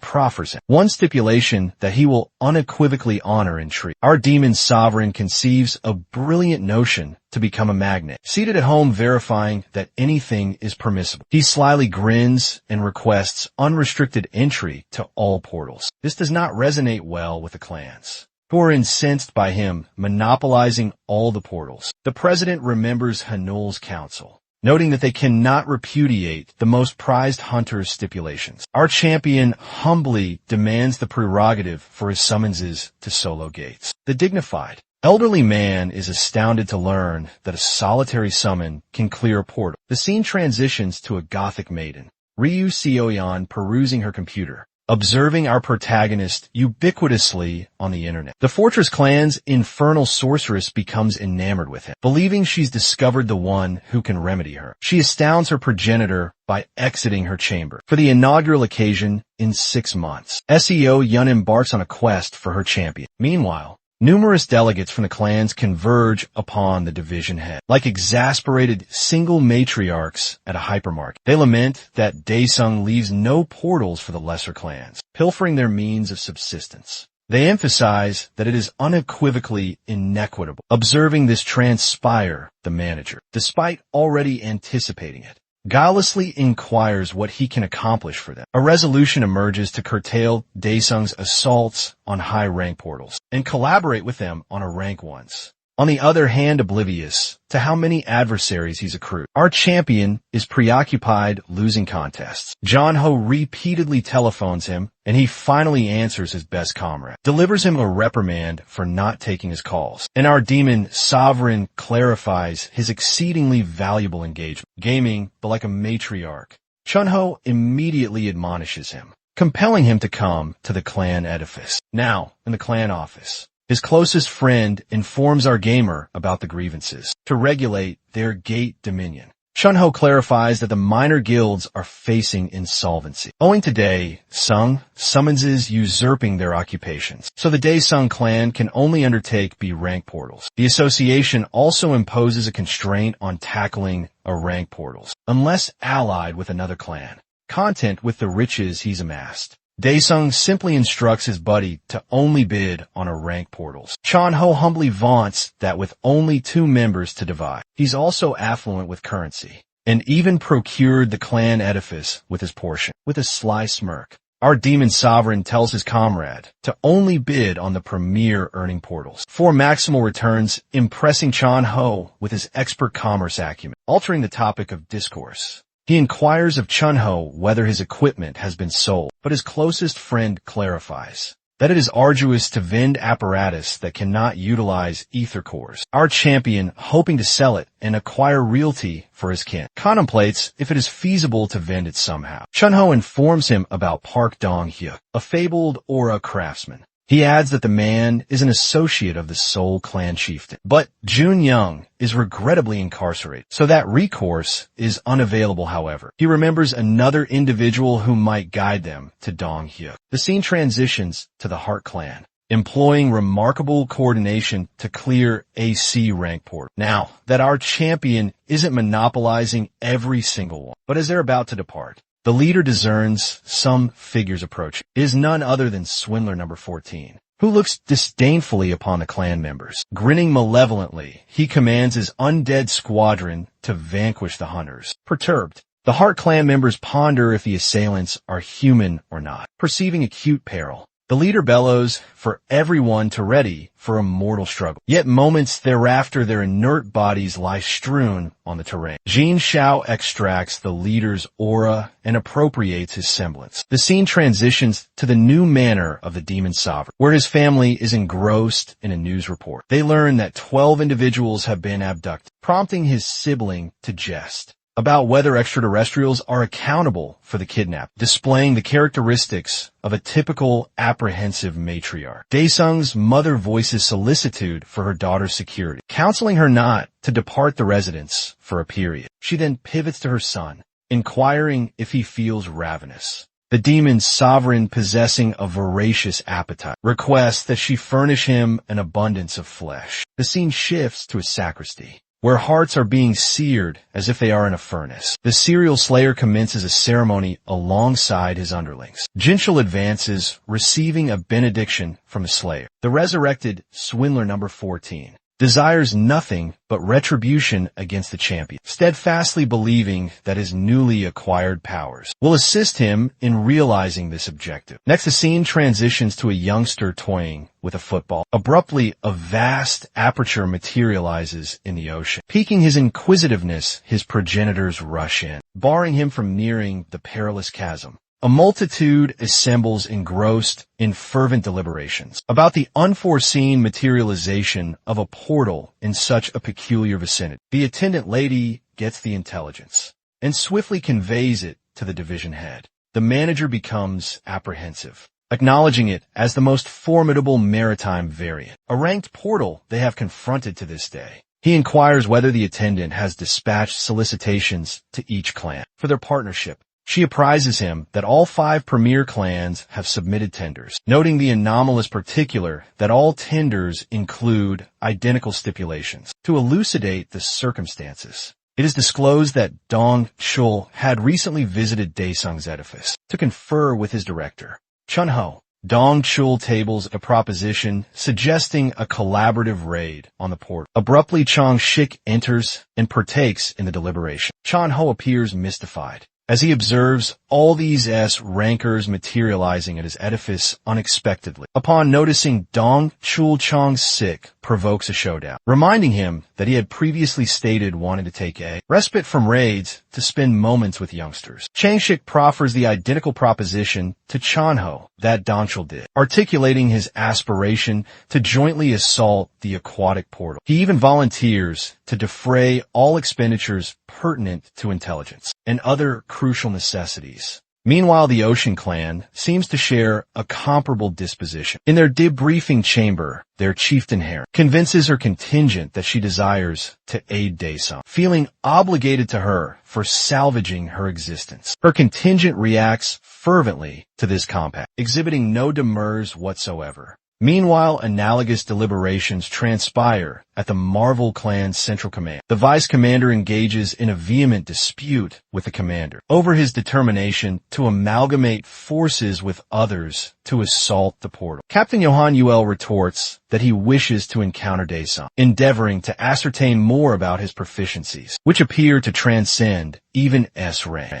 proffers him one stipulation that he will unequivocally honor and treat. Our demon sovereign conceives a brilliant notion to become a magnet, seated at home verifying that anything is permissible. He slyly grins and requests unrestricted entry to all portals. This does not resonate well with the clans, who are incensed by him monopolizing all the portals. The president remembers Hanul's counsel, noting that they cannot repudiate the most prized hunter's stipulations. Our champion humbly demands the prerogative for his summonses to solo gates. The dignified, elderly man is astounded to learn that a solitary summon can clear a portal. The scene transitions to a gothic maiden, Ryu Seoyeon, perusing her computer, observing our protagonist ubiquitously on the internet. The Fortress clan's infernal sorceress becomes enamored with him, believing she's discovered the one who can remedy her. She astounds her progenitor by exiting her chamber. For the inaugural occasion in 6 months, SEO Yun embarks on a quest for her champion. Meanwhile, numerous delegates from the clans converge upon the division head. Like exasperated single matriarchs at a hypermarket, they lament that Daesung leaves no portals for the lesser clans, pilfering their means of subsistence. They emphasize that it is unequivocally inequitable. Observing this transpire, the manager, despite already anticipating it, guilelessly inquires what he can accomplish for them. A resolution emerges to curtail Daesung's assaults on high-rank portals and collaborate with them on a rank ones. On the other hand, oblivious to how many adversaries he's accrued, our champion is preoccupied losing contests. John-ho repeatedly telephones him, and he finally answers his best comrade, delivers him a reprimand for not taking his calls, and our demon sovereign clarifies his exceedingly valuable engagement. Gaming, but like a matriarch, Chun-ho immediately admonishes him, compelling him to come to the clan edifice. Now, in the clan office, his closest friend informs our gamer about the grievances to regulate their gate dominion. Chun-ho clarifies that the minor guilds are facing insolvency, owing to Daesung summonses usurping their occupations, so the Daesung clan can only undertake B-rank portals. The association also imposes a constraint on tackling A-rank portals, unless allied with another clan, content with the riches he's amassed. Daesung simply instructs his buddy to only bid on A-rank portals. Chun-ho humbly vaunts that with only 2 members to divide, he's also affluent with currency, and even procured the clan edifice with his portion. With a sly smirk, our demon sovereign tells his comrade to only bid on the premier earning portals for maximal returns, impressing Chun-ho with his expert commerce acumen. Altering the topic of discourse, he inquires of Chun-ho whether his equipment has been sold, but his closest friend clarifies that it is arduous to vend apparatus that cannot utilize ether cores. Our champion, hoping to sell it and acquire realty for his kin, contemplates if it is feasible to vend it somehow. Chun-ho informs him about Park Dong-hyuk, a fabled aura craftsman. He adds that the man is an associate of the Seoul clan chieftain, but Jun Young is regrettably incarcerated, so that recourse is unavailable. However, he remembers another individual who might guide them to Dong-hyuk. The scene transitions to the Heart clan, employing remarkable coordination to clear a C-rank portal. Now that our champion isn't monopolizing every single one, but as they're about to depart, the leader discerns some figures approaching. It is none other than Swindler number 14, who looks disdainfully upon the clan members. Grinning malevolently, he commands his undead squadron to vanquish the hunters. Perturbed, the Heart clan members ponder if the assailants are human or not. Perceiving acute peril, the leader bellows for everyone to ready for a mortal struggle. Yet moments thereafter, their inert bodies lie strewn on the terrain. Jin Shao extracts the leader's aura and appropriates his semblance. The scene transitions to the new manor of the Demon Sovereign, where his family is engrossed in a news report. They learn that 12 individuals have been abducted, prompting his sibling to jest. about whether extraterrestrials are accountable for the kidnap, displaying the characteristics of a typical apprehensive matriarch. Daesung's mother voices solicitude for her daughter's security, counseling her not to depart the residence for a period. She then pivots to her son, inquiring if he feels ravenous. The demon's sovereign, possessing a voracious appetite, requests that she furnish him an abundance of flesh. The scene shifts to a sacristy, where hearts are being seared as if they are in a furnace. The serial slayer commences a ceremony alongside his underlings. Jinchul advances, receiving a benediction from the slayer. The resurrected swindler number 14 desires nothing but retribution against the champion, steadfastly believing that his newly acquired powers will assist him in realizing this objective. Next, the scene transitions to a youngster toying with a football. Abruptly, a vast aperture materializes in the ocean. Piquing his inquisitiveness, his progenitors rush in, barring him from nearing the perilous chasm. A multitude assembles engrossed in fervent deliberations about the unforeseen materialization of a portal in such a peculiar vicinity. The attendant lady gets the intelligence and swiftly conveys it to the division head. The manager becomes apprehensive, acknowledging it as the most formidable maritime variant, a ranked portal they have confronted to this day. He inquires whether the attendant has dispatched solicitations to each clan for their partnership. She apprises him that all 5 premier clans have submitted tenders, noting the anomalous particular that all tenders include identical stipulations. To elucidate the circumstances, it is disclosed that Dong Chul had recently visited Daesung's edifice to confer with his director, Chun-ho. Dong Chul tables a proposition suggesting a collaborative raid on the portal. Abruptly, Chong Shik enters and partakes in the deliberation. Chun-ho appears mystified as he observes all these rankers materializing at his edifice unexpectedly. Upon noticing Dong Chul Chong Sik provokes a showdown, reminding him that he had previously stated wanting to take a respite from raids to spend moments with youngsters. Chang Shik proffers the identical proposition to Chanho that Dong Chul did, articulating his aspiration to jointly assault the aquatic portal. He even volunteers to defray all expenditures pertinent to intelligence and other crucial necessities. Meanwhile, the Ocean Clan seems to share a comparable disposition. In their debriefing chamber, their chieftain Heron convinces her contingent that she desires to aid Daesung, feeling obligated to her for salvaging her existence. Her contingent reacts fervently to this compact, exhibiting no demurs whatsoever. Meanwhile, analogous deliberations transpire at the Marvel Clan's central command. The vice commander engages in a vehement dispute with the commander over his determination to amalgamate forces with others to assault the portal. Captain Johan Ul retorts that he wishes to encounter Daesung, endeavoring to ascertain more about his proficiencies, which appear to transcend even S rank.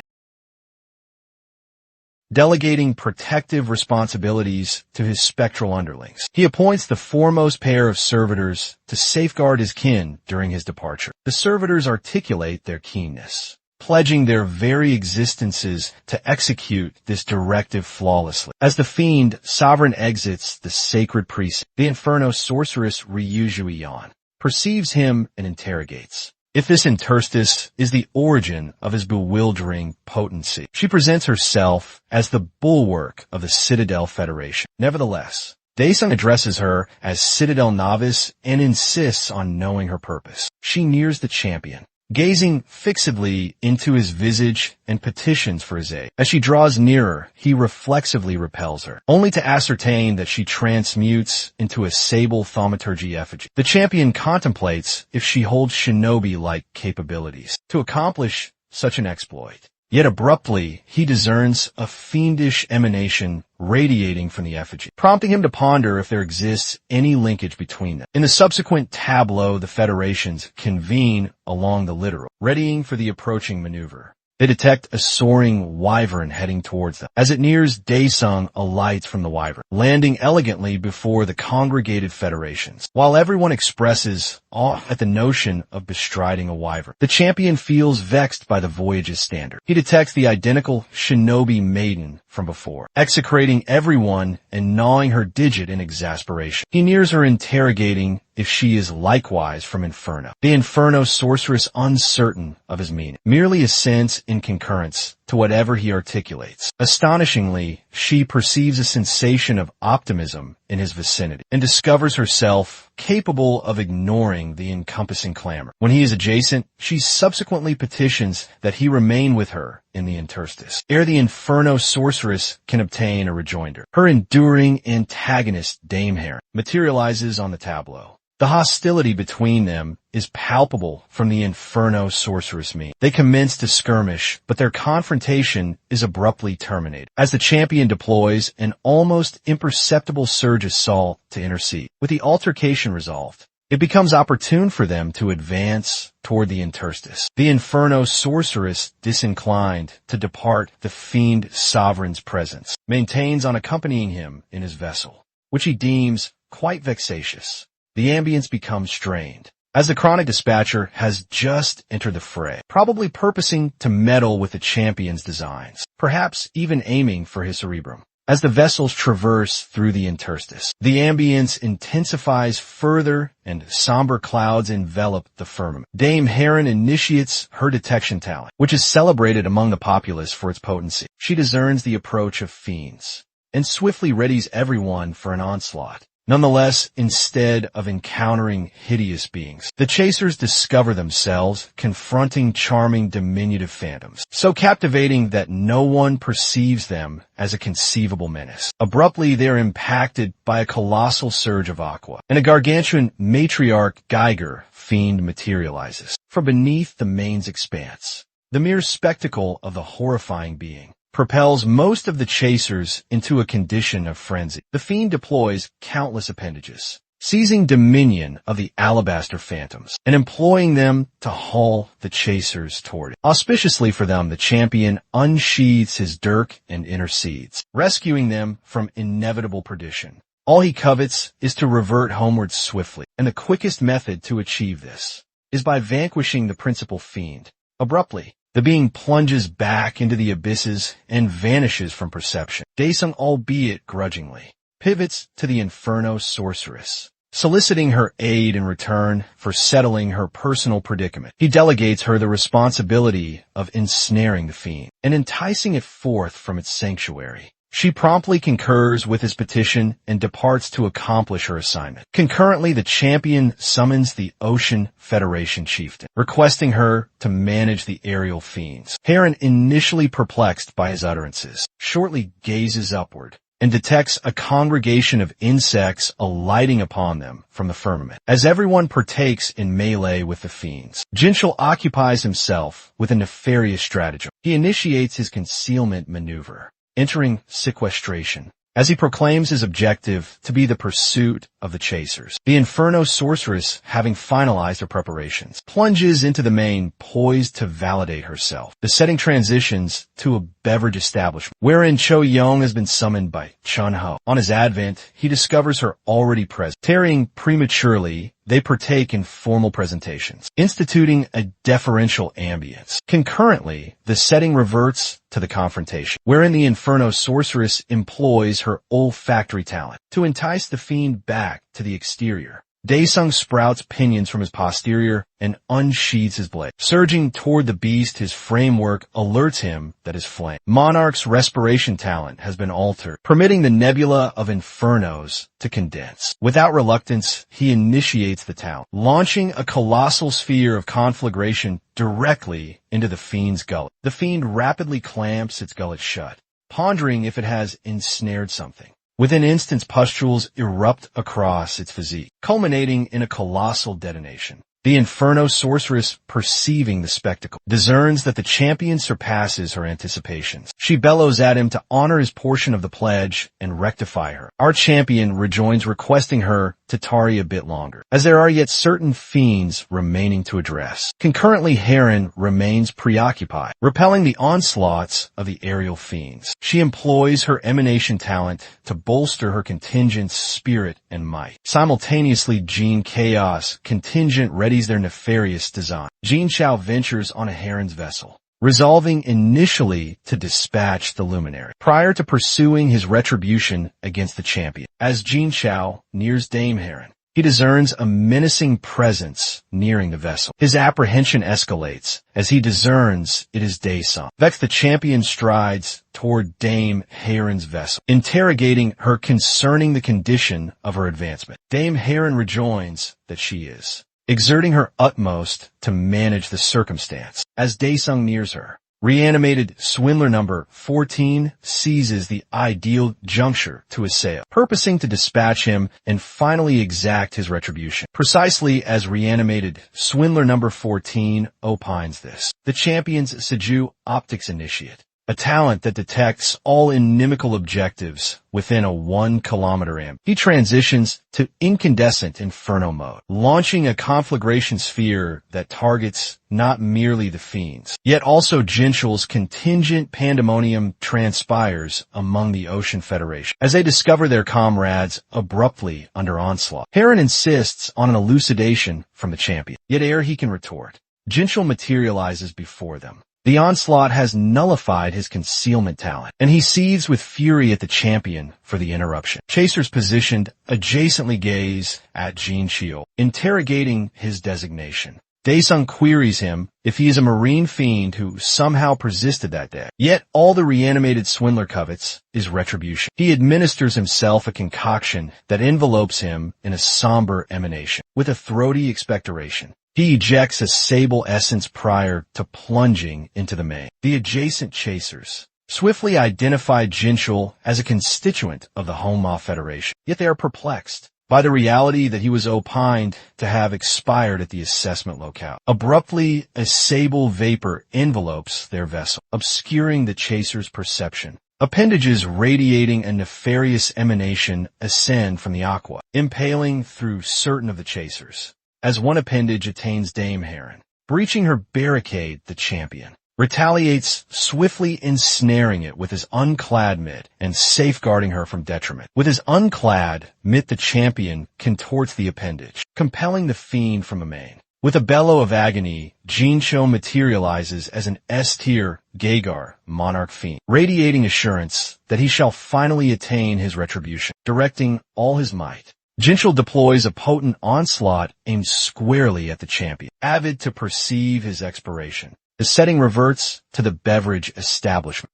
Delegating protective responsibilities to his spectral underlings, he appoints the foremost pair of servitors to safeguard his kin during his departure. The servitors articulate their keenness, pledging their very existences to execute this directive flawlessly. As the fiend sovereign exits the sacred precinct, the Inferno sorceress Ryu Juiyan perceives him and interrogates if this interstice is the origin of his bewildering potency. She presents herself as the bulwark of the Citadel Federation. Nevertheless, Daesung addresses her as Citadel Novice and insists on knowing her purpose. She nears the champion, gazing fixedly into his visage and petitions for his aid. As she draws nearer, he reflexively repels her, only to ascertain that she transmutes into a sable thaumaturgy effigy. The champion contemplates if she holds shinobi-like capabilities to accomplish such an exploit. Yet abruptly, he discerns a fiendish emanation radiating from the effigy, prompting him to ponder if there exists any linkage between them. In the subsequent tableau, the Federations convene along the littoral, readying for the approaching maneuver. They detect a soaring wyvern heading towards them. As it nears, Daesung alights from the wyvern, landing elegantly before the congregated Federations. While everyone expresses awe at the notion of bestriding a wyvern, the champion feels vexed by the voyage's standard. He detects the identical shinobi maiden from before, execrating everyone and gnawing her digit in exasperation. He nears her, interrogating if she is likewise from Inferno. The Inferno sorceress, uncertain of his meaning, merely assents in concurrence to whatever he articulates. Astonishingly, she perceives a sensation of optimism in his vicinity and discovers herself capable of ignoring the encompassing clamor. When he is adjacent, she subsequently petitions that he remain with her in the interstice, ere the Inferno sorceress can obtain a rejoinder. Her enduring antagonist, Dame Heron, materializes on the tableau. The hostility between them is palpable from the Inferno sorceress meme. They commence to skirmish, but their confrontation is abruptly terminated as the champion deploys an almost imperceptible surge assault to intercede. With the altercation resolved, it becomes opportune for them to advance toward the interstice. The Inferno sorceress, disinclined to depart the fiend sovereign's presence, maintains on accompanying him in his vessel, which he deems quite vexatious. The ambience becomes strained, as the chronic dispatcher has just entered the fray, probably purposing to meddle with the champion's designs, perhaps even aiming for his cerebrum. As the vessels traverse through the interstice, the ambience intensifies further and somber clouds envelop the firmament. Dame Heron initiates her detection talent, which is celebrated among the populace for its potency. She discerns the approach of fiends and swiftly readies everyone for an onslaught. Nonetheless, instead of encountering hideous beings, the chasers discover themselves confronting charming diminutive phantoms, so captivating that no one perceives them as a conceivable menace. Abruptly, they are impacted by a colossal surge of aqua, and a gargantuan matriarch Geiger fiend materializes from beneath the main's expanse. The mere spectacle of the horrifying being propels most of the chasers into a condition of frenzy. The fiend deploys countless appendages, seizing dominion of the alabaster phantoms and employing them to haul the chasers toward it. Auspiciously for them, the champion unsheathes his dirk and intercedes, rescuing them from inevitable perdition. All he covets is to revert homeward swiftly, and the quickest method to achieve this is by vanquishing the principal fiend. Abruptly, the being plunges back into the abysses and vanishes from perception. Daesung, albeit grudgingly, pivots to the Inferno sorceress, soliciting her aid in return for settling her personal predicament. He delegates her the responsibility of ensnaring the fiend and enticing it forth from its sanctuary. She promptly concurs with his petition and departs to accomplish her assignment. Concurrently, the champion summons the Ocean Federation chieftain, requesting her to manage the aerial fiends. Heron, initially perplexed by his utterances, shortly gazes upward and detects a congregation of insects alighting upon them from the firmament. As everyone partakes in melee with the fiends, Jinchul occupies himself with a nefarious stratagem. He initiates his concealment maneuver, entering sequestration, as he proclaims his objective to be the pursuit of the chasers. The Inferno sorceress, having finalized her preparations, plunges into the main, poised to validate herself. The setting transitions to a beverage establishment, wherein Cho Yong has been summoned by Chun Ho. On his advent, he discovers her already present. Tarrying prematurely, they partake in formal presentations, instituting a deferential ambience. Concurrently, the setting reverts to the confrontation, wherein the Inferno sorceress employs her olfactory talent to entice the fiend back to the exterior. Daesung sprouts pinions from his posterior and unsheathes his blade. Surging toward the beast, his framework alerts him that his flame. Monarch's respiration talent has been altered, permitting the nebula of infernos to condense. Without reluctance, he initiates the talent, launching a colossal sphere of conflagration directly into the fiend's gullet. The fiend rapidly clamps its gullet shut, pondering if it has ensnared something. Within instants, pustules erupt across its physique, culminating in a colossal detonation. The Inferno sorceress, perceiving the spectacle, discerns that the champion surpasses her anticipations. She bellows at him to honor his portion of the pledge and rectify her. Our champion rejoins, requesting her to tarry a bit longer, as there are yet certain fiends remaining to address. Concurrently, Heron remains preoccupied, repelling the onslaughts of the aerial fiends. She employs her emanation talent to bolster her contingent's spirit and might. Simultaneously, Jean Chaos, contingent, readies their nefarious design. Jean Chao ventures on a Heron's vessel, resolving initially to dispatch the luminary, prior to pursuing his retribution against the champion. As Jean Chao nears Dame Heron, he discerns a menacing presence nearing the vessel. His apprehension escalates as he discerns it is Daesung. Vexed, the champion strides toward Dame Heron's vessel, interrogating her concerning the condition of her advancement. Dame Heron rejoins that she is exerting her utmost to manage the circumstance. As Daesung nears her, reanimated swindler number 14 seizes the ideal juncture to assail, purposing to dispatch him and finally exact his retribution. Precisely as reanimated swindler number 14 opines this, the champion's Seju optics initiate, a talent that detects all inimical objectives within a 1 kilometer ambit. He transitions to incandescent inferno mode, launching a conflagration sphere that targets not merely the fiends, yet also Jinchul's contingent pandemonium transpires among the Ocean Federation. As they discover their comrades abruptly under onslaught, Heron insists on an elucidation from the champion. Yet ere he can retort, Jinchul materializes before them. The onslaught has nullified his concealment talent, and he seethes with fury at the champion for the interruption. Chasers positioned adjacently gaze at Jinchul, interrogating his designation. Daesung queries him if he is a marine fiend who somehow persisted that day. Yet all the reanimated swindler covets is retribution. He administers himself a concoction that envelopes him in a somber emanation. With a throaty expectoration, he ejects a sable essence prior to plunging into the main. The adjacent chasers swiftly identify Jinchul as a constituent of the Honma Federation, yet they are perplexed by the reality that he was opined to have expired at the assessment locale. Abruptly, a sable vapor envelopes their vessel, obscuring the chaser's perception. Appendages radiating a nefarious emanation ascend from the aqua, impaling through certain of the chasers. As one appendage attains Dame Heron, breaching her barricade, the champion retaliates, swiftly ensnaring it with his unclad mitt and safeguarding her from detriment. With his unclad mitt, the champion contorts the appendage, compelling the fiend from amain. With a bellow of agony, Jinchul materializes as an S-tier Gagar monarch fiend, radiating assurance that he shall finally attain his retribution. Directing all his might, Jinchul deploys a potent onslaught aimed squarely at the champion, avid to perceive his expiration. The setting reverts to the beverage establishment,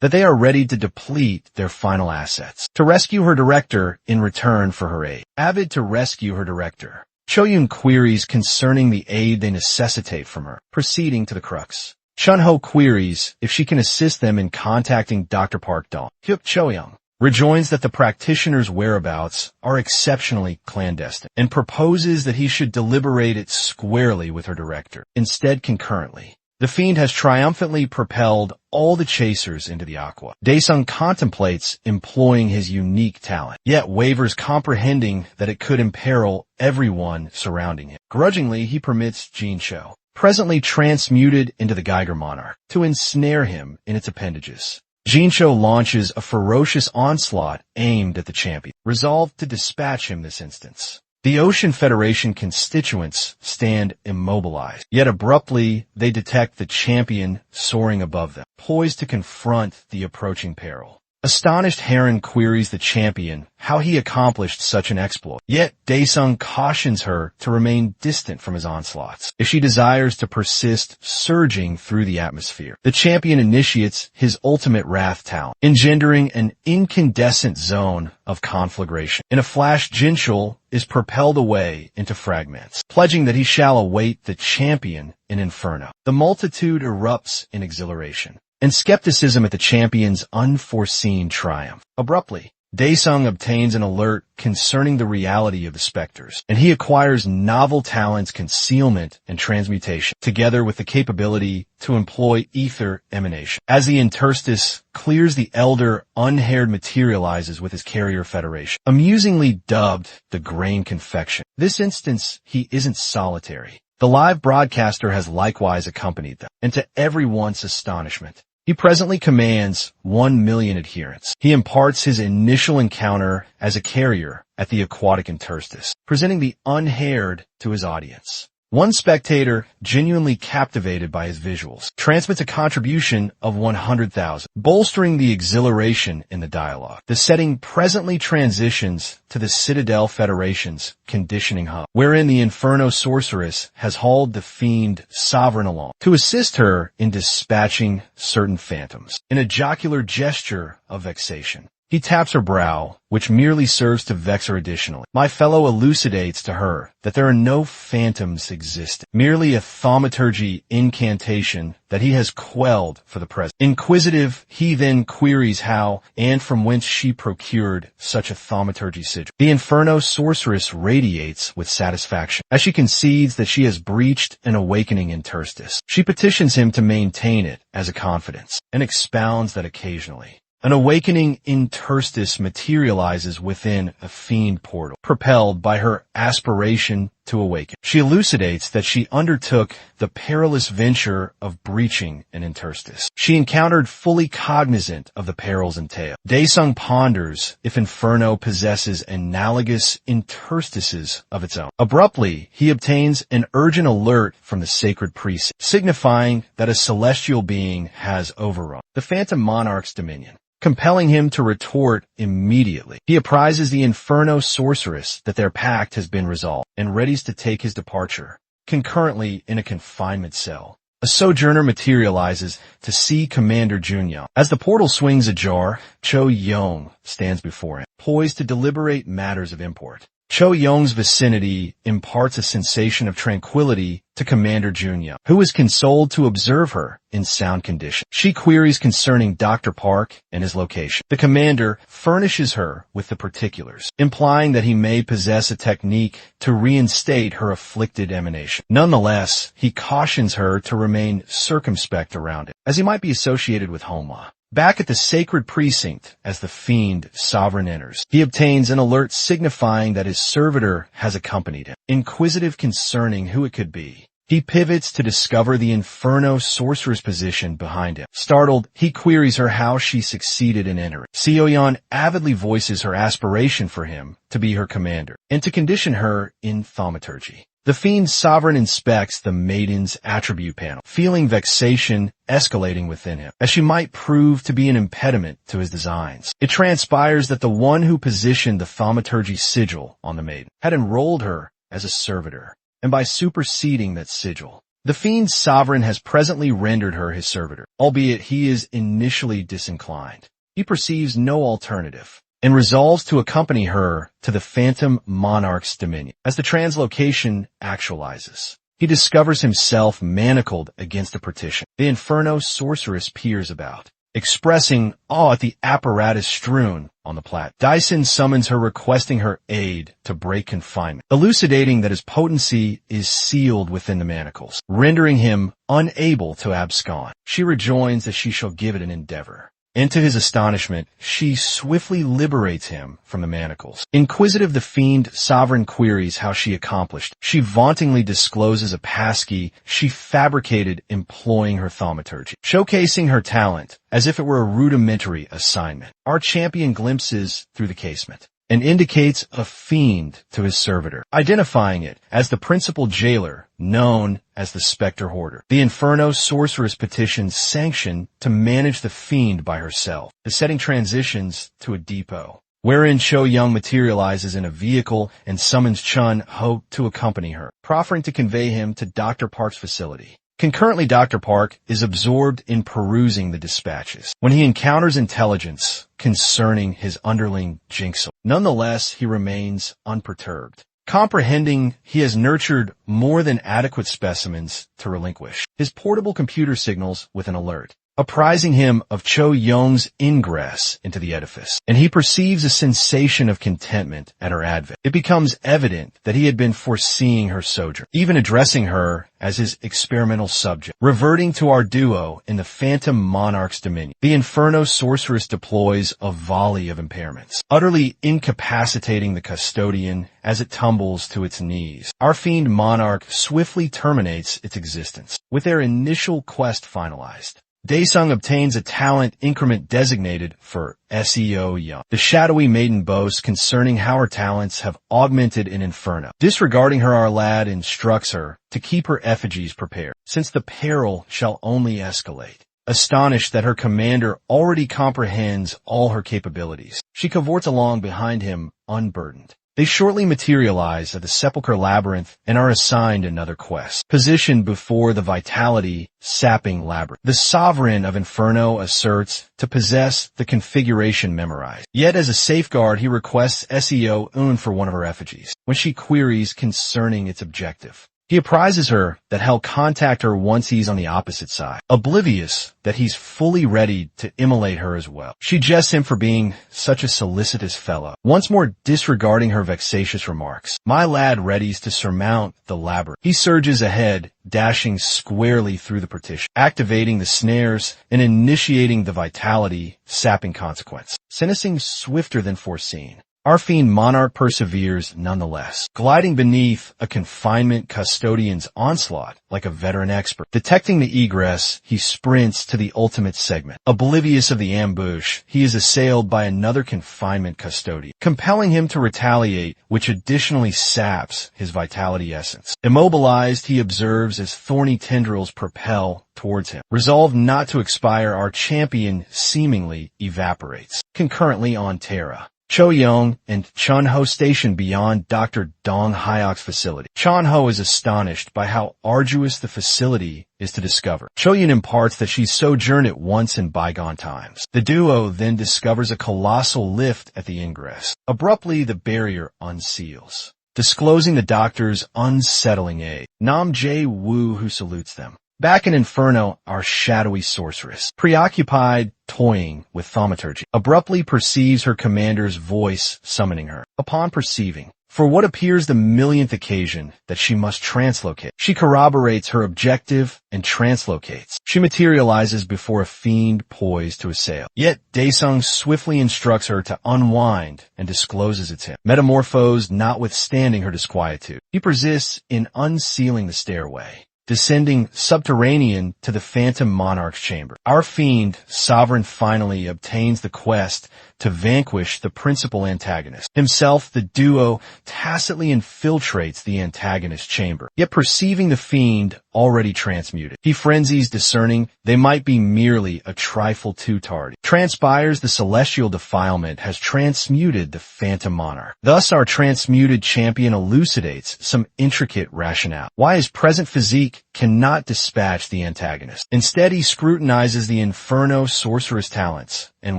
that they are ready to deplete their final assets, to rescue her director in return for her aid. Avid to rescue her director, Choyun queries concerning the aid they necessitate from her, proceeding to the crux. Chunho queries if she can assist them in contacting Dr. Park Dong. Hyuk Choyoung rejoins that the practitioner's whereabouts are exceptionally clandestine and proposes that he should deliberate it squarely with her director. Instead, concurrently, the fiend has triumphantly propelled all the chasers into the aqua. Daesung contemplates employing his unique talent, yet wavers, comprehending that it could imperil everyone surrounding him. Grudgingly, he permits Jinchul, presently transmuted into the Geiger Monarch, to ensnare him in its appendages. Jinchul launches a ferocious onslaught aimed at the champion, resolved to dispatch him this instance. The Ocean Federation constituents stand immobilized, yet abruptly they detect the champion soaring above them, poised to confront the approaching peril. Astonished Heron queries the champion how he accomplished such an exploit, yet Daesung cautions her to remain distant from his onslaughts if she desires to persist surging through the atmosphere. The champion initiates his ultimate wrath talent, engendering an incandescent zone of conflagration. In a flash, Jinchul is propelled away into fragments, pledging that he shall await the champion in Inferno. The multitude erupts in exhilaration and skepticism at the champion's unforeseen triumph. Abruptly, Daesung obtains an alert concerning the reality of the specters, and he acquires novel talents, concealment and transmutation, together with the capability to employ ether emanation. As the interstice clears, the elder unhaired materializes with his carrier federation, amusingly dubbed the grain confection. This instance, he isn't solitary. The live broadcaster has likewise accompanied them, and to everyone's astonishment, he presently commands 1 million adherents. He imparts his initial encounter as a carrier at the aquatic interstice, presenting the unhaired to his audience. One spectator, genuinely captivated by his visuals, transmits a contribution of 100,000, bolstering the exhilaration in the dialogue. The setting presently transitions to the Citadel Federation's conditioning hub, wherein the Inferno sorceress has hauled the fiend Sovereign along to assist her in dispatching certain phantoms. In a jocular gesture of vexation, he taps her brow, which merely serves to vex her additionally. My fellow elucidates to her that there are no phantoms existing, merely a thaumaturgy incantation that he has quelled for the present. Inquisitive, he then queries how and from whence she procured such a thaumaturgy sigil. The Inferno sorceress radiates with satisfaction, as she concedes that she has breached an awakening in Terstis. She petitions him to maintain it as a confidence, and expounds that occasionally an awakening in Terstis materializes within a fiend portal, propelled by her aspiration to awaken. She elucidates that she undertook the perilous venture of breaching an Interstis. She encountered fully cognizant of the perils entailed. Daesung ponders if Inferno possesses analogous interstices of its own. Abruptly, he obtains an urgent alert from the sacred precinct, signifying that a celestial being has overrun the Phantom Monarch's dominion, compelling him to retort immediately. He apprises the Inferno sorceress that their pact has been resolved, and readies to take his departure. Concurrently, in a confinement cell, a sojourner materializes to see Commander Junyang. As the portal swings ajar, Cho Yong stands before him, poised to deliberate matters of import. Cho Yong's vicinity imparts a sensation of tranquility to Commander Junyang, who is consoled to observe her in sound condition. She queries concerning Dr. Park and his location. The commander furnishes her with the particulars, implying that he may possess a technique to reinstate her afflicted emanation. Nonetheless, he cautions her to remain circumspect around it, as he might be associated with Honma. Back at the sacred precinct, as the fiend Sovereign enters, he obtains an alert signifying that his servitor has accompanied him. Inquisitive concerning who it could be, he pivots to discover the Inferno sorcerer's position behind him. Startled, he queries her how she succeeded in entering. Seoyeon avidly voices her aspiration for him to be her commander, and to condition her in thaumaturgy. The fiend Sovereign inspects the maiden's attribute panel, feeling vexation escalating within him, as she might prove to be an impediment to his designs. It transpires that the one who positioned the thaumaturgy sigil on the maiden had enrolled her as a servitor, and by superseding that sigil, the fiend Sovereign has presently rendered her his servitor, albeit he is initially disinclined. He perceives no alternative, and resolves to accompany her to the Phantom Monarch's dominion. As the translocation actualizes, he discovers himself manacled against a partition. The Inferno sorceress peers about, expressing awe at the apparatus strewn on the platform. Dyson summons her, requesting her aid to break confinement, elucidating that his potency is sealed within the manacles, rendering him unable to abscond. She rejoins that she shall give it an endeavor, and to his astonishment, she swiftly liberates him from the manacles. Inquisitive, the fiend Sovereign queries how she accomplished. She vauntingly discloses a passkey she fabricated employing her thaumaturgy, showcasing her talent as if it were a rudimentary assignment. Our champion glimpses through the casement and indicates a fiend to his servitor, identifying it as the principal jailer, known as the Spectre Hoarder. The Inferno sorceress petitions sanction to manage the fiend by herself. The setting transitions to a depot, wherein Cho Young materializes in a vehicle and summons Chun Ho to accompany her, proffering to convey him to Dr. Park's facility. Concurrently, Dr. Park is absorbed in perusing the dispatches when he encounters intelligence concerning his underling Jinxel. Nonetheless, he remains unperturbed, comprehending he has nurtured more than adequate specimens to relinquish. His portable computer signals with an alert, apprising him of Cho Yong's ingress into the edifice, and he perceives a sensation of contentment at her advent. It becomes evident that he had been foreseeing her sojourn, even addressing her as his experimental subject. Reverting to our duo in the Phantom Monarch's dominion, the Inferno sorceress deploys a volley of impairments, utterly incapacitating the custodian as it tumbles to its knees. Our fiend monarch swiftly terminates its existence. With their initial quest finalized, Daesung obtains a talent increment designated for SEO Young. The shadowy maiden boasts concerning how her talents have augmented in Inferno. Disregarding her, our lad instructs her to keep her effigies prepared, since the peril shall only escalate. Astonished that her commander already comprehends all her capabilities, she cavorts along behind him unburdened. They shortly materialize at the Sepulchre Labyrinth and are assigned another quest. Positioned before the Vitality Sapping Labyrinth, the Sovereign of Inferno asserts to possess the configuration memorized. Yet as a safeguard, he requests SEO Un for one of her effigies, when she queries concerning its objective. He apprises her that he'll contact her once he's on the opposite side, oblivious that he's fully ready to immolate her as well. She jests him for being such a solicitous fellow, once more disregarding her vexatious remarks. My lad readies to surmount the labyrinth. He surges ahead, dashing squarely through the partition, activating the snares and initiating the vitality sapping consequence, sentencing swifter than foreseen. Our fiend monarch perseveres nonetheless, gliding beneath a confinement custodian's onslaught like a veteran expert. Detecting the egress, he sprints to the ultimate segment. Oblivious of the ambush, he is assailed by another confinement custodian, compelling him to retaliate, which additionally saps his vitality essence. Immobilized, he observes as thorny tendrils propel towards him. Resolved not to expire, our champion seemingly evaporates. Concurrently on Terra, Cho-young and Chun-ho station beyond Dr. Dong Hyok's facility. Chun-ho is astonished by how arduous the facility is to discover. Cho-young imparts that she sojourned it once in bygone times. The duo then discovers a colossal lift at the ingress. Abruptly, the barrier unseals, disclosing the doctor's unsettling aid, Nam Jae-woo, who salutes them. Back in Inferno, our shadowy sorceress, preoccupied toying with thaumaturgy, abruptly perceives her commander's voice summoning her. Upon perceiving, for what appears the millionth occasion, that she must translocate, she corroborates her objective and translocates. She materializes before a fiend poised to assail. Yet Daesung swiftly instructs her to unwind and discloses it's him. Metamorphosed notwithstanding her disquietude, he persists in unsealing the stairway, descending subterranean to the Phantom Monarch's chamber. Our fiend, Sovereign, finally obtains the quest to vanquish the principal antagonist. Himself, the duo tacitly infiltrates the antagonist's chamber, yet perceiving the fiend already transmuted, he frenzies, discerning they might be merely a trifle too tardy. Transpires the celestial defilement has transmuted the Phantom Monarch. Thus our transmuted champion elucidates some intricate rationale why his present physique cannot dispatch the antagonist. Instead, he scrutinizes the Inferno sorceress talents, and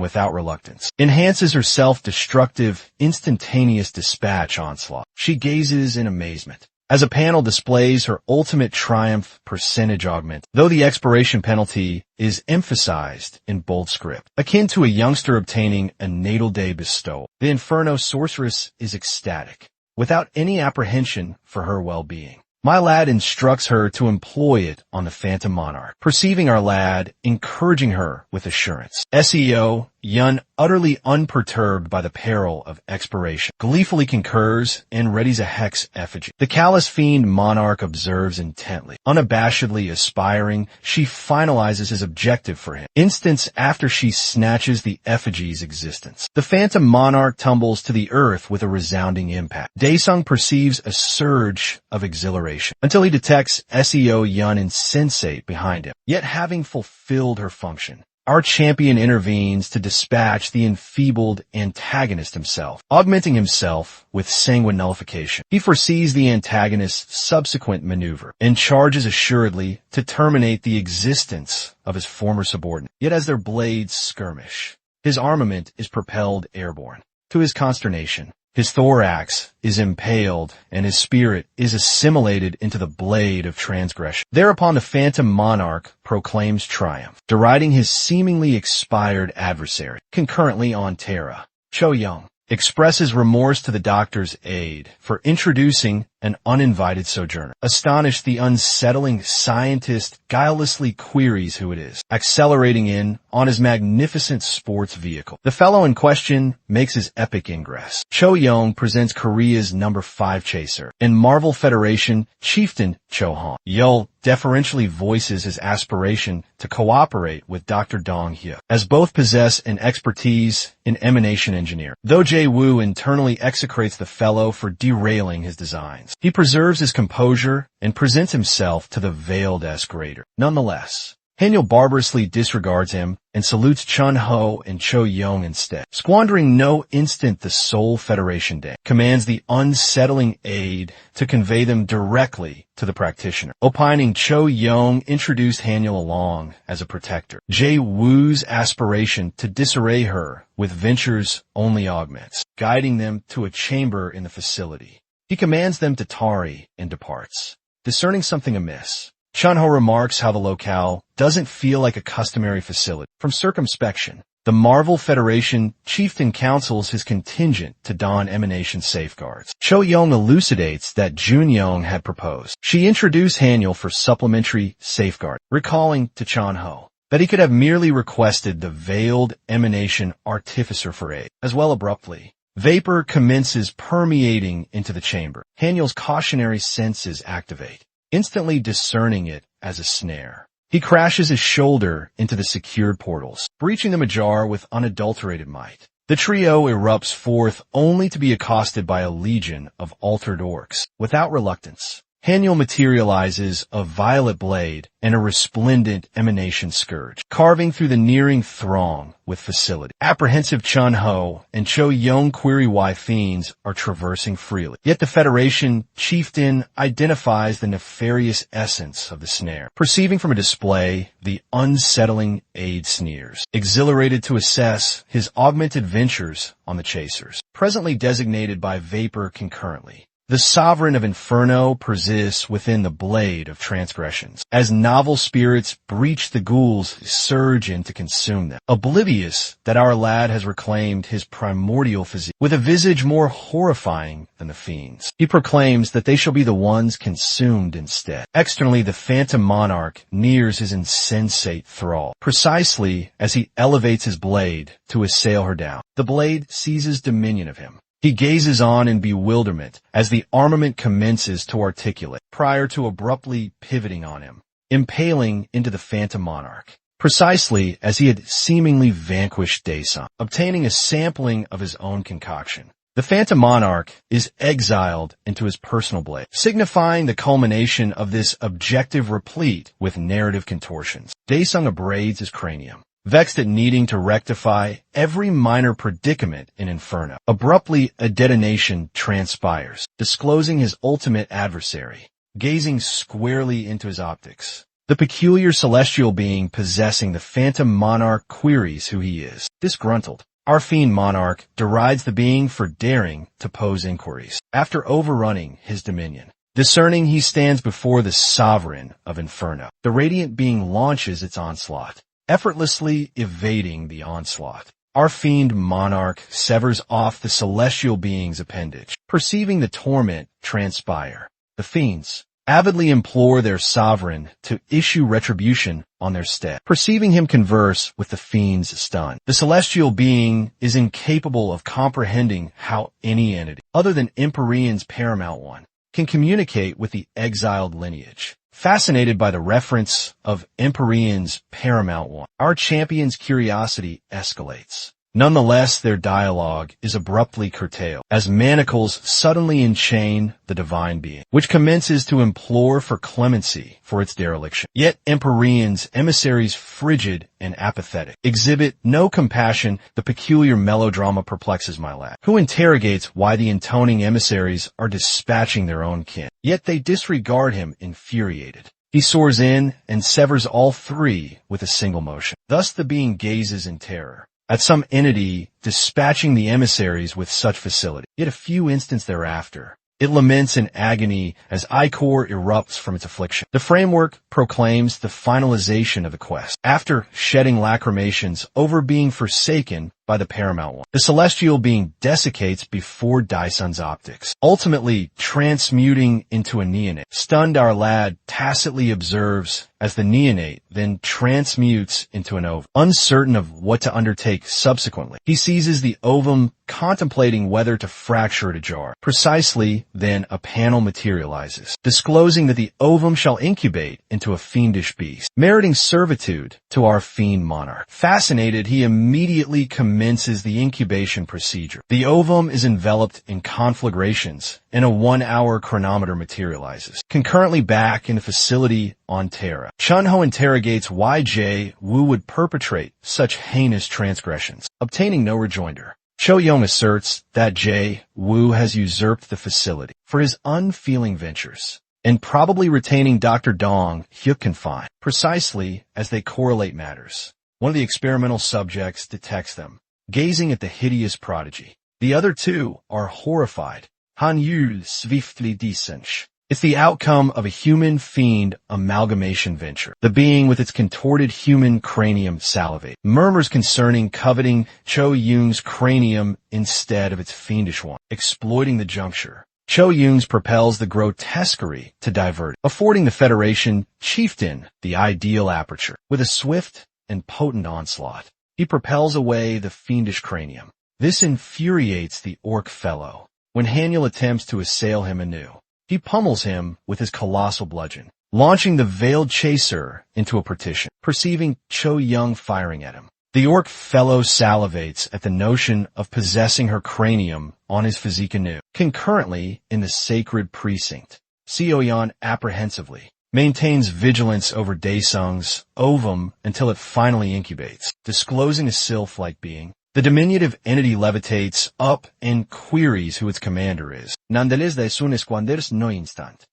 without reluctance, enhances her self-destructive, instantaneous dispatch onslaught. She gazes in amazement as a panel displays her ultimate triumph percentage augment, though the expiration penalty is emphasized in bold script, akin to a youngster obtaining a natal day bestowal. The Inferno sorceress is ecstatic, without any apprehension for her well-being. My lad instructs her to employ it on the Phantom Monarch, perceiving our lad, encouraging her with assurance. SEO Yun, utterly unperturbed by the peril of expiration, gleefully concurs and readies a hex effigy. The callous fiend monarch observes intently. Unabashedly aspiring, she finalizes his objective for him, instants after she snatches the effigy's existence. The Phantom Monarch tumbles to the earth with a resounding impact. Daesung perceives a surge of exhilaration, until he detects SEO Yun insensate behind him. Yet having fulfilled her function, our champion intervenes to dispatch the enfeebled antagonist himself, augmenting himself with sanguine nullification. He foresees the antagonist's subsequent maneuver and charges assuredly to terminate the existence of his former subordinate. Yet as their blades skirmish, his armament is propelled airborne. To his consternation, his thorax is impaled and his spirit is assimilated into the blade of transgression. Thereupon the Phantom Monarch proclaims triumph, deriding his seemingly expired adversary. Concurrently on Terra, Cho-young expresses remorse to the doctor's aid for introducing an uninvited sojourner. Astonished, the unsettling scientist guilelessly queries who it is, accelerating in on his magnificent sports vehicle. The fellow in question makes his epic ingress. Cho Young presents Korea's number 5 chaser, and Marvel Federation chieftain Cho Han. Yeol deferentially voices his aspiration to cooperate with Dr. Dong Hye, as both possess an expertise in emanation engineering. Though Jae-woo internally execrates the fellow for derailing his designs, he preserves his composure and presents himself to the veiled escalator. Nonetheless, Hanyul barbarously disregards him and salutes Chun-ho and Cho-young instead. Squandering no instant the Seoul Federation Day, commands the unsettling aide to convey them directly to the practitioner. Opining Cho-young introduced Hanyul along as a protector. Jae-woo's aspiration to disarray her with ventures only augments, guiding them to a chamber in the facility. He commands them to tarry and departs. Discerning something amiss, Chun-ho remarks how the locale doesn't feel like a customary facility. From circumspection, the Marvel Federation chieftain counsels his contingent to don emanation safeguards. Cho-young elucidates that Jun-young had proposed. She introduced Hanyul for supplementary safeguard, recalling to Chun-ho that he could have merely requested the veiled emanation artificer for aid. As well, abruptly, vapor commences permeating into the chamber. Hanyul's cautionary senses activate, instantly discerning it as a snare. He crashes his shoulder into the secured portals, breaching them ajar with unadulterated might. The trio erupts forth only to be accosted by a legion of altered orcs. Without reluctance, Hanyul materializes a violet blade and a resplendent emanation scourge, carving through the nearing throng with facility. Apprehensive Chun-ho and Cho-young query why fiends are traversing freely. Yet the Federation chieftain identifies the nefarious essence of the snare. Perceiving from a display, the unsettling aide sneers, exhilarated to assess his augmented ventures on the chasers, presently designated by vapor concurrently. The sovereign of Inferno persists within the blade of transgressions. As novel spirits breach the ghouls, surge in to consume them. Oblivious that our lad has reclaimed his primordial physique, with a visage more horrifying than the fiend's, he proclaims that they shall be the ones consumed instead. Externally, the phantom monarch nears his insensate thrall, precisely as he elevates his blade to assail her down. The blade seizes dominion of him. He gazes on in bewilderment as the armament commences to articulate, prior to abruptly pivoting on him, impaling into the phantom monarch, precisely as he had seemingly vanquished Daesung, obtaining a sampling of his own concoction. The phantom monarch is exiled into his personal blade, signifying the culmination of this objective replete with narrative contortions. Daesung abrades his cranium, vexed at needing to rectify every minor predicament in Inferno. Abruptly, a detonation transpires, disclosing his ultimate adversary, gazing squarely into his optics. The peculiar celestial being possessing the phantom monarch queries who he is. Disgruntled, our fiend monarch derides the being for daring to pose inquiries. After overrunning his dominion, discerning he stands before the sovereign of Inferno, the radiant being launches its onslaught, effortlessly evading the onslaught. Our fiend monarch severs off the celestial being's appendage. Perceiving the torment transpire, the fiends avidly implore their sovereign to issue retribution on their stead. Perceiving him converse with the fiend's stun, the celestial being is incapable of comprehending how any entity, other than Empyrean's paramount one, can communicate with the exiled lineage. Fascinated by the reference of Empyrean's paramount one, our champion's curiosity escalates. Nonetheless, their dialogue is abruptly curtailed, as manacles suddenly enchain the divine being, which commences to implore for clemency for its dereliction. Yet Empyrean's emissaries, frigid and apathetic, exhibit no compassion. The peculiar melodrama perplexes my lad, who interrogates why the intoning emissaries are dispatching their own kin. Yet they disregard him, infuriated. He soars in and severs all three with a single motion. Thus the being gazes in terror at some entity dispatching the emissaries with such facility. Yet a few instants thereafter, it laments in agony as ichor erupts from its affliction. The framework proclaims the finalization of the quest. After shedding lacrimations over being forsaken by the paramount one. The celestial being desiccates before Daison's optics, ultimately transmuting into a neonate. Stunned, our lad tacitly observes as the neonate then transmutes into an ovum. Uncertain of what to undertake subsequently, he seizes the ovum, contemplating whether to fracture it ajar. Precisely then a panel materializes, disclosing that the ovum shall incubate into a fiendish beast, meriting servitude to our fiend monarch. Fascinated, he immediately commences the incubation procedure. The ovum is enveloped in conflagrations, and a 1-hour chronometer materializes. Concurrently back in the facility on Terra, Chunho interrogates why Jae-woo would perpetrate such heinous transgressions. Obtaining no rejoinder, Cho-young asserts that Jae-woo has usurped the facility for his unfeeling ventures, and probably retaining Dr. Dong Hyuk confined, precisely as they correlate matters. One of the experimental subjects detects them, gazing at the hideous prodigy. The other two are horrified. Han Yul swiftly descends. It's the outcome of a human-fiend amalgamation venture. The being with its contorted human cranium salivate, murmurs concerning coveting Cho-young's cranium instead of its fiendish one. Exploiting the juncture, Cho-young's propels the grotesquerie to divert, affording the Federation chieftain the ideal aperture. With a swift and potent onslaught, he propels away the fiendish cranium. This infuriates the orc fellow. When Haniel attempts to assail him anew, he pummels him with his colossal bludgeon, launching the veiled chaser into a partition. Perceiving Cho-young firing at him, the orc fellow salivates at the notion of possessing her cranium on his physique anew. Concurrently, in the sacred precinct, Seo-yeon apprehensively maintains vigilance over Daesung's ovum until it finally incubates. Disclosing a sylph-like being, the diminutive entity levitates up and queries who its commander is. Nonetheless, es un esquanders no instant.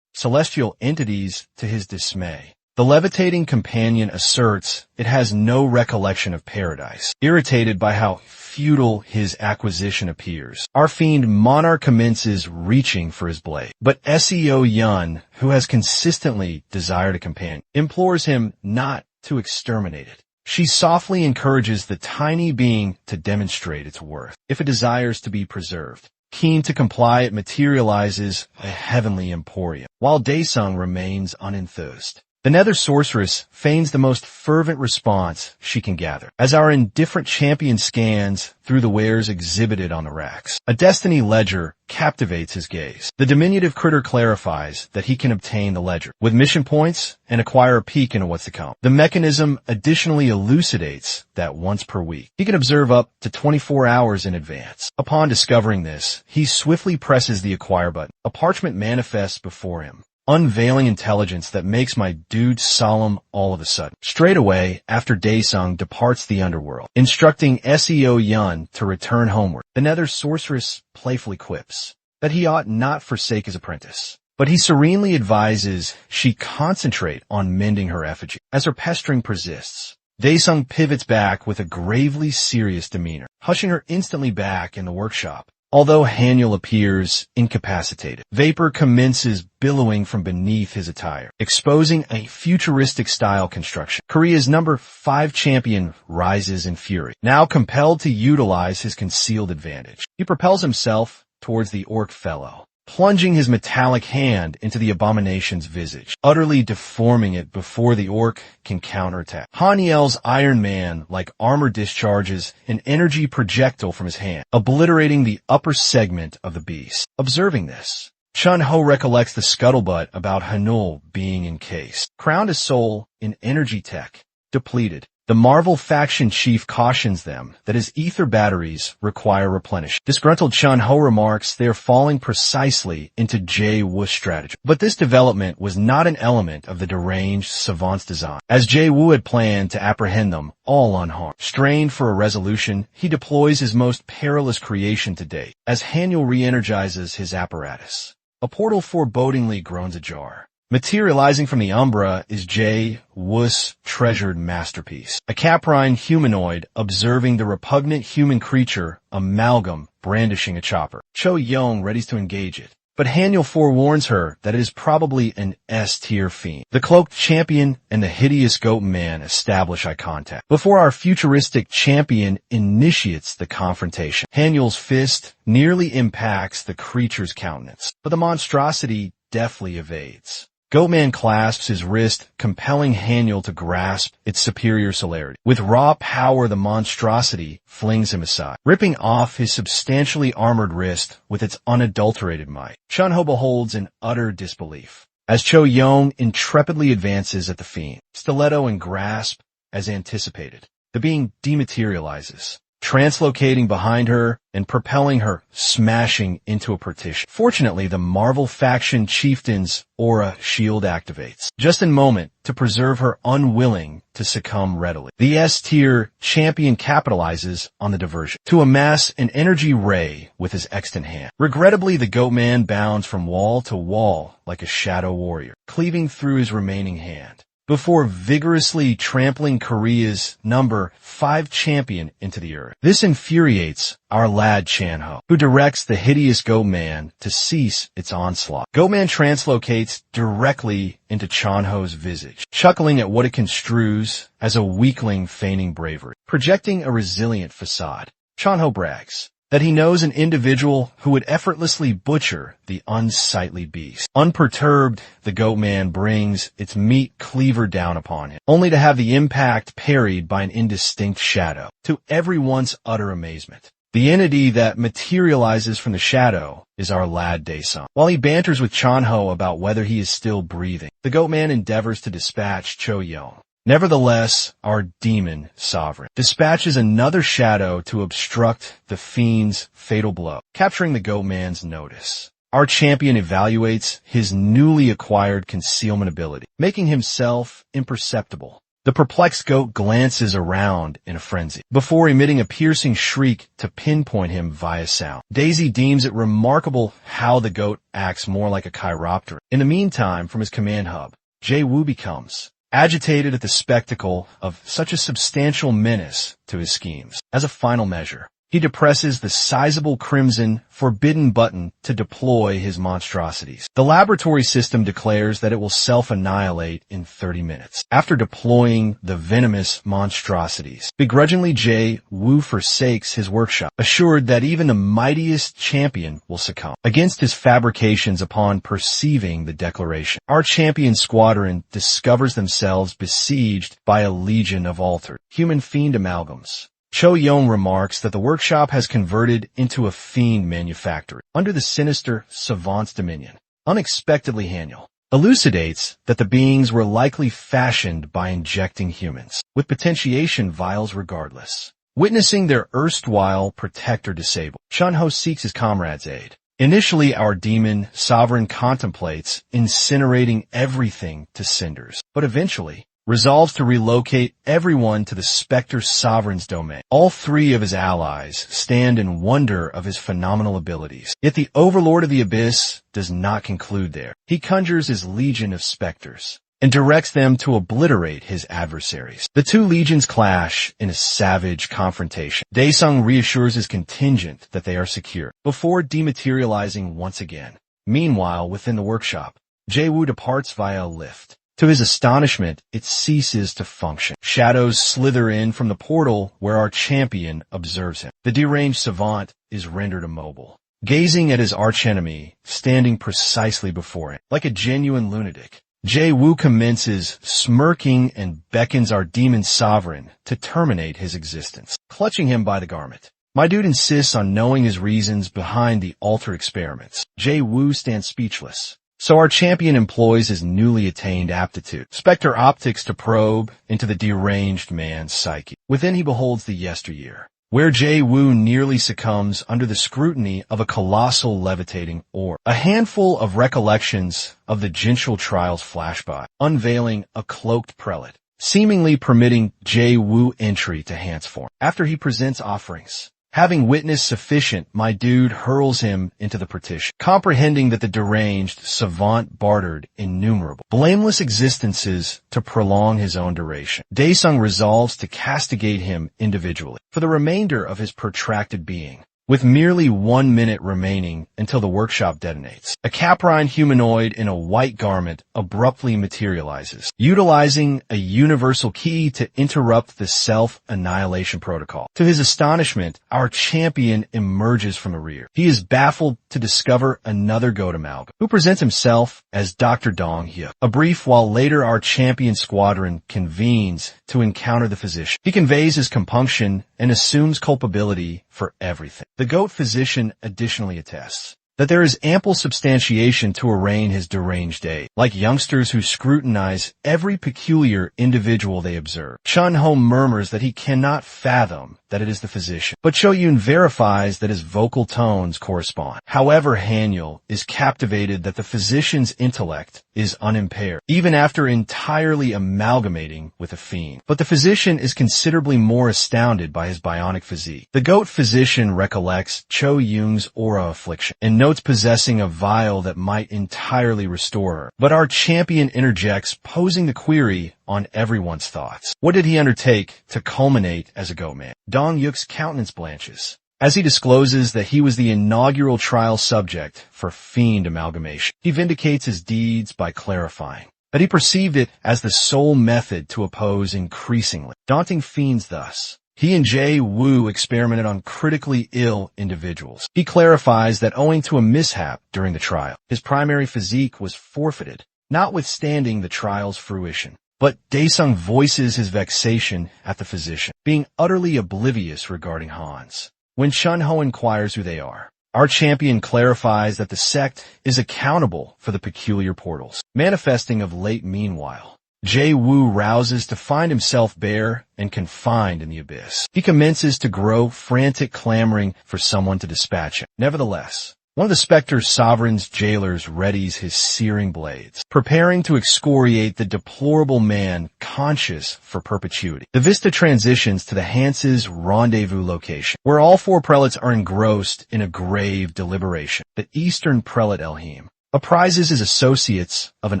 Celestial entities to his dismay. The levitating companion asserts it has no recollection of paradise, irritated by how futile his acquisition appears. Our fiend monarch commences reaching for his blade, but Seo-yeon, who has consistently desired a companion, implores him not to exterminate it. She softly encourages the tiny being to demonstrate its worth, if it desires to be preserved. Keen to comply, it materializes a heavenly emporium, while Daesung remains unenthused. The nether sorceress feigns the most fervent response she can gather, as our indifferent champion scans through the wares exhibited on the racks. A destiny ledger captivates his gaze. The diminutive critter clarifies that he can obtain the ledger with mission points and acquire a peek into what's to come. The mechanism additionally elucidates that once per week, he can observe up to 24 hours in advance. Upon discovering this, he swiftly presses the acquire button. A parchment manifests before him, unveiling intelligence that makes my dude solemn all of a sudden. Straight away, after Daesung departs the underworld, instructing Seo-yeon to return homeward, the nether sorceress playfully quips that he ought not forsake his apprentice, but he serenely advises she concentrate on mending her effigy. As her pestering persists, Daesung pivots back with a gravely serious demeanor, hushing her instantly back in the workshop. Although Haniel appears incapacitated, vapor commences billowing from beneath his attire, exposing a futuristic style construction. Korea's number 5 champion rises in fury, now compelled to utilize his concealed advantage. He propels himself towards the orc fellow, plunging his metallic hand into the abomination's visage, utterly deforming it before the orc can counterattack. Haniel's Iron Man-like armor discharges an energy projectile from his hand, obliterating the upper segment of the beast. Observing this, Chun-ho recollects the scuttlebutt about Hanul being encased. Crowned as soul in energy tech, depleted, the Marvel faction chief cautions them that his ether batteries require replenish. Disgruntled Chun-ho remarks they are falling precisely into Jae-woo's strategy. But this development was not an element of the deranged savant's design, as Jae-woo had planned to apprehend them all unharmed. Strained for a resolution, he deploys his most perilous creation to date, as Haniel re-energizes his apparatus. A portal forebodingly groans ajar. Materializing from the Umbra is Jae-woo's treasured masterpiece, a caprine humanoid observing the repugnant human creature Amalgam brandishing a chopper. Cho-young readies to engage it, But Haniel forewarns her that it is probably an S-tier fiend. The cloaked champion and the hideous goat man establish eye contact before our futuristic champion initiates the confrontation. Haniel's fist nearly impacts the creature's countenance, but the monstrosity deftly evades. Goatman clasps his wrist, compelling Haniel to grasp its superior celerity. With raw power, the monstrosity flings him aside, ripping off his substantially armored wrist with its unadulterated might. Chunho beholds in utter disbelief as Cho Yong intrepidly advances at the fiend, stiletto and grasp as anticipated. The being dematerializes, translocating behind her and propelling her smashing into a partition. Fortunately, the Marvel faction chieftain's aura shield activates, just in moment to preserve her, unwilling to succumb readily. The S-tier champion capitalizes on the diversion to amass an energy ray with his extant hand. Regrettably, the goat man bounds from wall to wall like a shadow warrior, cleaving through his remaining hand, before vigorously trampling Korea's number 5 champion into the earth. This infuriates our lad Chanho, who directs the hideous Goatman to cease its onslaught. Goatman translocates directly into Chanho's visage, chuckling at what it construes as a weakling feigning bravery. Projecting a resilient facade, Chanho brags that he knows an individual who would effortlessly butcher the unsightly beast. Unperturbed, the Goatman brings its meat cleaver down upon him, only to have the impact parried by an indistinct shadow. To everyone's utter amazement, the entity that materializes from the shadow is our lad Daesung. While he banters with Chanho about whether he is still breathing, the Goatman endeavors to dispatch Cho Yong. Nevertheless, our demon sovereign dispatches another shadow to obstruct the fiend's fatal blow, capturing the Goatman's notice. Our champion evaluates his newly acquired concealment ability, making himself imperceptible. The perplexed goat glances around in a frenzy, before emitting a piercing shriek to pinpoint him via sound. Daisy deems it remarkable how the goat acts more like a chiropteran. In the meantime, from his command hub, Jae-woo becomes agitated at the spectacle of such a substantial menace to his schemes. As a final measure, he depresses the sizable crimson forbidden button to deploy his monstrosities. The laboratory system declares that it will self-annihilate in 30 minutes. After deploying the venomous monstrosities, begrudgingly Jae-woo forsakes his workshop, assured that even the mightiest champion will succumb against his fabrications upon perceiving the declaration. Our champion squadron discovers themselves besieged by a legion of altered human fiend amalgams. Cho Yong remarks that the workshop has converted into a fiend manufactory under the sinister savant's dominion. Unexpectedly, Haniel elucidates that the beings were likely fashioned by injecting humans with potentiation vials regardless. Witnessing their erstwhile protector disabled, Chunho seeks his comrade's aid. Initially, our demon sovereign contemplates incinerating everything to cinders, but eventually resolves to relocate everyone to the Spectre Sovereign's domain. All 3 of his allies stand in wonder of his phenomenal abilities. Yet the Overlord of the Abyss does not conclude there. He conjures his legion of specters and directs them to obliterate his adversaries. The 2 legions clash in a savage confrontation. Daesung reassures his contingent that they are secure before dematerializing once again. Meanwhile, within the workshop, Jae-woo departs via a lift. To his astonishment, it ceases to function. Shadows slither in from the portal where our champion observes him. The deranged savant is rendered immobile, gazing at his archenemy standing precisely before him. Like a genuine lunatic, Jae-woo commences smirking and beckons our demon sovereign to terminate his existence, clutching him by the garment. My dude insists on knowing his reasons behind the alter experiments. Jae-woo stands speechless. So our champion employs his newly attained aptitude, Spectre Optics, to probe into the deranged man's psyche. Within he beholds the yesteryear, where Jae-woo nearly succumbs under the scrutiny of a colossal levitating orb. A handful of recollections of the Jinchul trials flash by, unveiling a cloaked prelate, seemingly permitting Jae-woo entry to Hant's form. After he presents offerings, having witnessed sufficient, my dude hurls him into the partition, comprehending that the deranged savant bartered innumerable blameless existences to prolong his own duration. Daesung resolves to castigate him individually for the remainder of his protracted being, with merely 1 minute remaining until the workshop detonates. A caprine humanoid in a white garment abruptly materializes, utilizing a universal key to interrupt the self-annihilation protocol. To his astonishment, our champion emerges from the rear. He is baffled to discover another goat amalgam, who presents himself as Dr. Dong Hyuk. A brief while later, our champion squadron convenes to encounter the physician. He conveys his compunction and assumes culpability for everything. The goat physician additionally attests that there is ample substantiation to arraign his deranged aid, like youngsters who scrutinize every peculiar individual they observe. Chun-Ho murmurs that he cannot fathom that it is the physician, but Cho-Yoon verifies that his vocal tones correspond. However, Hanyul is captivated that the physician's intellect is unimpaired, even after entirely amalgamating with a fiend. But the physician is considerably more astounded by his bionic physique. The goat physician recollects Cho-Yoon's aura affliction and notes possessing a vial that might entirely restore her. But our champion interjects, posing the query on everyone's thoughts. What did he undertake to culminate as a goat man? Dong Hyuk's countenance blanches as he discloses that he was the inaugural trial subject for fiend amalgamation. He vindicates his deeds by clarifying that he perceived it as the sole method to oppose increasingly daunting fiends. Thus, he and Jae Woo experimented on critically ill individuals. He clarifies that owing to a mishap during the trial, his primary physique was forfeited, notwithstanding the trial's fruition. But Daesung voices his vexation at the physician being utterly oblivious regarding Hans. When Chun-Ho inquires who they are, our champion clarifies that the sect is accountable for the peculiar portals manifesting of late. Meanwhile, Jae Woo rouses to find himself bare and confined in the abyss. He commences to grow frantic, clamoring for someone to dispatch him. Nevertheless, one of the Spectre's sovereign's jailers readies his searing blades, preparing to excoriate the deplorable man conscious for perpetuity. The vista transitions to the Hanses' rendezvous location, where all 4 prelates are engrossed in a grave deliberation. The Eastern prelate Elhim apprises his associates of an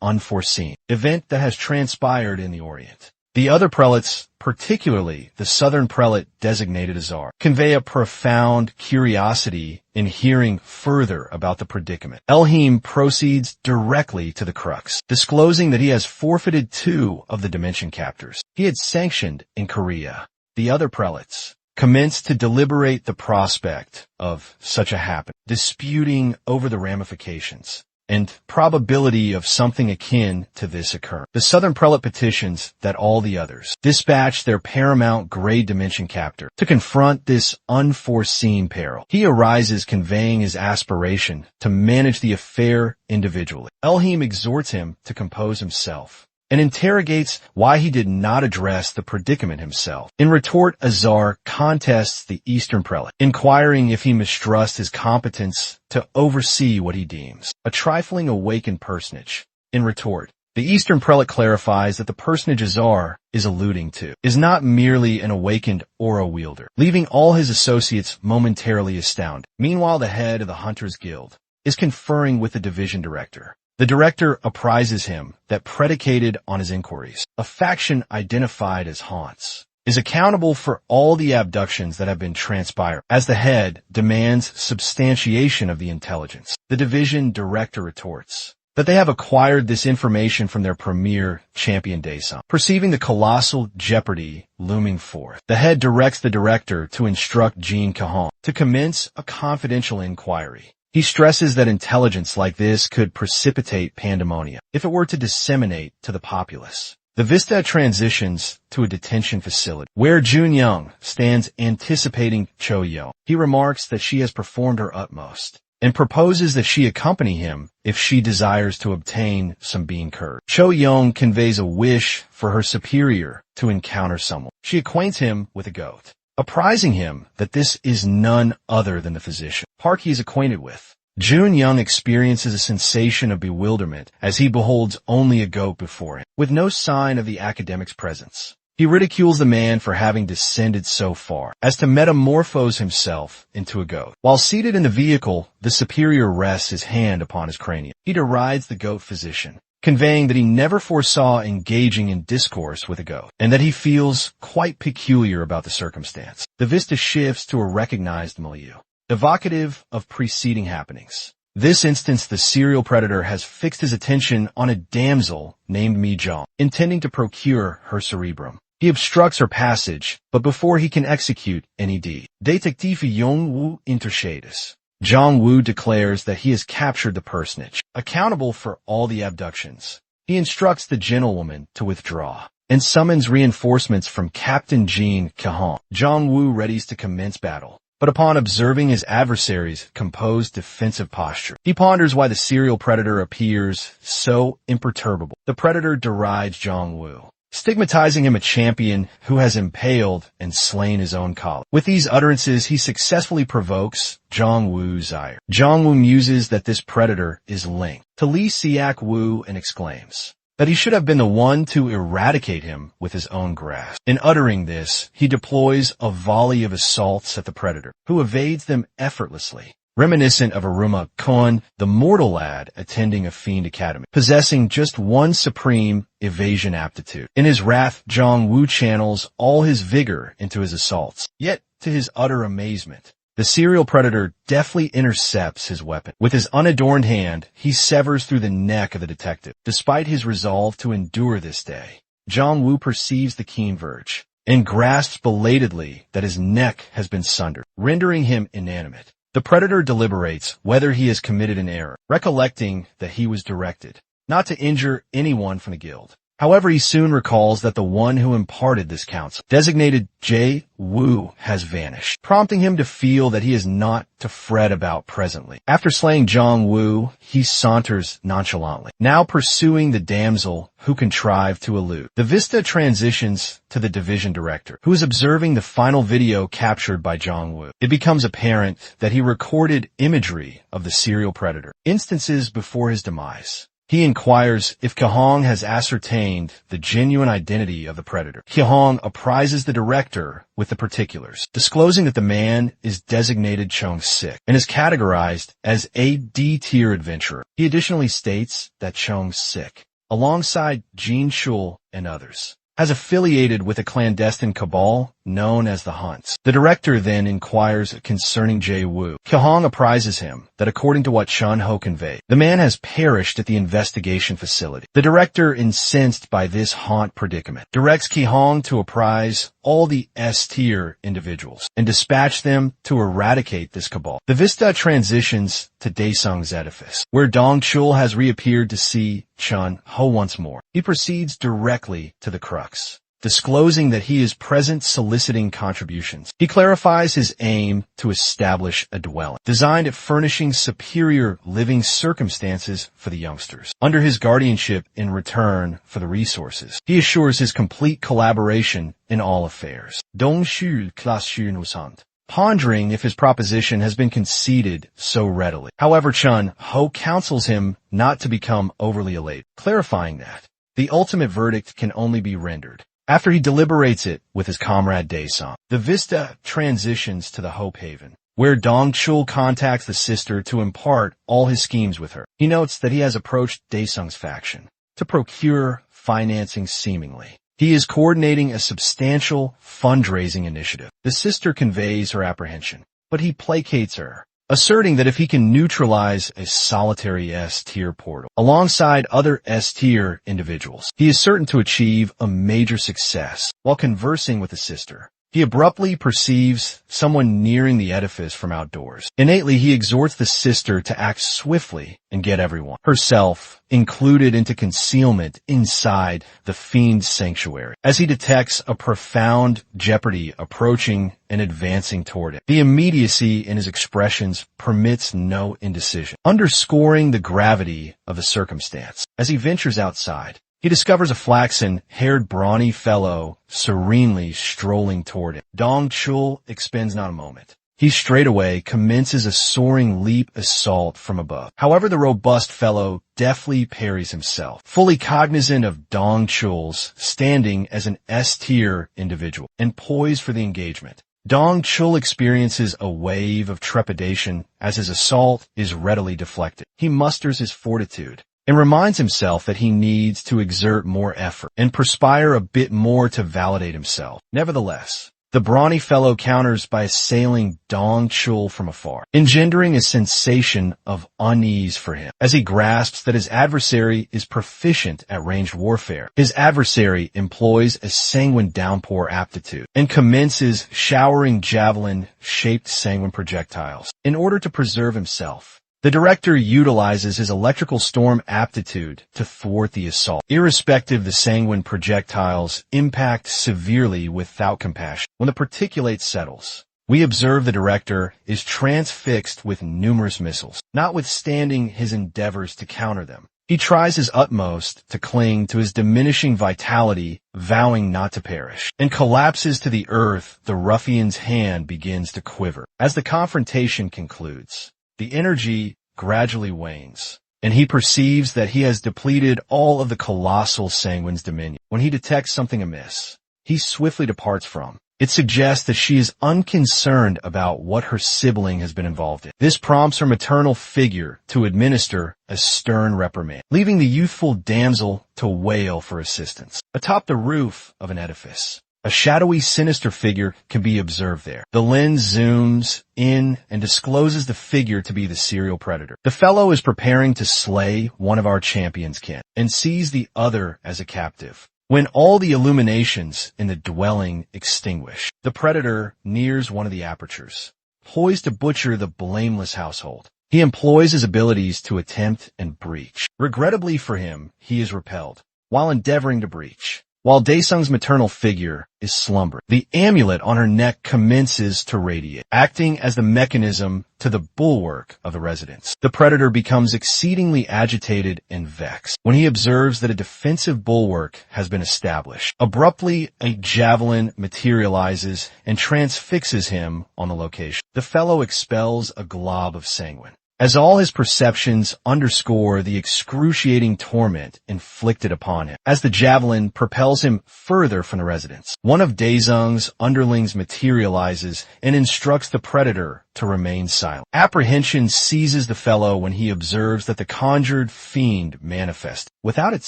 unforeseen event that has transpired in the Orient. The other prelates, particularly the southern prelate designated Azar, convey a profound curiosity in hearing further about the predicament. Elhim proceeds directly to the crux, disclosing that he has forfeited 2 of the dimension captors he had sanctioned in Korea. The other prelates commence to deliberate the prospect of such a happening, disputing over the ramifications and probability of something akin to this occurring. The southern prelate petitions that all the others dispatch their paramount grade dimension captor to confront this unforeseen peril. He arises, conveying his aspiration to manage the affair individually. Elhim exhorts him to compose himself and interrogates why he did not address the predicament himself. In retort, Azar contests the Eastern prelate, inquiring if he mistrusts his competence to oversee what he deems a trifling awakened personage. In retort, the Eastern prelate clarifies that the personage Azar is alluding to is not merely an awakened aura wielder, leaving all his associates momentarily astounded. Meanwhile, the head of the Hunters Guild is conferring with the division director. The director apprises him that, predicated on his inquiries, a faction identified as Haunts is accountable for all the abductions that have been transpired, as the head demands substantiation of the intelligence. The division director retorts that they have acquired this information from their premier champion Daesung. Perceiving the colossal jeopardy looming forth, the head directs the director to instruct Jean Cahan to commence a confidential inquiry. He stresses that intelligence like this could precipitate pandemonium if it were to disseminate to the populace. The vista transitions to a detention facility where Jun Young stands anticipating Cho Yo. He remarks that she has performed her utmost and proposes that she accompany him if she desires to obtain some bean curd. Cho Young conveys a wish for her superior to encounter someone. She acquaints him with a goat, apprising him that this is none other than the physician Park he is acquainted with. Jun Young experiences a sensation of bewilderment as he beholds only a goat before him, with no sign of the academic's presence. He ridicules the man for having descended so far as to metamorphose himself into a goat. While seated in the vehicle, the superior rests his hand upon his cranium. He derides the goat physician, conveying that he never foresaw engaging in discourse with a goat, and that he feels quite peculiar about the circumstance. The vista shifts to a recognized milieu. evocative of preceding happenings. This instance, the serial predator has fixed his attention on a damsel named Mi-jong, intending to procure her cerebrum. He obstructs her passage, but before he can execute any deed, Detective Yong-woo intercedes. Jong-woo declares that he has captured the personage, accountable for all the abductions. He instructs the gentlewoman to withdraw, and summons reinforcements from Captain Jean Kahong. Jong-woo readies to commence battle, but upon observing his adversary's composed defensive posture, he ponders why the serial predator appears so imperturbable. The predator derides Jong-woo, stigmatizing him a champion who has impaled and slain his own colleague. With these utterances, he successfully provokes Jong-woo's ire. Jong-woo muses that this predator is linked to Lee Siak-woo and exclaims that he should have been the one to eradicate him with his own grasp. In uttering this, he deploys a volley of assaults at the predator, who evades them effortlessly, reminiscent of Aruma Kon, the mortal lad attending a fiend academy, possessing just one supreme evasion aptitude. In his wrath, Jong-woo channels all his vigor into his assaults. Yet, to his utter amazement, the serial predator deftly intercepts his weapon. With his unadorned hand, he severs through the neck of the detective. Despite his resolve to endure this day, Jong-woo perceives the keen verge and grasps belatedly that his neck has been sundered, rendering him inanimate. The predator deliberates whether he has committed an error, recollecting that he was directed not to injure anyone from the guild. However, he soon recalls that the one who imparted this counsel, designated Jae-woo, has vanished, prompting him to feel that he is not to fret about presently. After slaying Jong-woo, he saunters nonchalantly, now pursuing the damsel who contrived to elude. The vista transitions to the division director, who is observing the final video captured by Jong-woo. It becomes apparent that he recorded imagery of the serial predator, instances before his demise. He inquires if Kahong has ascertained the genuine identity of the predator. Kahong apprises the director with the particulars, disclosing that the man is designated Chung-sik and is categorized as a D-tier adventurer. He additionally states that Chung-sik, alongside Jin Chul and others, has affiliated with a clandestine cabal known as the Hunts. The director then inquires concerning Jae-woo. Kahong apprises him that according to what Chun-ho conveyed, the man has perished at the investigation facility. The director, incensed by this haunt predicament, directs Kahong to apprise all the S-tier individuals and dispatch them to eradicate this cabal. The vista transitions to Daesung's edifice, where Dong Chul has reappeared to see Chun-ho once more. He proceeds directly to the crux, disclosing that he is present soliciting contributions. He clarifies his aim to establish a dwelling, designed at furnishing superior living circumstances for the youngsters. Under his guardianship in return for the resources, he assures his complete collaboration in all affairs. Dong Shu Klas Shu Nusant, pondering if his proposition has been conceded so readily. However, Chun-ho counsels him not to become overly elated, clarifying that the ultimate verdict can only be rendered after he deliberates it with his comrade Daesung. The vista transitions to the Hope Haven, where Dong Chul contacts the sister to impart all his schemes with her. He notes that he has approached Daesung's faction to procure financing seemingly. He is coordinating a substantial fundraising initiative. The sister conveys her apprehension, but he placates her, asserting that if he can neutralize a solitary S-tier portal alongside other S-tier individuals, he is certain to achieve a major success. While conversing with the sister, he abruptly perceives someone nearing the edifice from outdoors. Innately, he exhorts the sister to act swiftly and get everyone, herself, included into concealment inside the fiend's sanctuary, as he detects a profound jeopardy approaching and advancing toward him. The immediacy in his expressions permits no indecision, underscoring the gravity of the circumstance. As he ventures outside, he discovers a flaxen-haired brawny fellow serenely strolling toward him. Dong Chul expends not a moment. He straightway commences a soaring leap assault from above. However, the robust fellow deftly parries himself, fully cognizant of Dong Chul's standing as an S-tier individual and poised for the engagement. Dong Chul experiences a wave of trepidation as his assault is readily deflected. He musters his fortitude and reminds himself that he needs to exert more effort and perspire a bit more to validate himself. Nevertheless, The brawny fellow counters by assailing Dong Chul from afar, engendering a sensation of unease for him as he grasps that his adversary is proficient at ranged warfare. His adversary employs a sanguine downpour aptitude and commences showering javelin-shaped sanguine projectiles. In order to preserve himself, the director utilizes his electrical storm aptitude to thwart the assault. Irrespective, the sanguine projectiles impact severely without compassion. When the particulate settles, we observe the director is transfixed with numerous missiles. Notwithstanding his endeavors to counter them, he tries his utmost to cling to his diminishing vitality, vowing not to perish, and collapses to the earth. The ruffian's hand begins to quiver. As the confrontation concludes, the energy gradually wanes, and he perceives that he has depleted all of the colossal sanguine's dominion. When he detects something amiss, he swiftly departs from. It suggests that she is unconcerned about what her sibling has been involved in. This prompts her maternal figure to administer a stern reprimand, leaving the youthful damsel to wail for assistance. Atop the roof of an edifice, a shadowy, sinister figure can be observed there. The lens zooms in and discloses the figure to be the serial predator. The fellow is preparing to slay one of our champion's kin and sees the other as a captive. When all the illuminations in the dwelling extinguish, the predator nears one of the apertures, poised to butcher the blameless household. He employs his abilities to attempt and breach. Regrettably for him, he is repelled while endeavoring to breach. While Daesung's maternal figure is slumbering, the amulet on her neck commences to radiate, acting as the mechanism to the bulwark of the residence. The predator becomes exceedingly agitated and vexed when he observes that a defensive bulwark has been established. Abruptly, a javelin materializes and transfixes him on the location. The fellow expels a glob of sanguine, as all his perceptions underscore the excruciating torment inflicted upon him. As the javelin propels him further from the residence, one of Daesung's underlings materializes and instructs the predator to remain silent. Apprehension seizes the fellow when he observes that the conjured fiend manifests without its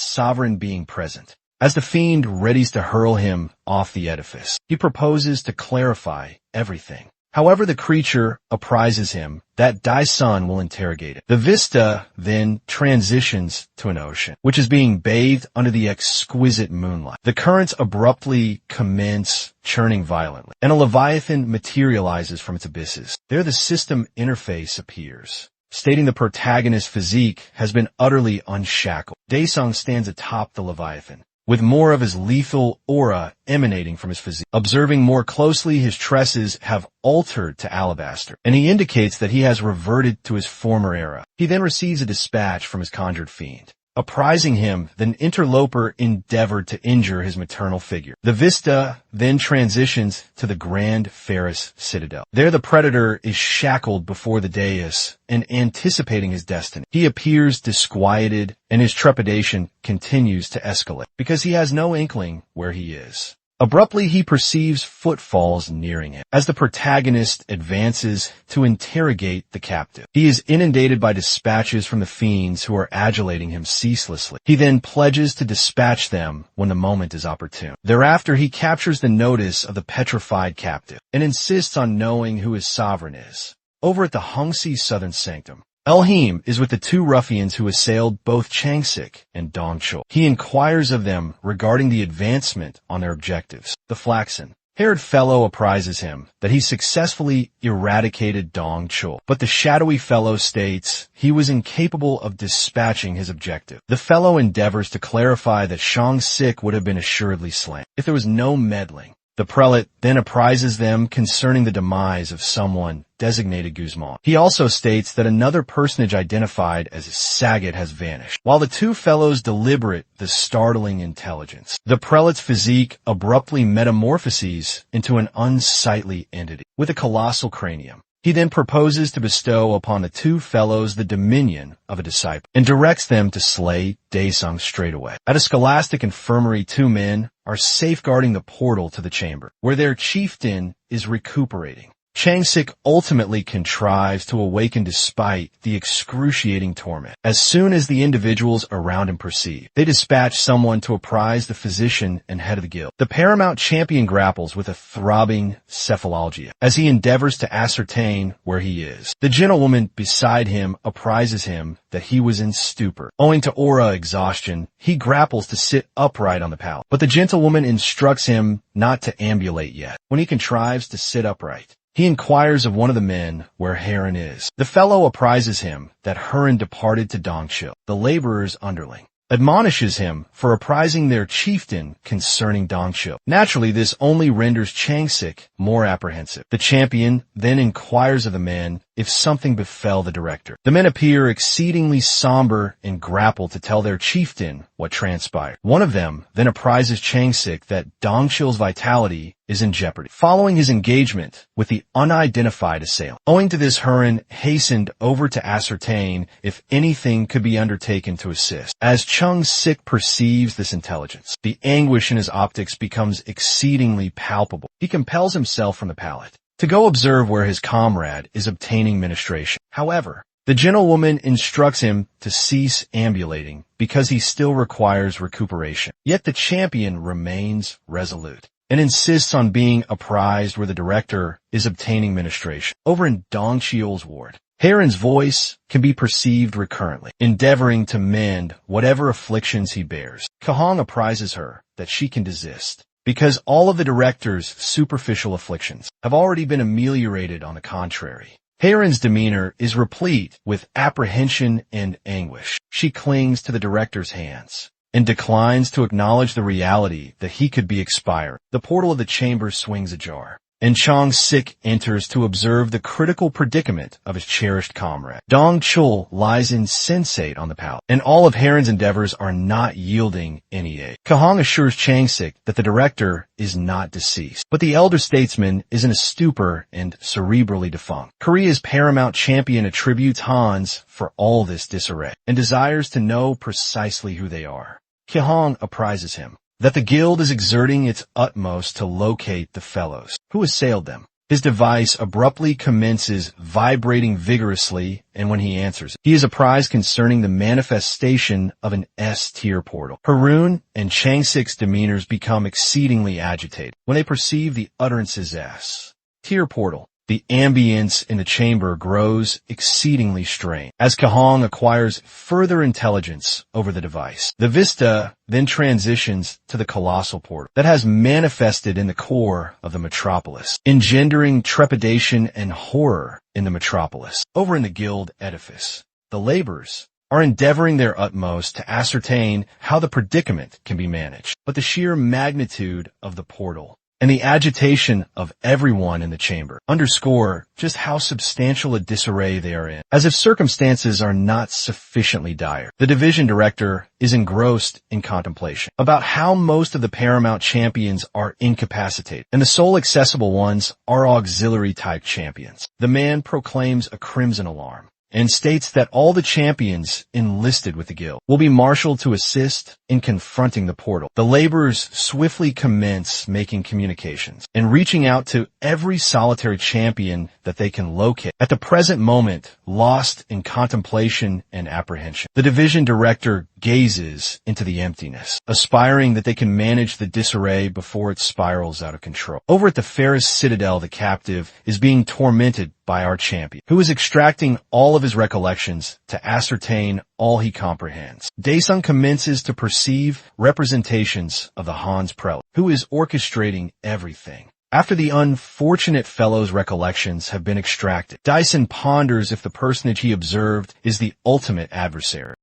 sovereign being present. As the fiend readies to hurl him off the edifice, he proposes to clarify everything. However, the creature apprises him that Daesun will interrogate it. The vista then transitions to an ocean, which is being bathed under the exquisite moonlight. The currents abruptly commence churning violently, and a leviathan materializes from its abysses. There the system interface appears, stating the protagonist's physique has been utterly unshackled. Daesung stands atop the leviathan, with more of his lethal aura emanating from his physique. Observing more closely, his tresses have altered to alabaster, and he indicates that he has reverted to his former era. He then receives a dispatch from his conjured fiend, apprising him that an interloper endeavored to injure his maternal figure. The vista then transitions to the Grand Ferris Citadel. There the predator is shackled before the dais and anticipating his destiny. He appears disquieted, and his trepidation continues to escalate because he has no inkling where he is. Abruptly, he perceives footfalls nearing him. As the protagonist advances to interrogate the captive, he is inundated by dispatches from the fiends who are adulating him ceaselessly. He then pledges to dispatch them when the moment is opportune. Thereafter, he captures the notice of the petrified captive and insists on knowing who his sovereign is. Over at the Hongxi Southern Sanctum, Elhim is with the two ruffians who assailed both Changsik and Dongchul. He inquires of them regarding the advancement on their objectives. The flaxen-haired fellow apprises him that he successfully eradicated Dongchul, but the shadowy fellow states he was incapable of dispatching his objective. The fellow endeavors to clarify that Shangsik would have been assuredly slain if there was no meddling. The prelate then apprises them concerning the demise of someone designated Guzman. He also states that another personage identified as Sagat has vanished. While the two fellows deliberate the startling intelligence, the prelate's physique abruptly metamorphoses into an unsightly entity with a colossal cranium. He then proposes to bestow upon the two fellows the dominion of a disciple and directs them to slay Daesung straightway. At a scholastic infirmary, two men are safeguarding the portal to the chamber, where their chieftain is recuperating. Chang-sik ultimately contrives to awaken despite the excruciating torment. As soon as the individuals around him perceive, they dispatch someone to apprise the physician and head of the guild. The paramount champion grapples with a throbbing cephalalgia as he endeavors to ascertain where he is. The gentlewoman beside him apprises him that he was in stupor. Owing to aura exhaustion, he grapples to sit upright on the pallet, but the gentlewoman instructs him not to ambulate yet. When he contrives to sit upright, he inquires of one of the men where Heron is. The fellow apprises him that Heron departed to Dongchil, the laborer's underling, admonishes him for apprising their chieftain concerning Dongchil. Naturally, this only renders Chang-sik more apprehensive. The champion then inquires of the men if something befell the director. The men appear exceedingly somber and grapple to tell their chieftain what transpired. One of them then apprises Chang-sik that Dongchil's vitality is in jeopardy, following his engagement with the unidentified assailant. Owing to this, Heron hastened over to ascertain if anything could be undertaken to assist. As Chung-sik perceives this intelligence, the anguish in his optics becomes exceedingly palpable. He compels himself from the pallet to go observe where his comrade is obtaining ministration. However, the gentlewoman instructs him to cease ambulating because he still requires recuperation. Yet the champion remains resolute and insists on being apprised where the director is obtaining ministration. Over in Dongchil's ward, Heron's voice can be perceived recurrently, endeavoring to mend whatever afflictions he bears. Kahong apprises her that she can desist, because all of the director's superficial afflictions have already been ameliorated. On the contrary, Heron's demeanor is replete with apprehension and anguish. She clings to the director's hands and declines to acknowledge the reality that he could be expiring. The portal of the chamber swings ajar, and Chang-sik enters to observe the critical predicament of his cherished comrade. Dong-chul lies insensate on the pallet, and all of Heron's endeavors are not yielding any aid. Kahong assures Chang-sik that the director is not deceased, but the elder statesman is in a stupor and cerebrally defunct. Korea's paramount champion attributes Hans for all this disarray and desires to know precisely who they are. Kahong apprises him that the guild is exerting its utmost to locate the fellows who assailed them. His device abruptly commences vibrating vigorously, and when he answers, he is apprised concerning the manifestation of an S-tier portal. Harun and Chang-sik's demeanors become exceedingly agitated when they perceive the utterances S-tier portal. The ambience in the chamber grows exceedingly strained as Kahong acquires further intelligence over the device. The vista then transitions to the colossal portal that has manifested in the core of the metropolis, engendering trepidation and horror in the metropolis. Over in the guild edifice, the laborers are endeavoring their utmost to ascertain how the predicament can be managed, but the sheer magnitude of the portal and the agitation of everyone in the chamber underscore just how substantial a disarray they are in. As if circumstances are not sufficiently dire, the division director is engrossed in contemplation about how most of the paramount champions are incapacitated, and the sole accessible ones are auxiliary-type champions. The man proclaims a crimson alarm and states that all the champions enlisted with the guild will be marshaled to assist in confronting the portal. The laborers swiftly commence making communications and reaching out to every solitary champion that they can locate. At the present moment, lost in contemplation and apprehension, the division director gazes into the emptiness, aspiring that they can manage the disarray before it spirals out of control. Over at the Ferris Citadel, the captive is being tormented by our champion, who is extracting all of his recollections to ascertain all he comprehends. Daesung commences to perceive representations of the Han's prelate, who is orchestrating everything. After the unfortunate fellow's recollections have been extracted, Dyson ponders if the personage he observed is the ultimate adversary.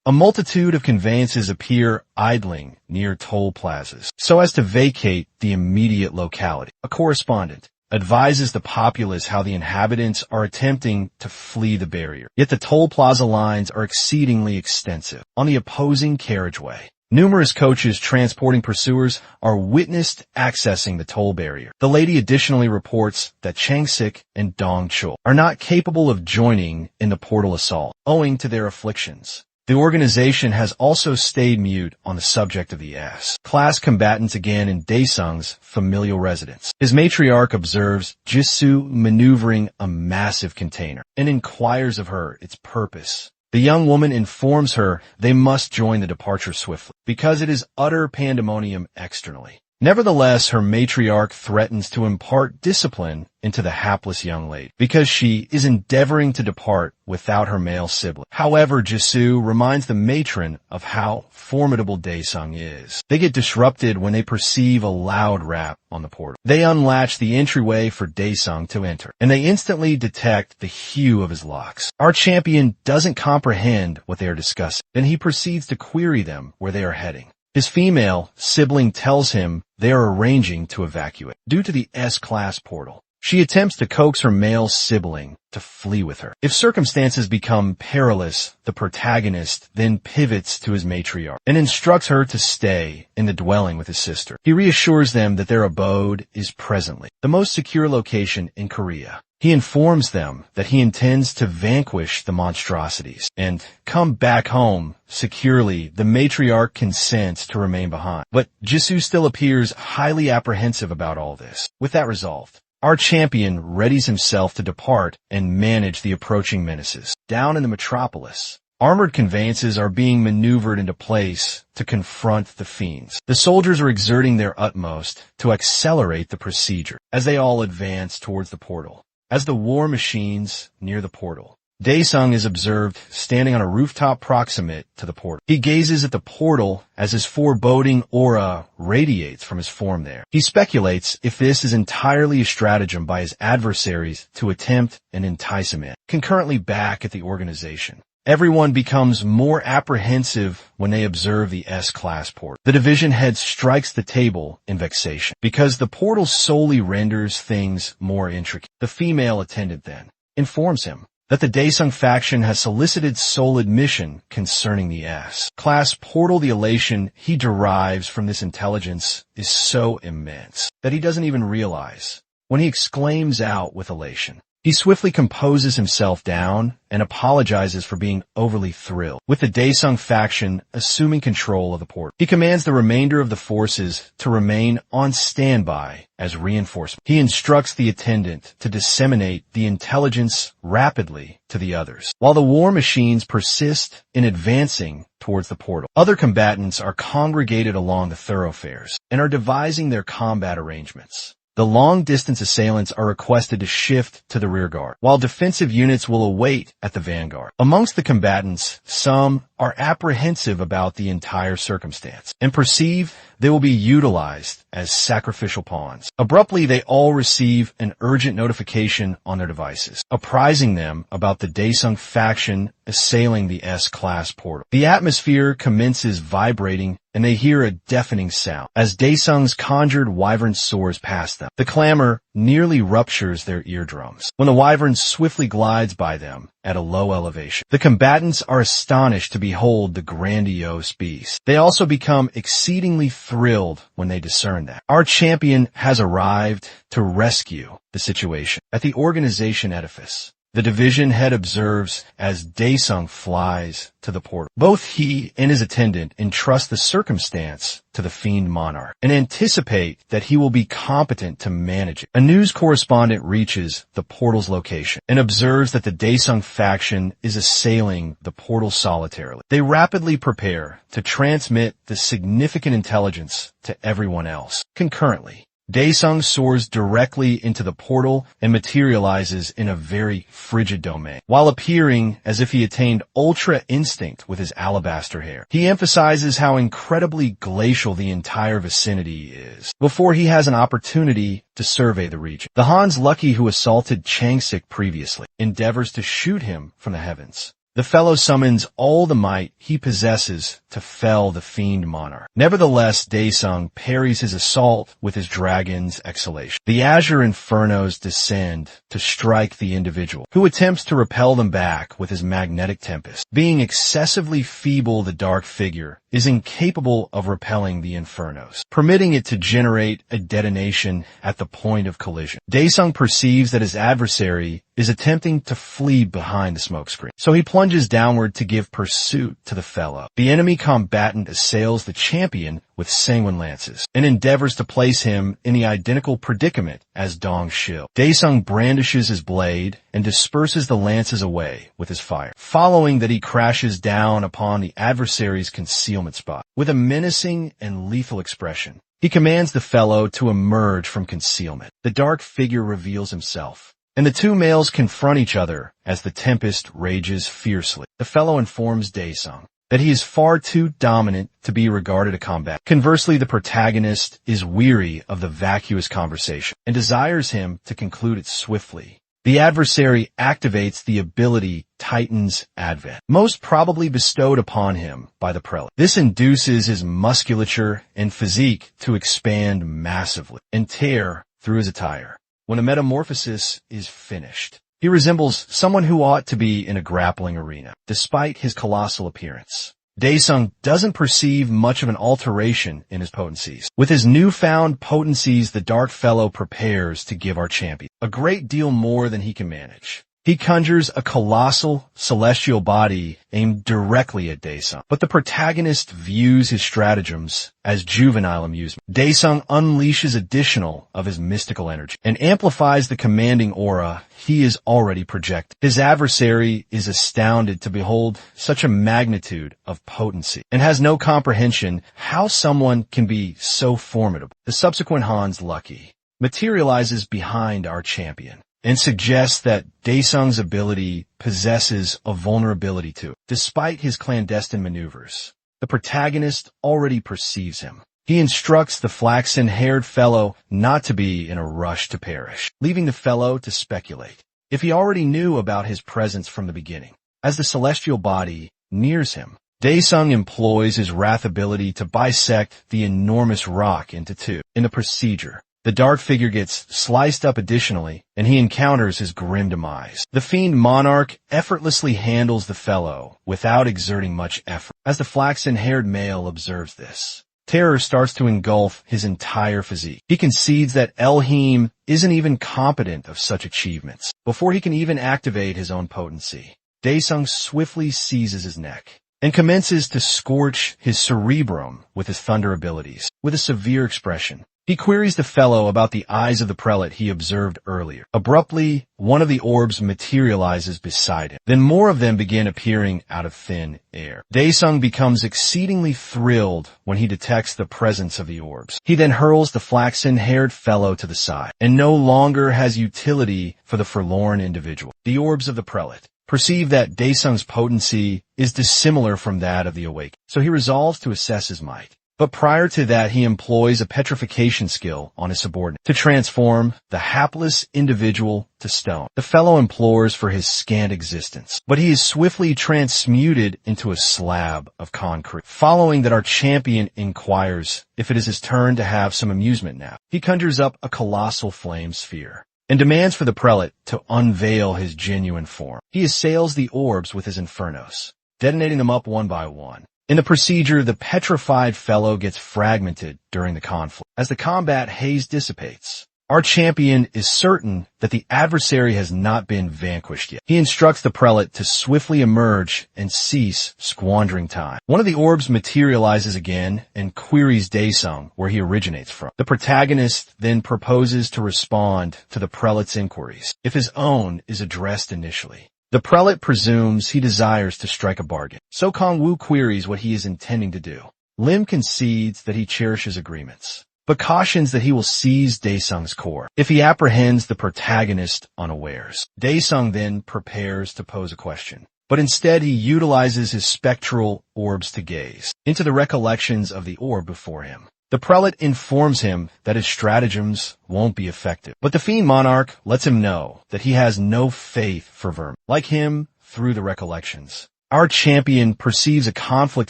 A multitude of conveyances appear idling near toll plazas so as to vacate the immediate locality. A correspondent advises the populace how the inhabitants are attempting to flee the barrier. Yet the toll plaza lines are exceedingly extensive. On the opposing carriageway, numerous coaches transporting pursuers are witnessed accessing the toll barrier. The lady additionally reports that Chang-sik and Dong-chul are not capable of joining in the portal assault, owing to their afflictions The organization has also stayed mute on the subject of the S-class combatants again in Daesung's familial residence. His matriarch observes Jisoo maneuvering a massive container and inquires of her its purpose. The young woman informs her they must join the departure swiftly, because it is utter pandemonium externally. Nevertheless, her matriarch threatens to impart discipline into the hapless young lady, because she is endeavoring to depart without her male sibling. However, Jisoo reminds the matron of how formidable Daesung is. They get disrupted when they perceive a loud rap on the portal. They unlatch the entryway for Daesung to enter, and they instantly detect the hue of his locks. Our champion doesn't comprehend what they are discussing. Then he proceeds to query them where they are heading. His female sibling tells him they are arranging to evacuate due to the S-class portal. She attempts to coax her male sibling to flee with her. If circumstances become perilous, the protagonist then pivots to his matriarch and instructs her to stay in the dwelling with his sister. He reassures them that their abode is presently the most secure location in Korea. He informs them that he intends to vanquish the monstrosities and come back home securely. The matriarch consents to remain behind, but Jisoo still appears highly apprehensive about all this. With that resolved, our champion readies himself to depart and manage the approaching menaces. Down in the metropolis, armored conveyances are being maneuvered into place to confront the fiends. The soldiers are exerting their utmost to accelerate the procedure as they all advance towards the portal. As the war machines near the portal, Daesung is observed standing on a rooftop proximate to the portal. He gazes at the portal as his foreboding aura radiates from his form there. He speculates if this is entirely a stratagem by his adversaries to attempt and entice him in. Concurrently back at the organization, everyone becomes more apprehensive when they observe the S-class portal. The division head strikes the table in vexation because the portal solely renders things more intricate. The female attendant then informs him that the Daesung faction has solicited sole admission concerning the S-class portal. The elation he derives from this intelligence is so immense that he doesn't even realize when he exclaims out with elation. He swiftly composes himself down and apologizes for being overly thrilled. With the Daesung faction assuming control of the portal, he commands the remainder of the forces to remain on standby as reinforcement. He instructs the attendant to disseminate the intelligence rapidly to the others. While the war machines persist in advancing towards the portal, other combatants are congregated along the thoroughfares and are devising their combat arrangements. The long-distance assailants are requested to shift to the rearguard, while defensive units will await at the vanguard. Amongst the combatants, some are apprehensive about the entire circumstance and perceive they will be utilized as sacrificial pawns. Abruptly, they all receive an urgent notification on their devices, apprising them about the Daesung faction assailing the S-class portal. The atmosphere commences vibrating and they hear a deafening sound as Daesung's conjured wyvern soars past them. The clamor nearly ruptures their eardrums when the wyvern swiftly glides by them at a low elevation. The combatants are astonished to behold the grandiose beast. They also become exceedingly thrilled when they discern that our champion has arrived to rescue the situation. At the organization edifice, the division head observes as Daesung flies to the portal. Both he and his attendant entrust the circumstance to the fiend monarch and anticipate that he will be competent to manage it. A news correspondent reaches the portal's location and observes that the Daesung faction is assailing the portal solitarily. They rapidly prepare to transmit the significant intelligence to everyone else. Concurrently, Daesung soars directly into the portal and materializes in a very frigid domain, while appearing as if he attained ultra instinct with his alabaster hair. He emphasizes how incredibly glacial the entire vicinity is before he has an opportunity to survey the region. The Han's Lucky who assaulted Changsik previously endeavors to shoot him from the heavens. The fellow summons all the might he possesses to fell the fiend monarch. Nevertheless, Daesung parries his assault with his dragon's exhalation. The azure infernos descend to strike the individual, who attempts to repel them back with his magnetic tempest. Being excessively feeble, the dark figure is incapable of repelling the infernos, permitting it to generate a detonation at the point of collision. Daesung perceives that his adversary is attempting to flee behind the smokescreen, so he plunges plunges downward to give pursuit to the fellow. The enemy combatant assails the champion with sanguine lances and endeavors to place him in the identical predicament as Dong Shil. Daesung brandishes his blade and disperses the lances away with his fire. Following that, he crashes down upon the adversary's concealment spot. With a menacing and lethal expression, he commands the fellow to emerge from concealment. The dark figure reveals himself, and the two males confront each other as the tempest rages fiercely. The fellow informs Daesung that he is far too dominant to be regarded a combat. Conversely, the protagonist is weary of the vacuous conversation and desires him to conclude it swiftly. The adversary activates the ability Titan's Advent, most probably bestowed upon him by the prelate. This induces his musculature and physique to expand massively and tear through his attire. When a metamorphosis is finished, he resembles someone who ought to be in a grappling arena. Despite his colossal appearance, Daesung doesn't perceive much of an alteration in his potencies. With his newfound potencies, the dark fellow prepares to give our champion a great deal more than he can manage. He conjures a colossal celestial body aimed directly at Daesung, but the protagonist views his stratagems as juvenile amusement. Daesung unleashes additional of his mystical energy and amplifies the commanding aura he is already projecting. His adversary is astounded to behold such a magnitude of potency and has no comprehension how someone can be so formidable. The subsequent Hans Lucky materializes behind our champion and suggests that Daesung's ability possesses a vulnerability to it. Despite his clandestine maneuvers, the protagonist already perceives him. He instructs the flaxen-haired fellow not to be in a rush to perish, leaving the fellow to speculate if he already knew about his presence from the beginning. As the celestial body nears him, Daesung employs his wrath ability to bisect the enormous rock into two. In the procedure, the dark figure gets sliced up additionally, and he encounters his grim demise. The fiend monarch effortlessly handles the fellow without exerting much effort. As the flaxen-haired male observes this, terror starts to engulf his entire physique. He concedes that Elohim isn't even competent of such achievements. Before he can even activate his own potency, Daesung swiftly seizes his neck and commences to scorch his cerebrum with his thunder abilities. With a severe expression, he queries the fellow about the eyes of the prelate he observed earlier. Abruptly, one of the orbs materializes beside him. Then more of them begin appearing out of thin air. Daesung becomes exceedingly thrilled when he detects the presence of the orbs. He then hurls the flaxen-haired fellow to the side, and no longer has utility for the forlorn individual. The orbs of the prelate perceive that Daesung's potency is dissimilar from that of the awakened, so he resolves to assess his might. But prior to that, he employs a petrification skill on his subordinate to transform the hapless individual to stone. The fellow implores for his scant existence, but he is swiftly transmuted into a slab of concrete. Following that, our champion inquires if it is his turn to have some amusement now. He conjures up a colossal flame sphere and demands for the prelate to unveil his genuine form. He assails the orbs with his infernos, detonating them up one by one. In the procedure, the petrified fellow gets fragmented during the conflict. As the combat haze dissipates, our champion is certain that the adversary has not been vanquished yet. He instructs the prelate to swiftly emerge and cease squandering time. One of the orbs materializes again and queries Daesung where he originates from. The protagonist then proposes to respond to the prelate's inquiries if his own is addressed initially. The prelate presumes he desires to strike a bargain, so Kong-woo queries what he is intending to do. Lim concedes that he cherishes agreements, but cautions that he will seize Daesung's core if he apprehends the protagonist unawares. Daesung then prepares to pose a question, but instead he utilizes his spectral orbs to gaze into the recollections of the orb before him. The prelate informs him that his stratagems won't be effective, but the fiend monarch lets him know that he has no faith for vermin like him through the recollections. Our champion perceives a conflict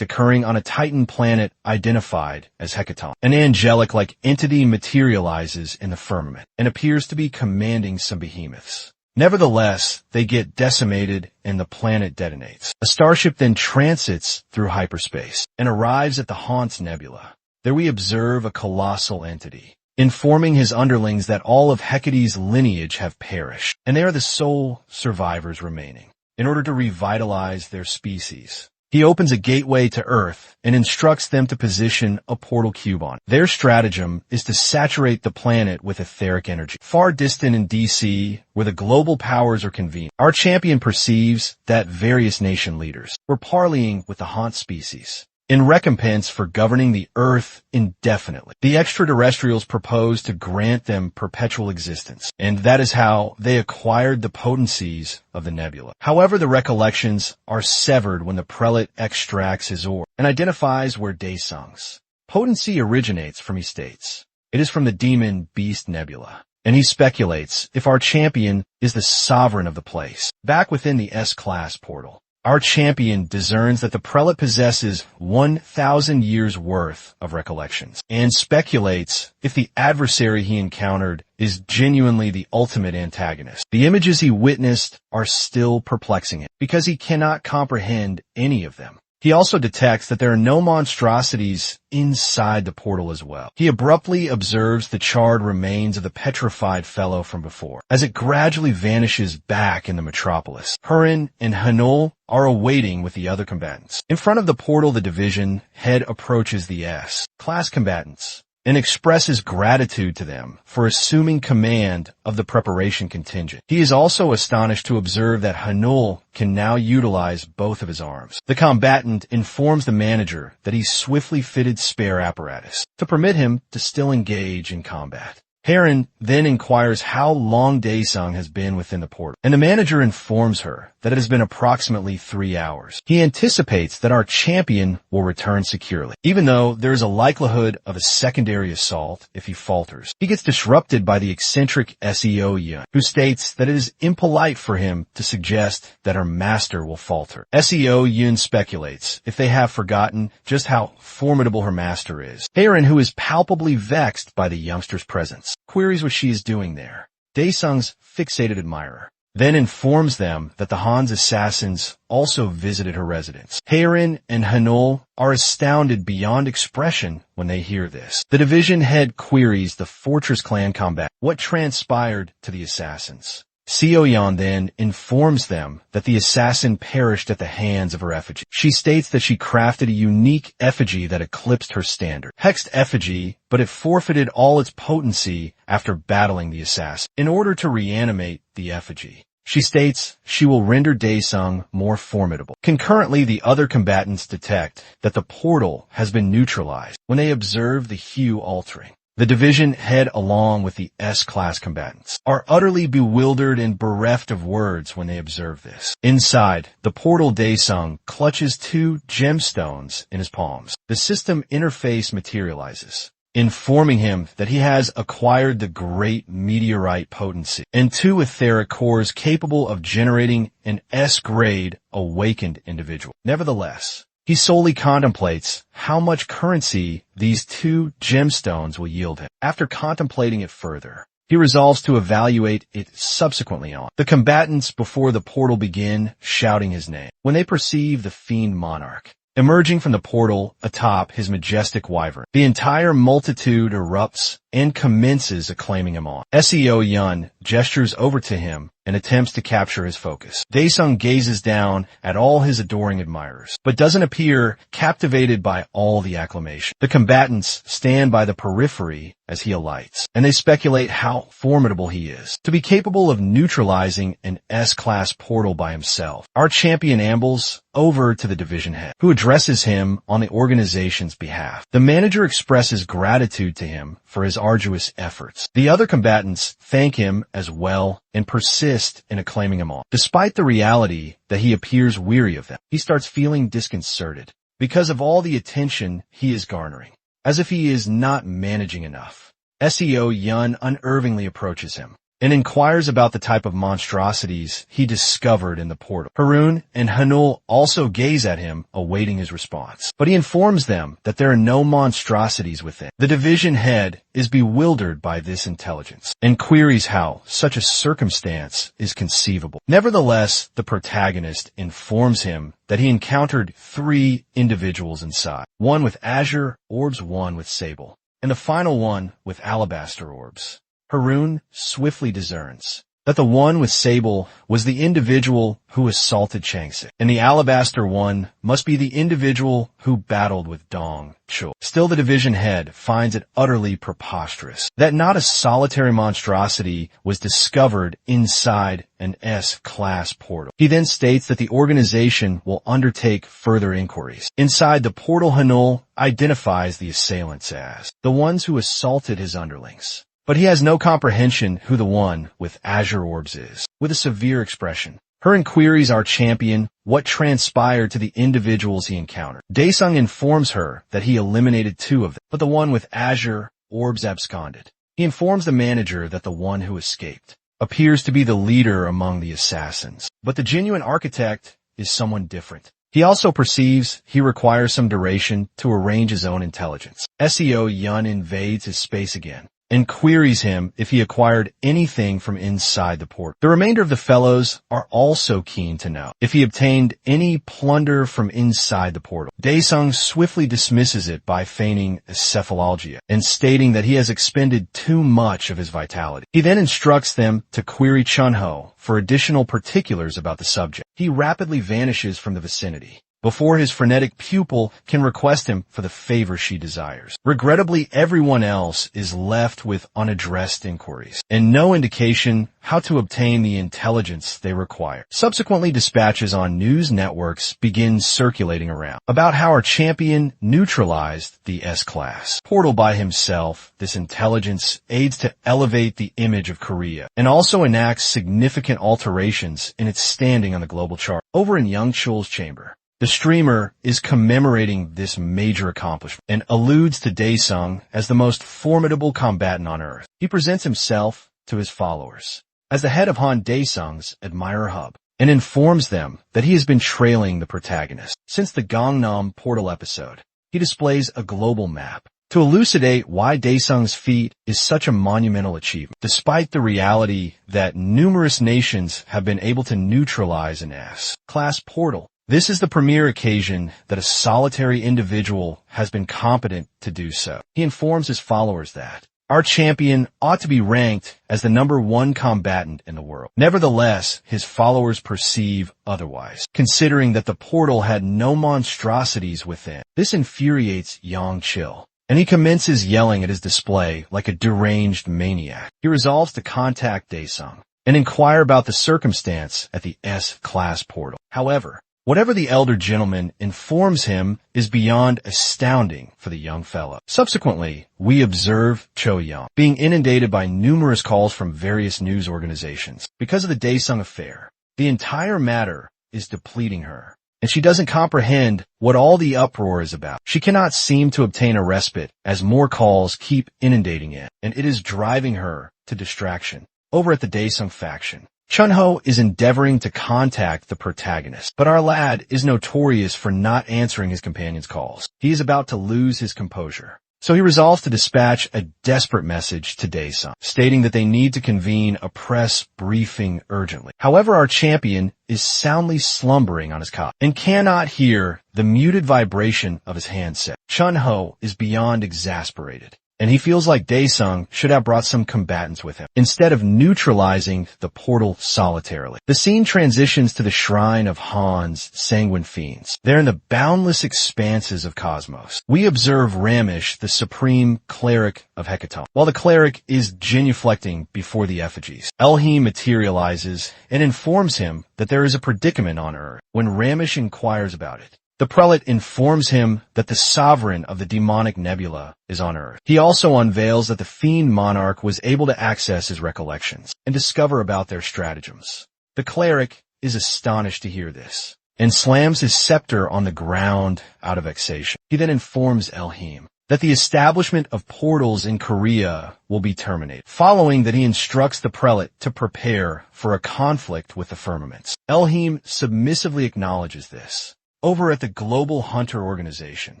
occurring on a Titan planet identified as Hecaton. An angelic-like entity materializes in the firmament and appears to be commanding some behemoths. Nevertheless, they get decimated and the planet detonates. A starship then transits through hyperspace and arrives at the Haunts Nebula. There we observe a colossal entity, informing his underlings that all of Hecate's lineage have perished, and they are the sole survivors remaining. in order to revitalize their species. He opens a gateway to Earth and instructs them to position a portal cube on it. Their stratagem is to saturate the planet with etheric energy. Far distant in DC, where the global powers are convened, our champion perceives that various nation leaders were parleying with the haunt species in recompense for governing the Earth indefinitely. The extraterrestrials propose to grant them perpetual existence, and that is how they acquired the potencies of the nebula. However, the recollections are severed when the prelate extracts his orb and identifies where Daesung's potency originates from, he states. It is from the demon beast nebula, and he speculates if our champion is the sovereign of the place. Back within the S-class portal, our champion discerns that the prelate possesses 1,000 years' worth of recollections and speculates if the adversary he encountered is genuinely the ultimate antagonist. The images he witnessed are still perplexing him because he cannot comprehend any of them. He also detects that there are no monstrosities inside the portal as well. He abruptly observes the charred remains of the petrified fellow from before, as it gradually vanishes back in the metropolis. Hurin and Hanul are awaiting with the other combatants. In front of the portal, the division head approaches the S-class combatants and expresses gratitude to them for assuming command of the preparation contingent. He is also astonished to observe that Hanul can now utilize both of his arms. The combatant informs the manager that he swiftly fitted spare apparatus to permit him to still engage in combat. Heron then inquires how long Daesung has been within the portal, and the manager informs her that it has been approximately 3 hours. He anticipates that our champion will return securely, even though there is a likelihood of a secondary assault if he falters. He gets disrupted by the eccentric Seo Yun, who states that it is impolite for him to suggest that her master will falter. Seo Yun speculates if they have forgotten just how formidable her master is. Heron, who is palpably vexed by the youngster's presence, queries what she is doing there. Daesung's fixated admirer then informs them that the Han's assassins also visited her residence. Heron and Hanul are astounded beyond expression when they hear this. The division head queries the Fortress clan combat, what transpired to the assassins. Seoyeon then informs them that the assassin perished at the hands of her effigy. She states that she crafted a unique effigy that eclipsed her standard. Hexed effigy, but it forfeited all its potency after battling the assassin. In order to reanimate the effigy, she states she will render Daesung more formidable. Concurrently, the other combatants detect that the portal has been neutralized when they observe the hue altering. The division head along with the S-class combatants are utterly bewildered and bereft of words when they observe this. Inside, the portal Daesung clutches 2 gemstones in his palms. The system interface materializes, informing him that he has acquired the great meteorite potency and 2 etheric cores capable of generating an S-grade awakened individual. Nevertheless, he solely contemplates how much currency these 2 gemstones will yield him. After contemplating it further, he resolves to evaluate it subsequently on. The combatants before the portal begin shouting his name when they perceive the fiend monarch emerging from the portal atop his majestic wyvern. The entire multitude erupts and commences acclaiming him on. Seo Yun gestures over to him and attempts to capture his focus. Daesung gazes down at all his adoring admirers, but doesn't appear captivated by all the acclamation. The combatants stand by the periphery as he alights, and they speculate how formidable he is, to be capable of neutralizing an S-class portal by himself. Our champion ambles over to the division head, who addresses him on the organization's behalf. The manager expresses gratitude to him for his arduous efforts. The other combatants thank him as well and persist in acclaiming him on. Despite the reality that he appears weary of them, he starts feeling disconcerted because of all the attention he is garnering, as if he is not managing enough. Seo Yun unervingly approaches him and inquires about the type of monstrosities he discovered in the portal. Harun and Hanul also gaze at him, awaiting his response, but he informs them that there are no monstrosities within. The division head is bewildered by this intelligence and queries how such a circumstance is conceivable. Nevertheless, the protagonist informs him that he encountered 3 individuals inside, one with azure orbs, one with sable, and the final one with alabaster orbs. Harun swiftly discerns that the one with sable was the individual who assaulted Changsik, and the alabaster one must be the individual who battled with Dong Chul. Still, the division head finds it utterly preposterous that not a solitary monstrosity was discovered inside an S-class portal. He then states that the organization will undertake further inquiries. Inside, the portal Hanul identifies the assailants as the ones who assaulted his underlings. But he has no comprehension who the one with azure orbs is. With a severe expression, her inquiries our champion what transpired to the individuals he encountered. Daesung informs her that he eliminated 2 of them, but the one with azure orbs absconded. He informs the manager that the one who escaped appears to be the leader among the assassins, but the genuine architect is someone different. He also perceives he requires some duration to arrange his own intelligence. SEO Yun invades his space again and queries him if he acquired anything from inside the port. The remainder of the fellows are also keen to know if he obtained any plunder from inside the portal. Daesung swiftly dismisses it by feigning cephalalgia and stating that he has expended too much of his vitality. He then instructs them to query Chunho for additional particulars about the subject. He rapidly vanishes from the vicinity before his frenetic pupil can request him for the favor she desires. Regrettably, everyone else is left with unaddressed inquiries and no indication how to obtain the intelligence they require. Subsequently, dispatches on news networks begin circulating around about how our champion neutralized the S-class portal by himself. This intelligence aids to elevate the image of Korea and also enacts significant alterations in its standing on the global chart. Over in Young Chul's chamber, the streamer is commemorating this major accomplishment and alludes to Daesung as the most formidable combatant on Earth. He presents himself to his followers as the head of Han Daesung's admirer hub and informs them that he has been trailing the protagonist since the Gangnam portal episode. He displays a global map to elucidate why Daesung's feat is such a monumental achievement, despite the reality that numerous nations have been able to neutralize an S-class portal. This is the premier occasion that a solitary individual has been competent to do so. He informs his followers that our champion ought to be ranked as the #1 combatant in the world. Nevertheless, his followers perceive otherwise, considering that the portal had no monstrosities within. This infuriates Yang Chil, and he commences yelling at his display like a deranged maniac. He resolves to contact Daesung and inquire about the circumstance at the S-class portal. However, whatever the elder gentleman informs him is beyond astounding for the young fellow. Subsequently, we observe Cho Young being inundated by numerous calls from various news organizations. Because of the Daesung affair, the entire matter is depleting her, and she doesn't comprehend what all the uproar is about. She cannot seem to obtain a respite as more calls keep inundating it, and it is driving her to distraction. Over at the Daesung faction, Chunho is endeavoring to contact the protagonist, but our lad is notorious for not answering his companion's calls. He is about to lose his composure, so he resolves to dispatch a desperate message to Daesung, stating that they need to convene a press briefing urgently. However, our champion is soundly slumbering on his cot and cannot hear the muted vibration of his handset. Chunho is beyond exasperated, and he feels like Daesung should have brought some combatants with him, instead of neutralizing the portal solitarily. The scene transitions to the shrine of Han's sanguine fiends. They're in the boundless expanses of cosmos. We observe Ramish, the supreme cleric of Hecaton, while the cleric is genuflecting before the effigies. Elhim materializes and informs him that there is a predicament on Earth. When Ramish inquires about it, the prelate informs him that the sovereign of the demonic nebula is on Earth. He also unveils that the fiend monarch was able to access his recollections and discover about their stratagems. The cleric is astonished to hear this and slams his scepter on the ground out of vexation. He then informs Elhim that the establishment of portals in Korea will be terminated, following that he instructs the prelate to prepare for a conflict with the firmaments. Elhim submissively acknowledges this. Over at the Global Hunter Organization,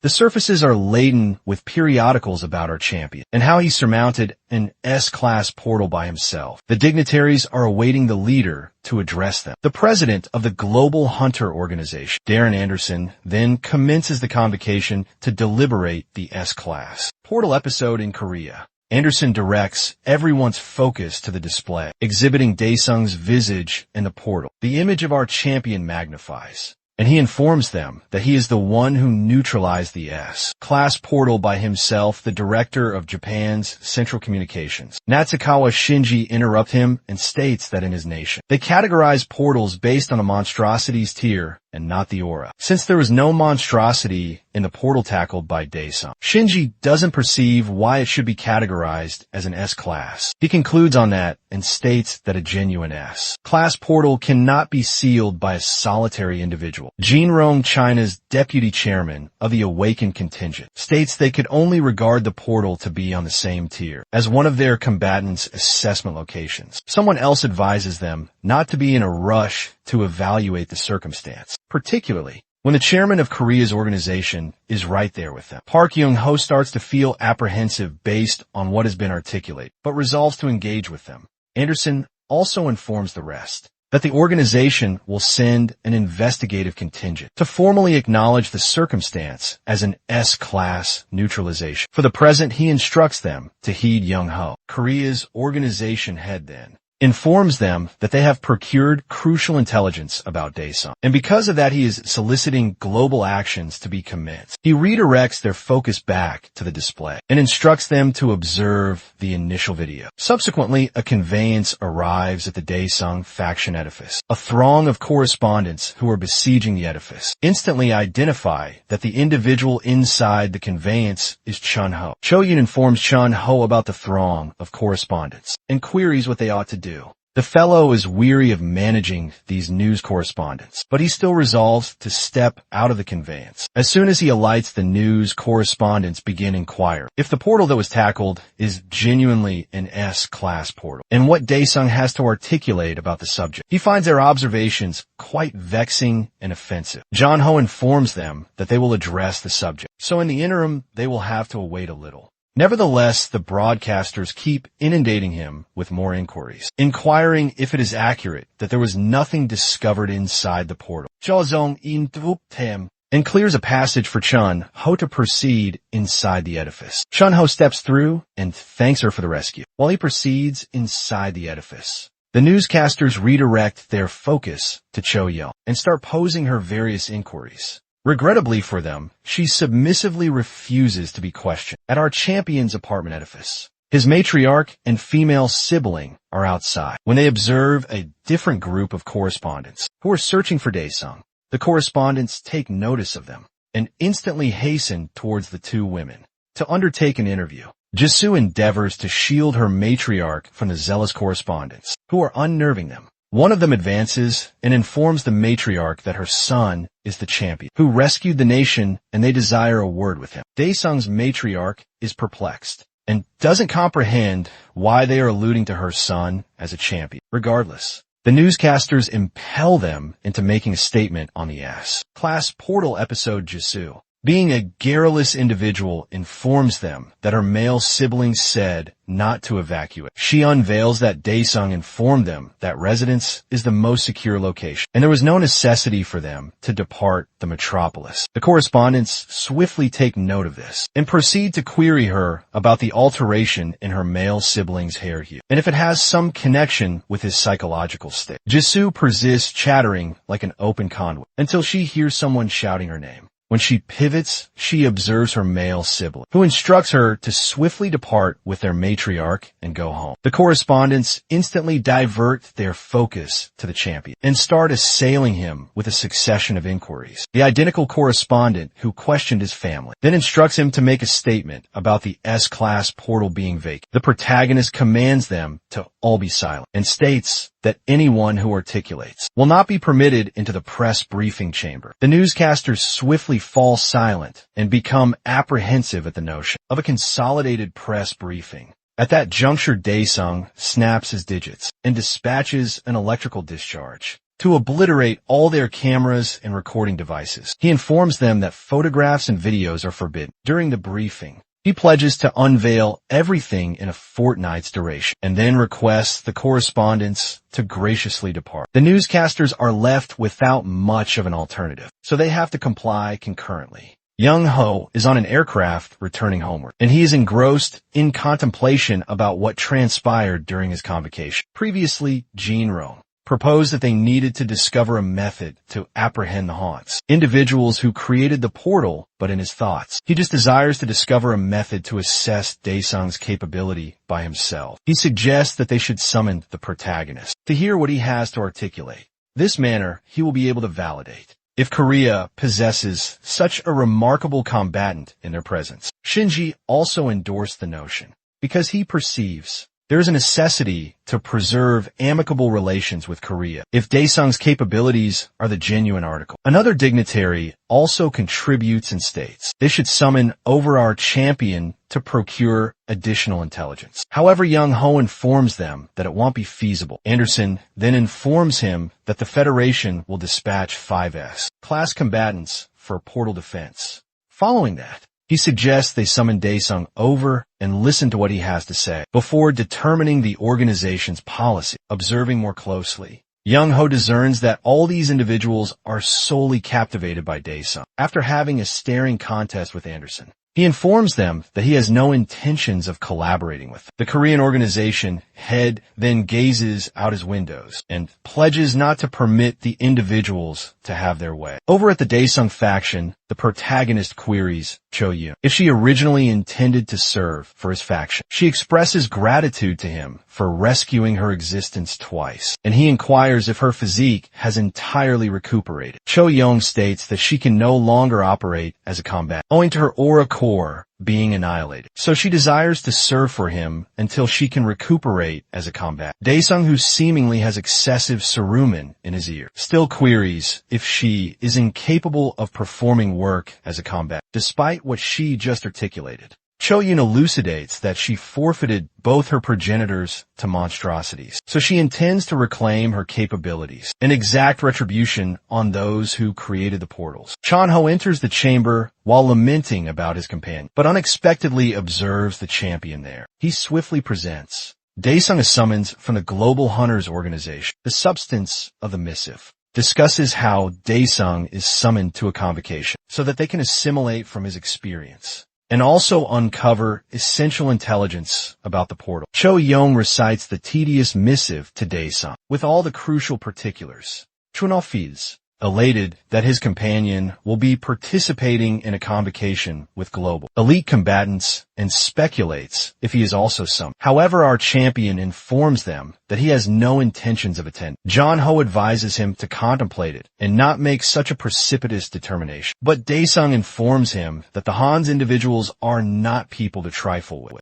the surfaces are laden with periodicals about our champion and how he surmounted an S-class portal by himself. The dignitaries are awaiting the leader to address them. The president of the Global Hunter Organization, Darren Anderson, then commences the convocation to deliberate the S-class portal episode in Korea. Anderson directs everyone's focus to the display, exhibiting Daesung's visage in the portal. The image of our champion magnifies, and he informs them that he is the one who neutralized the S-class portal by himself. The director of Japan's Central Communications, Natsukawa Shinji, interrupts him and states that in his nation, they categorize portals based on a monstrosity's tier and not the aura. Since there is no monstrosity in the portal tackled by Daesung, Shinji doesn't perceive why it should be categorized as an S-class. He concludes on that and states that a genuine S-class portal cannot be sealed by a solitary individual. Jinrong, China's deputy chairman of the Awakened contingent, states they could only regard the portal to be on the same tier as one of their combatants' assessment locations. Someone else advises them not to be in a rush to evaluate the circumstance, particularly when the chairman of Korea's organization is right there with them. Park Young-ho starts to feel apprehensive based on what has been articulated, but resolves to engage with them. Anderson also informs the rest that the organization will send an investigative contingent to formally acknowledge the circumstance as an S-class neutralization. For the present, he instructs them to heed Young-ho. Korea's organization head then informs them that they have procured crucial intelligence about Daesung, and because of that he is soliciting global actions to be commenced. He redirects their focus back to the display and instructs them to observe the initial video. Subsequently, a conveyance arrives at the Daesung faction edifice. A throng of correspondents who are besieging the edifice instantly identify that the individual inside the conveyance is Chun-ho. Cho-yun informs Chun-ho about the throng of correspondents and queries what they ought to do. The fellow is weary of managing these news correspondents, but he still resolves to step out of the conveyance. As soon as he alights, the news correspondents begin inquiring if the portal that was tackled is genuinely an S-class portal, and what Daesung has to articulate about the subject. He finds their observations quite vexing and offensive. John-ho informs them that they will address the subject, so in the interim, they will have to await a little. Nevertheless, the broadcasters keep inundating him with more inquiries, inquiring if it is accurate that there was nothing discovered inside the portal. Jozong interrupts him and clears a passage for Chun-ho to proceed inside the edifice. Chun-ho steps through and thanks her for the rescue. While he proceeds inside the edifice, the newscasters redirect their focus to Cho-yeon and start posing her various inquiries. Regrettably for them, she submissively refuses to be questioned. At our champion's apartment edifice, his matriarch and female sibling are outside when they observe a different group of correspondents who are searching for Daesung. The correspondents take notice of them and instantly hasten towards the two women to undertake an interview. Jisoo endeavors to shield her matriarch from the zealous correspondents who are unnerving them. One of them advances and informs the matriarch that her son is the champion who rescued the nation and they desire a word with him. Daesung's matriarch is perplexed and doesn't comprehend why they are alluding to her son as a champion. Regardless, the newscasters impel them into making a statement on the S-class portal episode. Jisoo, being a garrulous individual, informs them that her male siblings said not to evacuate. She unveils that Daesung informed them that residence is the most secure location, and there was no necessity for them to depart the metropolis. The correspondents swiftly take note of this and proceed to query her about the alteration in her male sibling's hair hue, and if it has some connection with his psychological state. Jisoo persists, chattering like an open conduit, until she hears someone shouting her name. When she pivots, she observes her male sibling, who instructs her to swiftly depart with their matriarch and go home. The correspondents instantly divert their focus to the champion and start assailing him with a succession of inquiries. The identical correspondent who questioned his family then instructs him to make a statement about the S-class portal being vacant. The protagonist commands them to all be silent and states that anyone who articulates will not be permitted into the press briefing chamber. The newscasters swiftly fall silent and become apprehensive at the notion of a consolidated press briefing. At that juncture, Daesung snaps his digits and dispatches an electrical discharge to obliterate all their cameras and recording devices. He informs them that photographs and videos are forbidden. During the briefing, he pledges to unveil everything in a fortnight's duration and then requests the correspondents to graciously depart. The newscasters are left without much of an alternative, so they have to comply concurrently. Young Ho is on an aircraft returning homeward, and he is engrossed in contemplation about what transpired during his convocation. Previously, Jinro proposed that they needed to discover a method to apprehend the haunts, individuals who created the portal, but in his thoughts. He just desires to discover a method to assess Daesung's capability by himself. He suggests that they should summon the protagonist to hear what he has to articulate. This manner, he will be able to validate if Korea possesses such a remarkable combatant in their presence. Shinji also endorsed the notion because he perceives there is a necessity to preserve amicable relations with Korea if Daesung's capabilities are the genuine article. Another dignitary also contributes and states they should summon over our champion to procure additional intelligence. However, Young Ho informs them that it won't be feasible. Anderson then informs him that the Federation will dispatch 5S class combatants for portal defense. Following that, he suggests they summon Daesung over and listen to what he has to say before determining the organization's policy. Observing more closely, Young Ho discerns that all these individuals are solely captivated by Daesung. After having a staring contest with Anderson, he informs them that he has no intentions of collaborating with them. The Korean organization head then gazes out his windows and pledges not to permit the individuals to have their way. Over at the Daesung faction, the protagonist queries Cho Yoon if she originally intended to serve for his faction. She expresses gratitude to him for rescuing her existence twice, and he inquires if her physique has entirely recuperated. Cho Young states that she can no longer operate as a combatant, owing to her aura core being annihilated. So she desires to serve for him until she can recuperate as a combatant. Daesung, who seemingly has excessive cerumen in his ear, still queries if she is incapable of performing work as a combatant, despite what she just articulated. Cho Yoon elucidates that she forfeited both her progenitors to monstrosities, so she intends to reclaim her capabilities and exact retribution on those who created the portals. Chanho enters the chamber while lamenting about his companion, but unexpectedly observes the champion there. He swiftly presents Daesung a summons from the Global Hunters Organization. The substance of the missive discusses how Daesung is summoned to a convocation so that they can assimilate from his experience and also uncover essential intelligence about the portal. Cho Young recites the tedious missive to Daesung with all the crucial particulars. Chunol feels elated that his companion will be participating in a convocation with global elite combatants and speculates if he is also summoned. However, our champion informs them that he has no intentions of attending. John Ho advises him to contemplate it and not make such a precipitous determination. But Daesung informs him that the Han's individuals are not people to trifle with.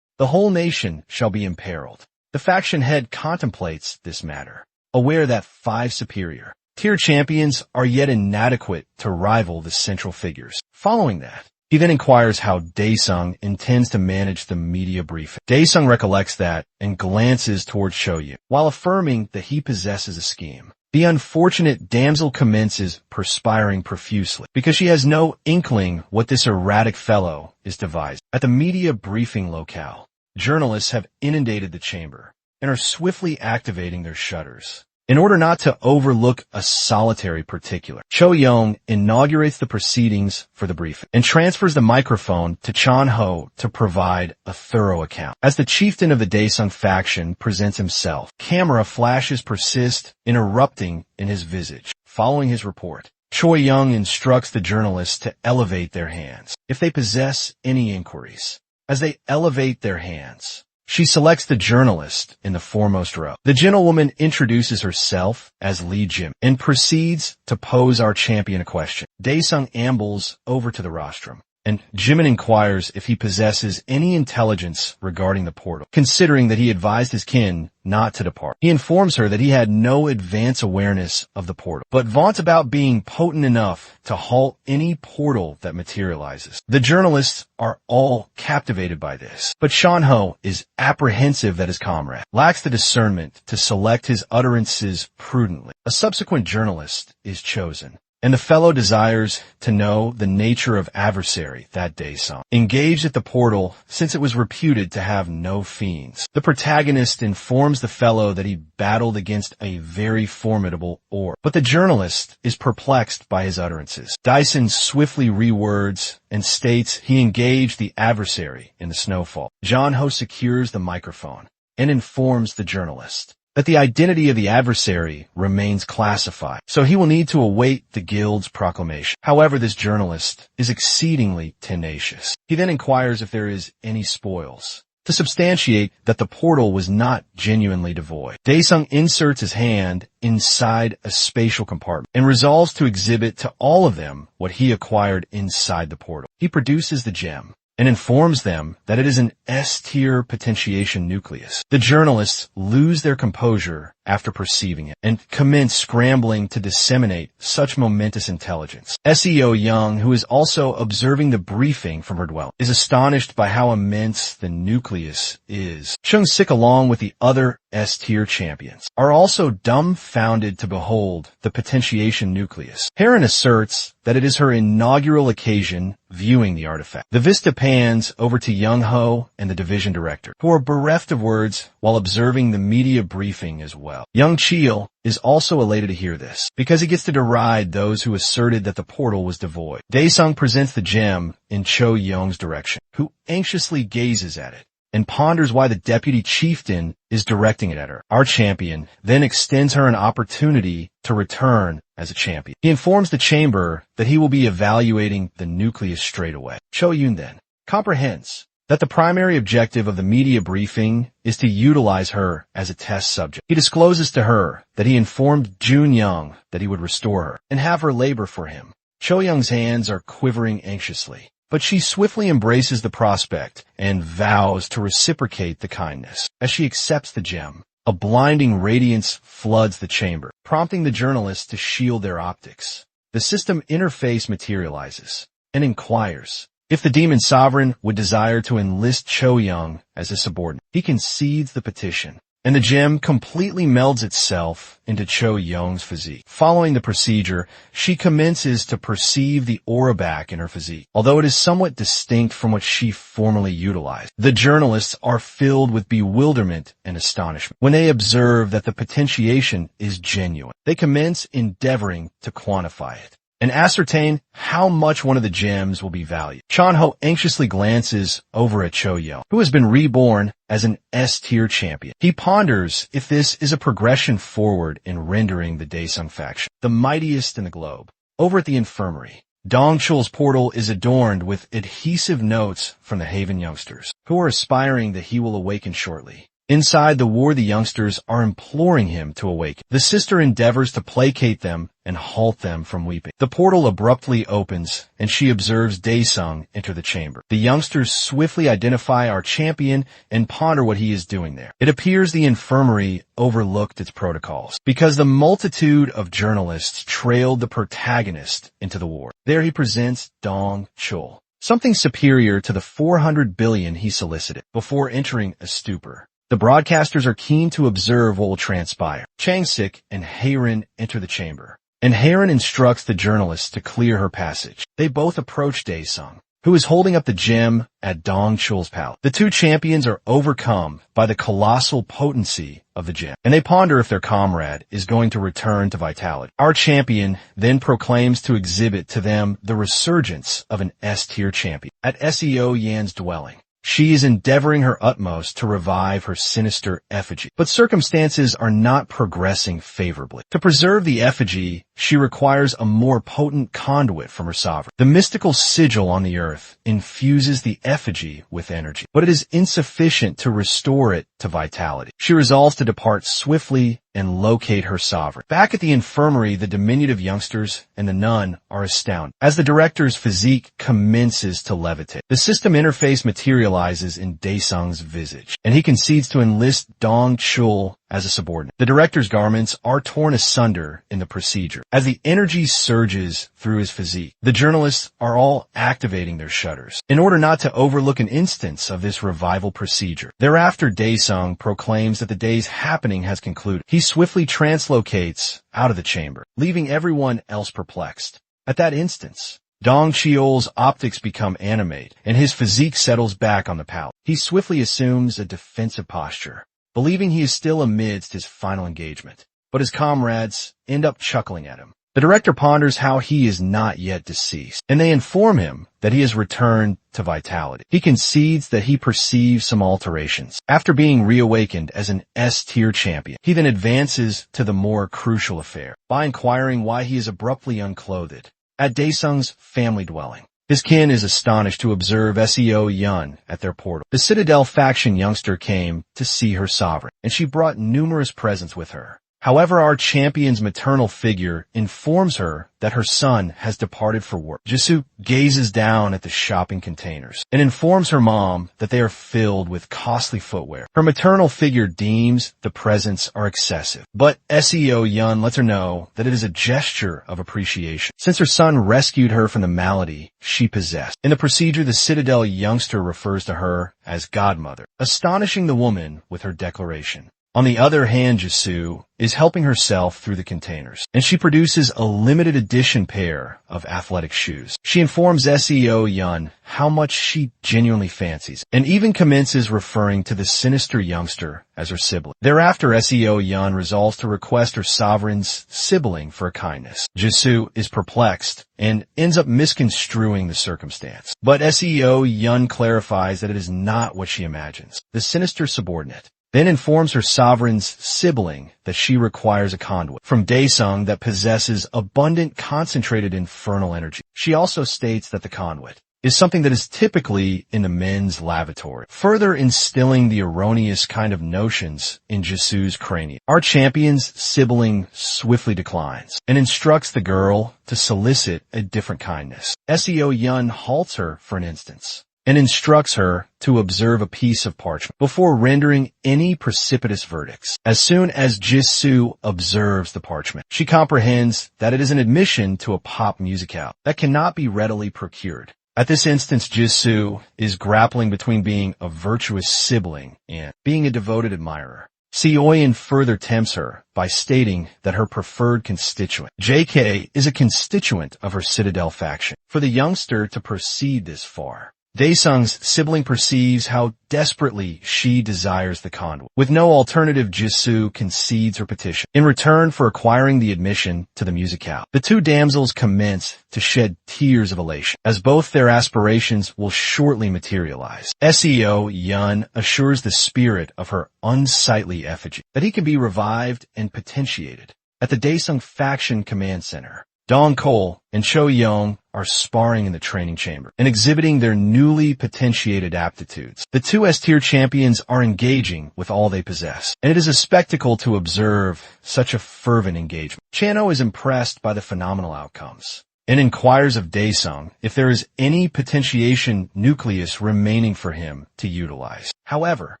The whole nation shall be imperiled. The faction head contemplates this matter, aware that 5 superior tier champions are yet inadequate to rival the central figures. Following that, he then inquires how Daesung intends to manage the media briefing. Daesung recollects that and glances towards Shoyu, while affirming that he possesses a scheme. The unfortunate damsel commences perspiring profusely because she has no inkling what this erratic fellow is devising. At the media briefing locale, journalists have inundated the chamber and are swiftly activating their shutters. In order not to overlook a solitary particular, Cho Young inaugurates the proceedings for the briefing and transfers the microphone to Chan Ho to provide a thorough account. As the chieftain of the Daesung faction presents himself, camera flashes persist, interrupting in his visage. Following his report, Choi Young instructs the journalists to elevate their hands if they possess any inquiries. As they elevate their hands, she selects the journalist in the foremost row. The gentlewoman introduces herself as Lee Jim and proceeds to pose our champion a question. Daesung ambles over to the rostrum, and Jimin inquires if he possesses any intelligence regarding the portal, considering that he advised his kin not to depart. He informs her that he had no advance awareness of the portal, but vaunts about being potent enough to halt any portal that materializes. The journalists are all captivated by this, but Shanho is apprehensive that his comrade lacks the discernment to select his utterances prudently. A subsequent journalist is chosen, and the fellow desires to know the nature of adversary that Daesung engaged at the portal since it was reputed to have no fiends. The protagonist informs the fellow that he battled against a very formidable orc, but the journalist is perplexed by his utterances. Dyson swiftly rewords and states he engaged the adversary in the snowfall. John-ho secures the microphone and informs the journalist that the identity of the adversary remains classified, so he will need to await the guild's proclamation. However, this journalist is exceedingly tenacious. He then inquires if there is any spoils, to substantiate that the portal was not genuinely devoid. Daesung inserts his hand inside a spatial compartment and resolves to exhibit to all of them what he acquired inside the portal. He produces the gem and informs them that it is an S-tier potentiation nucleus. The journalists lose their composure after perceiving it and commence scrambling to disseminate such momentous intelligence. SEO Young, who is also observing the briefing from her dwelling, is astonished by how immense the nucleus is. Chung-sik, along with the other S-tier champions, are also dumbfounded to behold the potentiation nucleus. Heron asserts that it is her inaugural occasion viewing the artifact. The vista pans over to Young-ho and the division director, who are bereft of words while observing the media briefing as well. Young Cheel is also elated to hear this, because he gets to deride those who asserted that the portal was devoid. Daesung presents the gem in Cho Young's direction, who anxiously gazes at it and ponders why the deputy chieftain is directing it at her. Our champion then extends her an opportunity to return as a champion. He informs the chamber that he will be evaluating the nucleus straight away. Cho Yoon then comprehends that the primary objective of the media briefing is to utilize her as a test subject. He discloses to her that he informed Jun Young that he would restore her and have her labor for him. Cho Young's hands are quivering anxiously, but she swiftly embraces the prospect and vows to reciprocate the kindness. As she accepts the gem, a blinding radiance floods the chamber, prompting the journalists to shield their optics. The system interface materializes and inquires if the demon sovereign would desire to enlist Cho Young as a subordinate. He concedes the petition, and the gem completely melds itself into Cho Young's physique. Following the procedure, she commences to perceive the aura back in her physique, although it is somewhat distinct from what she formerly utilized. The journalists are filled with bewilderment and astonishment when they observe that the potentiation is genuine. They commence endeavoring to quantify it and ascertain how much one of the gems will be valued. Chan-ho anxiously glances over at Cho Young, who has been reborn as an S-tier champion. He ponders if this is a progression forward in rendering the Daesung faction the mightiest in the globe. Over at the infirmary, Dongchul's portal is adorned with adhesive notes from the Haven youngsters, who are aspiring that he will awaken shortly. Inside the war, the youngsters are imploring him to awaken. The sister endeavors to placate them and halt them from weeping. The portal abruptly opens, and she observes Daesung enter the chamber. The youngsters swiftly identify our champion and ponder what he is doing there. It appears the infirmary overlooked its protocols, because the multitude of journalists trailed the protagonist into the war. There he presents Dong Chul, something superior to the 400 billion he solicited, before entering a stupor. The broadcasters are keen to observe what will transpire. Chang-sik and Haerin enter the chamber, and Haerin instructs the journalists to clear her passage. They both approach Daesung, who is holding up the gem at Dong Chul's palace. The two champions are overcome by the colossal potency of the gem, and they ponder if their comrade is going to return to vitality. Our champion then proclaims to exhibit to them the resurgence of an S-tier champion. At SEO Yan's dwelling, she is endeavoring her utmost to revive her sinister effigy, but circumstances are not progressing favorably. To preserve the effigy, she requires a more potent conduit from her sovereign. The mystical sigil on the earth infuses the effigy with energy, but it is insufficient to restore it to vitality. She resolves to depart swiftly and locate her sovereign. Back at the infirmary, the diminutive youngsters and the nun are astounded as the director's physique commences to levitate. The system interface materializes in Daesung's visage, and he concedes to enlist Dong Chul as a subordinate. The director's garments are torn asunder in the procedure. As the energy surges through his physique, the journalists are all activating their shutters in order not to overlook an instance of this revival procedure. Thereafter, Daesung proclaims that the day's happening has concluded. He swiftly translocates out of the chamber, leaving everyone else perplexed. At that instance, Dong Cheol's optics become animate, and his physique settles back on the palette. He swiftly assumes a defensive posture, believing he is still amidst his final engagement. But his comrades end up chuckling at him. The director ponders how he is not yet deceased, and they inform him that he has returned to vitality. He concedes that he perceives some alterations. After being reawakened as an S-tier champion, he then advances to the more crucial affair by inquiring why he is abruptly unclothed at Daesung's family dwelling. His kin is astonished to observe Seo Yun at their portal. The Citadel faction youngster came to see her sovereign, and she brought numerous presents with her. However, our champion's maternal figure informs her that her son has departed for work. Jisoo gazes down at the shopping containers and informs her mom that they are filled with costly footwear. Her maternal figure deems the presents are excessive, but Seo Yun lets her know that it is a gesture of appreciation, since her son rescued her from the malady she possessed. In the procedure, the Citadel youngster refers to her as godmother, astonishing the woman with her declaration. On the other hand, Jisoo is helping herself through the containers, and she produces a limited edition pair of athletic shoes. She informs Seo Yun how much she genuinely fancies, and even commences referring to the sinister youngster as her sibling. Thereafter, Seo Yun resolves to request her sovereign's sibling for a kindness. Jisoo is perplexed and ends up misconstruing the circumstance. But Seo Yun clarifies that it is not what she imagines. The sinister subordinate then informs her sovereign's sibling that she requires a conduit from Daesung that possesses abundant concentrated infernal energy. She also states that the conduit is something that is typically in the men's lavatory, further instilling the erroneous kind of notions in Jisoo's cranium. Our champion's sibling swiftly declines and instructs the girl to solicit a different kindness. Seo Yun halts her for an instant and instructs her to observe a piece of parchment before rendering any precipitous verdicts. As soon as Jisoo observes the parchment, she comprehends that it is an admission to a pop musical that cannot be readily procured. At this instance, Jisoo is grappling between being a virtuous sibling and being a devoted admirer. Seoyin further tempts her by stating that her preferred constituent, JK, is a constituent of her Citadel faction. For the youngster to proceed this far, Daesung's sibling perceives how desperately she desires the conduit. With no alternative, Jisoo concedes her petition in return for acquiring the admission to the musical. The two damsels commence to shed tears of elation, as both their aspirations will shortly materialize. Seo Yun assures the spirit of her unsightly effigy that he can be revived and potentiated. At the Daesung faction command center, Dong Cole and Cho Young are sparring in the training chamber and exhibiting their newly potentiated aptitudes. The two S-tier champions are engaging with all they possess, and it is a spectacle to observe such a fervent engagement. Chano is impressed by the phenomenal outcomes and inquires of Daesung if there is any potentiation nucleus remaining for him to utilize. However,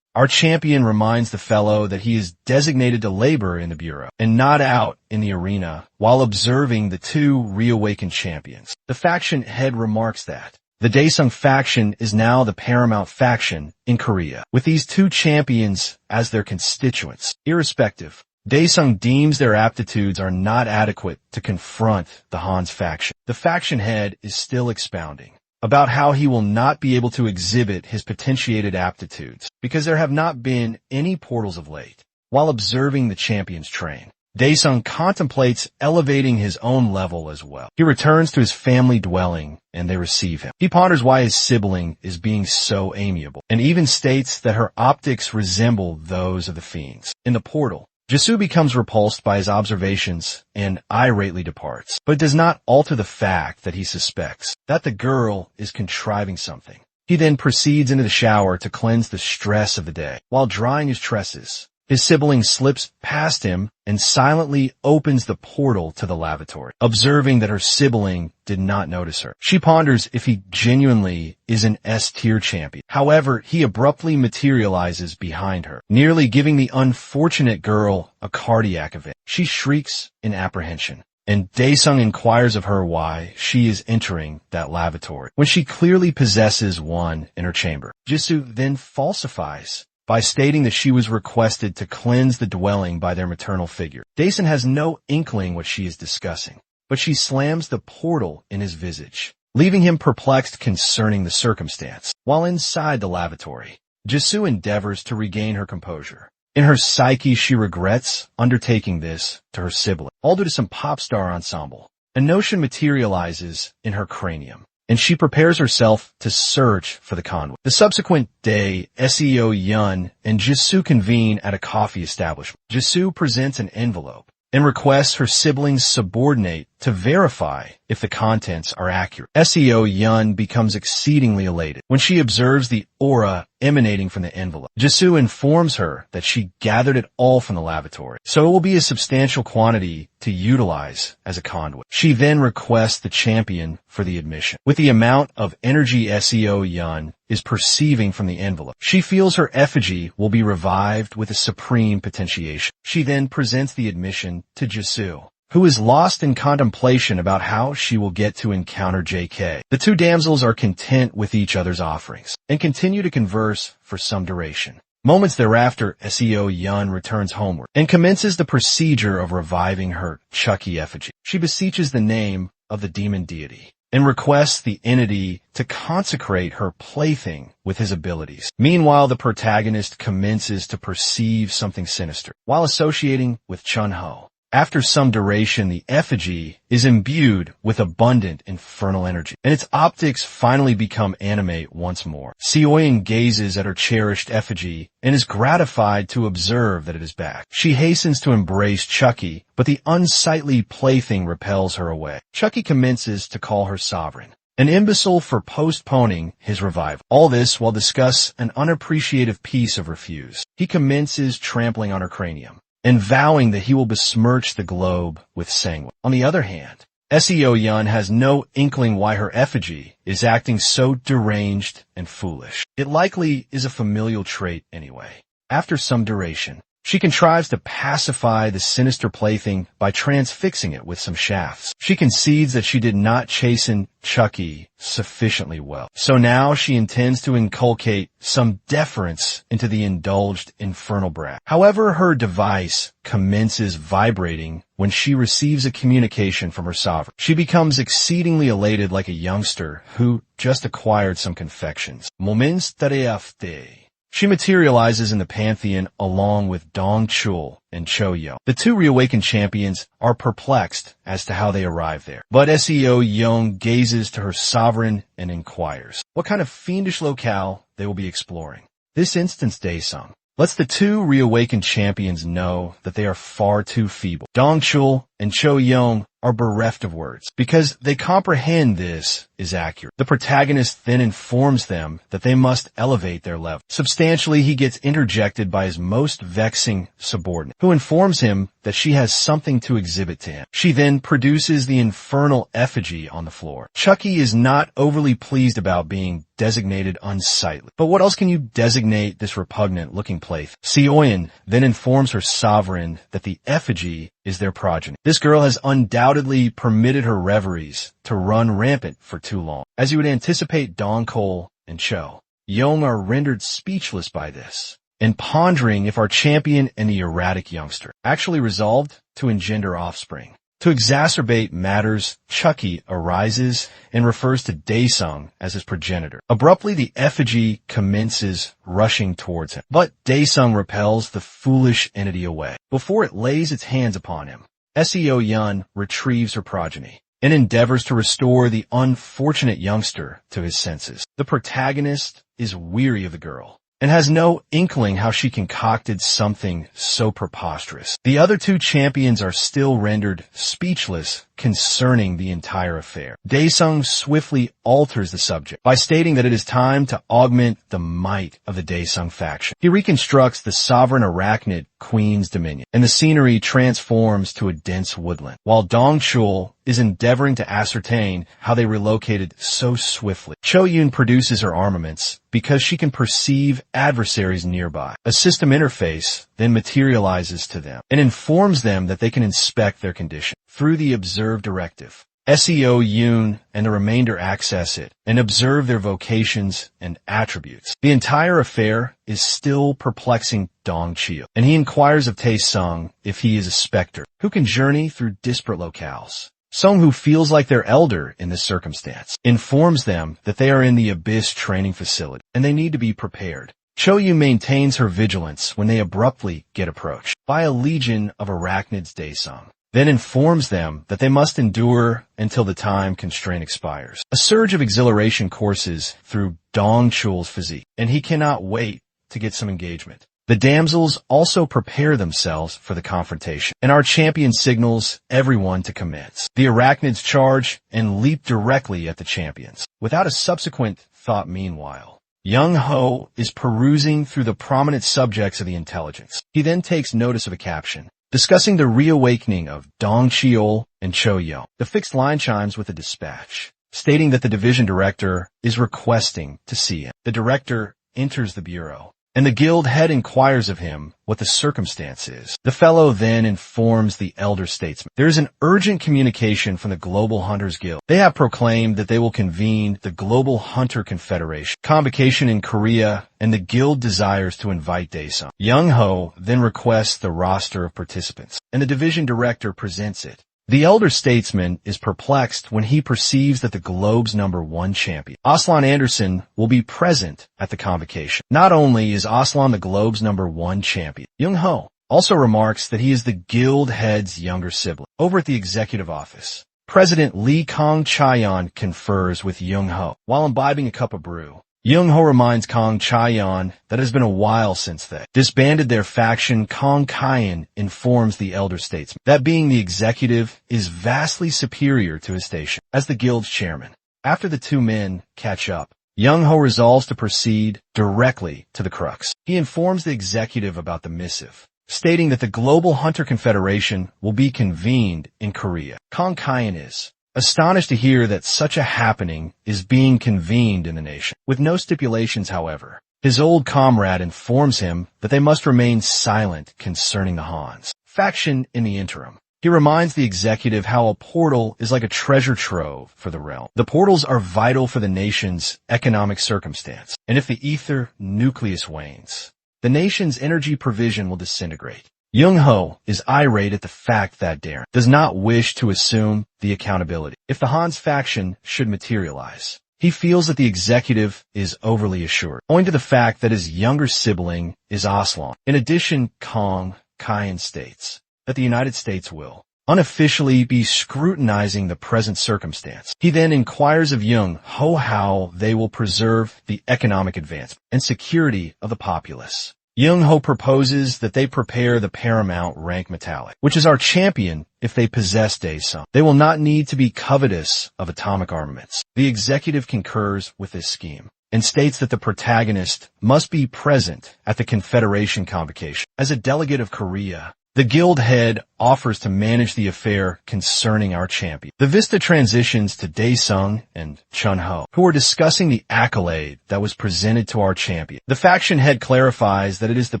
our champion reminds the fellow that he is designated to labor in the bureau and not out in the arena while observing the two reawakened champions. The faction head remarks that the Daesung faction is now the paramount faction in Korea, with these two champions as their constituents. Irrespective, Daesung deems their aptitudes are not adequate to confront the Han's faction. The faction head is still expounding about how he will not be able to exhibit his potentiated aptitudes because there have not been any portals of late. While observing the champions train, Daesung contemplates elevating his own level as well. He returns to his family dwelling and they receive him. He ponders why his sibling is being so amiable and even states that her optics resemble those of the fiends. In the portal, Jisoo becomes repulsed by his observations and irately departs, but it does not alter the fact that he suspects that the girl is contriving something. He then proceeds into the shower to cleanse the stress of the day. While drying his tresses, His sibling slips past him and silently opens the portal to the lavatory, observing that her sibling did not notice her. She ponders if he genuinely is an S-tier champion. However, he abruptly materializes behind her, nearly giving the unfortunate girl a cardiac event. She shrieks in apprehension, and Daesung inquires of her why she is entering that lavatory, when she clearly possesses one in her chamber. Jisoo then falsifies by stating that she was requested to cleanse the dwelling by their maternal figure. Daesung has no inkling what she is discussing, but she slams the portal in his visage, leaving him perplexed concerning the circumstance. While inside the lavatory, Jisoo endeavors to regain her composure. In her psyche, she regrets undertaking this to her sibling, all due to some pop star ensemble. A notion materializes in her cranium, and she prepares herself to search for the conduit. The subsequent day, Seo Yun and Jisoo convene at a coffee establishment. Jisoo presents an envelope and requests her sibling's subordinate to verify if the contents are accurate. Seo Yun becomes exceedingly elated when she observes the aura emanating from the envelope. Jisoo informs her that she gathered it all from the lavatory, so it will be a substantial quantity to utilize as a conduit. She then requests the champion for the admission. With the amount of energy Seo Yun is perceiving from the envelope, she feels her effigy will be revived with a supreme potentiation. She then presents the admission to Jisoo, who is lost in contemplation about how she will get to encounter JK. The two damsels are content with each other's offerings and continue to converse for some duration. Moments thereafter, Seo Yun returns homeward and commences the procedure of reviving her Chucky effigy. She beseeches the name of the demon deity and requests the entity to consecrate her plaything with his abilities. Meanwhile, the protagonist commences to perceive something sinister while associating with Chun-Ho. After some duration, the effigy is imbued with abundant infernal energy, and its optics finally become animate once more. Seoyin gazes at her cherished effigy and is gratified to observe that it is back. She hastens to embrace Chucky, but the unsightly plaything repels her away. Chucky commences to call her sovereign, an imbecile for postponing his revival. All this while discuss an unappreciative piece of refuse. He commences trampling on her cranium and vowing that he will besmirch the globe with sanguine. On the other hand, Seo Yun has no inkling why her effigy is acting so deranged and foolish. It likely is a familial trait anyway. After some duration, she contrives to pacify the sinister plaything by transfixing it with some shafts. She concedes that she did not chasten Chucky sufficiently well, so now she intends to inculcate some deference into the indulged infernal brat. However, her device commences vibrating when she receives a communication from her sovereign. She becomes exceedingly elated like a youngster who just acquired some confections. Moments d'afte. She materializes in the pantheon along with Dong Chul and Cho Yo. The two reawakened champions are perplexed as to how they arrived there, but Seo Yun gazes to her sovereign and inquires what kind of fiendish locale they will be exploring. This instance, Daesung lets the two reawakened champions know that they are far too feeble. Dong Chul and Cho Yo are bereft of words because they comprehend this is accurate. The protagonist then informs them that they must elevate their level. Substantially, he gets interjected by his most vexing subordinate, who informs him that she has something to exhibit to him. She then produces the infernal effigy on the floor. Chucky is not overly pleased about being designated unsightly. But what else can you designate this repugnant-looking plaything? Seoyin then informs her sovereign that the effigy is their progeny. This girl has undoubtedly permitted her reveries to run rampant for too long. As you would anticipate, Dong Cole and Cho Young are rendered speechless by this, and pondering if our champion and the erratic youngster actually resolved to engender offspring. To exacerbate matters, Chucky arises and refers to Daesung as his progenitor. Abruptly, the effigy commences rushing towards him, but Daesung repels the foolish entity away. Before it lays its hands upon him, Seo Yun retrieves her progeny and endeavors to restore the unfortunate youngster to his senses. The protagonist is weary of the girl and has no inkling how she concocted something so preposterous. The other two champions are still rendered speechless concerning the entire affair. Daesung swiftly alters the subject by stating that it is time to augment the might of the Daesung faction. He reconstructs the sovereign arachnid queen's dominion, and the scenery transforms to a dense woodland, while Dongchul is endeavoring to ascertain how they relocated so swiftly. Cho-Yoon produces her armaments because she can perceive adversaries nearby. A system interface then materializes to them and informs them that they can inspect their condition. Through the Observe directive, SEO Yoon and the remainder access it and observe their vocations and attributes. The entire affair is still perplexing Dongchul, and he inquires of Tae-sung if he is a specter who can journey through disparate locales. Sung, who feels like their elder in this circumstance, informs them that they are in the Abyss training facility and they need to be prepared. Cho-Yoon maintains her vigilance when they abruptly get approached by a legion of arachnids. Daesung then informs them that they must endure until the time constraint expires. A surge of exhilaration courses through Dongchul's physique, and he cannot wait to get some engagement. The damsels also prepare themselves for the confrontation, and our champion signals everyone to commence. The arachnids charge and leap directly at the champions, without a subsequent thought. Meanwhile, Young-ho is perusing through the prominent subjects of the intelligence. He then takes notice of a caption discussing the reawakening of Dongchul and Cho-Yoon. The fixed line chimes with a dispatch, stating that the division director is requesting to see him. The director enters the bureau, and the guild head inquires of him what the circumstance is. The fellow then informs the elder statesman. There is an urgent communication from the Global Hunters Guild. They have proclaimed that they will convene the Global Hunter Confederation convocation in Korea, and the guild desires to invite Daesung. Young-ho then requests the roster of participants, and the division director presents it. The elder statesman is perplexed when he perceives that the Globe's #1 champion, Aslan Anderson, will be present at the convocation. Not only is Aslan the Globe's #1 champion, Young-ho also remarks that he is the guild head's younger sibling. Over at the executive office, President Lee Kong-chaeon confers with Young-ho while imbibing a cup of brew. Young-ho reminds Kong-chaeon that it has been a while since they disbanded their faction. Kong-chaeon informs the elder statesman that being the executive is vastly superior to his station as the guild's chairman. After the two men catch up, Young-ho resolves to proceed directly to the crux. He informs the executive about the missive, stating that the Global Hunter Confederation will be convened in Korea. Kong-chaeon is astonished to hear that such a happening is being convened in the nation. With no stipulations, however, his old comrade informs him that they must remain silent concerning the Han's faction in the interim. He reminds the executive how a portal is like a treasure trove for the realm. The portals are vital for the nation's economic circumstance, and if the ether nucleus wanes, the nation's energy provision will disintegrate. Young-ho is irate at the fact that Darren does not wish to assume the accountability if the Han's faction should materialize. He feels that the executive is overly assured, owing to the fact that his younger sibling is Aslan. In addition, Kong-chaeon states that the United States will unofficially be scrutinizing the present circumstance. He then inquires of Young-ho how they will preserve the economic advancement and security of the populace. Young-ho proposes that they prepare the paramount rank metallic, which is our champion if they possess Daesung. They will not need to be covetous of atomic armaments. The executive concurs with this scheme and states that the protagonist must be present at the Confederation convocation. As a delegate of Korea, the guild head offers to manage the affair concerning our champion. The vista transitions to Daesung and Chun-ho, who are discussing the accolade that was presented to our champion. The faction head clarifies that it is the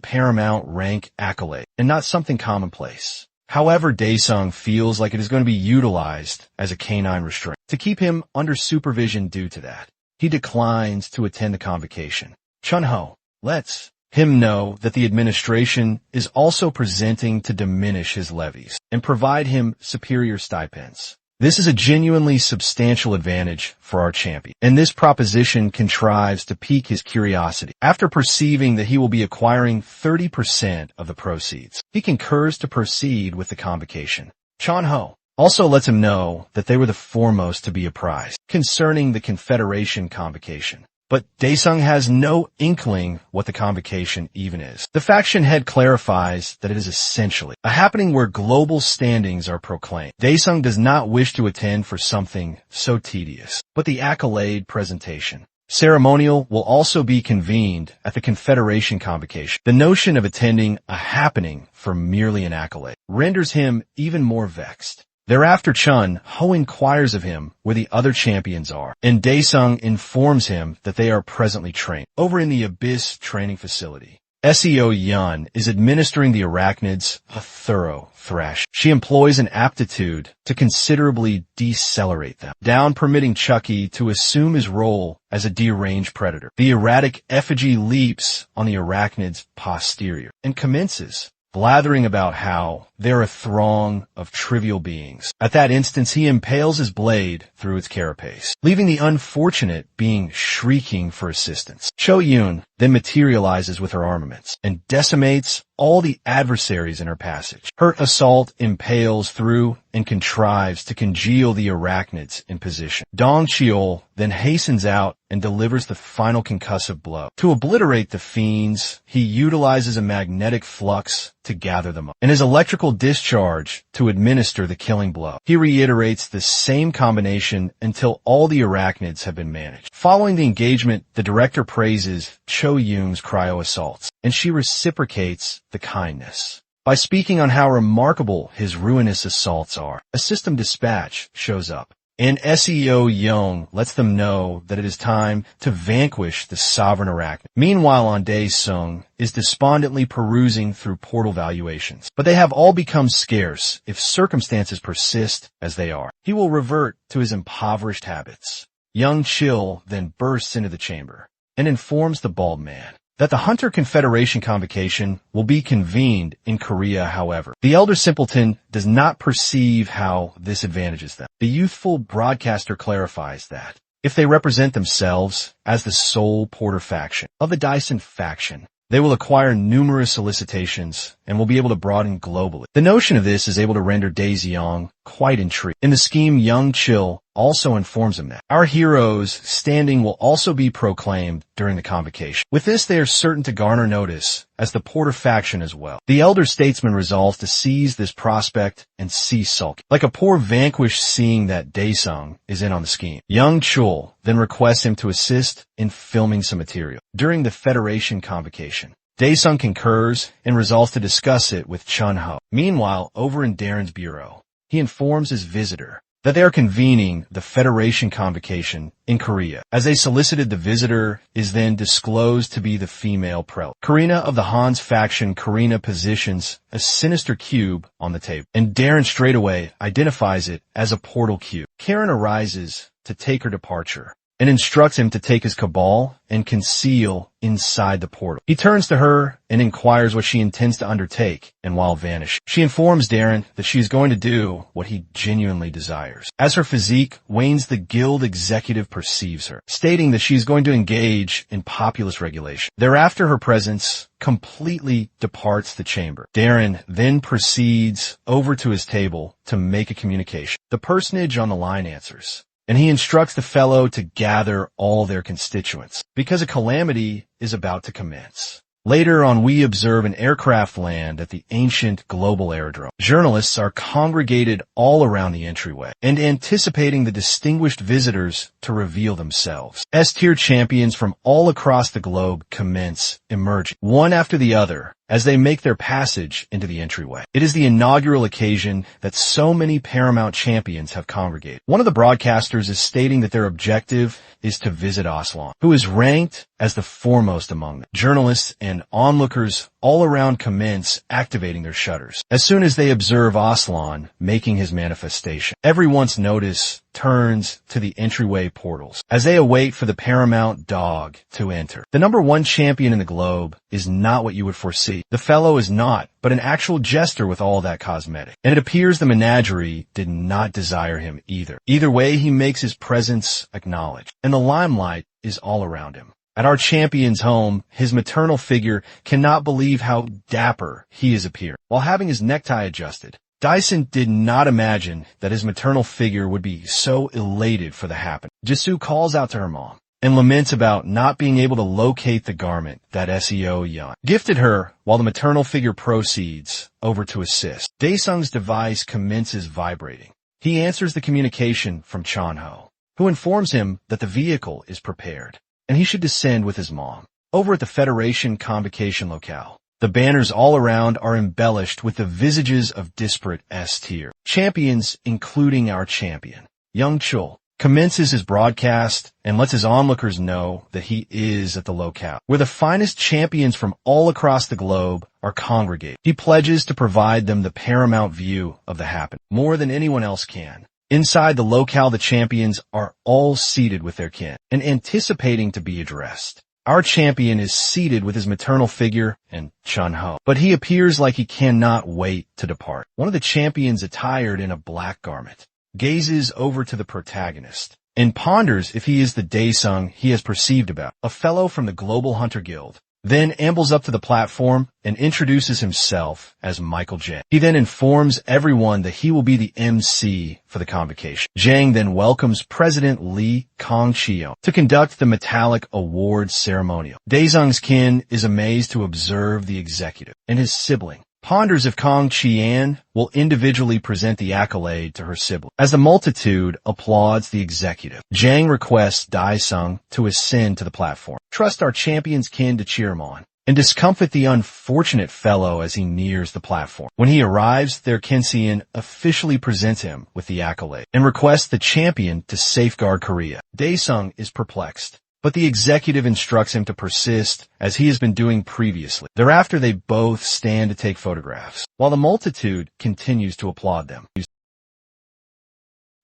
paramount rank accolade and not something commonplace. However, Daesung feels like it is going to be utilized as a canine restraint to keep him under supervision. Due to that, he declines to attend the convocation. Chun-ho lets him know that the administration is also presenting to diminish his levies and provide him superior stipends. This is a genuinely substantial advantage for our champion, and this proposition contrives to pique his curiosity. After perceiving that he will be acquiring 30% of the proceeds, he concurs to proceed with the convocation. Chun-ho also lets him know that they were the foremost to be apprised concerning the Confederation convocation. But Daesung has no inkling what the convocation even is. The faction head clarifies that it is essentially a happening where global standings are proclaimed. Daesung does not wish to attend for something so tedious, but the accolade presentation. Ceremonial will also be convened at the Confederation convocation. The notion of attending a happening for merely an accolade renders him even more vexed. Thereafter Chun Ho inquires of him where the other champions are, and Daesung informs him that they are presently trained over in the Abyss training facility. SEO Yun is administering the arachnids a thorough thrash. She employs an aptitude to considerably decelerate them, down permitting Chucky to assume his role as a deranged predator. The erratic effigy leaps on the arachnid's posterior and commences blathering about how they're a throng of trivial beings. At that instance, he impales his blade through its carapace, leaving the unfortunate being shrieking for assistance. Cho Yoon then materializes with her armaments and decimates all the adversaries in her passage. Her assault impales through and contrives to congeal the arachnids in position. Dong Cheol then hastens out and delivers the final concussive blow. To obliterate the fiends, he utilizes a magnetic flux to gather them up, and his electrical discharge to administer the killing blow. He reiterates the same combination until all the arachnids have been managed. Following the engagement, the director praises Cho Yoon's cryo assaults, and she reciprocates the kindness by speaking on how remarkable his ruinous assaults are. A system dispatch shows up, and SEO Young lets them know that it is time to vanquish the sovereign arachnid. Meanwhile, on Daesung is despondently perusing through portal valuations, but they have all become scarce if circumstances persist as they are. He will revert to his impoverished habits. Young Chill then bursts into the chamber and informs the bald man that the Hunter Confederation convocation will be convened in Korea. However, the elder simpleton does not perceive how this advantages them. The youthful broadcaster clarifies that if they represent themselves as the sole porter faction of the Dyson faction, they will acquire numerous solicitations and will be able to broaden globally. The notion of this is able to render Daejeong quite intrigued. In the scheme, Young Chill also informs him that our hero's standing will also be proclaimed during the convocation. With this, they are certain to garner notice as the porter faction as well. The elder statesman resolves to seize this prospect and cease sulking, like a poor vanquished seeing that Daesung is in on the scheme. Young Chul then requests him to assist in filming some material during the Federation convocation. Daesung concurs and resolves to discuss it with Chun Ho. Meanwhile, over in Darren's bureau, he informs his visitor that they are convening the Federation convocation in Korea. As they solicited, the visitor is then disclosed to be the female prelate. Karina of the Han's faction. Karina positions a sinister cube on the table, and Darren straightaway identifies it as a portal cube. Karen arises to take her departure and instructs him to take his cabal and conceal inside the portal. He turns to her and inquires what she intends to undertake, and while vanishing, she informs Darren that she is going to do what he genuinely desires. As her physique wanes, the guild executive perceives her, stating that she is going to engage in populace regulation. Thereafter, her presence completely departs the chamber. Darren then proceeds over to his table to make a communication. The personage on the line answers, and he instructs the fellow to gather all their constituents, because a calamity is about to commence. Later on, we observe an aircraft land at the ancient global aerodrome. Journalists are congregated all around the entryway and anticipating the distinguished visitors to reveal themselves. S-tier champions from all across the globe commence emerging, one after the other, as they make their passage into the entryway. It is the inaugural occasion that so many Paramount champions have congregated. One of the broadcasters is stating that their objective is to visit Aslan, who is ranked as the foremost among them. Journalists and onlookers all around commence activating their shutters as soon as they observe Aslan making his manifestation. Everyone's notice turns to the entryway portals as they await for the Paramount dog to enter. The number one champion in the globe is not what you would foresee. The fellow is not, but an actual jester with all that cosmetic. And it appears the menagerie did not desire him either. Either way, he makes his presence acknowledged, and the limelight is all around him. At our champion's home, his maternal figure cannot believe how dapper he is appearing while having his necktie adjusted. Dyson did not imagine that his maternal figure would be so elated for the happening. Jisoo calls out to her mom and laments about not being able to locate the garment that Seo Yun gifted her, while the maternal figure proceeds over to assist. Daesung's device commences vibrating. He answers the communication from Chanho, who informs him that the vehicle is prepared, and he should descend with his mom. Over at the Federation Convocation locale, the banners all around are embellished with the visages of disparate S-tier champions, including our champion. Young Chul commences his broadcast and lets his onlookers know that he is at the locale, where the finest champions from all across the globe are congregated. He pledges to provide them the paramount view of the happening, more than anyone else can. Inside the locale, the champions are all seated with their kin and anticipating to be addressed. Our champion is seated with his maternal figure and Chunho, but he appears like he cannot wait to depart. One of the champions, attired in a black garment, gazes over to the protagonist and ponders if he is the Daesung he has perceived about, a fellow from the Global Hunter Guild, then ambles up to the platform and introduces himself as Michael Jang. He then informs everyone that he will be the MC for the convocation. Jang then welcomes President Lee Kong-cheon to conduct the metallic awards ceremonial. Daesung's kin is amazed to observe the executive, and his sibling ponders if Kong-cheon will individually present the accolade to her sibling. As the multitude applauds the executive, Jang requests Daesung to ascend to the platform. Trust our champion's kin to cheer him on, and discomfit the unfortunate fellow as he nears the platform. When he arrives, their Kensian officially presents him with the accolade and requests the champion to safeguard Korea. Daesung is perplexed, but the executive instructs him to persist as he has been doing previously. Thereafter, they both stand to take photographs, while the multitude continues to applaud them.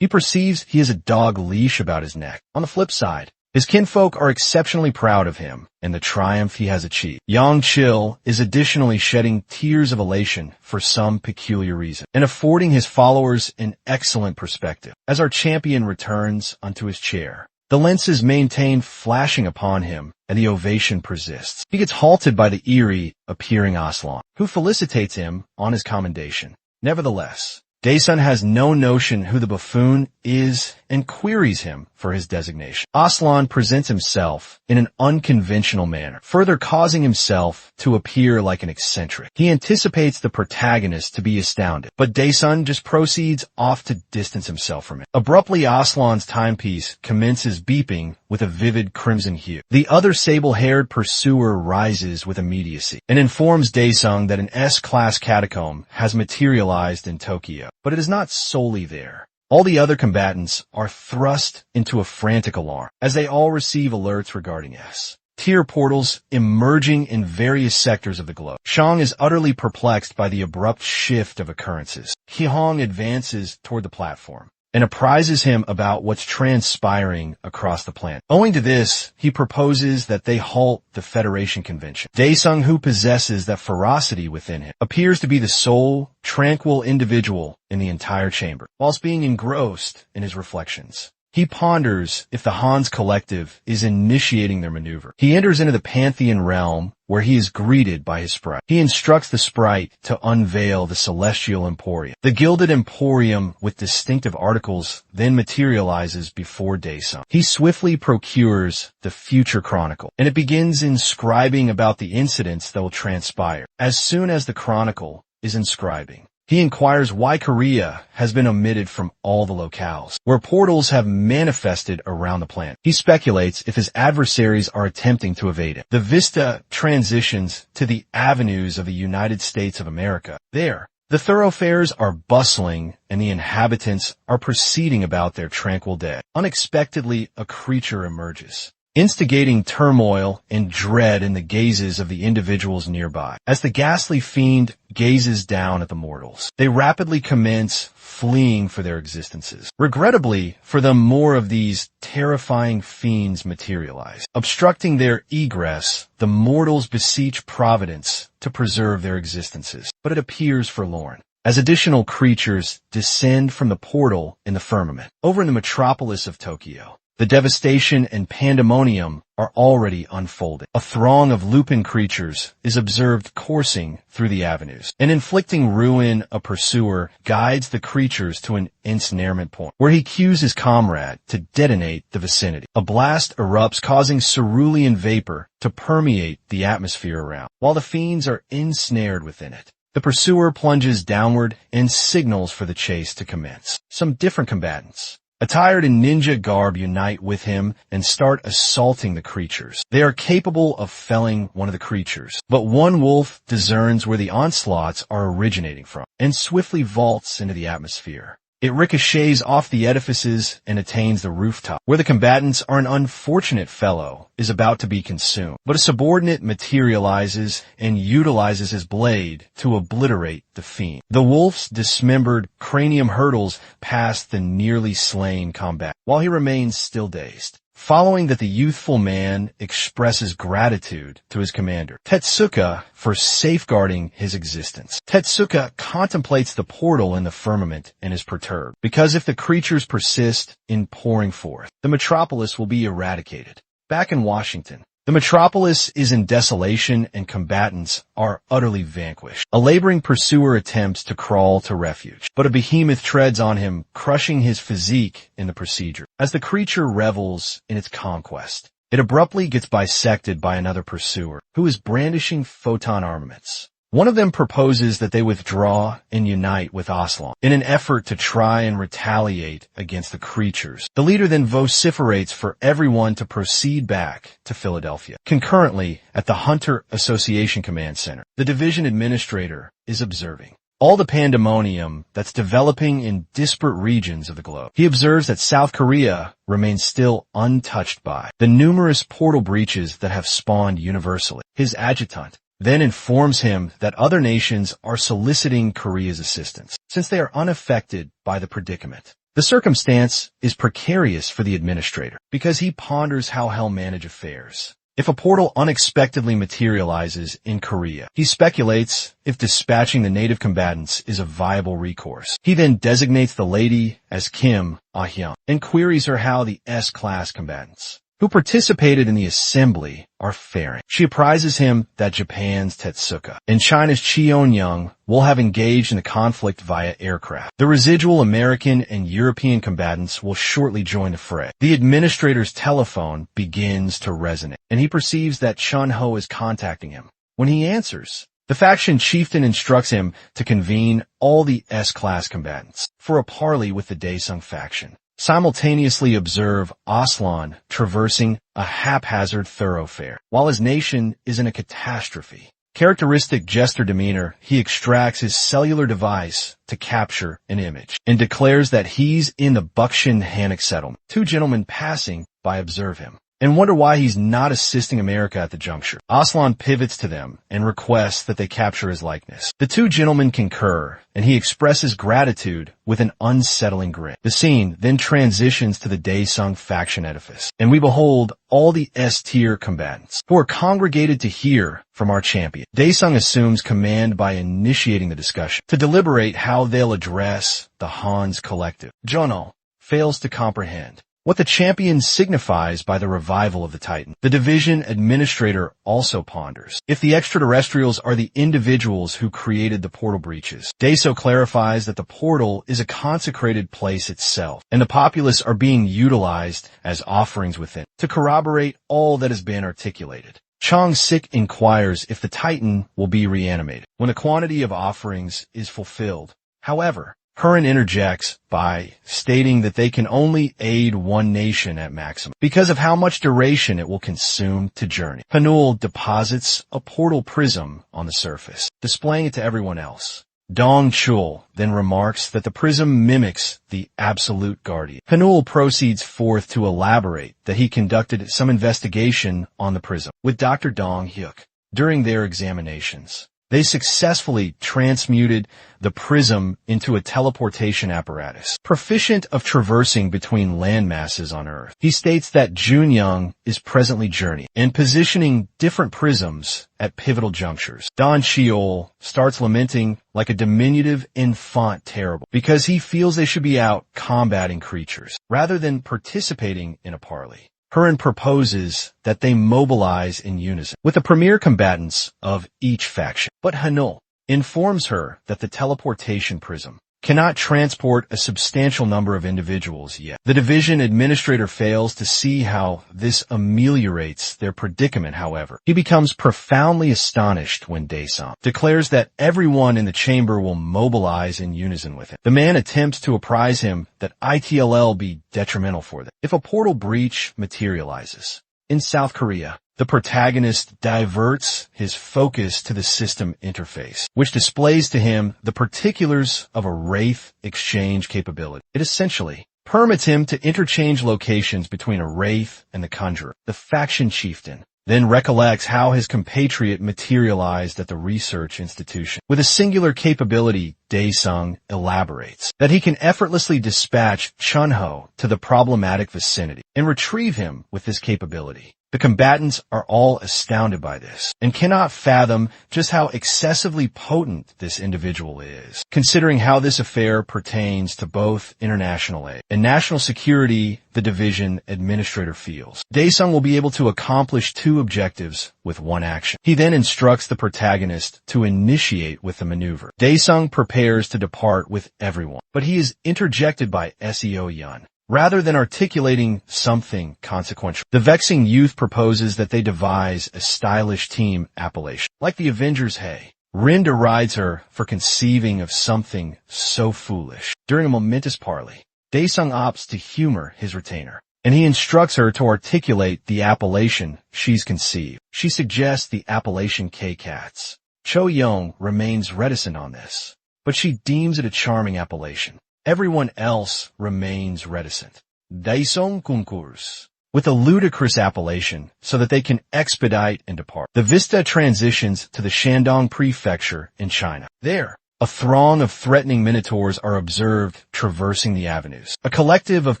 He perceives he has a dog leash about his neck. On the flip side, his kinfolk are exceptionally proud of him and the triumph he has achieved. Yang Chil is additionally shedding tears of elation for some peculiar reason, and affording his followers an excellent perspective. As our champion returns unto his chair, the lenses maintain flashing upon him, and the ovation persists. He gets halted by the eerie appearing Aslan, who felicitates him on his commendation. Nevertheless, Daesung has no notion who the buffoon is and queries him for his designation. Aslan presents himself in an unconventional manner, further causing himself to appear like an eccentric. He anticipates the protagonist to be astounded, but Daesung just proceeds off to distance himself from it. Abruptly, Aslan's timepiece commences beeping with a vivid crimson hue. The other sable-haired pursuer rises with immediacy and informs Daesung that an S-class catacomb has materialized in Tokyo, but it is not solely there. All the other combatants are thrust into a frantic alarm as they all receive alerts regarding S-tier portals emerging in various sectors of the globe. Shang is utterly perplexed by the abrupt shift of occurrences. Hihong advances toward the platform and apprises him about what's transpiring across the planet. Owing to this, he proposes that they halt the Federation Convention. Daesung, who possesses that ferocity within him, appears to be the sole, tranquil individual in the entire chamber, whilst being engrossed in his reflections. He ponders if the Hans Collective is initiating their maneuver. He enters into the Pantheon realm, where he is greeted by his sprite. He instructs the sprite to unveil the Celestial Emporium. The Gilded Emporium with distinctive articles then materializes before Daesung. He swiftly procures the Future Chronicle, and it begins inscribing about the incidents that will transpire. As soon as the Chronicle is inscribing, he inquires why Korea has been omitted from all the locales, where portals have manifested around the planet. He speculates if his adversaries are attempting to evade him. The vista transitions to the avenues of the United States of America. There, the thoroughfares are bustling and the inhabitants are proceeding about their tranquil day. Unexpectedly, a creature emerges, instigating turmoil and dread in the gazes of the individuals nearby. As the ghastly fiend gazes down at the mortals, they rapidly commence fleeing for their existences. Regrettably for them, more of these terrifying fiends materialize. Obstructing their egress, the mortals beseech Providence to preserve their existences, but it appears forlorn, as additional creatures descend from the portal in the firmament. Over in the metropolis of Tokyo, The devastation and pandemonium are already unfolding. A throng of lupin creatures is observed coursing through the avenues, and inflicting ruin. A pursuer guides the creatures to an ensnarement point, where he cues his comrade to detonate the vicinity. A blast erupts, causing cerulean vapor to permeate the atmosphere around, while the fiends are ensnared within it. The pursuer plunges downward and signals for the chase to commence. Some different combatants, attired in ninja garb, unite with him and start assaulting the creatures. They are capable of felling one of the creatures, but one wolf discerns where the onslaughts are originating from and swiftly vaults into the atmosphere. It ricochets off the edifices and attains the rooftop, where the combatants are. An unfortunate fellow is about to be consumed, but a subordinate materializes and utilizes his blade to obliterate the fiend. The wolf's dismembered cranium hurtles past the nearly slain combat, while he remains still dazed. Following that, the youthful man expresses gratitude to his commander, Tetsuka, for safeguarding his existence. Tetsuka contemplates the portal in the firmament and is perturbed, because if the creatures persist in pouring forth, the metropolis will be eradicated. Back in Washington, the metropolis is in desolation and combatants are utterly vanquished. A laboring pursuer attempts to crawl to refuge, but a behemoth treads on him, crushing his physique in the procedure. As the creature revels in its conquest, it abruptly gets bisected by another pursuer, who is brandishing photon armaments. One of them proposes that they withdraw and unite with Aslan in an effort to try and retaliate against the creatures. The leader then vociferates for everyone to proceed back to Philadelphia. Concurrently, at the Hunter Association Command Center, the division administrator is observing all the pandemonium that's developing in disparate regions of the globe. He observes that South Korea remains still untouched by the numerous portal breaches that have spawned universally. His adjutant then informs him that other nations are soliciting Korea's assistance, since they are unaffected by the predicament. The circumstance is precarious for the administrator, because he ponders how he'll manage affairs if a portal unexpectedly materializes in Korea. He speculates if dispatching the native combatants is a viable recourse. He then designates the lady as Kim Ah-hyun and queries her how the S-class combatants who participated in the assembly are faring. She apprises him that Japan's Tetsuka and China's Cheon-young will have engaged in the conflict via aircraft. The residual American and European combatants will shortly join the fray. The administrator's telephone begins to resonate, and he perceives that Chun-ho is contacting him. When he answers, the faction chieftain instructs him to convene all the S-class combatants for a parley with the Daesung faction. Simultaneously observe Aslan traversing a haphazard thoroughfare, while his nation is in a catastrophe. Characteristic jester demeanor, he extracts his cellular device to capture an image and declares that he's in the Buckshin Hanok settlement. Two gentlemen passing by observe him and wonder why he's not assisting America at the juncture. Aslan pivots to them and requests that they capture his likeness. The two gentlemen concur, and he expresses gratitude with an unsettling grin. The scene then transitions to the Daesung faction edifice, and we behold all the S-tier combatants who are congregated to hear from our champion. Daesung assumes command by initiating the discussion to deliberate how they'll address the Han's collective. Jono fails to comprehend what the champion signifies by the revival of the Titan. The division administrator also ponders if the extraterrestrials are the individuals who created the portal breaches. Daeso clarifies that the portal is a consecrated place itself, and the populace are being utilized as offerings within to corroborate all that has been articulated. Chong-sik inquires if the Titan will be reanimated when a quantity of offerings is fulfilled. However, Curran interjects by stating that they can only aid one nation at maximum because of how much duration it will consume to journey. Panul deposits a portal prism on the surface, displaying it to everyone else. Dong Chul then remarks that the prism mimics the absolute guardian. Panul proceeds forth to elaborate that he conducted some investigation on the prism with Dr. Dong Hyuk during their examinations. They successfully transmuted the prism into a teleportation apparatus, proficient of traversing between land masses on Earth. He states that Junyoung is presently journeying and positioning different prisms at pivotal junctures. Don Cheol starts lamenting like a diminutive infant terrible because he feels they should be out combating creatures rather than participating in a parley. Hurin proposes that they mobilize in unison with the premier combatants of each faction. But Hanul informs her that the teleportation prism cannot transport a substantial number of individuals yet. The division administrator fails to see how this ameliorates their predicament, however. He becomes profoundly astonished when Daesung declares that everyone in the chamber will mobilize in unison with him. The man attempts to apprise him that ITLL be detrimental for them if a portal breach materializes. In South Korea, the protagonist diverts his focus to the system interface, which displays to him the particulars of a Wraith exchange capability. It essentially permits him to interchange locations between a Wraith and the Conjurer. The faction chieftain then recollects how his compatriot materialized at the research institution. With a singular capability, Daesung elaborates that he can effortlessly dispatch Chunho to the problematic vicinity and retrieve him with this capability. The combatants are all astounded by this and cannot fathom just how excessively potent this individual is, considering how this affair pertains to both international aid and national security. The division administrator feels Daesung will be able to accomplish two objectives with one action. He then instructs the protagonist to initiate with the maneuver. Daesung prepares to depart with everyone, but he is interjected by Seo Yun. Rather than articulating something consequential, the vexing youth proposes that they devise a stylish team appellation. Like the Avengers, hey, Rin derides her for conceiving of something so foolish. During a momentous parley, Daesung opts to humor his retainer, and he instructs her to articulate the appellation she's conceived. She suggests the appellation K-Cats. Cho Young remains reticent on this, but she deems it a charming appellation. Everyone else remains reticent. Daesung Concours, with a ludicrous appellation so that they can expedite and depart. The vista transitions to the Shandong Prefecture in China. There, a throng of threatening minotaurs are observed traversing the avenues. A collective of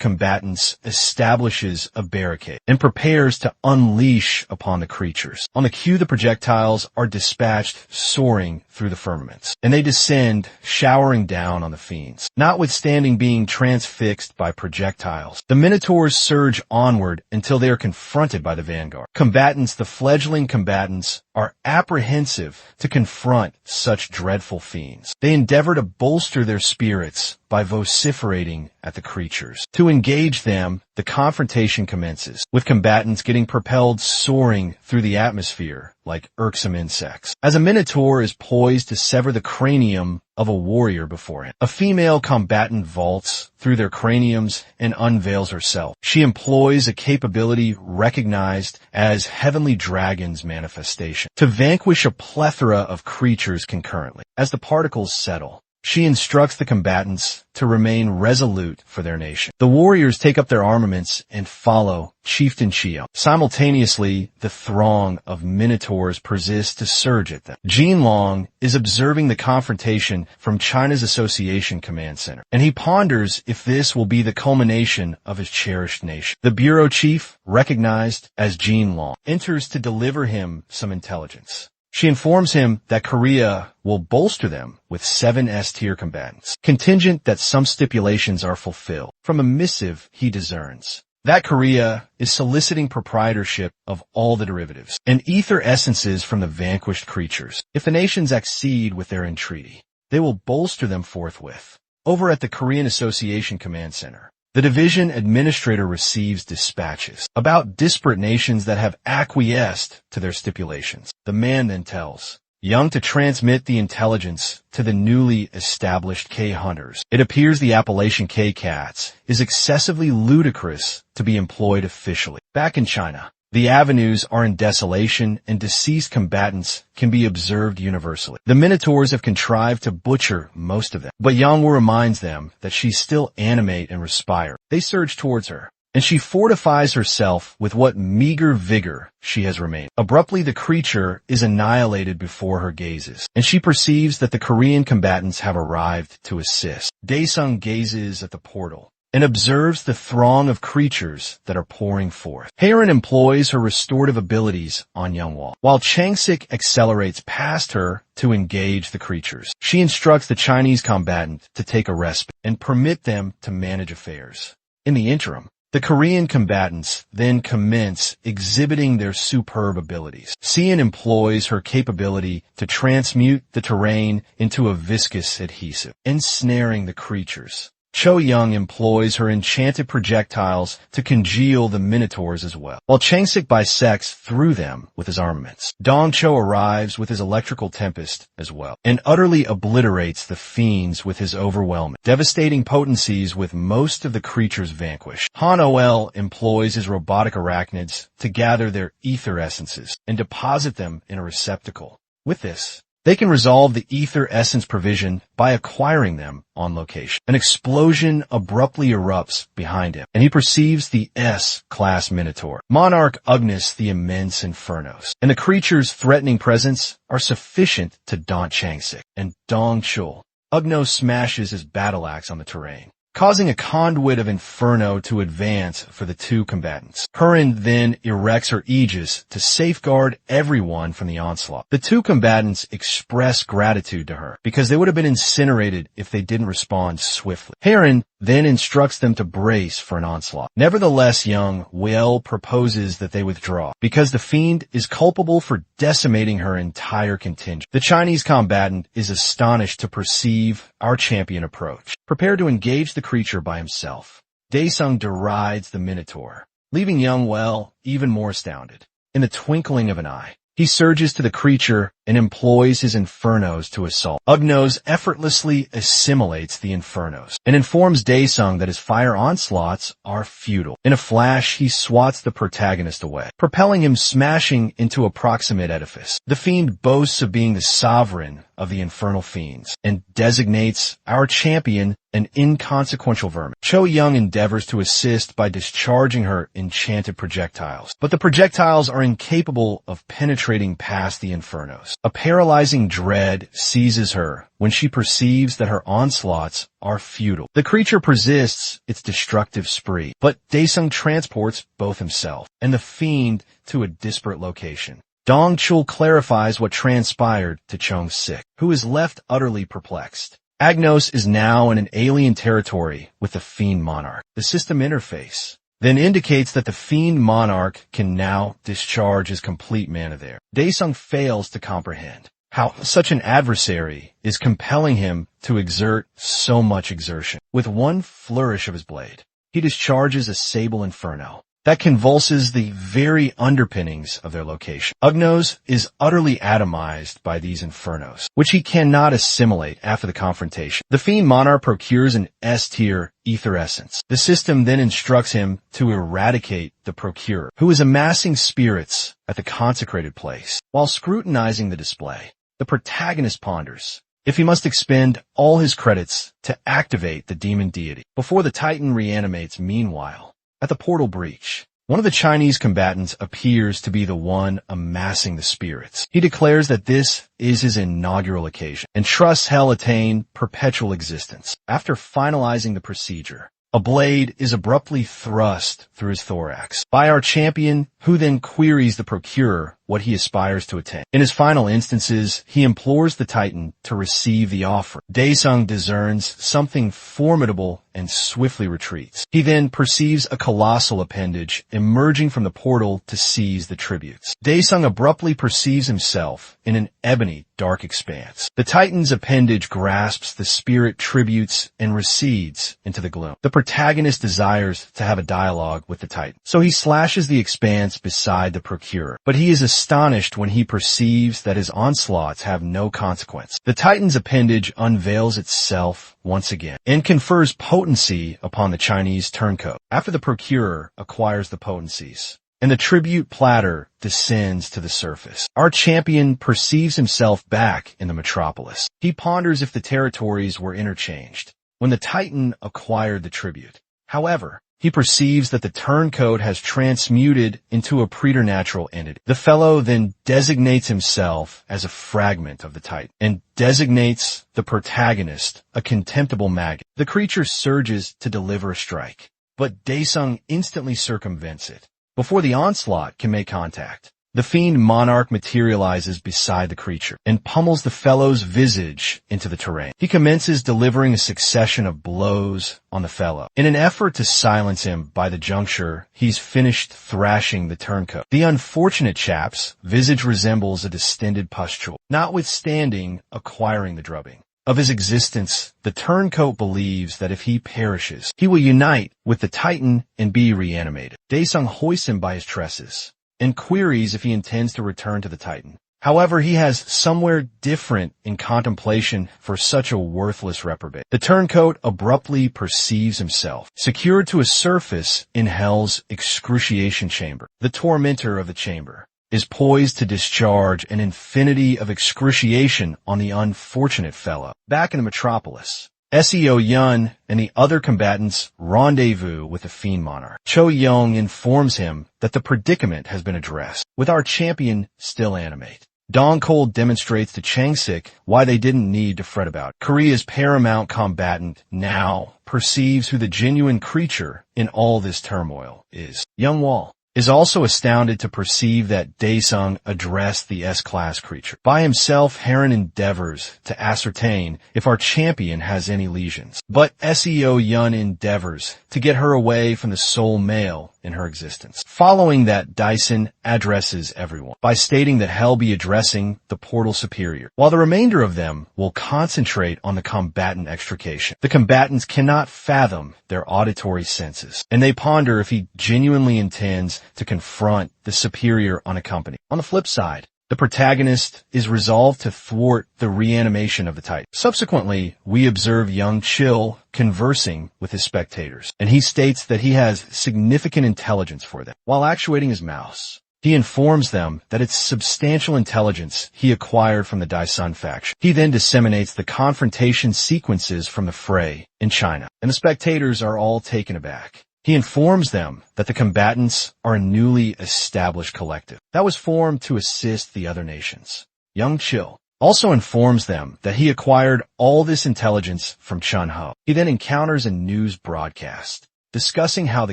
combatants establishes a barricade and prepares to unleash upon the creatures. On the cue, the projectiles are dispatched soaring through the firmaments, and they descend, showering down on the fiends. Notwithstanding being transfixed by projectiles, the minotaurs surge onward until they are confronted by the vanguard. The fledgling combatants, are apprehensive to confront such dreadful fiends. They endeavor to bolster their spirits by vociferating at the creatures. To engage them, the confrontation commences, with combatants getting propelled soaring through the atmosphere like irksome insects. As a minotaur is poised to sever the cranium of a warrior before him, a female combatant vaults through their craniums and unveils herself. She employs a capability recognized as Heavenly Dragon's manifestation to vanquish a plethora of creatures concurrently. As the particles settle, she instructs the combatants to remain resolute for their nation. The warriors take up their armaments and follow Chieftain Chio. Simultaneously, the throng of minotaurs persists to surge at them. Jin Long is observing the confrontation from China's Association Command Center, and he ponders if this will be the culmination of his cherished nation. The bureau chief, recognized as Jin Long, enters to deliver him some intelligence. She informs him that Korea will bolster them with 7 S-tier combatants, contingent that some stipulations are fulfilled. From a missive, he discerns that Korea is soliciting proprietorship of all the derivatives and ether essences from the vanquished creatures. If the nations accede with their entreaty, they will bolster them forthwith. Over at the Korean Association Command Center, the division administrator receives dispatches about disparate nations that have acquiesced to their stipulations. The man then tells Young to transmit the intelligence to the newly established K-Hunters. It appears the appellation K-Cats is excessively ludicrous to be employed officially. Back in China, the avenues are in desolation and deceased combatants can be observed universally. The minotaurs have contrived to butcher most of them, but Yangwu reminds them that she's still animate and respire. They surge towards her, and she fortifies herself with what meager vigor she has remained. Abruptly, the creature is annihilated before her gazes, and she perceives that the Korean combatants have arrived to assist. Daesung gazes at the portal and observes the throng of creatures that are pouring forth. Heron employs her restorative abilities on Youngwall, while Changsik accelerates past her to engage the creatures. She instructs the Chinese combatant to take a respite and permit them to manage affairs. In the interim, the Korean combatants then commence exhibiting their superb abilities. Xian employs her capability to transmute the terrain into a viscous adhesive, ensnaring the creatures. Cho Young employs her enchanted projectiles to congeal the minotaurs as well, while Changsik bisects through them with his armaments. Dong Cho arrives with his electrical tempest as well, and utterly obliterates the fiends with his overwhelming, devastating potencies, with most of the creatures vanquished. Han Oel employs his robotic arachnids to gather their ether essences and deposit them in a receptacle. With this, they can resolve the ether essence provision by acquiring them on location. An explosion abruptly erupts behind him, and he perceives the S-class Minotaur, Monarch Ugnus the Immense Infernos, and the creature's threatening presence are sufficient to daunt Changsik and Dong Chul. Ugno smashes his battle axe on the terrain, causing a conduit of inferno to advance for the two combatants. Curran then erects her aegis to safeguard everyone from the onslaught. The two combatants express gratitude to her because they would have been incinerated if they didn't respond swiftly. Heron then instructs them to brace for an onslaught. Nevertheless, young Will proposes that they withdraw because the fiend is culpable for decimating her entire contingent. The Chinese combatant is astonished to perceive our champion approach, prepared to engage the creature by himself. Daesung derides the Minotaur, leaving young Well even more astounded. In the twinkling of an eye, he surges to the creature and employs his infernos to assault. Ugnos effortlessly assimilates the infernos and informs Daesung that his fire onslaughts are futile. In a flash, he swats the protagonist away, propelling him smashing into a proximate edifice. The fiend boasts of being the sovereign of the infernal fiends and designates our champion an inconsequential vermin. Cho Young endeavors to assist by discharging her enchanted projectiles, but the projectiles are incapable of penetrating past the infernos. A paralyzing dread seizes her when she perceives that her onslaughts are futile. The creature persists its destructive spree, but Daesung transports both himself and the fiend to a disparate location. Dong Chul clarifies what transpired to Chong Sik, who is left utterly perplexed. Agnos is now in an alien territory with the Fiend Monarch. The system interface then indicates that the Fiend Monarch can now discharge his complete mana there. Daesung fails to comprehend how such an adversary is compelling him to exert so much exertion. With one flourish of his blade, he discharges a Sable Inferno that convulses the very underpinnings of their location. Ugnos is utterly atomized by these infernos, which he cannot assimilate after the confrontation. The Fiend Monarch procures an S-tier ether essence. The system then instructs him to eradicate the procurer, who is amassing spirits at the consecrated place. While scrutinizing the display, the protagonist ponders if he must expend all his credits to activate the demon deity before the Titan reanimates. Meanwhile, at the portal breach, one of the Chinese combatants appears to be the one amassing the spirits. He declares that this is his inaugural occasion and trusts Hell attain perpetual existence. After finalizing the procedure, a blade is abruptly thrust through his thorax by our champion, who then queries the procurer what he aspires to attain. In his final instances, he implores the Titan to receive the offer. Daesung discerns something formidable and swiftly retreats. He then perceives a colossal appendage emerging from the portal to seize the tributes. Daesung abruptly perceives himself in an ebony dark expanse. The Titan's appendage grasps the spirit tributes and recedes into the gloom. The protagonist desires to have a dialogue with the Titan, so he slashes the expanse beside the procurer, but he is astonished when he perceives that his onslaughts have no consequence. The Titan's appendage unveils itself once again and confers potency upon the Chinese turncoat. After the procurer acquires the potencies and the tribute platter descends to the surface, our champion perceives himself back in the metropolis. He ponders if the territories were interchanged when the Titan acquired the tribute. However, he perceives that the turncoat has transmuted into a preternatural entity. The fellow then designates himself as a fragment of the Titan and designates the protagonist a contemptible maggot. The creature surges to deliver a strike, but Daesung instantly circumvents it before the onslaught can make contact. The fiend monarch materializes beside the creature and pummels the fellow's visage into the terrain. He commences delivering a succession of blows on the fellow. In an effort to silence him by the juncture, he's finished thrashing the turncoat. The unfortunate chap's visage resembles a distended pustule, notwithstanding acquiring the drubbing of his existence. The turncoat believes that if he perishes, he will unite with the Titan and be reanimated. Daesung hoists him by his tresses and queries if he intends to return to the Titan. However, he has somewhere different in contemplation for such a worthless reprobate. The turncoat abruptly perceives himself secured to a surface in Hell's excruciation chamber. The tormentor of the chamber is poised to discharge an infinity of excruciation on the unfortunate fellow. Back in the metropolis, Seo Yun and the other combatants rendezvous with the fiend monarch. Cho Yong informs him that the predicament has been addressed, with our champion still animate. Dong Cole demonstrates to Changsik why they didn't need to fret about it. Korea's paramount combatant now perceives who the genuine creature in all this turmoil is. Young Wall is also astounded to perceive that Daesung addressed the S-class creature. By himself, Heron endeavors to ascertain if our champion has any lesions, but Seo Yun endeavors to get her away from the sole male in her existence. Following that, Dyson addresses everyone by stating that Hell be addressing the portal superior, while the remainder of them will concentrate on the combatant extrication. The combatants cannot fathom their auditory senses, and they ponder if he genuinely intends to confront the superior unaccompanied. On the flip side, the protagonist is resolved to thwart the reanimation of the Titan. Subsequently, we observe young Chill conversing with his spectators, and he states that he has significant intelligence for them. While actuating his mouse, he informs them that it's substantial intelligence he acquired from the Daisun faction. He then disseminates the confrontation sequences from the fray in China, and the spectators are all taken aback. He informs them that the combatants are a newly established collective that was formed to assist the other nations. Young Chill also informs them that he acquired all this intelligence from Chun Ho. He then encounters a news broadcast discussing how the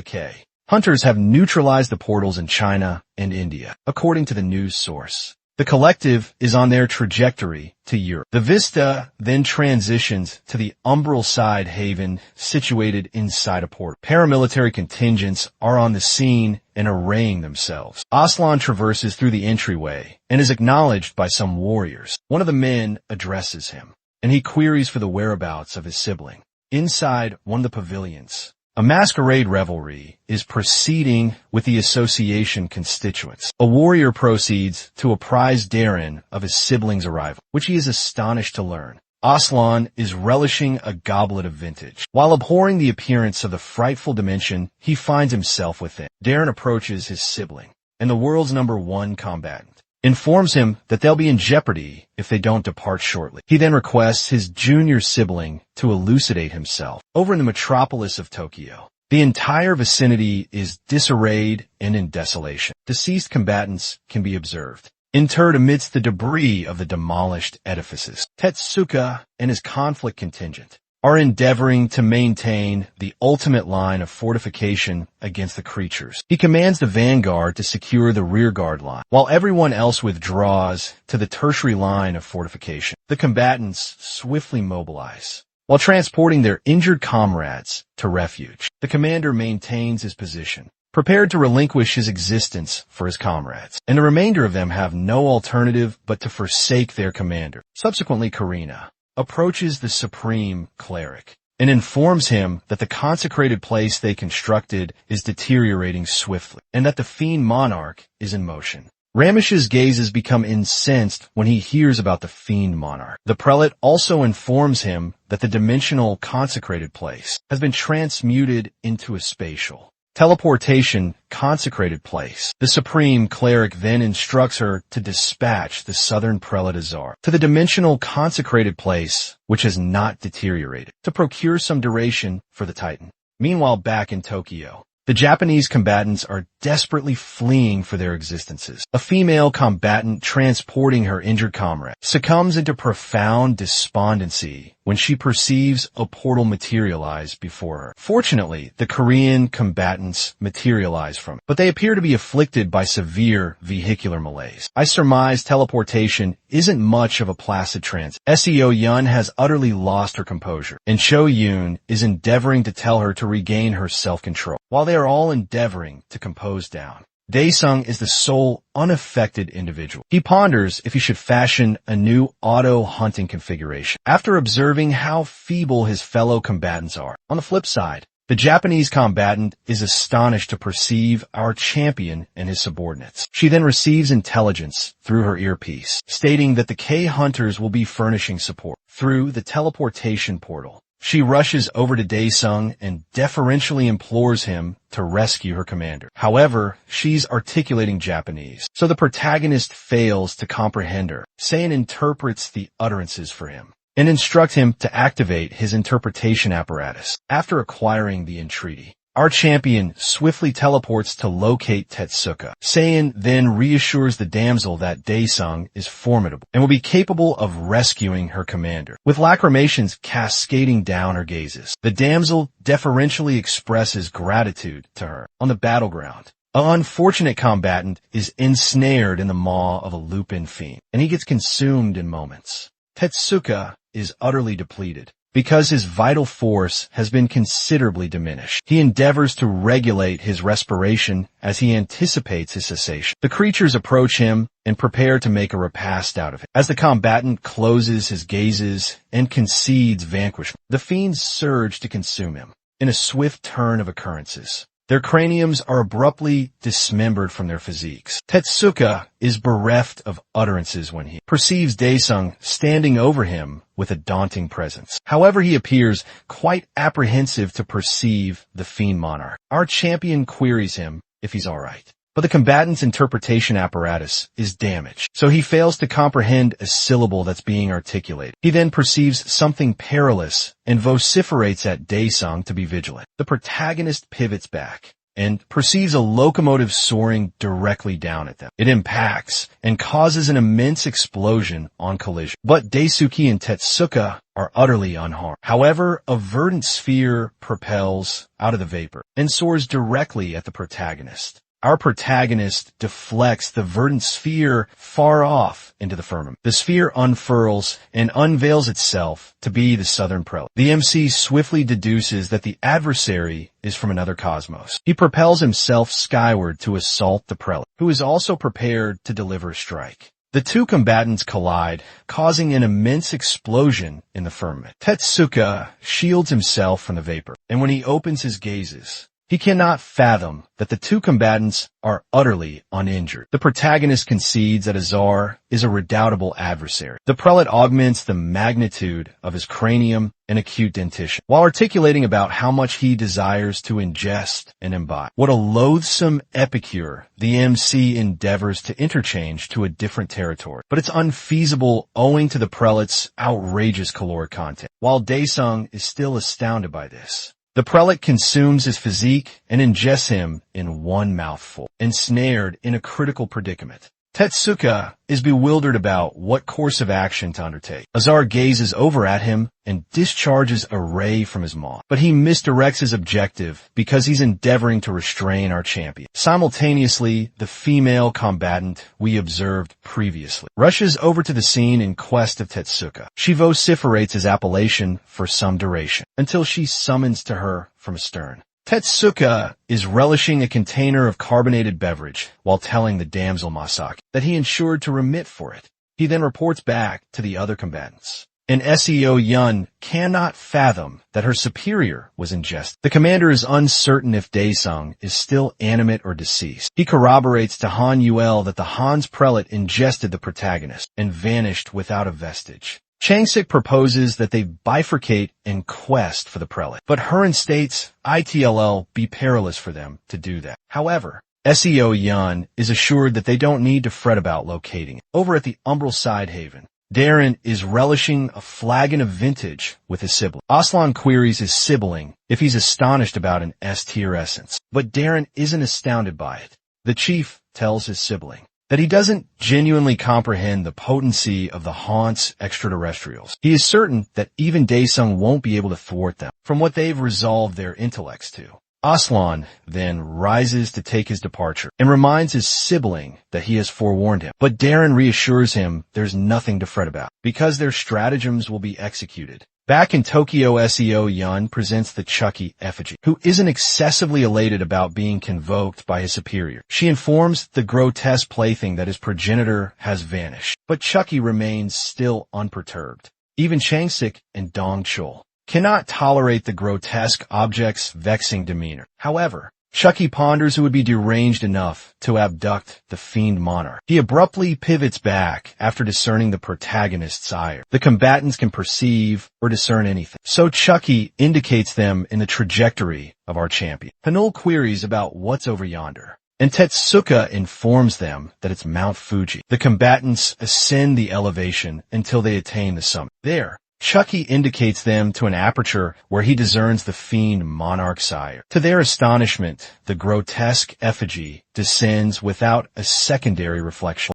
K hunters have neutralized the portals in China and India. According to the news source, the collective is on their trajectory to Europe. The vista then transitions to the umbral side haven situated inside a port. Paramilitary contingents are on the scene and arraying themselves. Aslan traverses through the entryway and is acknowledged by some warriors. One of the men addresses him, and he queries for the whereabouts of his sibling. Inside one of the pavilions, a masquerade revelry is proceeding with the association constituents. A warrior proceeds to apprise Darren of his sibling's arrival, which he is astonished to learn. Aslan is relishing a goblet of vintage. While abhorring the appearance of the frightful dimension he finds himself within, Darren approaches his sibling, and the world's #1 combatant informs him that they'll be in jeopardy if they don't depart shortly. He then requests his junior sibling to elucidate himself. Over in the metropolis of Tokyo, the entire vicinity is disarrayed and in desolation. Deceased combatants can be observed, interred amidst the debris of the demolished edifices. Tetsuka and his conflict contingent are endeavoring to maintain the ultimate line of fortification against the creatures. He commands the vanguard to secure the rearguard line, while everyone else withdraws to the tertiary line of fortification. The combatants swiftly mobilize, while transporting their injured comrades to refuge. The commander maintains his position, prepared to relinquish his existence for his comrades, and the remainder of them have no alternative but to forsake their commander. Subsequently, Karina approaches the supreme cleric and informs him that the consecrated place they constructed is deteriorating swiftly, and that the fiend monarch is in motion. Ramesh's gazes become incensed when he hears about the fiend monarch. The prelate also informs him that the dimensional consecrated place has been transmuted into a spatial teleportation consecrated place. The supreme cleric then instructs her to dispatch the southern prelate Azar to the dimensional consecrated place, which has not deteriorated, to procure some duration for the Titan. Meanwhile, back in Tokyo, the Japanese combatants are desperately fleeing for their existences. A female combatant transporting her injured comrade succumbs into profound despondency when she perceives a portal materialize before her. Fortunately, the Korean combatants materialize from it, but they appear to be afflicted by severe vehicular malaise. I surmise teleportation isn't much of a placid transit. Seo Yun has utterly lost her composure, and Cho Yoon is endeavoring to tell her to regain her self-control, while they are all endeavoring to compose down. Daesung is the sole unaffected individual. He ponders if he should fashion a new auto-hunting configuration, after observing how feeble his fellow combatants are. On the flip side, the Japanese combatant is astonished to perceive our champion and his subordinates. She then receives intelligence through her earpiece, stating that the K-hunters will be furnishing support through the teleportation portal. She rushes over to Daesung and deferentially implores him to rescue her commander. However, she's articulating Japanese, so the protagonist fails to comprehend her. Seiun interprets the utterances for him and instructs him to activate his interpretation apparatus. After acquiring the entreaty, our champion swiftly teleports to locate Tetsuka. Seiun then reassures the damsel that Daesung is formidable and will be capable of rescuing her commander. With lacrimations cascading down her gazes, the damsel deferentially expresses gratitude to her. On the battleground, an unfortunate combatant is ensnared in the maw of a Lupin fiend, and he gets consumed in moments. Tetsuka is utterly depleted because his vital force has been considerably diminished. He endeavors to regulate his respiration as he anticipates his cessation. The creatures approach him and prepare to make a repast out of it. As the combatant closes his gazes and concedes vanquishment, the fiends surge to consume him. In a swift turn of occurrences, their craniums are abruptly dismembered from their physiques. Tetsuka is bereft of utterances when he perceives Daesung standing over him with a daunting presence. However, he appears quite apprehensive to perceive the fiend monarch. Our champion queries him if he's all right, but the combatant's interpretation apparatus is damaged, so he fails to comprehend a syllable that's being articulated. He then perceives something perilous and vociferates at Daesung to be vigilant. The protagonist pivots back and perceives a locomotive soaring directly down at them. It impacts and causes an immense explosion on collision. But Daisuke and Tetsuka are utterly unharmed. However, a verdant sphere propels out of the vapor and soars directly at the protagonist. Our protagonist deflects the verdant sphere far off into the firmament. The sphere unfurls and unveils itself to be the southern prelate. The MC swiftly deduces that the adversary is from another cosmos. He propels himself skyward to assault the prelate, who is also prepared to deliver a strike. The two combatants collide, causing an immense explosion in the firmament. Tetsuka shields himself from the vapor, and when he opens his gazes, he cannot fathom that the two combatants are utterly uninjured. The protagonist concedes that Azar is a redoubtable adversary. The prelate augments the magnitude of his cranium and acute dentition, while articulating about how much he desires to ingest and imbibe. What a loathsome epicure the MC endeavors to interchange to a different territory, but it's unfeasible owing to the prelate's outrageous caloric content. While Daesung is still astounded by this, the prelate consumes his physique and ingests him in one mouthful, ensnared in a critical predicament. Tetsuka is bewildered about what course of action to undertake. Azar gazes over at him and discharges a ray from his maw, but he misdirects his objective because he's endeavoring to restrain our champion. Simultaneously, the female combatant we observed previously rushes over to the scene in quest of Tetsuka. She vociferates his appellation for some duration, until she summons to her from astern. Tetsuka is relishing a container of carbonated beverage while telling the damsel Masaki that he ensured to remit for it. He then reports back to the other combatants, and Seo Yun cannot fathom that her superior was ingested. The commander is uncertain if Daesung is still animate or deceased. He corroborates to Han Yuel that the Han's prelate ingested the protagonist and vanished without a vestige. Changsik proposes that they bifurcate and quest for the prelate, but Hurin states ITLL be perilous for them to do that. However, Seo Yun is assured that they don't need to fret about locating it. Over at the Umbral Side Haven, Darren is relishing a flagon of vintage with his sibling. Aslan queries his sibling if he's astonished about an S-tier essence, but Darren isn't astounded by it. The chief tells his sibling that he doesn't genuinely comprehend the potency of the Haunt's extraterrestrials. He is certain that even Daesung won't be able to thwart them from what they've resolved their intellects to. Aslan then rises to take his departure and reminds his sibling that he has forewarned him. But Darren reassures him there's nothing to fret about because their stratagems will be executed. Back in Tokyo, SEO Yun presents the Chucky effigy, who isn't excessively elated about being convoked by his superior. She informs the grotesque plaything that his progenitor has vanished, but Chucky remains still unperturbed. Even Changsik and Dong Chul cannot tolerate the grotesque object's vexing demeanor. However, Chucky ponders who would be deranged enough to abduct the fiend monarch. He abruptly pivots back after discerning the protagonist's ire. The combatants can perceive or discern anything, so Chucky indicates them in the trajectory of our champion. Hanul queries about what's over yonder, and Tetsuka informs them that it's Mount Fuji. The combatants ascend the elevation until they attain the summit. There, Chucky indicates them to an aperture where he discerns the fiend monarch's sire. To their astonishment, the grotesque effigy descends without a secondary reflection,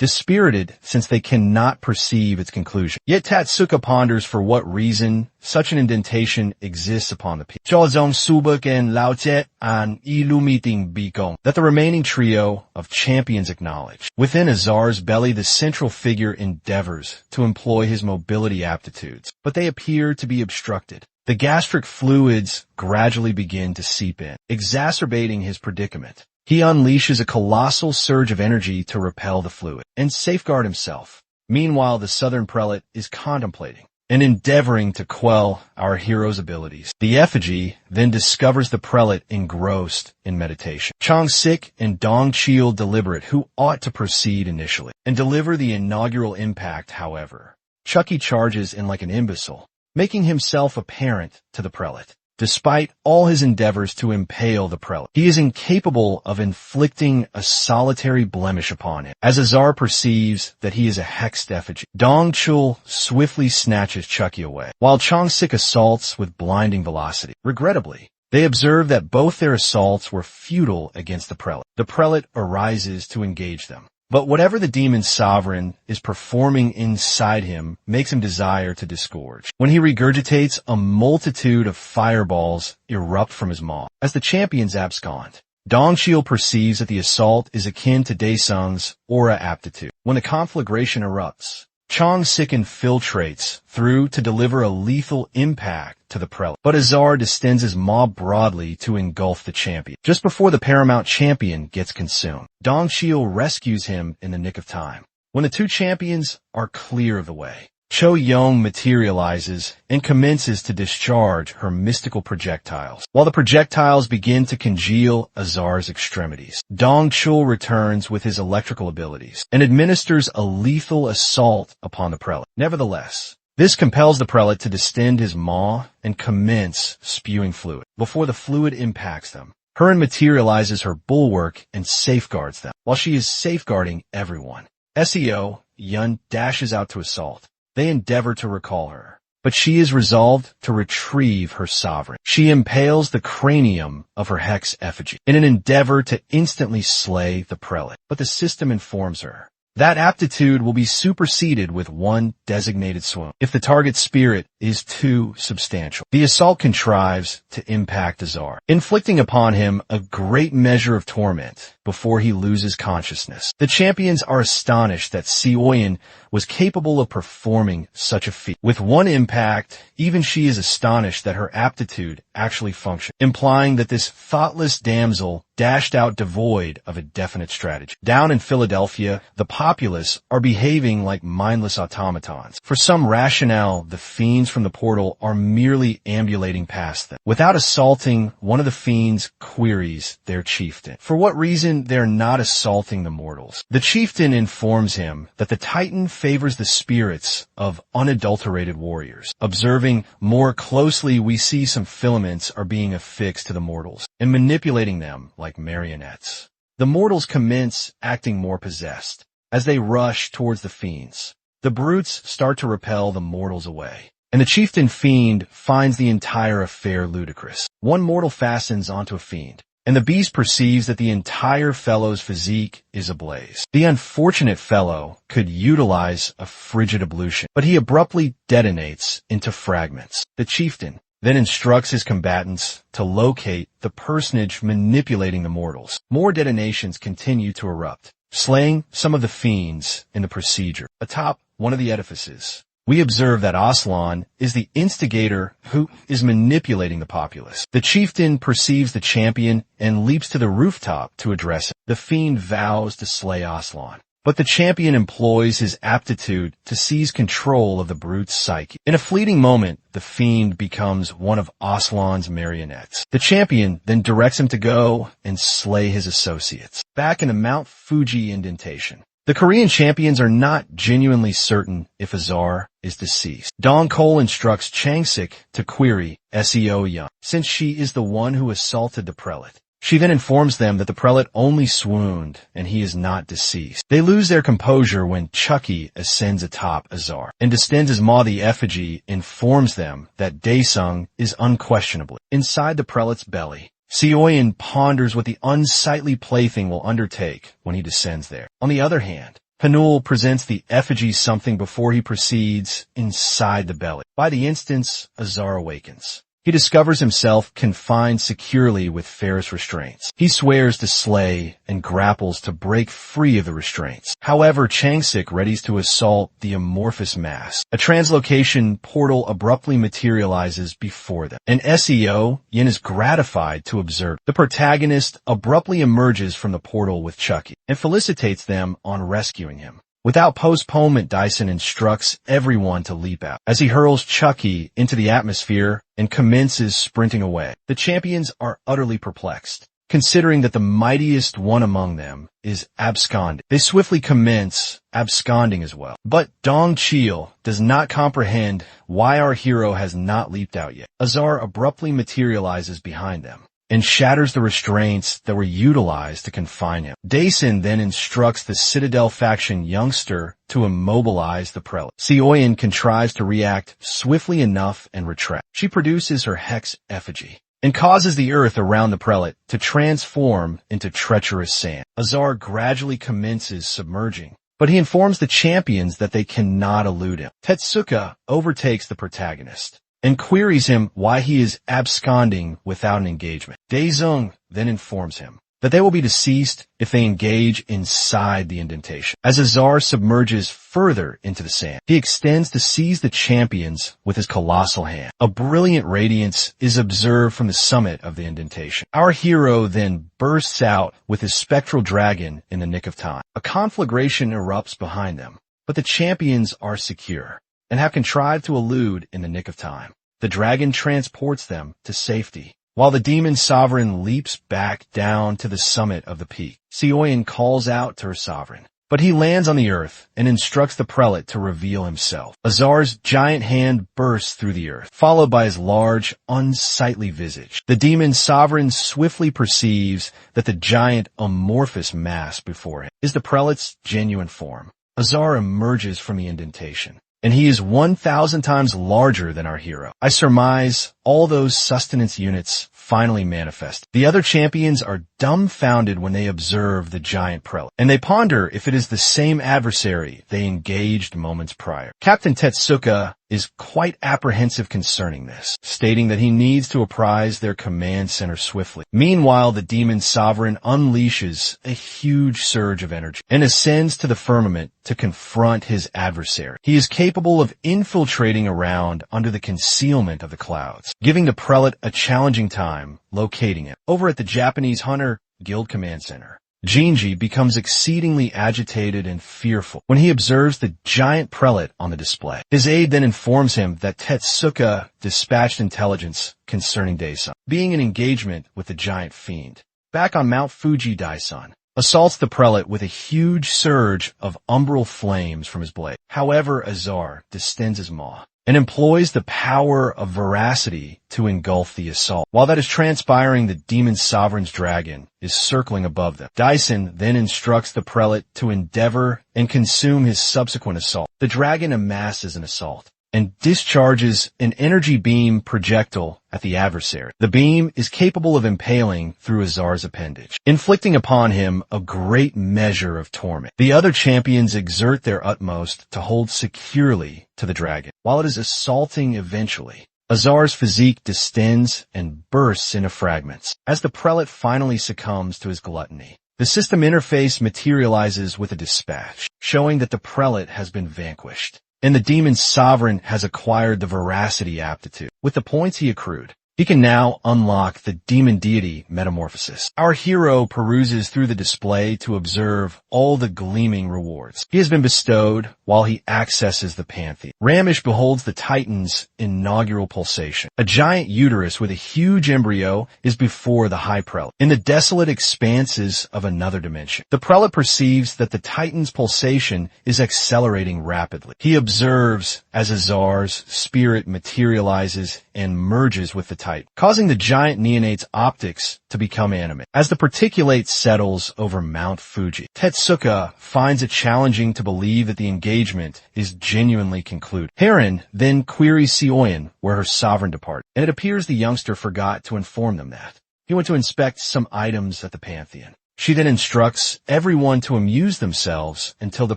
dispirited since they cannot perceive its conclusion. Yet Tatsuka ponders for what reason such an indentation exists upon the peak. Zhozong Subuk and Lao Tse an Ilumiting Bigong that the remaining trio of champions acknowledge. Within Azar's belly, the central figure endeavors to employ his mobility aptitudes, but they appear to be obstructed. The gastric fluids gradually begin to seep in, exacerbating his predicament. He unleashes a colossal surge of energy to repel the fluid and safeguard himself. Meanwhile, the southern prelate is contemplating and endeavoring to quell our hero's abilities. The effigy then discovers the prelate engrossed in meditation. Changsik and Dong Chil deliberate who ought to proceed initially and deliver the inaugural impact, however. Chucky charges in like an imbecile, making himself apparent to the prelate. Despite all his endeavors to impale the prelate, he is incapable of inflicting a solitary blemish upon him. As Azar perceives that he is a hexed effigy, Dong Chul swiftly snatches Chucky away, while Changsik assaults with blinding velocity. Regrettably, they observe that both their assaults were futile against the prelate. The prelate arises to engage them, but whatever the demon sovereign is performing inside him makes him desire to disgorge. When he regurgitates, a multitude of fireballs erupt from his maw. As the champions abscond, Dong Chil perceives that the assault is akin to Daesung's aura aptitude. When the conflagration erupts, Changsik infiltrates through to deliver a lethal impact to the prelate, but Azar distends his maw broadly to engulf the champion. Just before the paramount champion gets consumed, Dong Chil rescues him in the nick of time. When the two champions are clear of the way, Cho Yong materializes and commences to discharge her mystical projectiles. While the projectiles begin to congeal Azar's extremities, Dong Chul returns with his electrical abilities and administers a lethal assault upon the prelate. Nevertheless, this compels the prelate to distend his maw and commence spewing fluid. Before the fluid impacts them, Hurin materializes her bulwark and safeguards them. While she is safeguarding everyone, SEO Yun dashes out to assault. They endeavor to recall her, but she is resolved to retrieve her sovereign. She impales the cranium of her hex effigy in an endeavor to instantly slay the prelate, but the system informs her that aptitude will be superseded with one designated swoon if the target's spirit is too substantial. The assault contrives to impact Azar, inflicting upon him a great measure of torment before he loses consciousness. The champions are astonished that Sioyan was capable of performing such a feat. With one impact, even she is astonished that her aptitude actually functioned, implying that this thoughtless damsel dashed out devoid of a definite strategy. Down in Philadelphia, the populace are behaving like mindless automatons. For some rationale, the fiends from the portal are merely ambulating past them. Without assaulting, one of the fiends queries their chieftain for what reason they're not assaulting the mortals. The chieftain informs him that the Titan favors the spirits of unadulterated warriors. Observing more closely, we see some filaments are being affixed to the mortals and manipulating them like marionettes. The mortals commence acting more possessed, As they rush towards the fiends, the brutes start to repel the mortals away, and the chieftain fiend finds the entire affair ludicrous. One mortal fastens onto a fiend, and the beast perceives that the entire fellow's physique is ablaze. The unfortunate fellow could utilize a frigid ablution, but he abruptly detonates into fragments. The chieftain then instructs his combatants to locate the personage manipulating the mortals. More detonations continue to erupt, slaying some of the fiends in the procedure. Atop one of the edifices, we observe that Aslan is the instigator who is manipulating the populace. The chieftain perceives the champion and leaps to the rooftop to address him. The fiend vows to slay Aslan, but the champion employs his aptitude to seize control of the brute's psyche. In a fleeting moment, the fiend becomes one of Aslan's marionettes. The champion then directs him to go and slay his associates. Back in the Mount Fuji indentation, the Korean champions are not genuinely certain if Azar is deceased. Dong Cole instructs Changsik to query Seo Young, since she is the one who assaulted the prelate. She then informs them that the prelate only swooned and he is not deceased. They lose their composure when Chucky ascends atop Azar, and distends his maw the effigy informs them that Daesung is unquestionably inside the prelate's belly. Seoyin ponders what the unsightly plaything will undertake when he descends there. On the other hand, Panul presents the effigy something before he proceeds inside the belly. By the instance, Azar awakens. He discovers himself confined securely with ferrous restraints. He swears to slay and grapples to break free of the restraints. However, Changsik readies to assault the amorphous mass. A translocation portal abruptly materializes before them, and Seo Yin is gratified to observe. The protagonist abruptly emerges from the portal with Chucky and felicitates them on rescuing him. Without postponement, Dyson instructs everyone to leap out as he hurls Chucky into the atmosphere and commences sprinting away. The champions are utterly perplexed, considering that the mightiest one among them is absconding. They swiftly commence absconding as well. But Dong Cheil does not comprehend why our hero has not leaped out yet. Azar abruptly materializes behind them and shatters the restraints that were utilized to confine him. Daesun then instructs the Citadel faction youngster to immobilize the prelate. Seoyin contrives to react swiftly enough and retract. She produces her hex effigy and causes the earth around the prelate to transform into treacherous sand. Azar gradually commences submerging, but he informs the champions that they cannot elude him. Tetsuka overtakes the protagonist and queries him why he is absconding without an engagement. Daesung then informs him that they will be deceased if they engage inside the indentation. As Azar submerges further into the sand, he extends to seize the champions with his colossal hand. A brilliant radiance is observed from the summit of the indentation. Our hero then bursts out with his spectral dragon in the nick of time. A conflagration erupts behind them, but the champions are secure and have contrived to elude in the nick of time. The dragon transports them to safety, while the demon sovereign leaps back down to the summit of the peak. Seoyin calls out to her sovereign, but he lands on the earth and instructs the prelate to reveal himself. Azar's giant hand bursts through the earth, followed by his large, unsightly visage. The demon sovereign swiftly perceives that the giant amorphous mass before him is the prelate's genuine form. Azar emerges from the indentation, and he is 1,000 times larger than our hero. I surmise all those sustenance units finally manifest. The other champions are dumbfounded when they observe the giant prelate, and they ponder if it is the same adversary they engaged moments prior. Captain Tetsuka is quite apprehensive concerning this, stating that he needs to apprise their command center swiftly. Meanwhile, the demon sovereign unleashes a huge surge of energy and ascends to the firmament to confront his adversary. He is capable of infiltrating around under the concealment of the clouds, giving the prelate a challenging time locating him. Over at the Japanese Hunter Guild Command Center, Jinji becomes exceedingly agitated and fearful when he observes the giant prelate on the display. His aide then informs him that Tetsuka dispatched intelligence concerning Daesung being in engagement with the giant fiend. Back on Mount Fuji Daesun, assaults the prelate with a huge surge of umbral flames from his blade. However, Azar distends his maw and employs the power of veracity to engulf the assault. While that is transpiring, the demon sovereign's dragon is circling above them. Dyson then instructs the prelate to endeavor and consume his subsequent assault. The dragon amasses an assault and discharges an energy beam projectile at the adversary. The beam is capable of impaling through Azar's appendage, inflicting upon him a great measure of torment. The other champions exert their utmost to hold securely to the dragon. While it is assaulting eventually, Azar's physique distends and bursts into fragments. As the prelate finally succumbs to his gluttony, the system interface materializes with a dispatch, showing that the prelate has been vanquished, and the demon sovereign has acquired the veracity aptitude. With the points he accrued, he can now unlock the demon deity metamorphosis. Our hero peruses through the display to observe all the gleaming rewards he has been bestowed while he accesses the pantheon. Ramesh beholds the Titan's inaugural pulsation. A giant uterus with a huge embryo is before the high prelate, in the desolate expanses of another dimension. The prelate perceives that the Titan's pulsation is accelerating rapidly. He observes as Azar's spirit materializes and merges with the Titan, causing the giant neonate's optics to become animate. As the particulate settles over Mount Fuji, Tetsuka finds it challenging to believe that the engagement is genuinely concluded. Heron then queries Sioyan where her sovereign departed, and it appears the youngster forgot to inform them that he went to inspect some items at the pantheon. She then instructs everyone to amuse themselves until the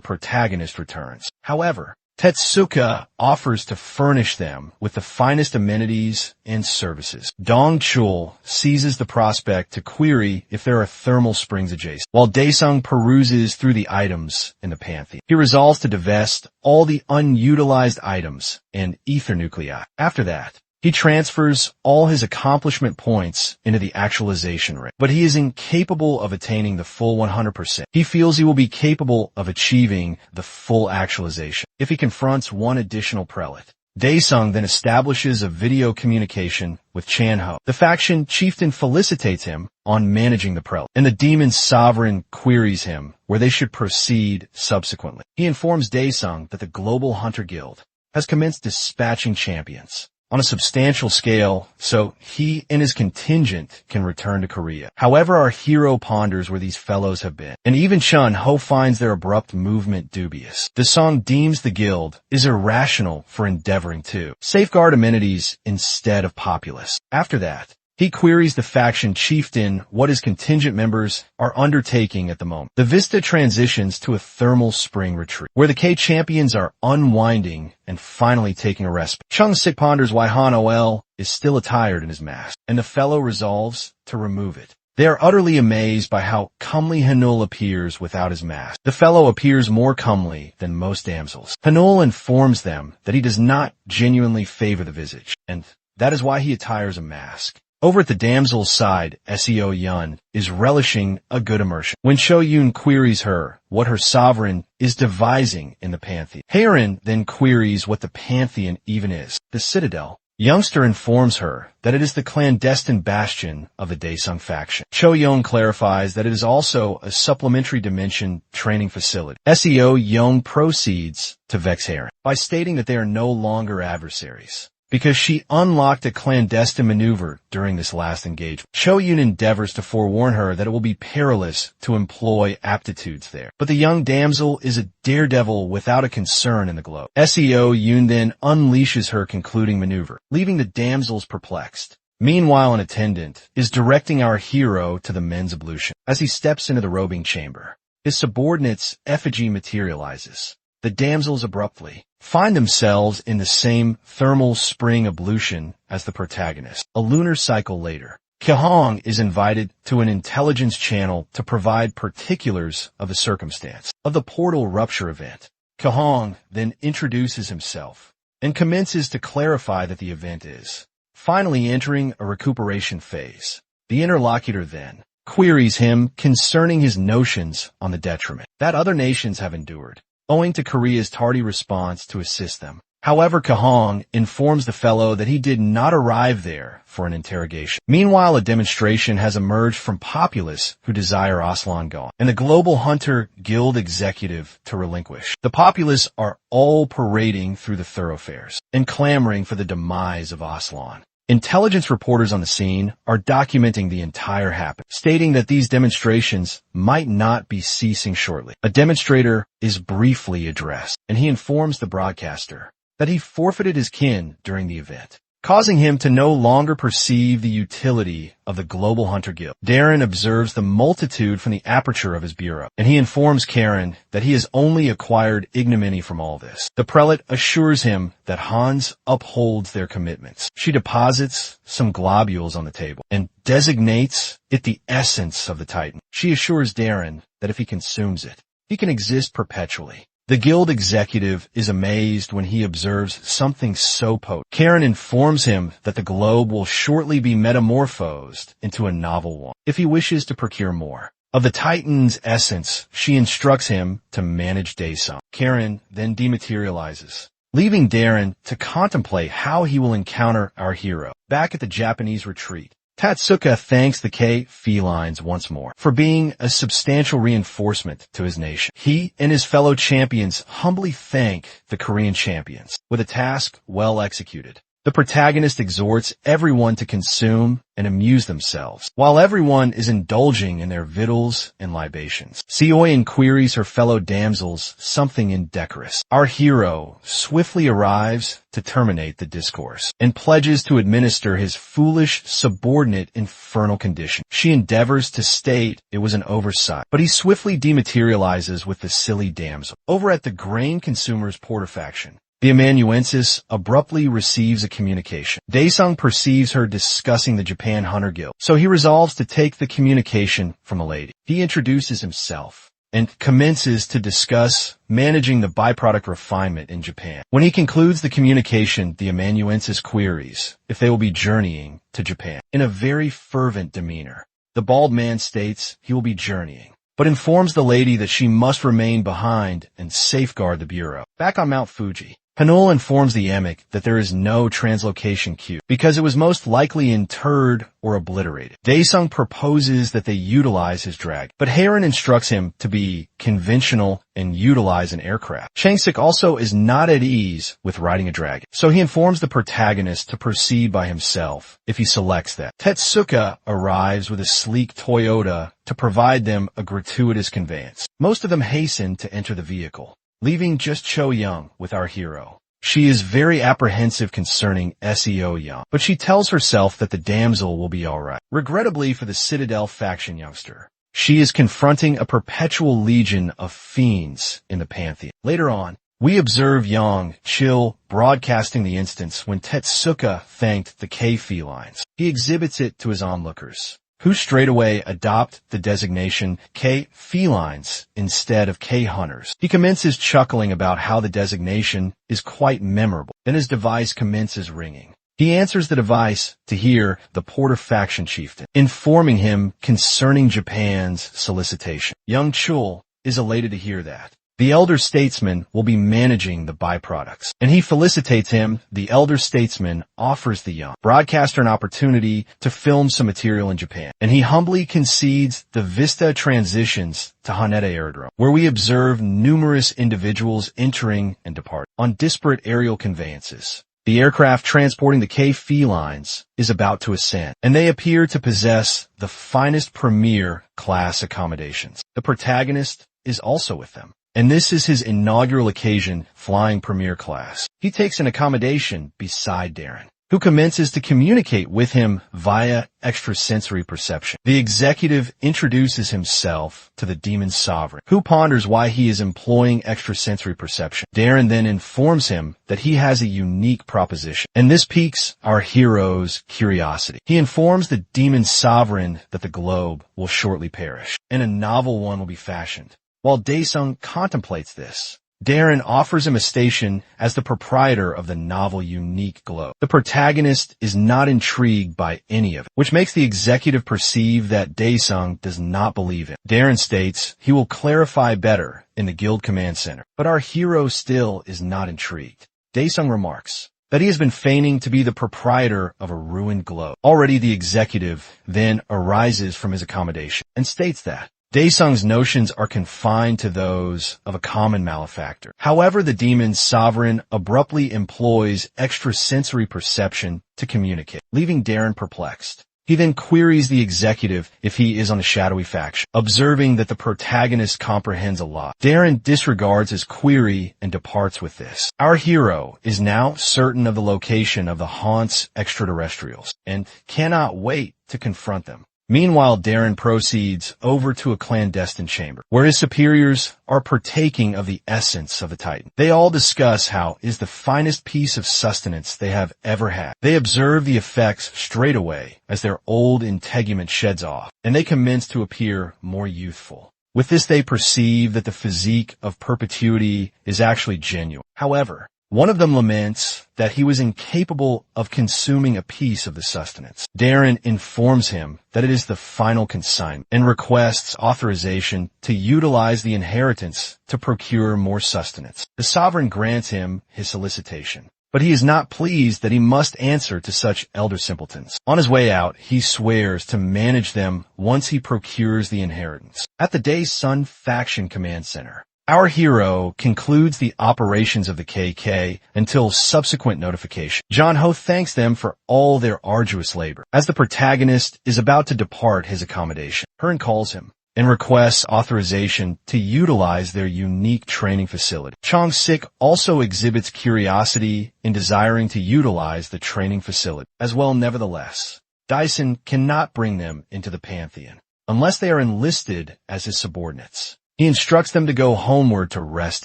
protagonist returns. However, Tetsuka offers to furnish them with the finest amenities and services. Dong Chul seizes the prospect to query if there are thermal springs adjacent, while Daesung peruses through the items in the pantheon. He resolves to divest all the unutilized items and ether nuclei. After that, he transfers all his accomplishment points into the actualization ring, but he is incapable of attaining the full 100%. He feels he will be capable of achieving the full actualization if he confronts one additional prelate. Daesung then establishes a video communication with Chanho. The faction chieftain felicitates him on managing the prelate, and the demon sovereign queries him where they should proceed subsequently. He informs Daesung that the Global Hunter Guild has commenced dispatching champions on a substantial scale, so he and his contingent can return to Korea. However, our hero ponders where these fellows have been, and even Chun Ho finds their abrupt movement dubious. Daesung deems the guild is irrational for endeavoring to safeguard amenities instead of populace. After that, he queries the faction chieftain what his contingent members are undertaking at the moment. The vista transitions to a thermal spring retreat, where the K champions are unwinding and finally taking a respite. Chung Sik ponders why Han OL is still attired in his mask, and the fellow resolves to remove it. They are utterly amazed by how comely Hanul appears without his mask. The fellow appears more comely than most damsels. Hanul informs them that he does not genuinely favor the visage, and that is why he attires a mask. Over at the damsel's side, Seo Yun is relishing a good immersion when Cho Yun queries her what her sovereign is devising in the pantheon. Heron then queries what the pantheon even is. The citadel. Youngster informs her that it is the clandestine bastion of the Daesung faction. Cho Yun clarifies that it is also a supplementary dimension training facility. Seo Yun proceeds to vex Heron by stating that they are no longer adversaries, because she unlocked a clandestine maneuver during this last engagement. Cho Yun endeavors to forewarn her that it will be perilous to employ aptitudes there, but the young damsel is a daredevil without a concern in the globe. Seo Yun then unleashes her concluding maneuver, leaving the damsels perplexed. Meanwhile, an attendant is directing our hero to the men's ablution. As he steps into the robing chamber, his subordinate's effigy materializes. The damsels abruptly find themselves in the same thermal spring ablution as the protagonist. A lunar cycle later, Kihong is invited to an intelligence channel to provide particulars of the circumstance of the portal rupture event. Kihong then introduces himself and commences to clarify that the event is finally entering a recuperation phase. The interlocutor then queries him concerning his notions on the detriment that other nations have endured, owing to Korea's tardy response to assist them. However, Kahong informs the fellow that he did not arrive there for an interrogation. Meanwhile, a demonstration has emerged from populace who desire Aslan gone, and the Global Hunter Guild executive to relinquish. The populace are all parading through the thoroughfares and clamoring for the demise of Aslan. Intelligence reporters on the scene are documenting the entire happening, stating that these demonstrations might not be ceasing shortly. A demonstrator is briefly addressed, and he informs the broadcaster that he forfeited his kin during the event, causing him to no longer perceive the utility of the Global Hunter Guild. Darren observes the multitude from the aperture of his bureau, and he informs Karen that he has only acquired ignominy from all this. The prelate assures him that Hans upholds their commitments. She deposits some globules on the table and designates it the essence of the Titan. She assures Darren that if he consumes it, he can exist perpetually. The guild executive is amazed when he observes something so potent. Karen informs him that the globe will shortly be metamorphosed into a novel one if he wishes to procure more. Of the Titan's essence, she instructs him to manage Daesung. Karen then dematerializes, leaving Darren to contemplate how he will encounter our hero. Back at the Japanese retreat, Tatsuka thanks the K felines once more for being a substantial reinforcement to his nation. He and his fellow champions humbly thank the Korean champions with a task well executed. The protagonist exhorts everyone to consume and amuse themselves, while everyone is indulging in their victuals and libations. Seoyin queries her fellow damsels something indecorous. Our hero swiftly arrives to terminate the discourse and pledges to administer his foolish, subordinate, infernal condition. She endeavors to state it was an oversight, but he swiftly dematerializes with the silly damsel. Over at the grain consumers' portafaction, the amanuensis abruptly receives a communication. Daesung perceives her discussing the Japan Hunter Guild, so he resolves to take the communication from a lady. He introduces himself and commences to discuss managing the byproduct refinement in Japan. When he concludes the communication, the amanuensis queries if they will be journeying to Japan. In a very fervent demeanor, the bald man states he will be journeying, but informs the lady that she must remain behind and safeguard the bureau. Back on Mount Fuji, Hanul informs the emic that there is no translocation queue because it was most likely interred or obliterated. Daesung proposes that they utilize his dragon, but Heron instructs him to be conventional and utilize an aircraft. Changsik also is not at ease with riding a dragon, so he informs the protagonist to proceed by himself if he selects that. Tetsuka arrives with a sleek Toyota to provide them a gratuitous conveyance. Most of them hasten to enter the vehicle, leaving just Cho Young with our hero. She is very apprehensive concerning Seo Young, but she tells herself that the damsel will be alright. Regrettably for the Citadel faction youngster, she is confronting a perpetual legion of fiends in the pantheon. Later on, we observe Yang chill broadcasting the instance when Tetsuka thanked the K felines. He exhibits it to his onlookers, who straightaway adopt the designation K felines instead of K hunters. He commences chuckling about how the designation is quite memorable. Then his device commences ringing. He answers the device to hear the Porter faction chieftain informing him concerning Japan's solicitation. Young Chul is elated to hear that the elder statesman will be managing the byproducts, and he felicitates him. The elder statesman offers the young broadcaster an opportunity to film some material in Japan, and he humbly concedes the Vista transitions to Haneda Aerodrome, where we observe numerous individuals entering and departing on disparate aerial conveyances. The aircraft transporting the K felines is about to ascend, and they appear to possess the finest premier class accommodations. The protagonist is also with them, and this is his inaugural occasion flying premier class. He takes an accommodation beside Darren, who commences to communicate with him via extrasensory perception. The executive introduces himself to the demon sovereign, who ponders why he is employing extrasensory perception. Darren then informs him that he has a unique proposition, and this piques our hero's curiosity. He informs the demon sovereign that the globe will shortly perish, and a novel one will be fashioned. While Daesung contemplates this, Darren offers him a station as the proprietor of the novel unique globe. The protagonist is not intrigued by any of it, which makes the executive perceive that Daesung does not believe him. Darren states he will clarify better in the guild command center, but our hero still is not intrigued. Daesung remarks that he has been feigning to be the proprietor of a ruined globe. Already the executive then arises from his accommodation and states that Daesung's notions are confined to those of a common malefactor. However, the demon's sovereign abruptly employs extrasensory perception to communicate, leaving Darren perplexed. He then queries the executive if he is on the shadowy faction, observing that the protagonist comprehends a lot. Darren disregards his query and departs with this. Our hero is now certain of the location of the Haunt's extraterrestrials and cannot wait to confront them. Meanwhile, Darren proceeds over to a clandestine chamber, where his superiors are partaking of the essence of the Titan. They all discuss how it is the finest piece of sustenance they have ever had. They observe the effects straight away as their old integument sheds off, and they commence to appear more youthful. With this, they perceive that the physique of perpetuity is actually genuine. However, one of them laments that he was incapable of consuming a piece of the sustenance. Darren informs him that it is the final consignment and requests authorization to utilize the inheritance to procure more sustenance. The sovereign grants him his solicitation, but he is not pleased that he must answer to such elder simpletons. On his way out, he swears to manage them once he procures the inheritance. At the Daesun Faction Command Center, our hero concludes the operations of the KK until subsequent notification. John Ho thanks them for all their arduous labor. As the protagonist is about to depart his accommodation, Hearn calls him and requests authorization to utilize their unique training facility. Chong-sik also exhibits curiosity in desiring to utilize the training facility as well. Nevertheless, Dyson cannot bring them into the pantheon unless they are enlisted as his subordinates. He instructs them to go homeward to rest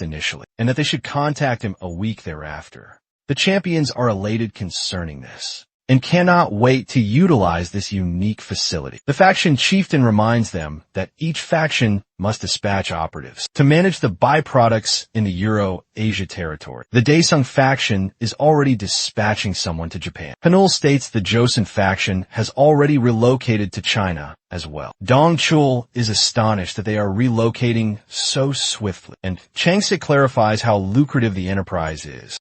initially, and that they should contact him a week thereafter. The champions are elated concerning this, and cannot wait to utilize this unique facility. The faction chieftain reminds them that each faction must dispatch operatives to manage the byproducts in the Euro-Asia territory. The Daesung faction is already dispatching someone to Japan. Panul states the Joseon faction has already relocated to China as well. Dong Chul is astonished that they are relocating so swiftly, and Chang-sik clarifies how lucrative the enterprise is.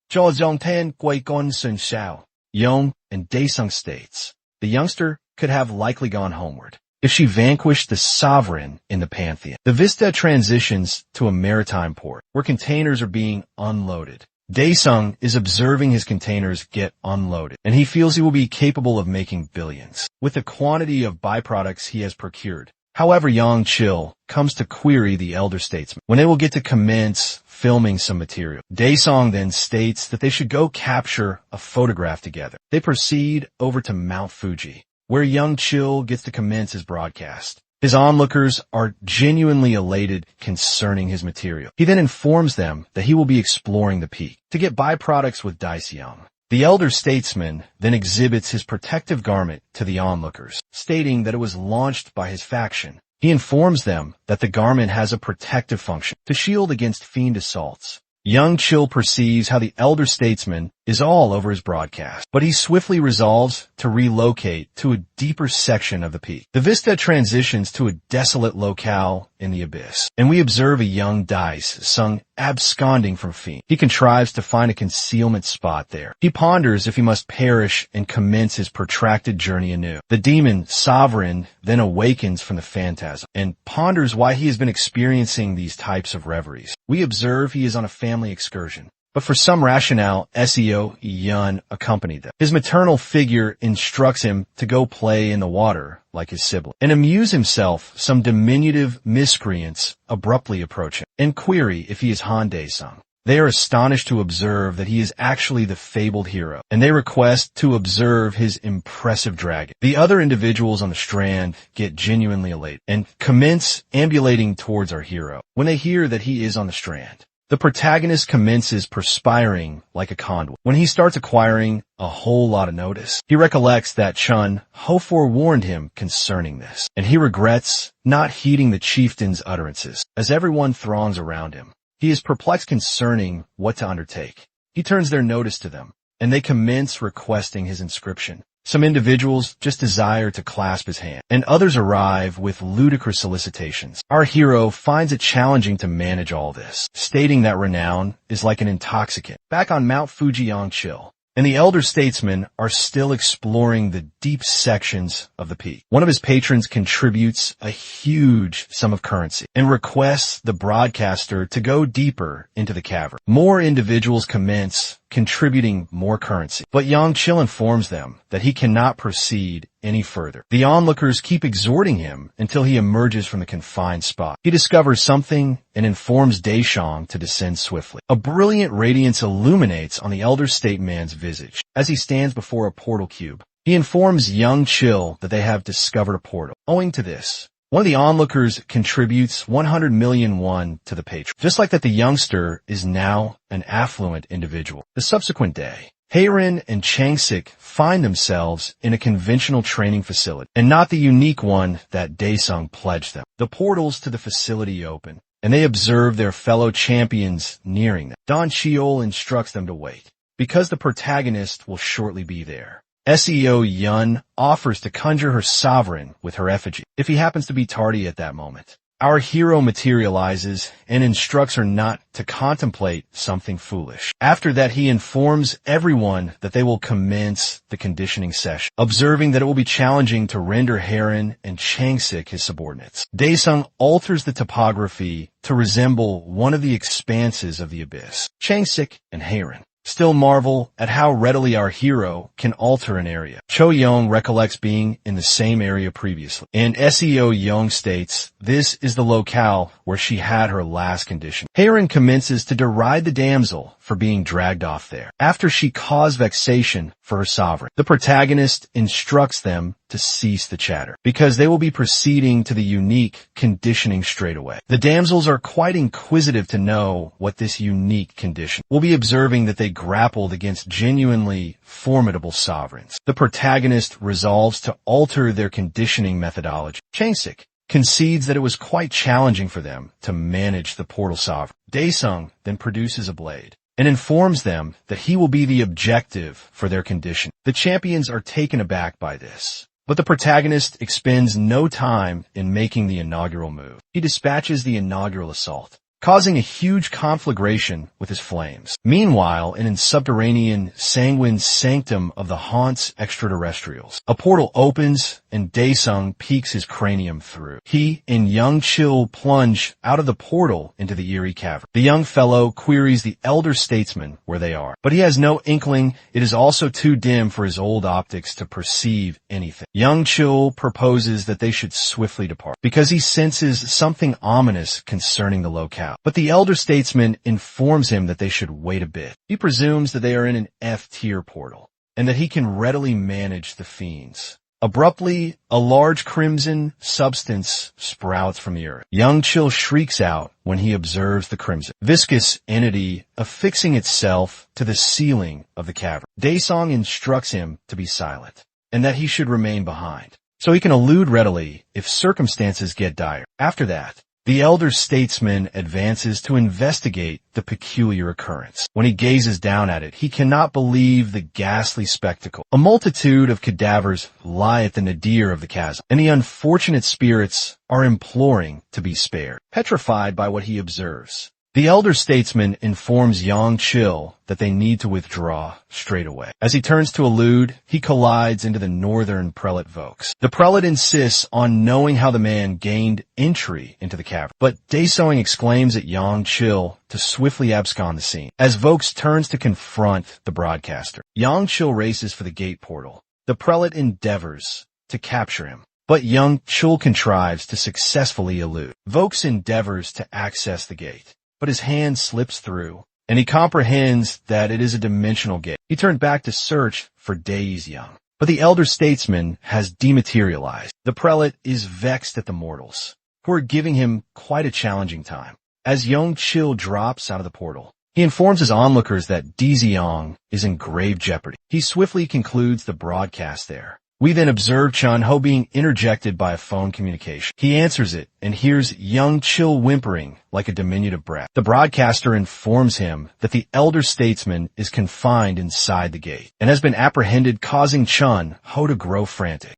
Yong and Daesung states the youngster could have likely gone homeward if she vanquished the sovereign in the pantheon. The vista transitions to a maritime port where containers are being unloaded. Daesung is observing his containers get unloaded, and he feels he will be capable of making billions with the quantity of byproducts he has procured. However, Yang Chil comes to query the elder statesman when they will get to commence filming some material. Daesung then states that they should go capture a photograph together. They proceed over to Mount Fuji, where Young Chil gets to commence his broadcast. His onlookers are genuinely elated concerning his material. He then informs them that he will be exploring the peak to get byproducts with Dice Young. The elder statesman then exhibits his protective garment to the onlookers, stating that it was launched by his faction. He informs them that the garment has a protective function to shield against fiend assaults. Young Chil perceives how the elder statesman is all over his broadcast, but he swiftly resolves to relocate to a deeper section of the peak. The vista transitions to a desolate locale in the abyss, and we observe a young Dice Sung absconding from Fiend. He contrives to find a concealment spot there. He ponders if he must perish and commence his protracted journey anew. The demon, Sovereign, then awakens from the phantasm and ponders why he has been experiencing these types of reveries. We observe he is on a family excursion, but for some rationale, Seo Yun accompanied them. His maternal figure instructs him to go play in the water like his sibling and amuse himself. Some diminutive miscreants abruptly approach him and query if he is Han Daesung. They are astonished to observe that he is actually the fabled hero, and they request to observe his impressive dragon. The other individuals on the strand get genuinely elated and commence ambulating towards our hero when they hear that he is on the strand. The protagonist commences perspiring like a conduit when he starts acquiring a whole lot of notice. He recollects that Chun Ho forewarned him concerning this, and he regrets not heeding the chieftain's utterances as everyone throngs around him. He is perplexed concerning what to undertake. He turns their notice to them, and they commence requesting his inscription, Some individuals just desire to clasp his hand, and others arrive with ludicrous solicitations. Our hero finds it challenging to manage all this, stating that renown is like an intoxicant. Back on Mount Fuji, Yangchil and the elder statesmen are still exploring the deep sections of the peak. One of his patrons contributes a huge sum of currency and requests the broadcaster to go deeper into the cavern. More individuals commence contributing more currency, but Yangchil informs them that he cannot proceed any further. The onlookers keep exhorting him until he emerges from the confined spot. He discovers something and informs Daishang to descend swiftly. A brilliant radiance illuminates on the elder statesman's visage as he stands before a portal cube. He informs Yangchil that they have discovered a portal. Owing to this, one of the onlookers contributes 100 million won to the patron. Just like that, the youngster is now an affluent individual. The subsequent day, Heirin and Changsik find themselves in a conventional training facility, and not the unique one that Daesung pledged them. The portals to the facility open, and they observe their fellow champions nearing them. Don Cheol instructs them to wait, because the protagonist will shortly be there. Seo Yun offers to conjure her sovereign with her effigy, if he happens to be tardy at that moment. Our hero materializes and instructs her not to contemplate something foolish. After that, he informs everyone that they will commence the conditioning session, observing that it will be challenging to render Heirin and Changsik his subordinates. Daesung alters the topography to resemble one of the expanses of the abyss. Changsik and Heirin still marvel at how readily our hero can alter an area. Cho Young recollects being in the same area previously, and Seo Young states this is the locale where she had her last condition. Heirin commences to deride the damsel for being dragged off there, after she caused vexation for her sovereign. The protagonist instructs them to cease the chatter, because they will be proceeding to the unique conditioning straight away. The damsels are quite inquisitive to know what this unique condition will be, observing that they grappled against genuinely formidable sovereigns. The protagonist resolves to alter their conditioning methodology. Changsik concedes that it was quite challenging for them to manage the portal sovereign. Daesung then produces a blade and informs them that he will be the objective for their condition. The champions are taken aback by this, but the protagonist expends no time in making the inaugural move. He dispatches the inaugural assault, causing a huge conflagration with his flames. Meanwhile, in subterranean sanguine sanctum of the haunts extraterrestrials, a portal opens and Daesung peeks his cranium through. He and Young Chil plunge out of the portal into the eerie cavern. The young fellow queries the elder statesman where they are, but he has no inkling. It is also too dim for his old optics to perceive anything. Young Chil proposes that they should swiftly depart, because he senses something ominous concerning the locale. But the elder statesman informs him that they should wait a bit. He presumes that they are in an F-tier portal, and that he can readily manage the fiends. Abruptly, a large crimson substance sprouts from the earth. Young Chil shrieks out when he observes the crimson, viscous entity affixing itself to the ceiling of the cavern. Daesung instructs him to be silent, and that he should remain behind, so he can elude readily if circumstances get dire. After that, the elder statesman advances to investigate the peculiar occurrence. When he gazes down at it, he cannot believe the ghastly spectacle. A multitude of cadavers lie at the nadir of the chasm, and the unfortunate spirits are imploring to be spared. Petrified by what he observes, the elder statesman informs Yang Chil that they need to withdraw straight away. As he turns to elude, he collides into the northern prelate Vokes. The prelate insists on knowing how the man gained entry into the cavern, but Daesung exclaims at Yang Chil to swiftly abscond the scene. As Vokes turns to confront the broadcaster, Yang Chil races for the gate portal. The prelate endeavors to capture him, but Yang Chil contrives to successfully elude. Vokes endeavors to access the gate, but his hand slips through, and he comprehends that it is a dimensional gate. He turned back to search for Days Young, but the elder statesman has dematerialized. The prelate is vexed at the mortals, who are giving him quite a challenging time. As Young Chil drops out of the portal, he informs his onlookers that Diziong is in grave jeopardy. He swiftly concludes the broadcast there, We then observe Chun-Ho being interjected by a phone communication. He answers it and hears young Chill whimpering like a diminutive brat. The broadcaster informs him that the elder statesman is confined inside the gate and has been apprehended, causing Chun-Ho to grow frantic.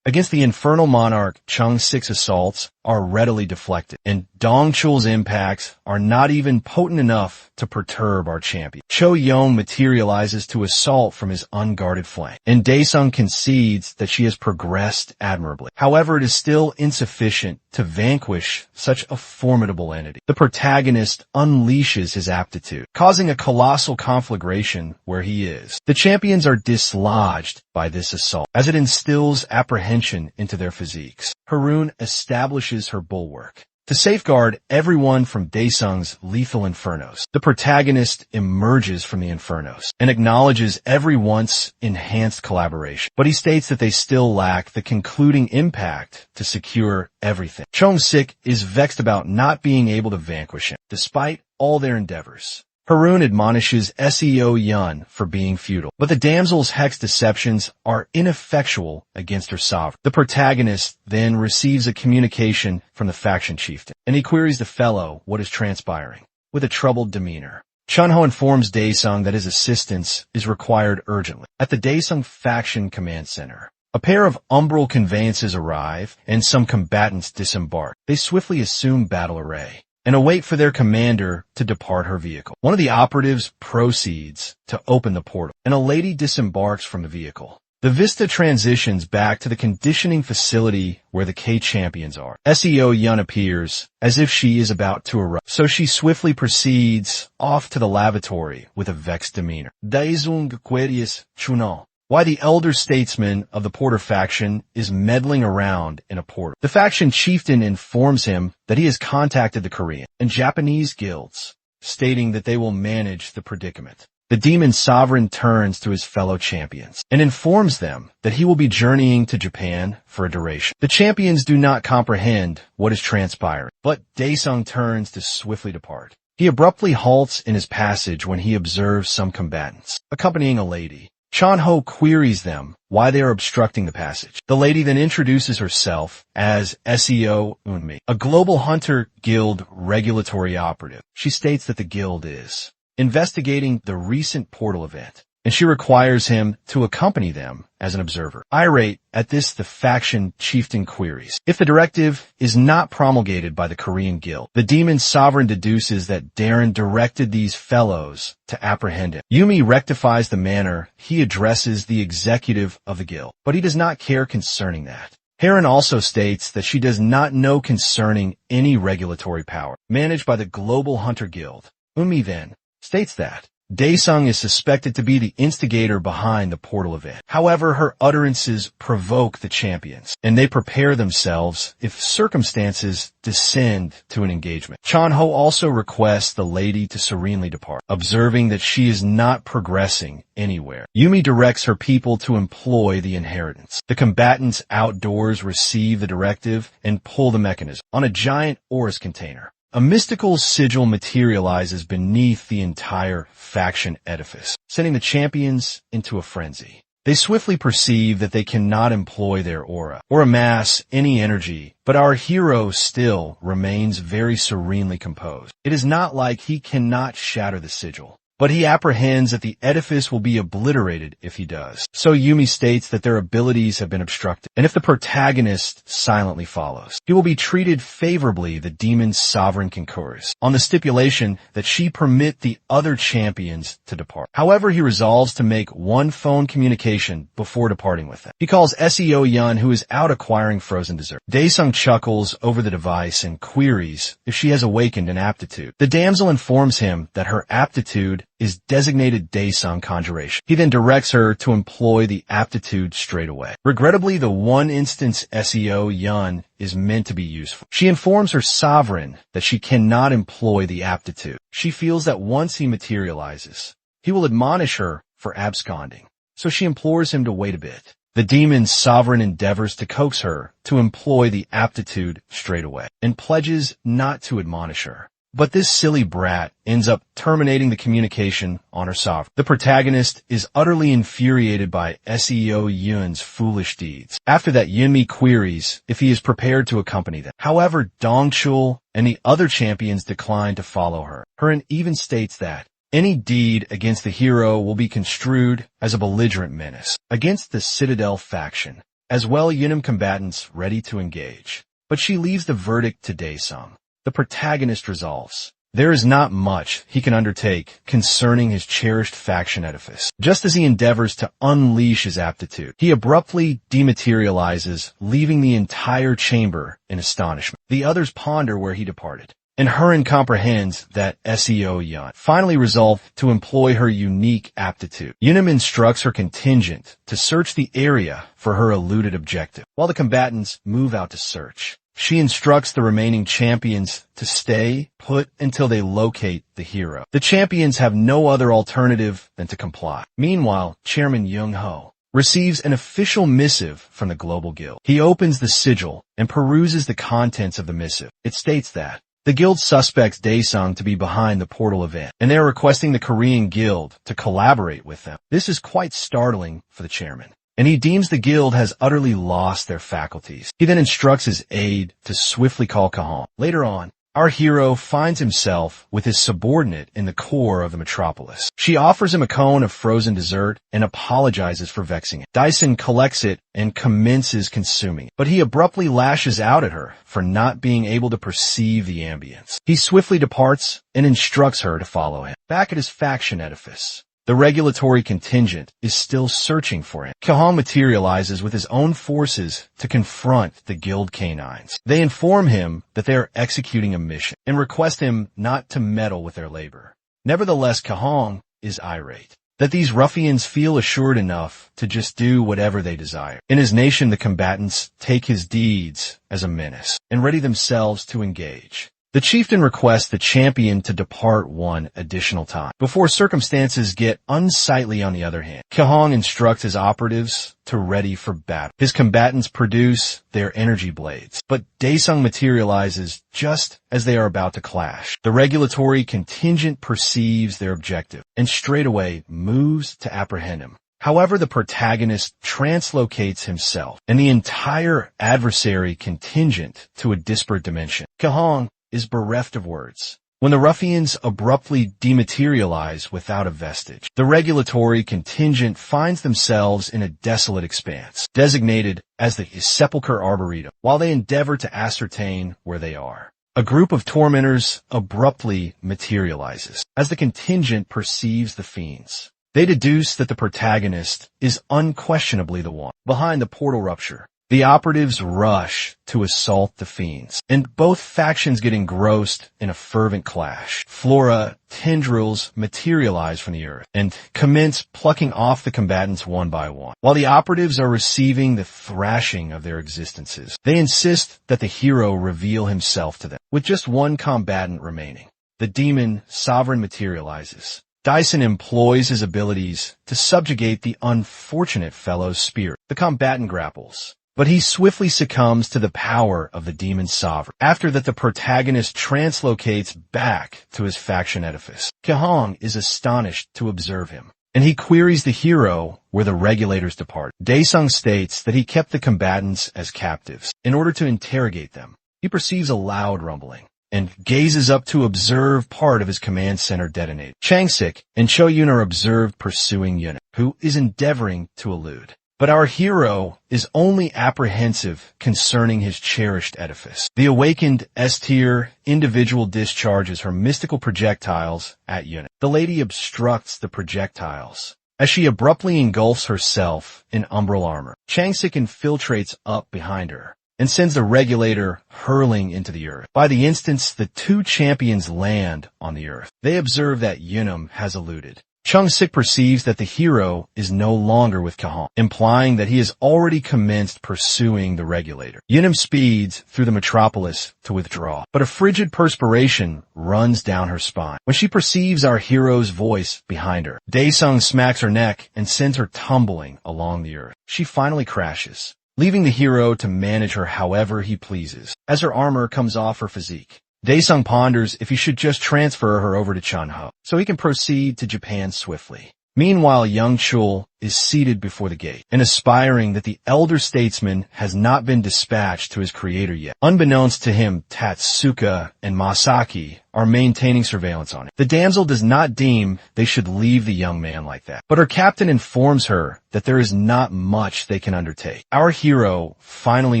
Against the infernal monarch, Chung-Sik's assaults are readily deflected, and Dong-Chul's impacts are not even potent enough to perturb our champion. Cho-Yong materializes to assault from his unguarded flank, and Daesung concedes that she has progressed admirably. However, it is still insufficient to vanquish such a formidable entity. The protagonist unleashes his aptitude, causing a colossal conflagration where he is. The champions are dislodged by this assault, as it instills apprehension into their physiques. Harun establishes her bulwark to safeguard everyone from Daesung's lethal infernos. The protagonist emerges from the infernos and acknowledges every once enhanced collaboration, but he states that they still lack the concluding impact to secure everything. Chung-Sik is vexed about not being able to vanquish him, despite all their endeavors. Harun admonishes Seo Yun for being futile, but the damsel's hex deceptions are ineffectual against her sovereign. The protagonist then receives a communication from the faction chieftain, and he queries the fellow what is transpiring. With a troubled demeanor, Chun-Ho informs Daesung that his assistance is required urgently. At the Daesung faction command center, a pair of umbral conveyances arrive, and some combatants disembark. They swiftly assume battle array and await for their commander to depart her vehicle. One of the operatives proceeds to open the portal, and a lady disembarks from the vehicle. The vista transitions back to the conditioning facility where the K-champions are. Seo Yun appears as if she is about to erupt, so she swiftly proceeds off to the lavatory with a vexed demeanor. Daesung queries Chun-Ho why the elder statesman of the Porter faction is meddling around in a portal. The faction chieftain informs him that he has contacted the Korean and Japanese guilds, stating that they will manage the predicament. The demon sovereign turns to his fellow champions and informs them that he will be journeying to Japan for a duration. The champions do not comprehend what is transpiring, but Daesung turns to swiftly depart. He abruptly halts in his passage when he observes some combatants accompanying a lady. Chun-Ho queries them why they are obstructing the passage. The lady then introduces herself as Seo Unmi, a global hunter guild regulatory operative. She states that the guild is investigating the recent portal event, and she requires him to accompany them as an observer. Irate at this, the faction chieftain queries if the directive is not promulgated by the Korean guild. The demon sovereign deduces that Darren directed these fellows to apprehend him. Yumi rectifies the manner he addresses the executive of the guild, but he does not care concerning that. Heron also states that she does not know concerning any regulatory power managed by the Global Hunter Guild. Umi then states that Daesung is suspected to be the instigator behind the portal event. However, her utterances provoke the champions, and they prepare themselves if circumstances descend to an engagement. Chun-Ho also requests the lady to serenely depart, observing that she is not progressing anywhere. Yumi directs her people to employ the inheritance. The combatants outdoors receive the directive and pull the mechanism on a giant Oris container. A mystical sigil materializes beneath the entire faction edifice, sending the champions into a frenzy. They swiftly perceive that they cannot employ their aura or amass any energy, but our hero still remains very serenely composed. It is not like he cannot shatter the sigil, but he apprehends that the edifice will be obliterated if he does. So Yumi states that their abilities have been obstructed, and if the protagonist silently follows, he will be treated favorably. The demon's sovereign concurs, on the stipulation that she permit the other champions to depart. However, he resolves to make one phone communication before departing with them. He calls Seo Yun, who is out acquiring frozen dessert. Daesung chuckles over the device and queries if she has awakened an aptitude. The damsel informs him that her aptitude is designated Daesung conjuration. He then directs her to employ the aptitude straight away. Regrettably, the one instance Seo Yun is meant to be useful. She informs her sovereign that she cannot employ the aptitude. She feels that once he materializes, he will admonish her for absconding, so she implores him to wait a bit. The demon's sovereign endeavors to coax her to employ the aptitude straight away and pledges not to admonish her. But this silly brat ends up terminating the communication on her sovereign. The protagonist is utterly infuriated by Seo Yun's foolish deeds. After that, Yunmi queries if he is prepared to accompany them. However, Dongchul and the other champions decline to follow her. Hurin even states that any deed against the hero will be construed as a belligerent menace against the Citadel faction, as well Yunim combatants ready to engage. But she leaves the verdict to Daesung. The protagonist resolves there is not much he can undertake concerning his cherished faction edifice. Just as he endeavors to unleash his aptitude, he abruptly dematerializes, leaving the entire chamber in astonishment. The others ponder where he departed, and Hurin comprehends that Seo Yun finally resolved to employ her unique aptitude. Yunim instructs her contingent to search the area for her eluded objective. While the combatants move out to search, she instructs the remaining champions to stay put until they locate the hero. The champions have no other alternative than to comply. Meanwhile, Chairman Young Ho receives an official missive from the Global Guild. He opens the sigil and peruses the contents of the missive. It states that the guild suspects Daesung to be behind the portal event, and they are requesting the Korean guild to collaborate with them. This is quite startling for the chairman, and he deems the guild has utterly lost their faculties. He then instructs his aide to swiftly call Kahan. Later on, our hero finds himself with his subordinate in the core of the metropolis. She offers him a cone of frozen dessert and apologizes for vexing him. Dyson collects it and commences consuming it, but he abruptly lashes out at her for not being able to perceive the ambience. He swiftly departs and instructs her to follow him. Back at his faction edifice, the regulatory contingent is still searching for him. Kahan materializes with his own forces to confront the guild canines. They inform him that they are executing a mission and request him not to meddle with their labor. Nevertheless, Kahan is irate that these ruffians feel assured enough to just do whatever they desire. In his nation, the combatants take his deeds as a menace and ready themselves to engage. The chieftain requests the champion to depart one additional time before circumstances get unsightly. On the other hand, Kahan instructs his operatives to ready for battle. His combatants produce their energy blades, but Daesung materializes just as they are about to clash. The regulatory contingent perceives their objective and straightaway moves to apprehend him. However, the protagonist translocates himself and the entire adversary contingent to a disparate dimension. Kahan is bereft of words when the ruffians abruptly dematerialize without a vestige. The regulatory contingent finds themselves in a desolate expanse, designated as the Sepulchre Arboretum, while they endeavor to ascertain where they are. A group of tormentors abruptly materializes as the contingent perceives the fiends. They deduce that the protagonist is unquestionably the one behind the portal rupture. The operatives rush to assault the fiends, and both factions get engrossed in a fervent clash. Flora tendrils materialize from the earth and commence plucking off the combatants one by one. While the operatives are receiving the thrashing of their existences, they insist that the hero reveal himself to them. With just one combatant remaining, the demon Sovereign materializes. Dyson employs his abilities to subjugate the unfortunate fellow's spirit. The combatant grapples, but he swiftly succumbs to the power of the demon sovereign. After that, the protagonist translocates back to his faction edifice. Kahan is astonished to observe him, and he queries the hero where the regulators depart. Daesung states that he kept the combatants as captives in order to interrogate them. He perceives a loud rumbling and gazes up to observe part of his command center detonate. Changsik and Choyun are observed pursuing Yun, who is endeavoring to elude. But our hero is only apprehensive concerning his cherished edifice. The awakened S-tier individual discharges her mystical projectiles at Yun. The lady obstructs the projectiles as she abruptly engulfs herself in umbral armor. Changsik infiltrates up behind her and sends the regulator hurling into the earth. By the instance, the two champions land on the earth. They observe that Yunam has eluded. Chung-sik perceives that the hero is no longer with Kahan, implying that he has already commenced pursuing the regulator. Yunam speeds through the metropolis to withdraw, but a frigid perspiration runs down her spine when she perceives our hero's voice behind her. Daesung smacks her neck and sends her tumbling along the earth. She finally crashes, leaving the hero to manage her however he pleases. As her armor comes off her physique, Daesung ponders if he should just transfer her over to Chunho, so he can proceed to Japan swiftly. Meanwhile, young Chul is seated before the gate and aspiring that the elder statesman has not been dispatched to his creator yet. Unbeknownst to him, Tatsuka and Masaki are maintaining surveillance on him. The damsel does not deem they should leave the young man like that, but her captain informs her that there is not much they can undertake. Our hero finally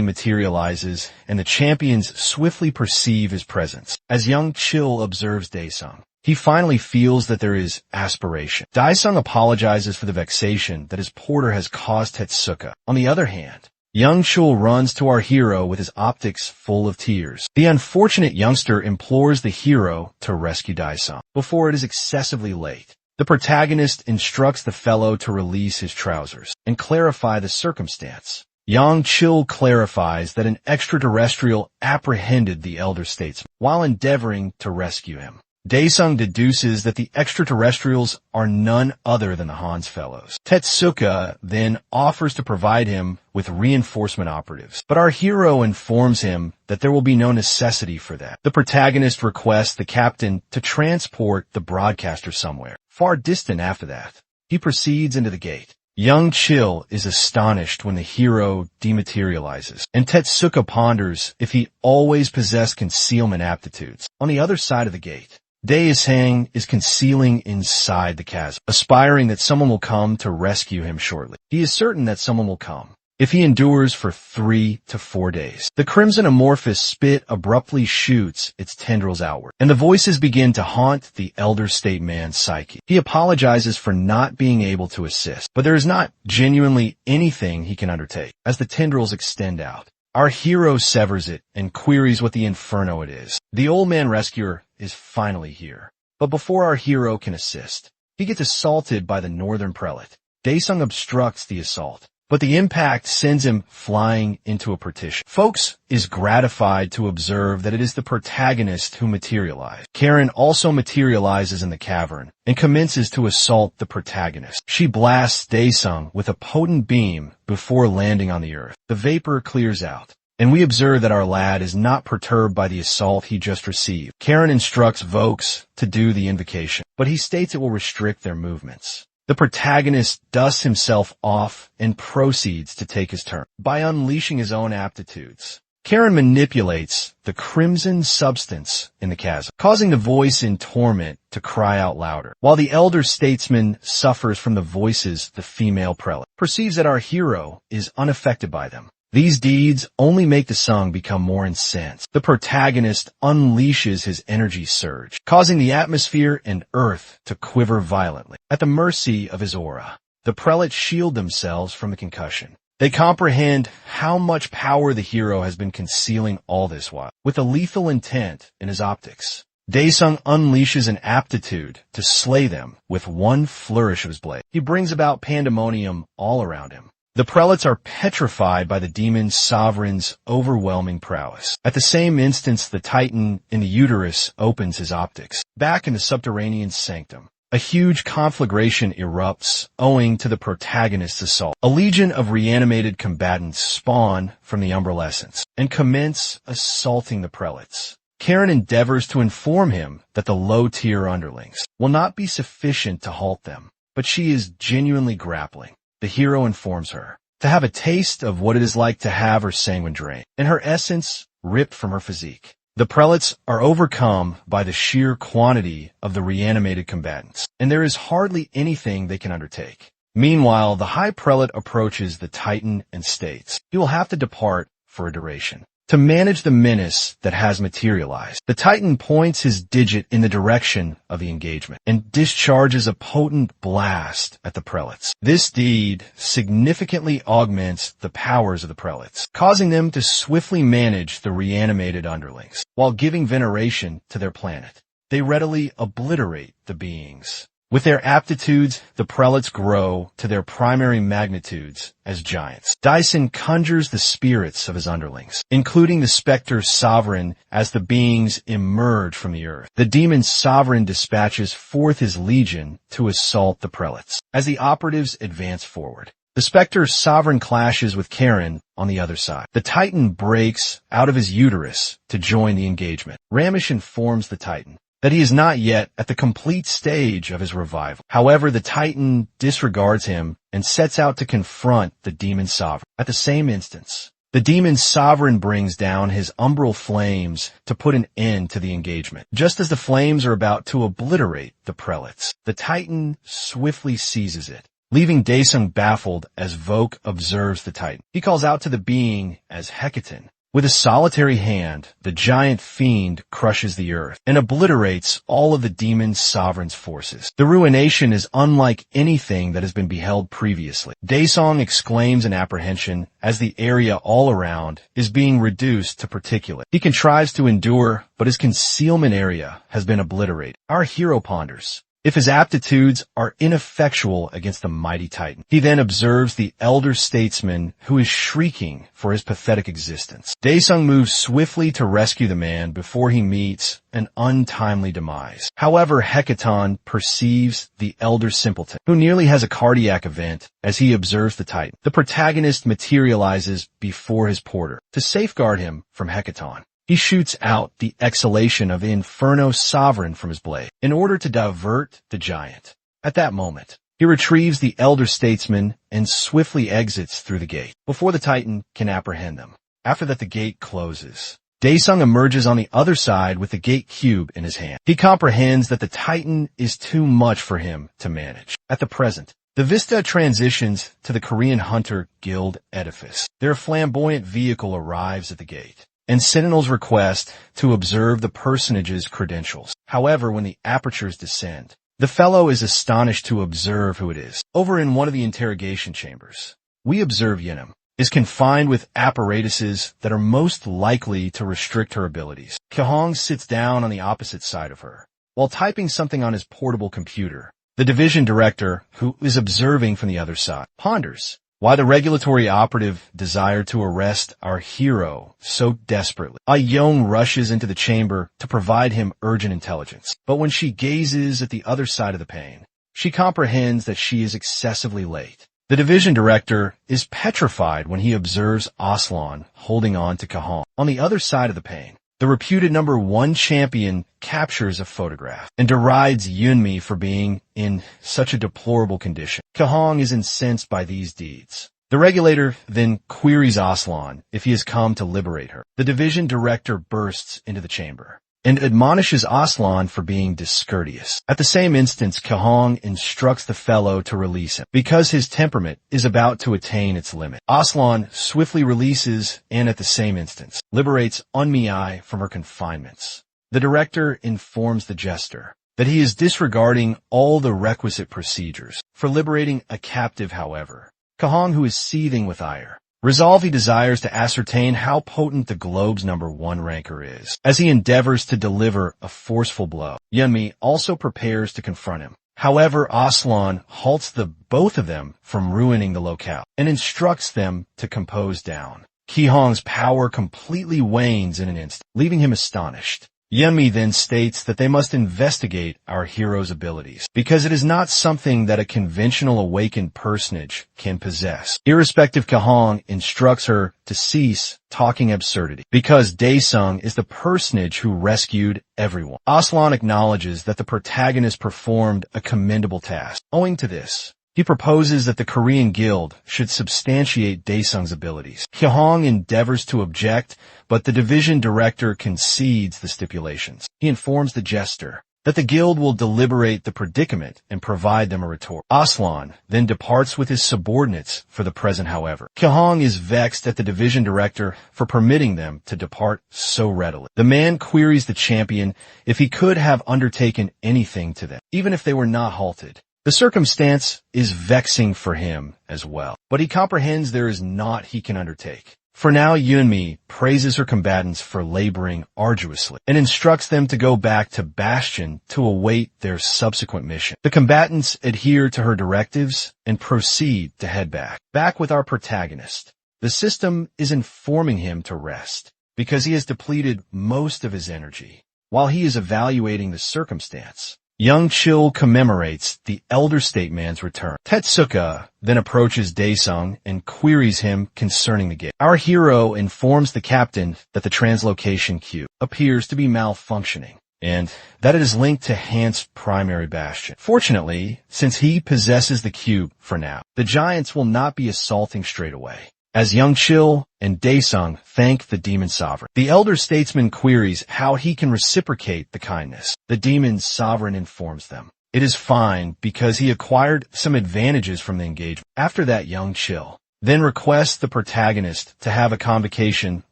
materializes and the champions swiftly perceive his presence. As young Chul observes Daesung, he finally feels that there is aspiration. Daesung apologizes for the vexation that his porter has caused Tetsuka. On the other hand, young Chul runs to our hero with his optics full of tears. The unfortunate youngster implores the hero to rescue Daesung before it is excessively late. The protagonist instructs the fellow to release his trousers and clarify the circumstance. Young Chul clarifies that an extraterrestrial apprehended the elder statesman while endeavoring to rescue him. Daesung deduces that the extraterrestrials are none other than the Hans fellows. Tetsuka then offers to provide him with reinforcement operatives, but our hero informs him that there will be no necessity for that. The protagonist requests the captain to transport the broadcaster somewhere far distant after that. He proceeds into the gate. Young Chul is astonished when the hero dematerializes, and Tetsuka ponders if he always possessed concealment aptitudes. On the other side of the gate, Daesung is concealing inside the chasm, aspiring that someone will come to rescue him shortly. He is certain that someone will come if he endures for 3 to 4 days. The crimson amorphous spit abruptly shoots its tendrils outward, and the voices begin to haunt the elder statesman's psyche. He apologizes for not being able to assist, but there is not genuinely anything he can undertake. As the tendrils extend out, our hero severs it and queries what the inferno it is. The old man rescuer is finally here, but before our hero can assist, he gets assaulted by the northern prelate. Daesung obstructs the assault, but the impact sends him flying into a partition. Folks is gratified to observe that it is the protagonist who materialized. Karen also materializes in the cavern and commences to assault the protagonist. She blasts Daesung with a potent beam before landing on the earth. The vapor clears out, and we observe that our lad is not perturbed by the assault he just received. Karen instructs Vokes to do the invocation, but he states it will restrict their movements. The protagonist dusts himself off and proceeds to take his turn. By unleashing his own aptitudes, Karen manipulates the crimson substance in the chasm, causing the voice in torment to cry out louder. While the elder statesman suffers from the voices, the female prelate perceives that our hero is unaffected by them. These deeds only make the song become more incensed. The protagonist unleashes his energy surge, causing the atmosphere and earth to quiver violently. At the mercy of his aura, the prelates shield themselves from the concussion. They comprehend how much power the hero has been concealing all this while. With a lethal intent in his optics, Daesung unleashes an aptitude to slay them with one flourish of his blade. He brings about pandemonium all around him. The prelates are petrified by the demon sovereign's overwhelming prowess. At the same instant, the titan in the uterus opens his optics. Back in the subterranean sanctum, a huge conflagration erupts owing to the protagonist's assault. A legion of reanimated combatants spawn from the umbrelescence and commence assaulting the prelates. Karen endeavors to inform him that the low-tier underlings will not be sufficient to halt them, but she is genuinely grappling. The hero informs her to have a taste of what it is like to have her sanguine drained, and her essence ripped from her physique. The prelates are overcome by the sheer quantity of the reanimated combatants, and there is hardly anything they can undertake. Meanwhile, the high prelate approaches the titan and states he will have to depart for a duration to manage the menace that has materialized. The titan points his digit in the direction of the engagement and discharges a potent blast at the prelates. This deed significantly augments the powers of the prelates, causing them to swiftly manage the reanimated underlings while giving veneration to their planet. They readily obliterate the beings. With their aptitudes, the prelates grow to their primary magnitudes as giants. Daesung conjures the spirits of his underlings, including the specter sovereign as the beings emerge from the earth. The demon sovereign dispatches forth his legion to assault the prelates. As the operatives advance forward, The Spectre's sovereign clashes with Karen on the other side. The Titan breaks out of his uterus to join the engagement. Ramesh informs the Titan that he is not yet at the complete stage of his revival. However, the Titan disregards him and sets out to confront the demon sovereign. At the same instance, the demon sovereign brings down his umbral flames to put an end to the engagement. Just as the flames are about to obliterate the prelates, the Titan swiftly seizes it, leaving Daesung baffled as Voke observes the Titan. He calls out to the being as Hecaton. With a solitary hand, the giant fiend crushes the earth and obliterates all of the demon sovereign's forces. The ruination is unlike anything that has been beheld previously. Daesung exclaims in apprehension as the area all around is being reduced to particulate. He contrives to endure, but his concealment area has been obliterated. Our hero ponders if his aptitudes are ineffectual against the mighty Titan. He then observes the elder statesman who is shrieking for his pathetic existence. Daesung moves swiftly to rescue the man before he meets an untimely demise. However, Hecaton perceives the elder simpleton, who nearly has a cardiac event as he observes the Titan. The protagonist materializes before his porter to safeguard him from Hecaton. He shoots out the exhalation of the Inferno Sovereign from his blade in order to divert the giant. At that moment, he retrieves the elder statesman and swiftly exits through the gate before the Titan can apprehend them. After that, the gate closes. Daesung emerges on the other side with the gate cube in his hand. He comprehends that the Titan is too much for him to manage. At the present, the vista transitions to the Korean Hunter Guild edifice. Their flamboyant vehicle arrives at the gate, and sentinels request to observe the personage's credentials. However, when the apertures descend, the fellow is astonished to observe who it is. Over in one of the interrogation chambers, we observe Yenim is confined with apparatuses that are most likely to restrict her abilities. Kahong sits down on the opposite side of her, while typing something on his portable computer. The division director, who is observing from the other side, ponders why the regulatory operative desired to arrest our hero so desperately. Young rushes into the chamber to provide him urgent intelligence. But when she gazes at the other side of the pane, she comprehends that she is excessively late. The division director is petrified when he observes Aslan holding on to Kahong. On the other side of the pane, the reputed #1 champion captures a photograph and derides Yunmi for being in such a deplorable condition. Kahong is incensed by these deeds. The regulator then queries Aslan if he has come to liberate her. The division director bursts into the chamber and admonishes Aslan for being discourteous. At the same instant, Kahong instructs the fellow to release him because his temperament is about to attain its limit. Aslan swiftly releases and at the same instant liberates Unmi from her confinements. The director informs the jester that he is disregarding all the requisite procedures for liberating a captive. However, Kahong, who is seething with ire, resolve he desires to ascertain how potent the globe's #1 ranker is, as he endeavors to deliver a forceful blow. Yunmi also prepares to confront him. However, Aslan halts the both of them from ruining the locale and instructs them to compose down. Kihong's power completely wanes in an instant, leaving him astonished. Yunmi then states that they must investigate our hero's abilities, because it is not something that a conventional awakened personage can possess. Irrespective, Kahong instructs her to cease talking absurdity, because Daesung is the personage who rescued everyone. Aslan acknowledges that the protagonist performed a commendable task. Owing to this, he proposes that the Korean Guild should substantiate Daesung's abilities. Kahong endeavors to object, but the division director concedes the stipulations. He informs the jester that the guild will deliberate the predicament and provide them a retort. Aslan then departs with his subordinates for the present. However, Kahong is vexed at the division director for permitting them to depart so readily. The man queries the champion if he could have undertaken anything to them, even if they were not halted. The circumstance is vexing for him as well, but he comprehends there is naught he can undertake. For now, Yunmi praises her combatants for laboring arduously and instructs them to go back to Bastion to await their subsequent mission. The combatants adhere to her directives and proceed to head back. Back with our protagonist, the system is informing him to rest because he has depleted most of his energy. While he is evaluating the circumstance, Young Chil commemorates the elder statesman's return. Tetsuka then approaches Daesung and queries him concerning the gate. Our hero informs the captain that the translocation cube appears to be malfunctioning, and that it is linked to Hant's primary bastion. Fortunately, since he possesses the cube for now, the giants will not be assaulting straight away. As Young Chil and Daesung thank the demon sovereign, the elder statesman queries how he can reciprocate the kindness. The demon sovereign informs them it is fine because he acquired some advantages from the engagement. After that, Young Chil then requests the protagonist to have a convocation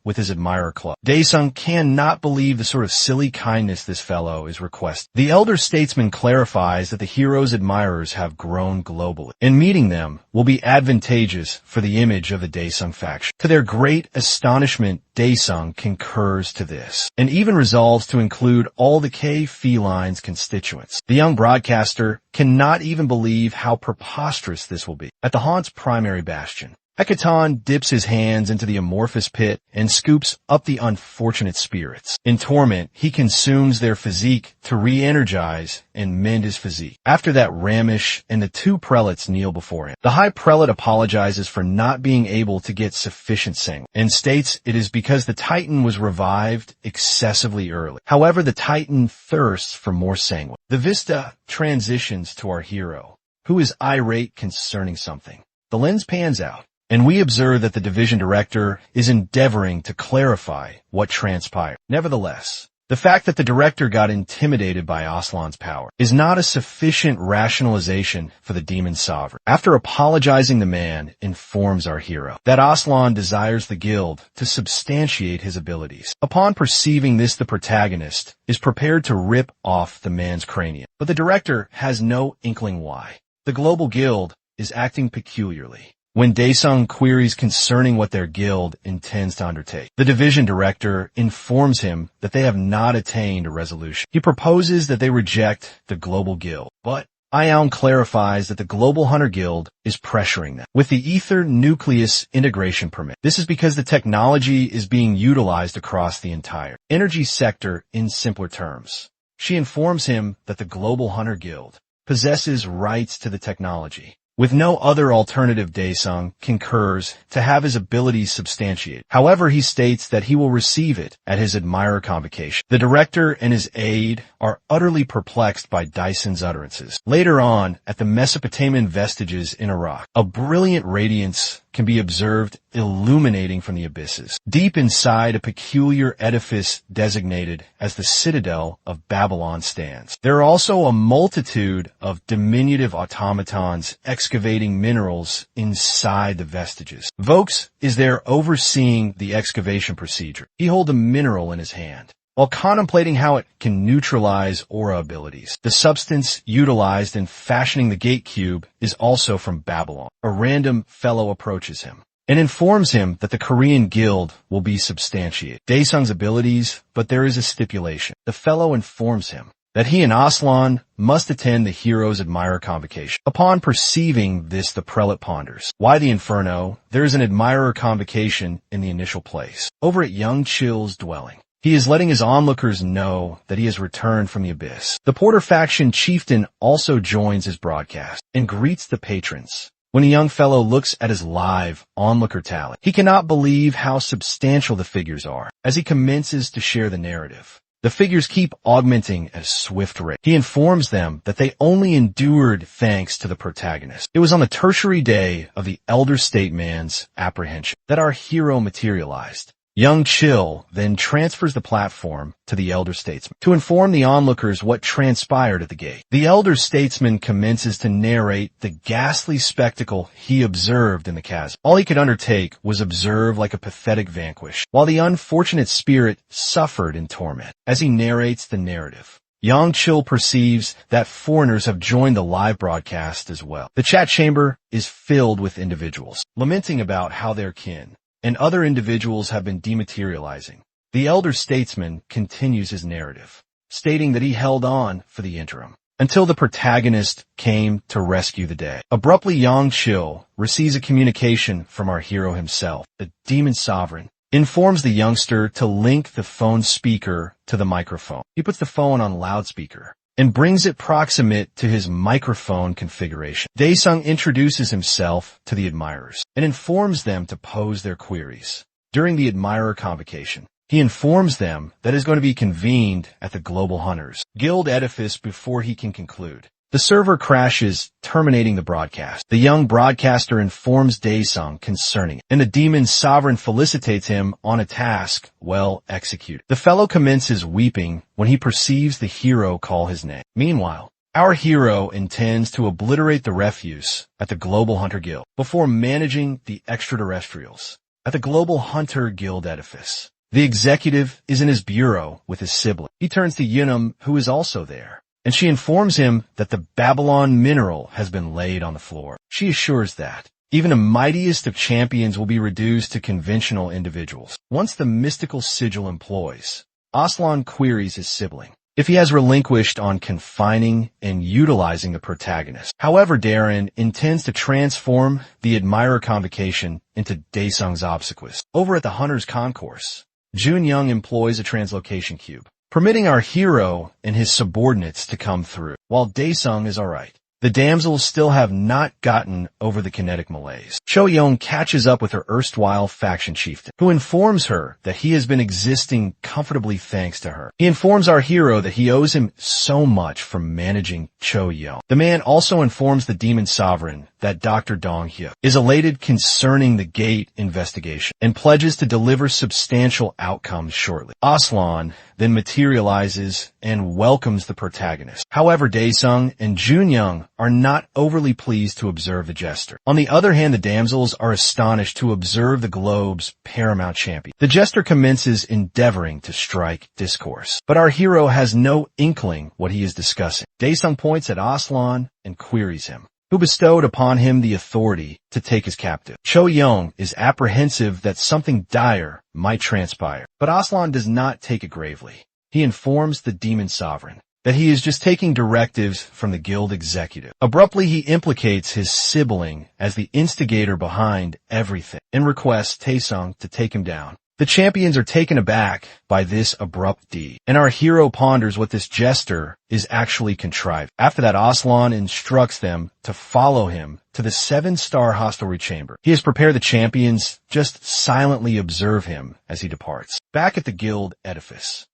with his admirer club. Daesung cannot believe the sort of silly kindness this fellow is requesting. The elder statesman clarifies that the hero's admirers have grown globally, and meeting them will be advantageous for the image of the Daesung faction. To their great astonishment, Daesung concurs to this, and even resolves to include all the K-Feline's constituents. The young broadcaster cannot even believe how preposterous this will be. At the Haunt's primary bastion, Hekaton dips his hands into the amorphous pit and scoops up the unfortunate spirits. In torment, he consumes their physique to re-energize and mend his physique. After that, Ramish and the two prelates kneel before him. The high prelate apologizes for not being able to get sufficient sanguine and states it is because the Titan was revived excessively early. However, the Titan thirsts for more sanguine. The vista transitions to our hero, who is irate concerning something. The lens pans out, and we observe that the division director is endeavoring to clarify what transpired. Nevertheless, the fact that the director got intimidated by Aslan's power is not a sufficient rationalization for the demon sovereign. After apologizing, the man informs our hero that Aslan desires the guild to substantiate his abilities. Upon perceiving this, the protagonist is prepared to rip off the man's cranium, but the director has no inkling why. The global guild is acting peculiarly. When Daesung queries concerning what their guild intends to undertake, the division director informs him that they have not attained a resolution. He proposes that they reject the global guild, but Ion clarifies that the Global Hunter Guild is pressuring them with the Ether Nucleus integration permit. This is because the technology is being utilized across the entire energy sector. In simpler terms, she informs him that the Global Hunter Guild possesses rights to the technology. With no other alternative, Daesung concurs to have his abilities substantiated. However, he states that he will receive it at his admirer convocation. The director and his aide are utterly perplexed by Dyson's utterances. Later on, at the Mesopotamian vestiges in Iraq, a brilliant radiance can be observed illuminating from the abysses. Deep inside a peculiar edifice designated as the Citadel of Babylon stands. There are also a multitude of diminutive automatons excavating minerals inside the vestiges. Vokes is there overseeing the excavation procedure. He holds a mineral in his hand, while contemplating how it can neutralize aura abilities. The substance utilized in fashioning the gate cube is also from Babylon. A random fellow approaches him and informs him that the Korean guild will be substantiated. Daesung's abilities, but there is a stipulation. The fellow informs him that he and Aslan must attend the hero's admirer convocation. Upon perceiving this, the prelate ponders. Why the inferno? There is an admirer convocation in the initial place, over at Young Chil's dwelling. He is letting his onlookers know that he has returned from the abyss. The Porter faction chieftain also joins his broadcast and greets the patrons. When a young fellow looks at his live onlooker tally, he cannot believe how substantial the figures are. As he commences to share the narrative, the figures keep augmenting at a swift rate. He informs them that they only endured thanks to the protagonist. It was on the tertiary day of the elder statesman's apprehension that our hero materialized. Young Chil then transfers the platform to the elder statesman to inform the onlookers what transpired at the gate. The elder statesman commences to narrate the ghastly spectacle he observed in the chasm. All he could undertake was observe like a pathetic vanquish, while the unfortunate spirit suffered in torment. As he narrates the narrative, Young Chil perceives that foreigners have joined the live broadcast as well. The chat chamber is filled with individuals lamenting about how their kin and other individuals have been dematerializing. The elder statesman continues his narrative, stating that he held on for the interim until the protagonist came to rescue the day. Abruptly, Young Chil receives a communication from our hero himself. The demon sovereign informs the youngster to link the phone speaker to the microphone. He puts the phone on loudspeaker and brings it proximate to his microphone configuration. Daesung introduces himself to the admirers and informs them to pose their queries. During the admirer convocation, he informs them that is going to be convened at the Global Hunters Guild edifice before he can conclude. The server crashes, terminating the broadcast. The young broadcaster informs Daesung concerning it, and the demon sovereign felicitates him on a task well executed. The fellow commences weeping when he perceives the hero call his name. Meanwhile, our hero intends to obliterate the refuse at the Global Hunter Guild before managing the extraterrestrials at the Global Hunter Guild edifice. The executive is in his bureau with his sibling. He turns to Yunam, who is also there, and she informs him that the Babylon mineral has been laid on the floor. She assures that even the mightiest of champions will be reduced to conventional individuals once the mystical sigil employs. Aslan queries his sibling if he has relinquished on confining and utilizing the protagonist. However, Darren intends to transform the admirer convocation into Daesung's obsequies. Over at the Hunter's Concourse, Jun Young employs a translocation cube, permitting our hero and his subordinates to come through, while Daesung is alright. The damsels still have not gotten over the kinetic malaise. Cho Young catches up with her erstwhile faction chieftain, who informs her that he has been existing comfortably thanks to her. He informs our hero that he owes him so much for managing Cho Young. The man also informs the demon sovereign that Dr. Dong Hyuk is elated concerning the gate investigation and pledges to deliver substantial outcomes shortly. Aslan then materializes and welcomes the protagonist. However, Daesung and Jun Young are not overly pleased to observe the jester. On the other hand, the damsels are astonished to observe the globe's paramount champion. The jester commences endeavoring to strike discourse, but our hero has no inkling what he is discussing. Daesung points at Aslan and queries him, who bestowed upon him the authority to take his captive. Cho Young is apprehensive that something dire might transpire, but Aslan does not take it gravely. He informs the demon sovereign that he is just taking directives from the guild executive. Abruptly, he implicates his sibling as the instigator behind everything and requests Daesung to take him down. The champions are taken aback by this abrupt deed, and our hero ponders what this jester is actually contrived. After that, Aslan instructs them to follow him to the 7-star hostelry chamber. He has prepared the champions, just silently observe him as he departs. Back at the guild edifice,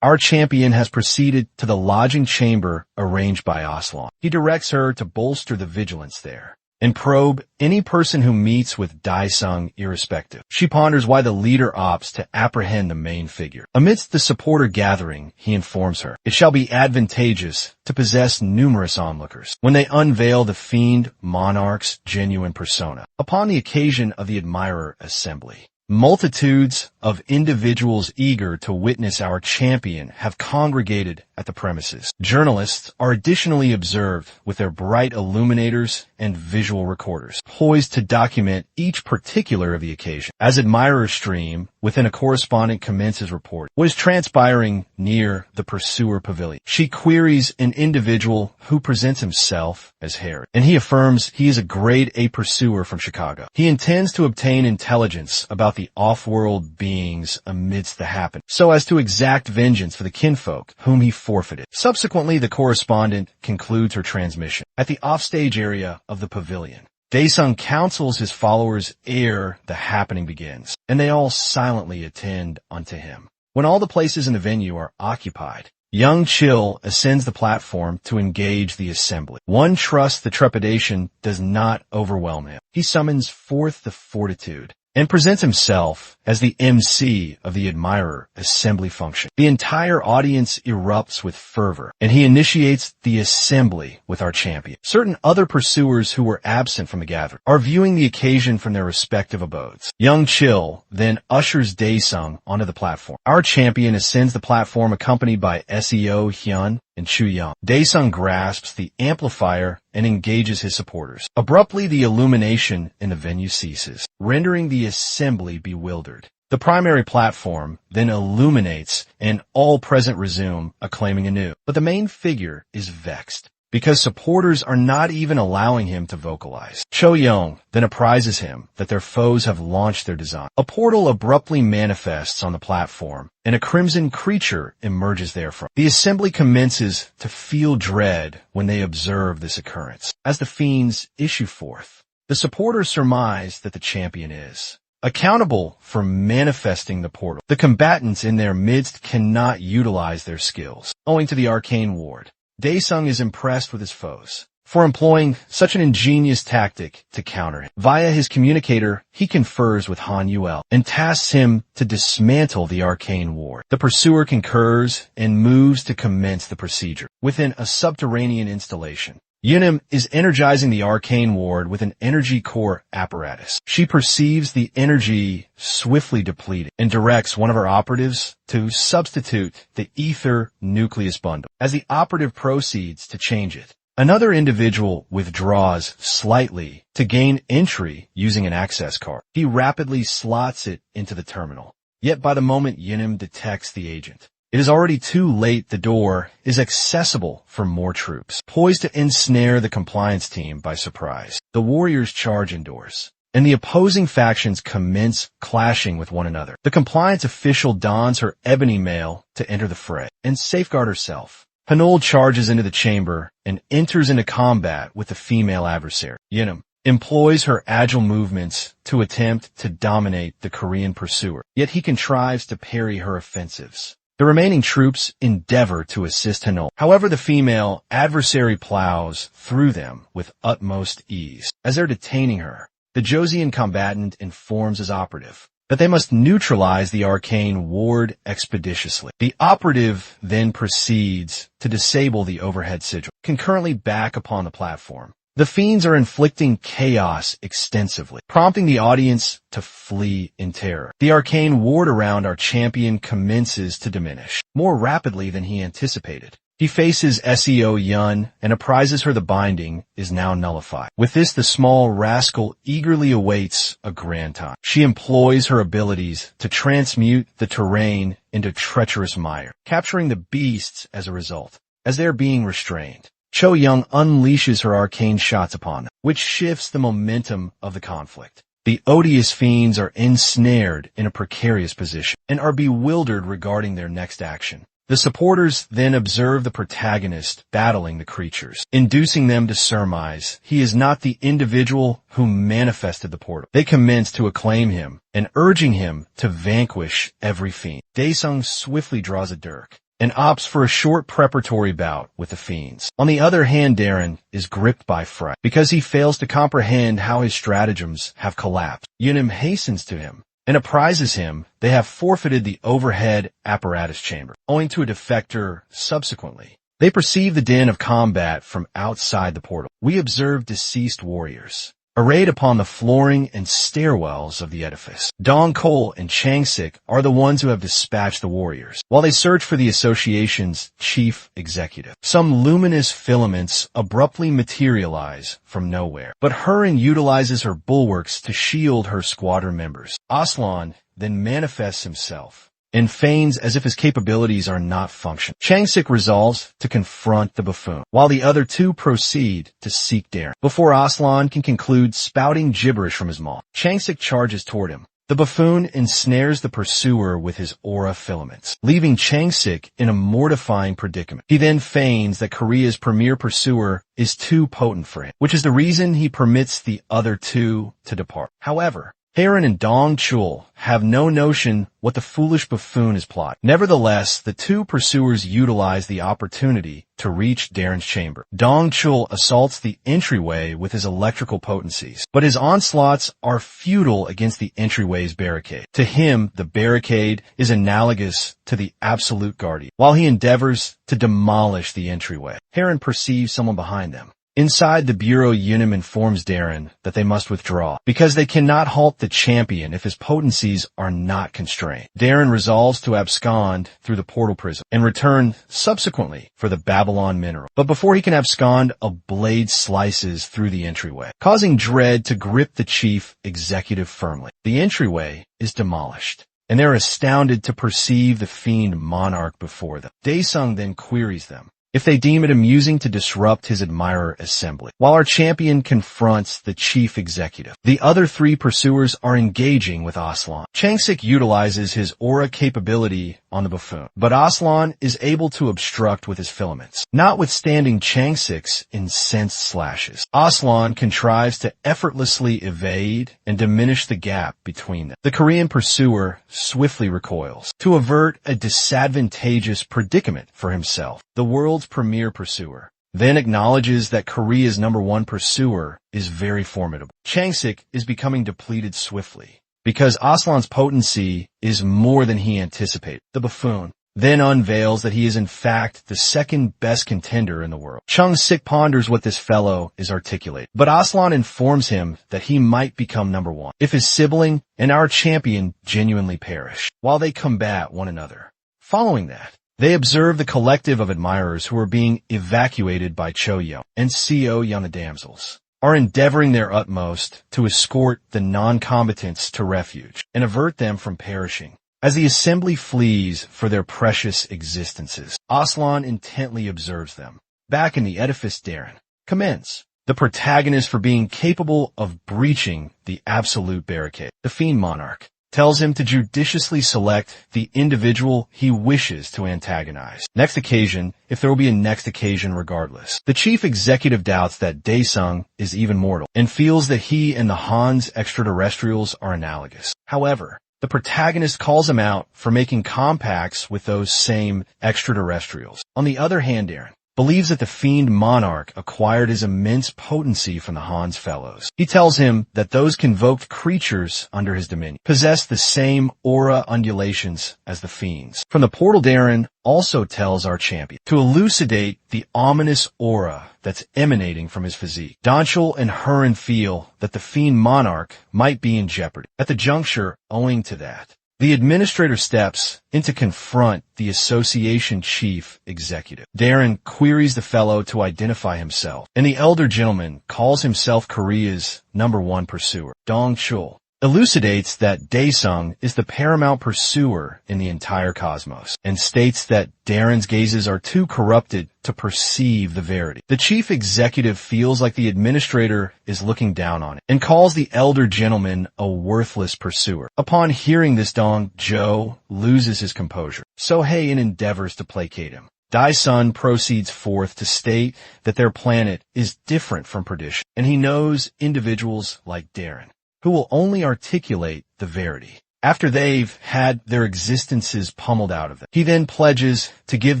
our champion has proceeded to the lodging chamber arranged by Aslan. He directs her to bolster the vigilance there and probe any person who meets with Daesung irrespective. She ponders why the leader opts to apprehend the main figure. Amidst the supporter gathering, he informs her it shall be advantageous to possess numerous onlookers when they unveil the fiend monarch's genuine persona. Upon the occasion of the admirer assembly, multitudes of individuals eager to witness our champion have congregated at the premises. Journalists are additionally observed with their bright illuminators and visual recorders, poised to document each particular of the occasion. As admirers stream, within a correspondent commences report what is transpiring near the pursuer pavilion. She queries an individual who presents himself as Harry, and he affirms he is a grade A pursuer from Chicago. He intends to obtain intelligence about the off-world beings amidst the happening, so as to exact vengeance for the kinfolk whom he forfeited. Subsequently, the correspondent concludes her transmission. At the offstage area of the pavilion, Daesung counsels his followers ere the happening begins, and they all silently attend unto him. When all the places in the venue are occupied, young Chill ascends the platform to engage the assembly. One trusts the trepidation does not overwhelm him. He summons forth the fortitude and presents himself as the MC of the admirer assembly function. The entire audience erupts with fervor, and he initiates the assembly with our champion. Certain other pursuers who were absent from the gathering are viewing the occasion from their respective abodes. Young Chill then ushers Daesung onto the platform. Our champion ascends the platform accompanied by Seo Hyun and Chu Young. Daesung grasps the amplifier and engages his supporters. Abruptly, the illumination in the venue ceases, rendering the assembly bewildered. The primary platform then illuminates and all present resume acclaiming anew. But the main figure is vexed. because supporters are not even allowing him to vocalize. Cho Young then apprises him that their foes have launched their design. A portal abruptly manifests on the platform, and a crimson creature emerges therefrom. The assembly commences to feel dread when they observe this occurrence. As the fiends issue forth, the supporters surmise that the champion is accountable for manifesting the portal. The combatants in their midst cannot utilize their skills, owing to the arcane ward. Daesung is impressed with his foes for employing such an ingenious tactic to counter him. Via his communicator, he confers with Han Yuel and tasks him to dismantle the arcane ward. The pursuer concurs and moves to commence the procedure within a subterranean installation. Yunim is energizing the arcane ward with an energy core apparatus. She perceives the energy swiftly depleting and directs one of her operatives to substitute the ether nucleus bundle. As the operative proceeds to change it, another individual withdraws slightly to gain entry using an access card. He rapidly slots it into the terminal. Yet by the moment Yunim detects the agent, it is already too late. The door is accessible for more troops, poised to ensnare the compliance team by surprise. The warriors charge indoors, and the opposing factions commence clashing with one another. The compliance official dons her ebony mail to enter the fray and safeguard herself. Hanol charges into the chamber and enters into combat with the female adversary. Yunim employs her agile movements to attempt to dominate the Korean pursuer, yet he contrives to parry her offensives. The remaining troops endeavor to assist Hanol. However, the female adversary plows through them with utmost ease. As they're detaining her, the Josian combatant informs his operative that they must neutralize the arcane ward expeditiously. The operative then proceeds to disable the overhead sigil. Concurrently back upon the platform, the fiends are inflicting chaos extensively, prompting the audience to flee in terror. The arcane ward around our champion commences to diminish more rapidly than he anticipated. He faces Seo Yun and apprises her the binding is now nullified. With this, the small rascal eagerly awaits a grand time. She employs her abilities to transmute the terrain into treacherous mire, capturing the beasts as a result. As they are being restrained, Cho Young unleashes her arcane shots upon them, which shifts the momentum of the conflict. The odious fiends are ensnared in a precarious position and are bewildered regarding their next action. The supporters then observe the protagonist battling the creatures, inducing them to surmise he is not the individual who manifested the portal. They commence to acclaim him and urging him to vanquish every fiend. Daesung swiftly draws a dirk and opts for a short preparatory bout with the fiends. On the other hand, Darren is gripped by fright because he fails to comprehend how his stratagems have collapsed. Yunim hastens to him and apprises him they have forfeited the overhead apparatus chamber, owing to a defector subsequently. They perceive the din of combat from outside the portal. We observe deceased warriors arrayed upon the flooring and stairwells of the edifice. Dong Cole and Chang-sik are the ones who have dispatched the warriors, while they search for the association's chief executive. Some luminous filaments abruptly materialize from nowhere, but Hurin utilizes her bulwarks to shield her squadron members. Aslan then manifests himself and feigns as if his capabilities are not functioning. Chang-sik resolves to confront the buffoon, while the other two proceed to seek Darren. Before Aslan can conclude spouting gibberish from his maw, Chang-sik charges toward him. The buffoon ensnares the pursuer with his aura filaments, leaving Chang-sik in a mortifying predicament. He then feigns that Korea's premier pursuer is too potent for him, which is the reason he permits the other two to depart. However, Heron and Dong Chul have no notion what the foolish buffoon is plotting. Nevertheless, the two pursuers utilize the opportunity to reach Darren's chamber. Dong Chul assaults the entryway with his electrical potencies, but his onslaughts are futile against the entryway's barricade. To him, the barricade is analogous to the absolute guardian, while he endeavors to demolish the entryway. Heron perceives someone behind them. Inside the bureau, Yunim informs Darren that they must withdraw because they cannot halt the champion if his potencies are not constrained. Darren resolves to abscond through the portal prism and return subsequently for the Babylon mineral. But before he can abscond, a blade slices through the entryway, causing dread to grip the chief executive firmly. The entryway is demolished, and they're astounded to perceive the fiend monarch before them. Daesung then queries them if they deem it amusing to disrupt his admirer assembly. While our champion confronts the chief executive, the other three pursuers are engaging with Aslan. Changsik utilizes his aura capability on the buffoon, but Aslan is able to obstruct with his filaments. Notwithstanding Changsik's incensed slashes, Aslan contrives to effortlessly evade and diminish the gap between them. The Korean pursuer swiftly recoils to avert a disadvantageous predicament for himself. The world's premier pursuer then acknowledges that Korea's #1 pursuer is very formidable. Changsik is becoming depleted swiftly because Aslan's potency is more than he anticipated. The buffoon then unveils that he is in fact the second best contender in the world. Changsik ponders what this fellow is articulating, but Aslan informs him that he might become #1 if his sibling and our champion genuinely perish while they combat one another. Following that, they observe the collective of admirers who are being evacuated by Choyo and Seo Yana damsels are endeavoring their utmost to escort the non-combatants to refuge and avert them from perishing. As the assembly flees for their precious existences, Aslan intently observes them. Back in the edifice, Darren commends the protagonist for being capable of breaching the absolute barricade. The fiend monarch tells him to judiciously select the individual he wishes to antagonize. Next occasion, if there will be a next occasion regardless. The chief executive doubts that Daesung is even mortal and feels that he and the Han's extraterrestrials are analogous. However, the protagonist calls him out for making compacts with those same extraterrestrials. On the other hand, Darren believes that the fiend monarch acquired his immense potency from the Han's fellows. He tells him that those convoked creatures under his dominion possess the same aura undulations as the fiends. From the portal, Darren also tells our champion to elucidate the ominous aura that's emanating from his physique. Donchul and Hurin feel that the fiend monarch might be in jeopardy. At the juncture, owing to that, the administrator steps in to confront the association chief executive. Darren queries the fellow to identify himself, and the elder gentleman calls himself Korea's #1 pursuer. Dong Chul elucidates that Daesung is the paramount pursuer in the entire cosmos, and states that Darren's gazes are too corrupted to perceive the verity. The chief executive feels like the administrator is looking down on it, and calls the elder gentleman a worthless pursuer. Upon hearing this, Dong Zhou loses his composure. Sohae endeavors to placate him. Daesun proceeds forth to state that their planet is different from perdition, and he knows individuals like Darren who will only articulate the verity after they've had their existences pummeled out of them. He then pledges to give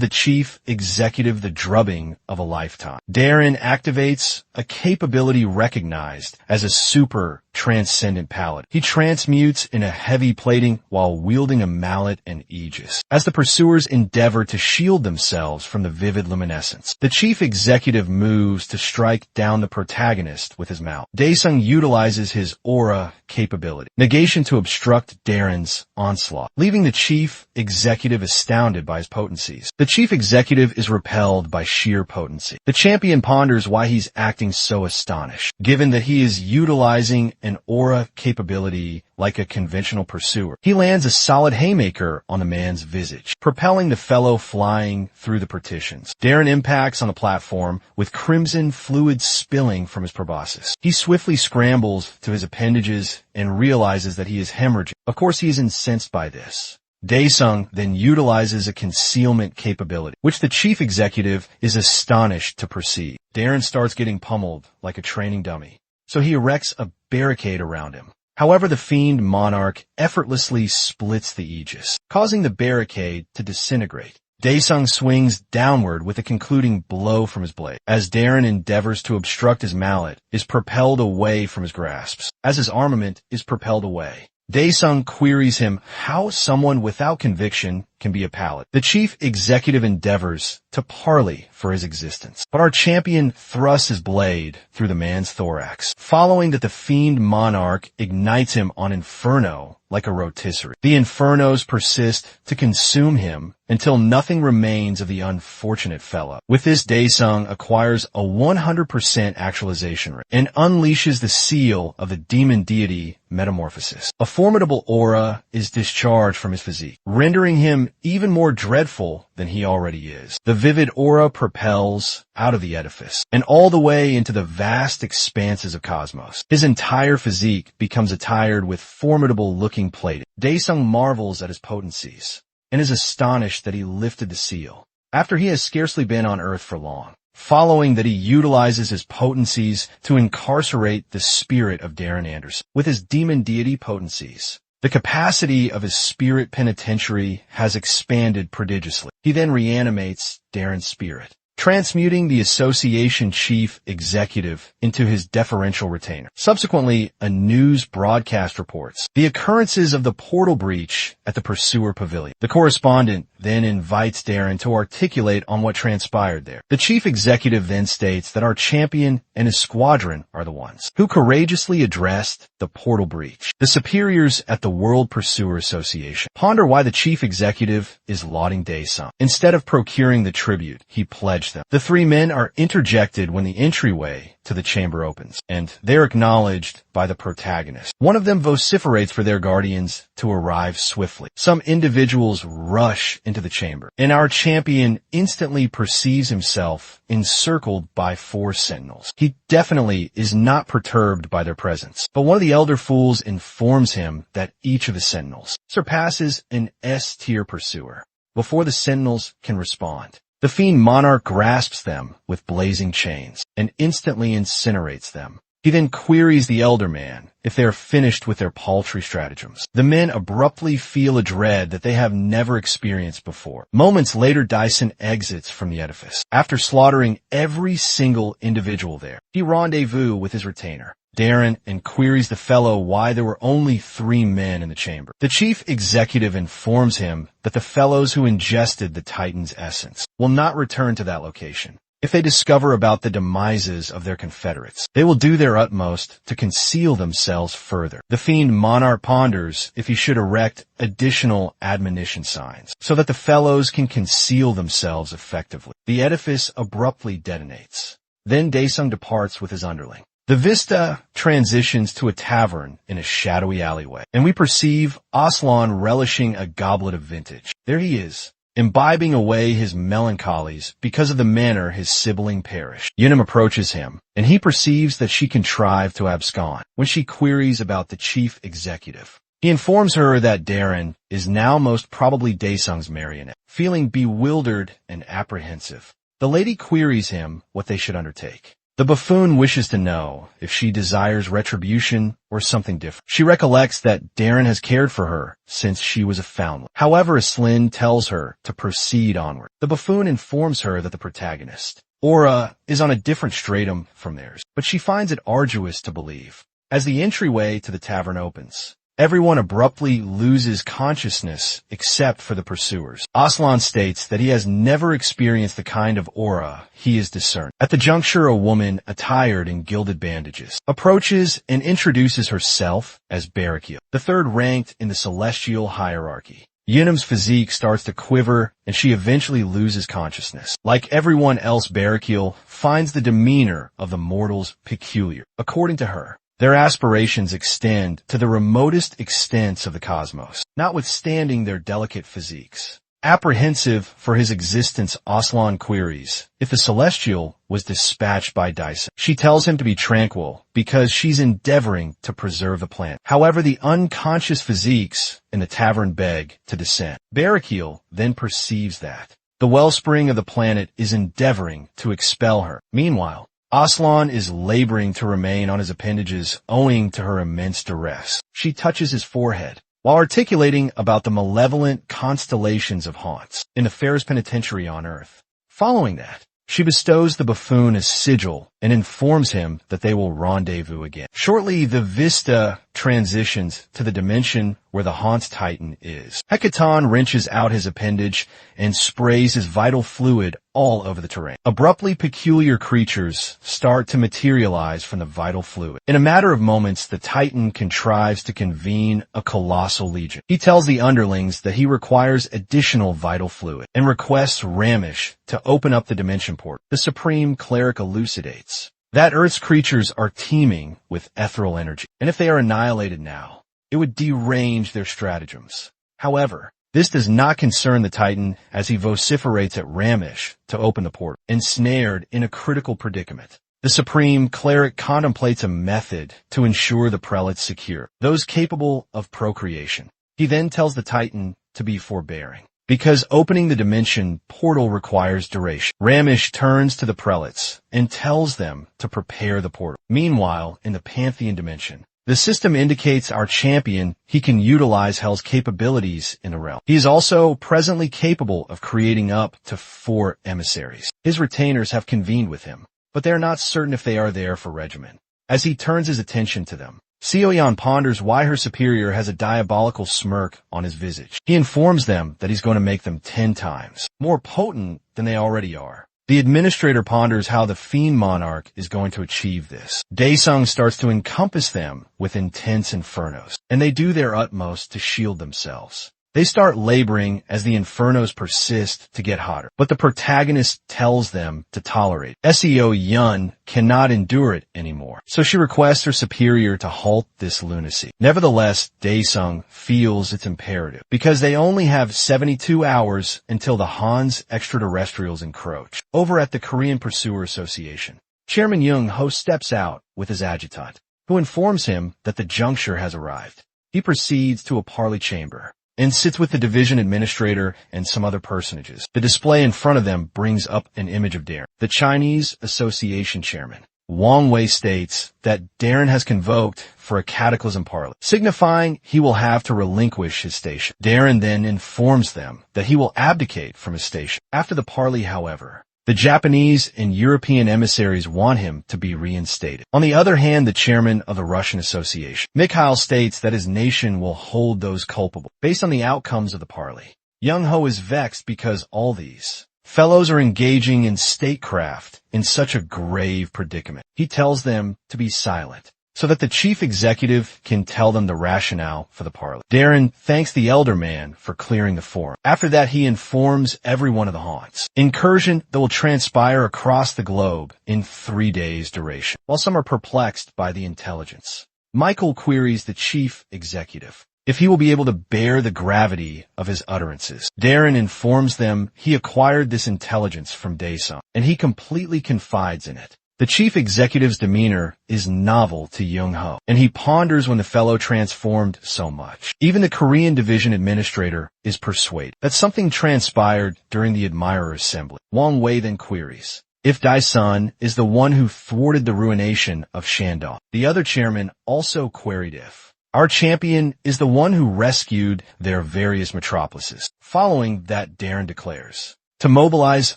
the chief executive the drubbing of a lifetime. Darren activates a capability recognized as a super transcendent palette. He transmutes in a heavy plating while wielding a mallet and aegis, as the pursuers endeavor to shield themselves from the vivid luminescence. The chief executive moves to strike down the protagonist with his mallet. Daesung utilizes his aura capability, negation, to obstruct Darren's onslaught, leaving the chief executive astounded by his potencies. The chief executive is repelled by sheer potency. The champion ponders why he's acting so astonished, given that he is utilizing an aura capability like a conventional pursuer. He lands a solid haymaker on the man's visage, propelling the fellow flying through the partitions. Darren impacts on the platform with crimson fluid spilling from his proboscis. He swiftly scrambles to his appendages and realizes that he is hemorrhaging. Of course, he is incensed by this. Daesung then utilizes a concealment capability, which the chief executive is astonished to perceive. Darren starts getting pummeled like a training dummy, so he erects a barricade around him. However, the fiend monarch effortlessly splits the aegis, causing the barricade to disintegrate. Daesung swings downward with a concluding blow from his blade, as Darren endeavors to obstruct his mallet, is propelled away from his grasps, as his armament is propelled away. Daesung queries him how someone without conviction can be a pallet. The chief executive endeavors to parley for his existence, but our champion thrusts his blade through the man's thorax, following that the fiend monarch ignites him on Inferno like a rotisserie. The Infernos persist to consume him until nothing remains of the unfortunate fellow. With this, Daesung acquires a 100% actualization rate and unleashes the seal of the demon deity Metamorphosis. A formidable aura is discharged from his physique, rendering him him even more dreadful than he already is. The vivid aura propels out of the edifice and all the way into the vast expanses of cosmos. His entire physique becomes attired with formidable-looking plating. Daesung marvels at his potencies and is astonished that he lifted the seal after he has scarcely been on Earth for long, following that he utilizes his potencies to incarcerate the spirit of Darren Anderson. With his demon deity potencies, the capacity of his spirit penitentiary has expanded prodigiously. He then reanimates Darren's spirit, transmuting the association chief executive into his deferential retainer. Subsequently, a news broadcast reports the occurrences of the portal breach at the Pursuer Pavilion. The correspondent then invites Darren to articulate on what transpired there. The chief executive then states that our champion and his squadron are the ones who courageously addressed the portal breach. The superiors at the World Pursuer Association ponder why the chief executive is lauding Daesung. Instead of procuring the tribute he pledged them, the three men are interjected when the entryway to the chamber opens, and they're acknowledged by the protagonist. One of them vociferates for their guardians to arrive swiftly. Some individuals rush into the chamber, and our champion instantly perceives himself encircled by 4 sentinels. He definitely is not perturbed by their presence, but one of the elder fools informs him that each of the sentinels surpasses an S-tier pursuer before the sentinels can respond. The fiend monarch grasps them with blazing chains and instantly incinerates them. He then queries the elder man if they are finished with their paltry stratagems. The men abruptly feel a dread that they have never experienced before. Moments later, Dyson exits from the edifice. After slaughtering every single individual there, he rendezvous with his retainer, Darren, and queries the fellow why there were only 3 men in the chamber. The chief executive informs him that the fellows who ingested the Titan's essence will not return to that location. If they discover about the demises of their confederates, they will do their utmost to conceal themselves further. The fiend monarch ponders if he should erect additional admonition signs so that the fellows can conceal themselves effectively. The edifice abruptly detonates. Then Daesung departs with his underling. The vista transitions to a tavern in a shadowy alleyway, and we perceive Aslan relishing a goblet of vintage. There he is, imbibing away his melancholies because of the manner his sibling perished. Yunam approaches him, and he perceives that she contrived to abscond when she queries about the chief executive. He informs her that Darren is now most probably Daesung's marionette. Feeling bewildered and apprehensive, the lady queries him what they should undertake. The buffoon wishes to know if she desires retribution or something different. She recollects that Darren has cared for her since she was a foundling. However, Aslin tells her to proceed onward. The buffoon informs her that the protagonist, Aura, is on a different stratum from theirs, but she finds it arduous to believe. As the entryway to the tavern opens, everyone abruptly loses consciousness except for the pursuers. Aslan states that he has never experienced the kind of aura he is discerning. At the juncture, a woman attired in gilded bandages approaches and introduces herself as Barakiel, the third ranked in the celestial hierarchy. Yunam's physique starts to quiver, and she eventually loses consciousness. Like everyone else, Barakiel finds the demeanor of the mortals peculiar. According to her, their aspirations extend to the remotest extents of the cosmos, notwithstanding their delicate physiques. Apprehensive for his existence, Aslan queries if the Celestial was dispatched by Dyson. She tells him to be tranquil because she's endeavoring to preserve the planet. However, the unconscious physiques in the tavern beg to descend. Barakiel then perceives that the wellspring of the planet is endeavoring to expel her. Meanwhile, Aslan is laboring to remain on his appendages owing to her immense duress. She touches his forehead while articulating about the malevolent constellations of haunts in the fairest penitentiary on earth. Following that, she bestows the buffoon a sigil and informs him that they will rendezvous again. Shortly, the vista transitions to the dimension where the Haunt's Titan is. Hekaton wrenches out his appendage and sprays his vital fluid all over the terrain. Abruptly peculiar creatures start to materialize from the vital fluid. In a matter of moments, the Titan contrives to convene a colossal legion. He tells the underlings that he requires additional vital fluid and requests Ramish to open up the dimension port. The Supreme Cleric elucidates that Earth's creatures are teeming with ethereal energy, and if they are annihilated now, it would derange their stratagems. However, This does not concern the Titan as he vociferates at Ramesh to open the portal. Ensnared in a critical predicament, the Supreme Cleric contemplates a method to ensure the prelates secure, those capable of procreation. He then tells the Titan to be forbearing, because opening the dimension portal requires duration. Ramesh turns to the prelates and tells them to prepare the portal. Meanwhile, in the Pantheon dimension, the system indicates our champion he can utilize Hell's capabilities in the realm. He is also presently capable of creating up to 4 emissaries. His retainers have convened with him, but they are not certain if they are there for regimen. As he turns his attention to them, Seoyeon ponders why her superior has a diabolical smirk on his visage. He informs them that he's going to make them 10 times more potent than they already are. The administrator ponders how the fiend monarch is going to achieve this. Daesung starts to encompass them with intense infernos, and they do their utmost to shield themselves. They start laboring as the infernos persist to get hotter, but the protagonist tells them to tolerate. Seo Yun cannot endure it anymore, so she requests her superior to halt this lunacy. Nevertheless, Daesung feels it's imperative, because they only have 72 hours until the Han's extraterrestrials encroach. Over at the Korean Pursuer Association, Chairman Jung Ho steps out with his adjutant, who informs him that the juncture has arrived. He proceeds to a parley chamber and sits with the division administrator and some other personages. The display in front of them brings up an image of Darren. The Chinese Association chairman, Wang Wei, states that Darren has convoked for a cataclysm parley, signifying he will have to relinquish his station. Darren then informs them that he will abdicate from his station. After the parley, however, the Japanese and European emissaries want him to be reinstated. On the other hand, the chairman of the Russian Association, Mikhail, states that his nation will hold those culpable based on the outcomes of the parley. Young Ho is vexed because all these fellows are engaging in statecraft in such a grave predicament. He tells them to be silent so that the chief executive can tell them the rationale for the parley. Darren thanks the elder man for clearing the forum. After that, he informs everyone of the haunts incursion that will transpire across the globe in 3 days' duration. While some are perplexed by the intelligence, Michael queries the chief executive if he will be able to bear the gravity of his utterances. Darren informs them he acquired this intelligence from Daesung, and he completely confides in it. The chief executive's demeanor is novel to Jung Ho, and he ponders when the fellow transformed so much. Even the Korean division administrator is persuaded that something transpired during the admirer assembly. Wang Wei then queries if Daesun is the one who thwarted the ruination of Shandong. The other chairman also queried if our champion is the one who rescued their various metropolises. Following that, Darren declares to mobilize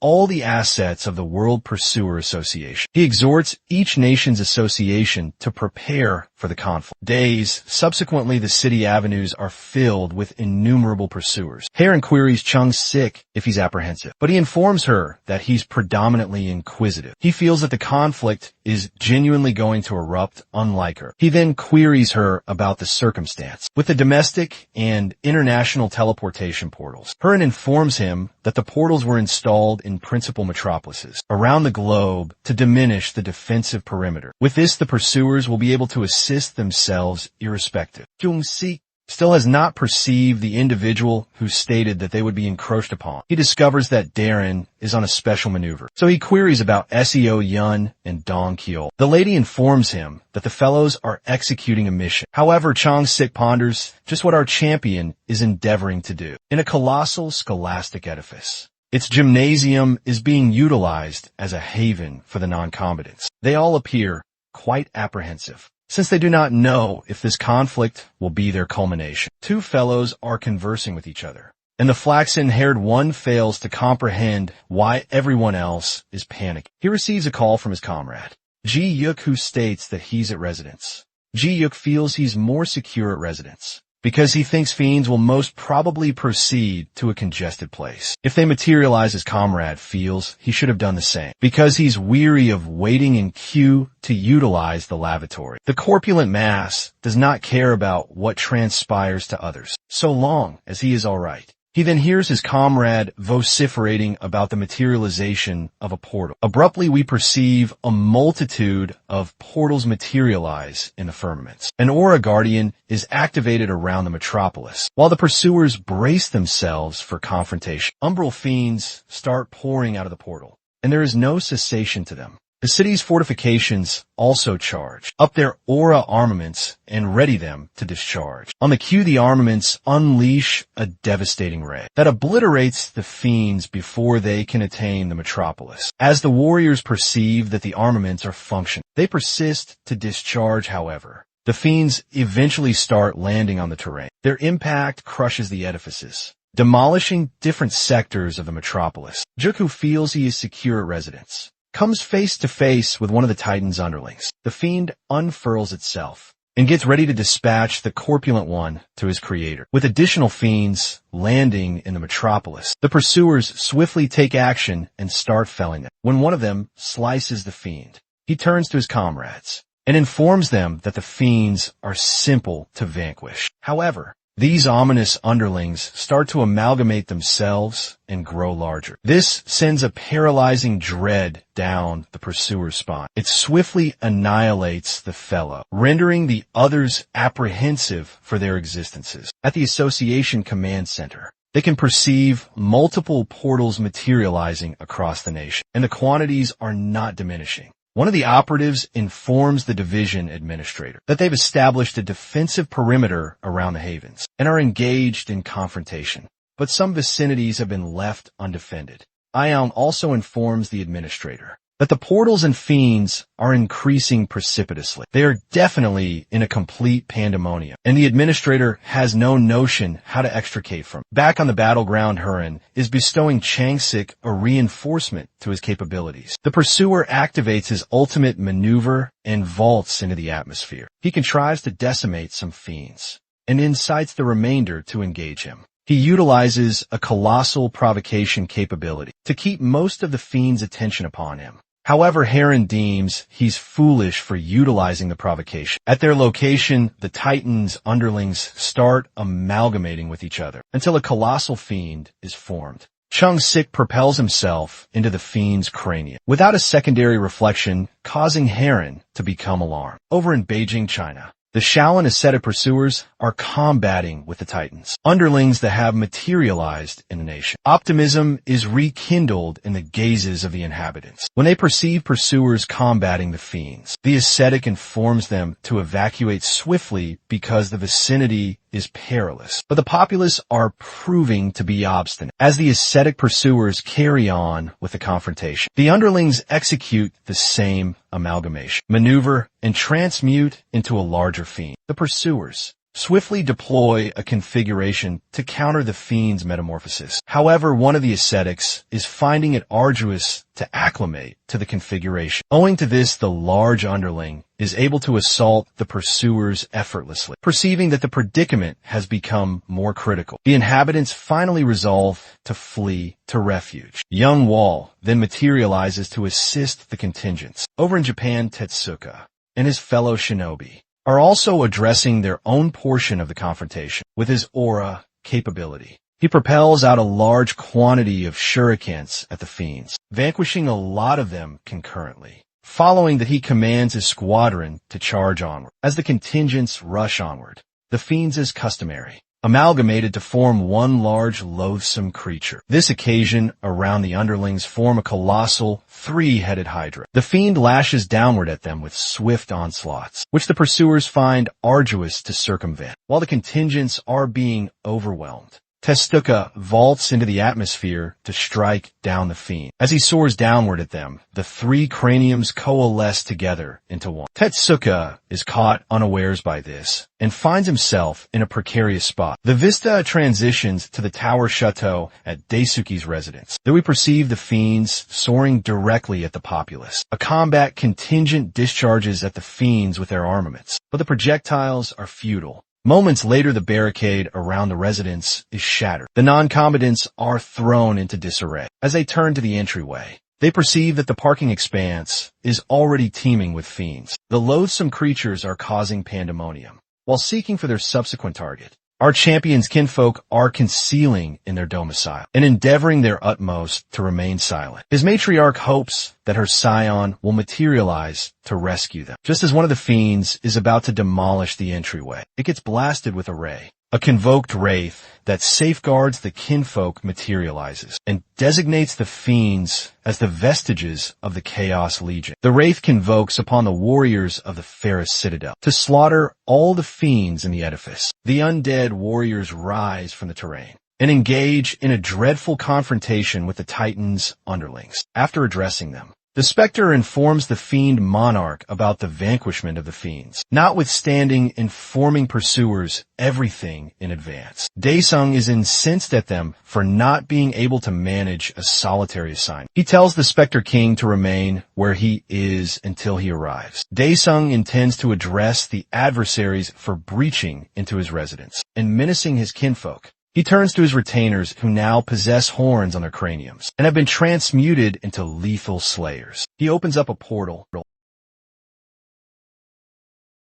all the assets of the World Pursuer Association. He exhorts each nation's association to prepare for the conflict. Days subsequently, the city avenues are filled with innumerable pursuers. Heron queries Chung Sik if he's apprehensive, but he informs her that he's predominantly inquisitive. He feels that the conflict is genuinely going to erupt, unlike her. He then queries her about the circumstance with the domestic and international teleportation portals. Heron informs him that the portals were installed in principal metropolises around the globe to diminish the defensive perimeter. With this, the pursuers will be able to assist themselves irrespective. Jung Sik still has not perceived the individual who stated that they would be encroached upon. He discovers that Darren is on a special maneuver, so he queries about Seo Yun and Dong Kyo. The lady informs him that the fellows are executing a mission. However, Chong Sik ponders just what our champion is endeavoring to do. In a colossal scholastic edifice, its gymnasium is being utilized as a haven for the non-combatants. They all appear quite apprehensive, since they do not know if this conflict will be their culmination. 2 fellows are conversing with each other, and the flaxen-haired one fails to comprehend why everyone else is panicking. He receives a call from his comrade, Ji Yuk, who states that he's at residence. Ji Yuk feels he's more secure at residence, because he thinks fiends will most probably proceed to a congested place. If they materialize, his comrade feels he should have done the same, because he's weary of waiting in queue to utilize the lavatory. The corpulent mass does not care about what transpires to others, so long as he is all right. He then hears his comrade vociferating about the materialization of a portal. Abruptly, we perceive a multitude of portals materialize in the firmaments. An aura guardian is activated around the metropolis, while the pursuers brace themselves for confrontation. Umbral fiends start pouring out of the portal, and there is no cessation to them. The city's fortifications also charge up their aura armaments and ready them to discharge. On the cue, the armaments unleash a devastating ray that obliterates the fiends before they can attain the metropolis. As the warriors perceive that the armaments are functional, they persist to discharge, however. The fiends eventually start landing on the terrain. Their impact crushes the edifices, demolishing different sectors of the metropolis. Juku feels he is secure at residence, comes face to face with one of the Titan's underlings. The fiend unfurls itself and gets ready to dispatch the corpulent one to his creator. With additional fiends landing in the metropolis, the pursuers swiftly take action and start felling them. When one of them slices the fiend, he turns to his comrades and informs them that the fiends are simple to vanquish. However, these ominous underlings start to amalgamate themselves and grow larger. This sends a paralyzing dread down the pursuer's spine. It swiftly annihilates the fellow, rendering the others apprehensive for their existences. At the Association Command Center, they can perceive multiple portals materializing across the nation, and the quantities are not diminishing. One of the operatives informs the division administrator that they've established a defensive perimeter around the havens and are engaged in confrontation, but some vicinities have been left undefended. Ion also informs the administrator that the portals and fiends are increasing precipitously. They are definitely in a complete pandemonium, and the administrator has no notion how to extricate from it. Back on the battleground, Hurin is bestowing Changsik a reinforcement to his capabilities. The pursuer activates his ultimate maneuver and vaults into the atmosphere. He contrives to decimate some fiends and incites the remainder to engage him. He utilizes a colossal provocation capability to keep most of the fiend's attention upon him. However, Heron deems he's foolish for utilizing the provocation. At their location, the Titan's underlings start amalgamating with each other until a colossal fiend is formed. Chung-sik propels himself into the fiend's cranium without a secondary reflection, causing Heron to become alarmed. Over in Beijing, China, the Shaolin ascetic pursuers are combating with the Titans, underlings that have materialized in the nation. Optimism is rekindled in the gazes of the inhabitants when they perceive pursuers combating the fiends. The ascetic informs them to evacuate swiftly because the vicinity is perilous, but the populace are proving to be obstinate. As the ascetic pursuers carry on with the confrontation, the underlings execute the same amalgamation, maneuver, and transmute into a larger fiend. The pursuers swiftly deploy a configuration to counter the fiend's metamorphosis. However, one of the ascetics is finding it arduous to acclimate to the configuration. Owing to this, the large underling is able to assault the pursuers effortlessly. Perceiving that the predicament has become more critical, the inhabitants finally resolve to flee to refuge. Young Wall then materializes to assist the contingents. Over in Japan, Tetsuka and his fellow shinobi are also addressing their own portion of the confrontation with his aura capability. He propels out a large quantity of shurikens at the fiends, vanquishing a lot of them concurrently. Following that, he commands his squadron to charge onward. As the contingents rush onward, the fiends, as customary, amalgamated to form one large loathsome creature. This occasion, around the underlings form a colossal three-headed hydra. The fiend lashes downward at them with swift onslaughts, which the pursuers find arduous to circumvent. While the contingents are being overwhelmed, Testuka vaults into the atmosphere to strike down the fiend. As he soars downward at them, the three craniums coalesce together into one. Tetsuka is caught unawares by this and finds himself in a precarious spot. The vista transitions to the tower chateau at Daisuke's residence. There we perceive the fiends soaring directly at the populace. A combat contingent discharges at the fiends with their armaments, but the projectiles are futile. Moments later, the barricade around the residence is shattered. The non-combatants are thrown into disarray. As they turn to the entryway, they perceive that the parking expanse is already teeming with fiends. The loathsome creatures are causing pandemonium. While seeking for their subsequent target, Our champion's kinfolk are concealing in their domicile and endeavoring their utmost to remain silent. His matriarch hopes that her scion will materialize to rescue them. Just as one of the fiends is about to demolish the entryway, it gets blasted with a ray. A convoked wraith that safeguards the kinfolk materializes and designates the fiends as the vestiges of the Chaos Legion. The wraith convokes upon the warriors of the Ferris Citadel to slaughter all the fiends in the edifice. The undead warriors rise from the terrain and engage in a dreadful confrontation with the Titan's underlings. After addressing them, the Spectre informs the Fiend Monarch about the vanquishment of the Fiends, notwithstanding informing pursuers everything in advance. Daesung is incensed at them for not being able to manage a solitary assignment. He tells the Spectre King to remain where he is until he arrives. Daesung intends to address the adversaries for breaching into his residence and menacing his kinfolk. He turns to his retainers who now possess horns on their craniums and have been transmuted into lethal slayers. He opens up a portal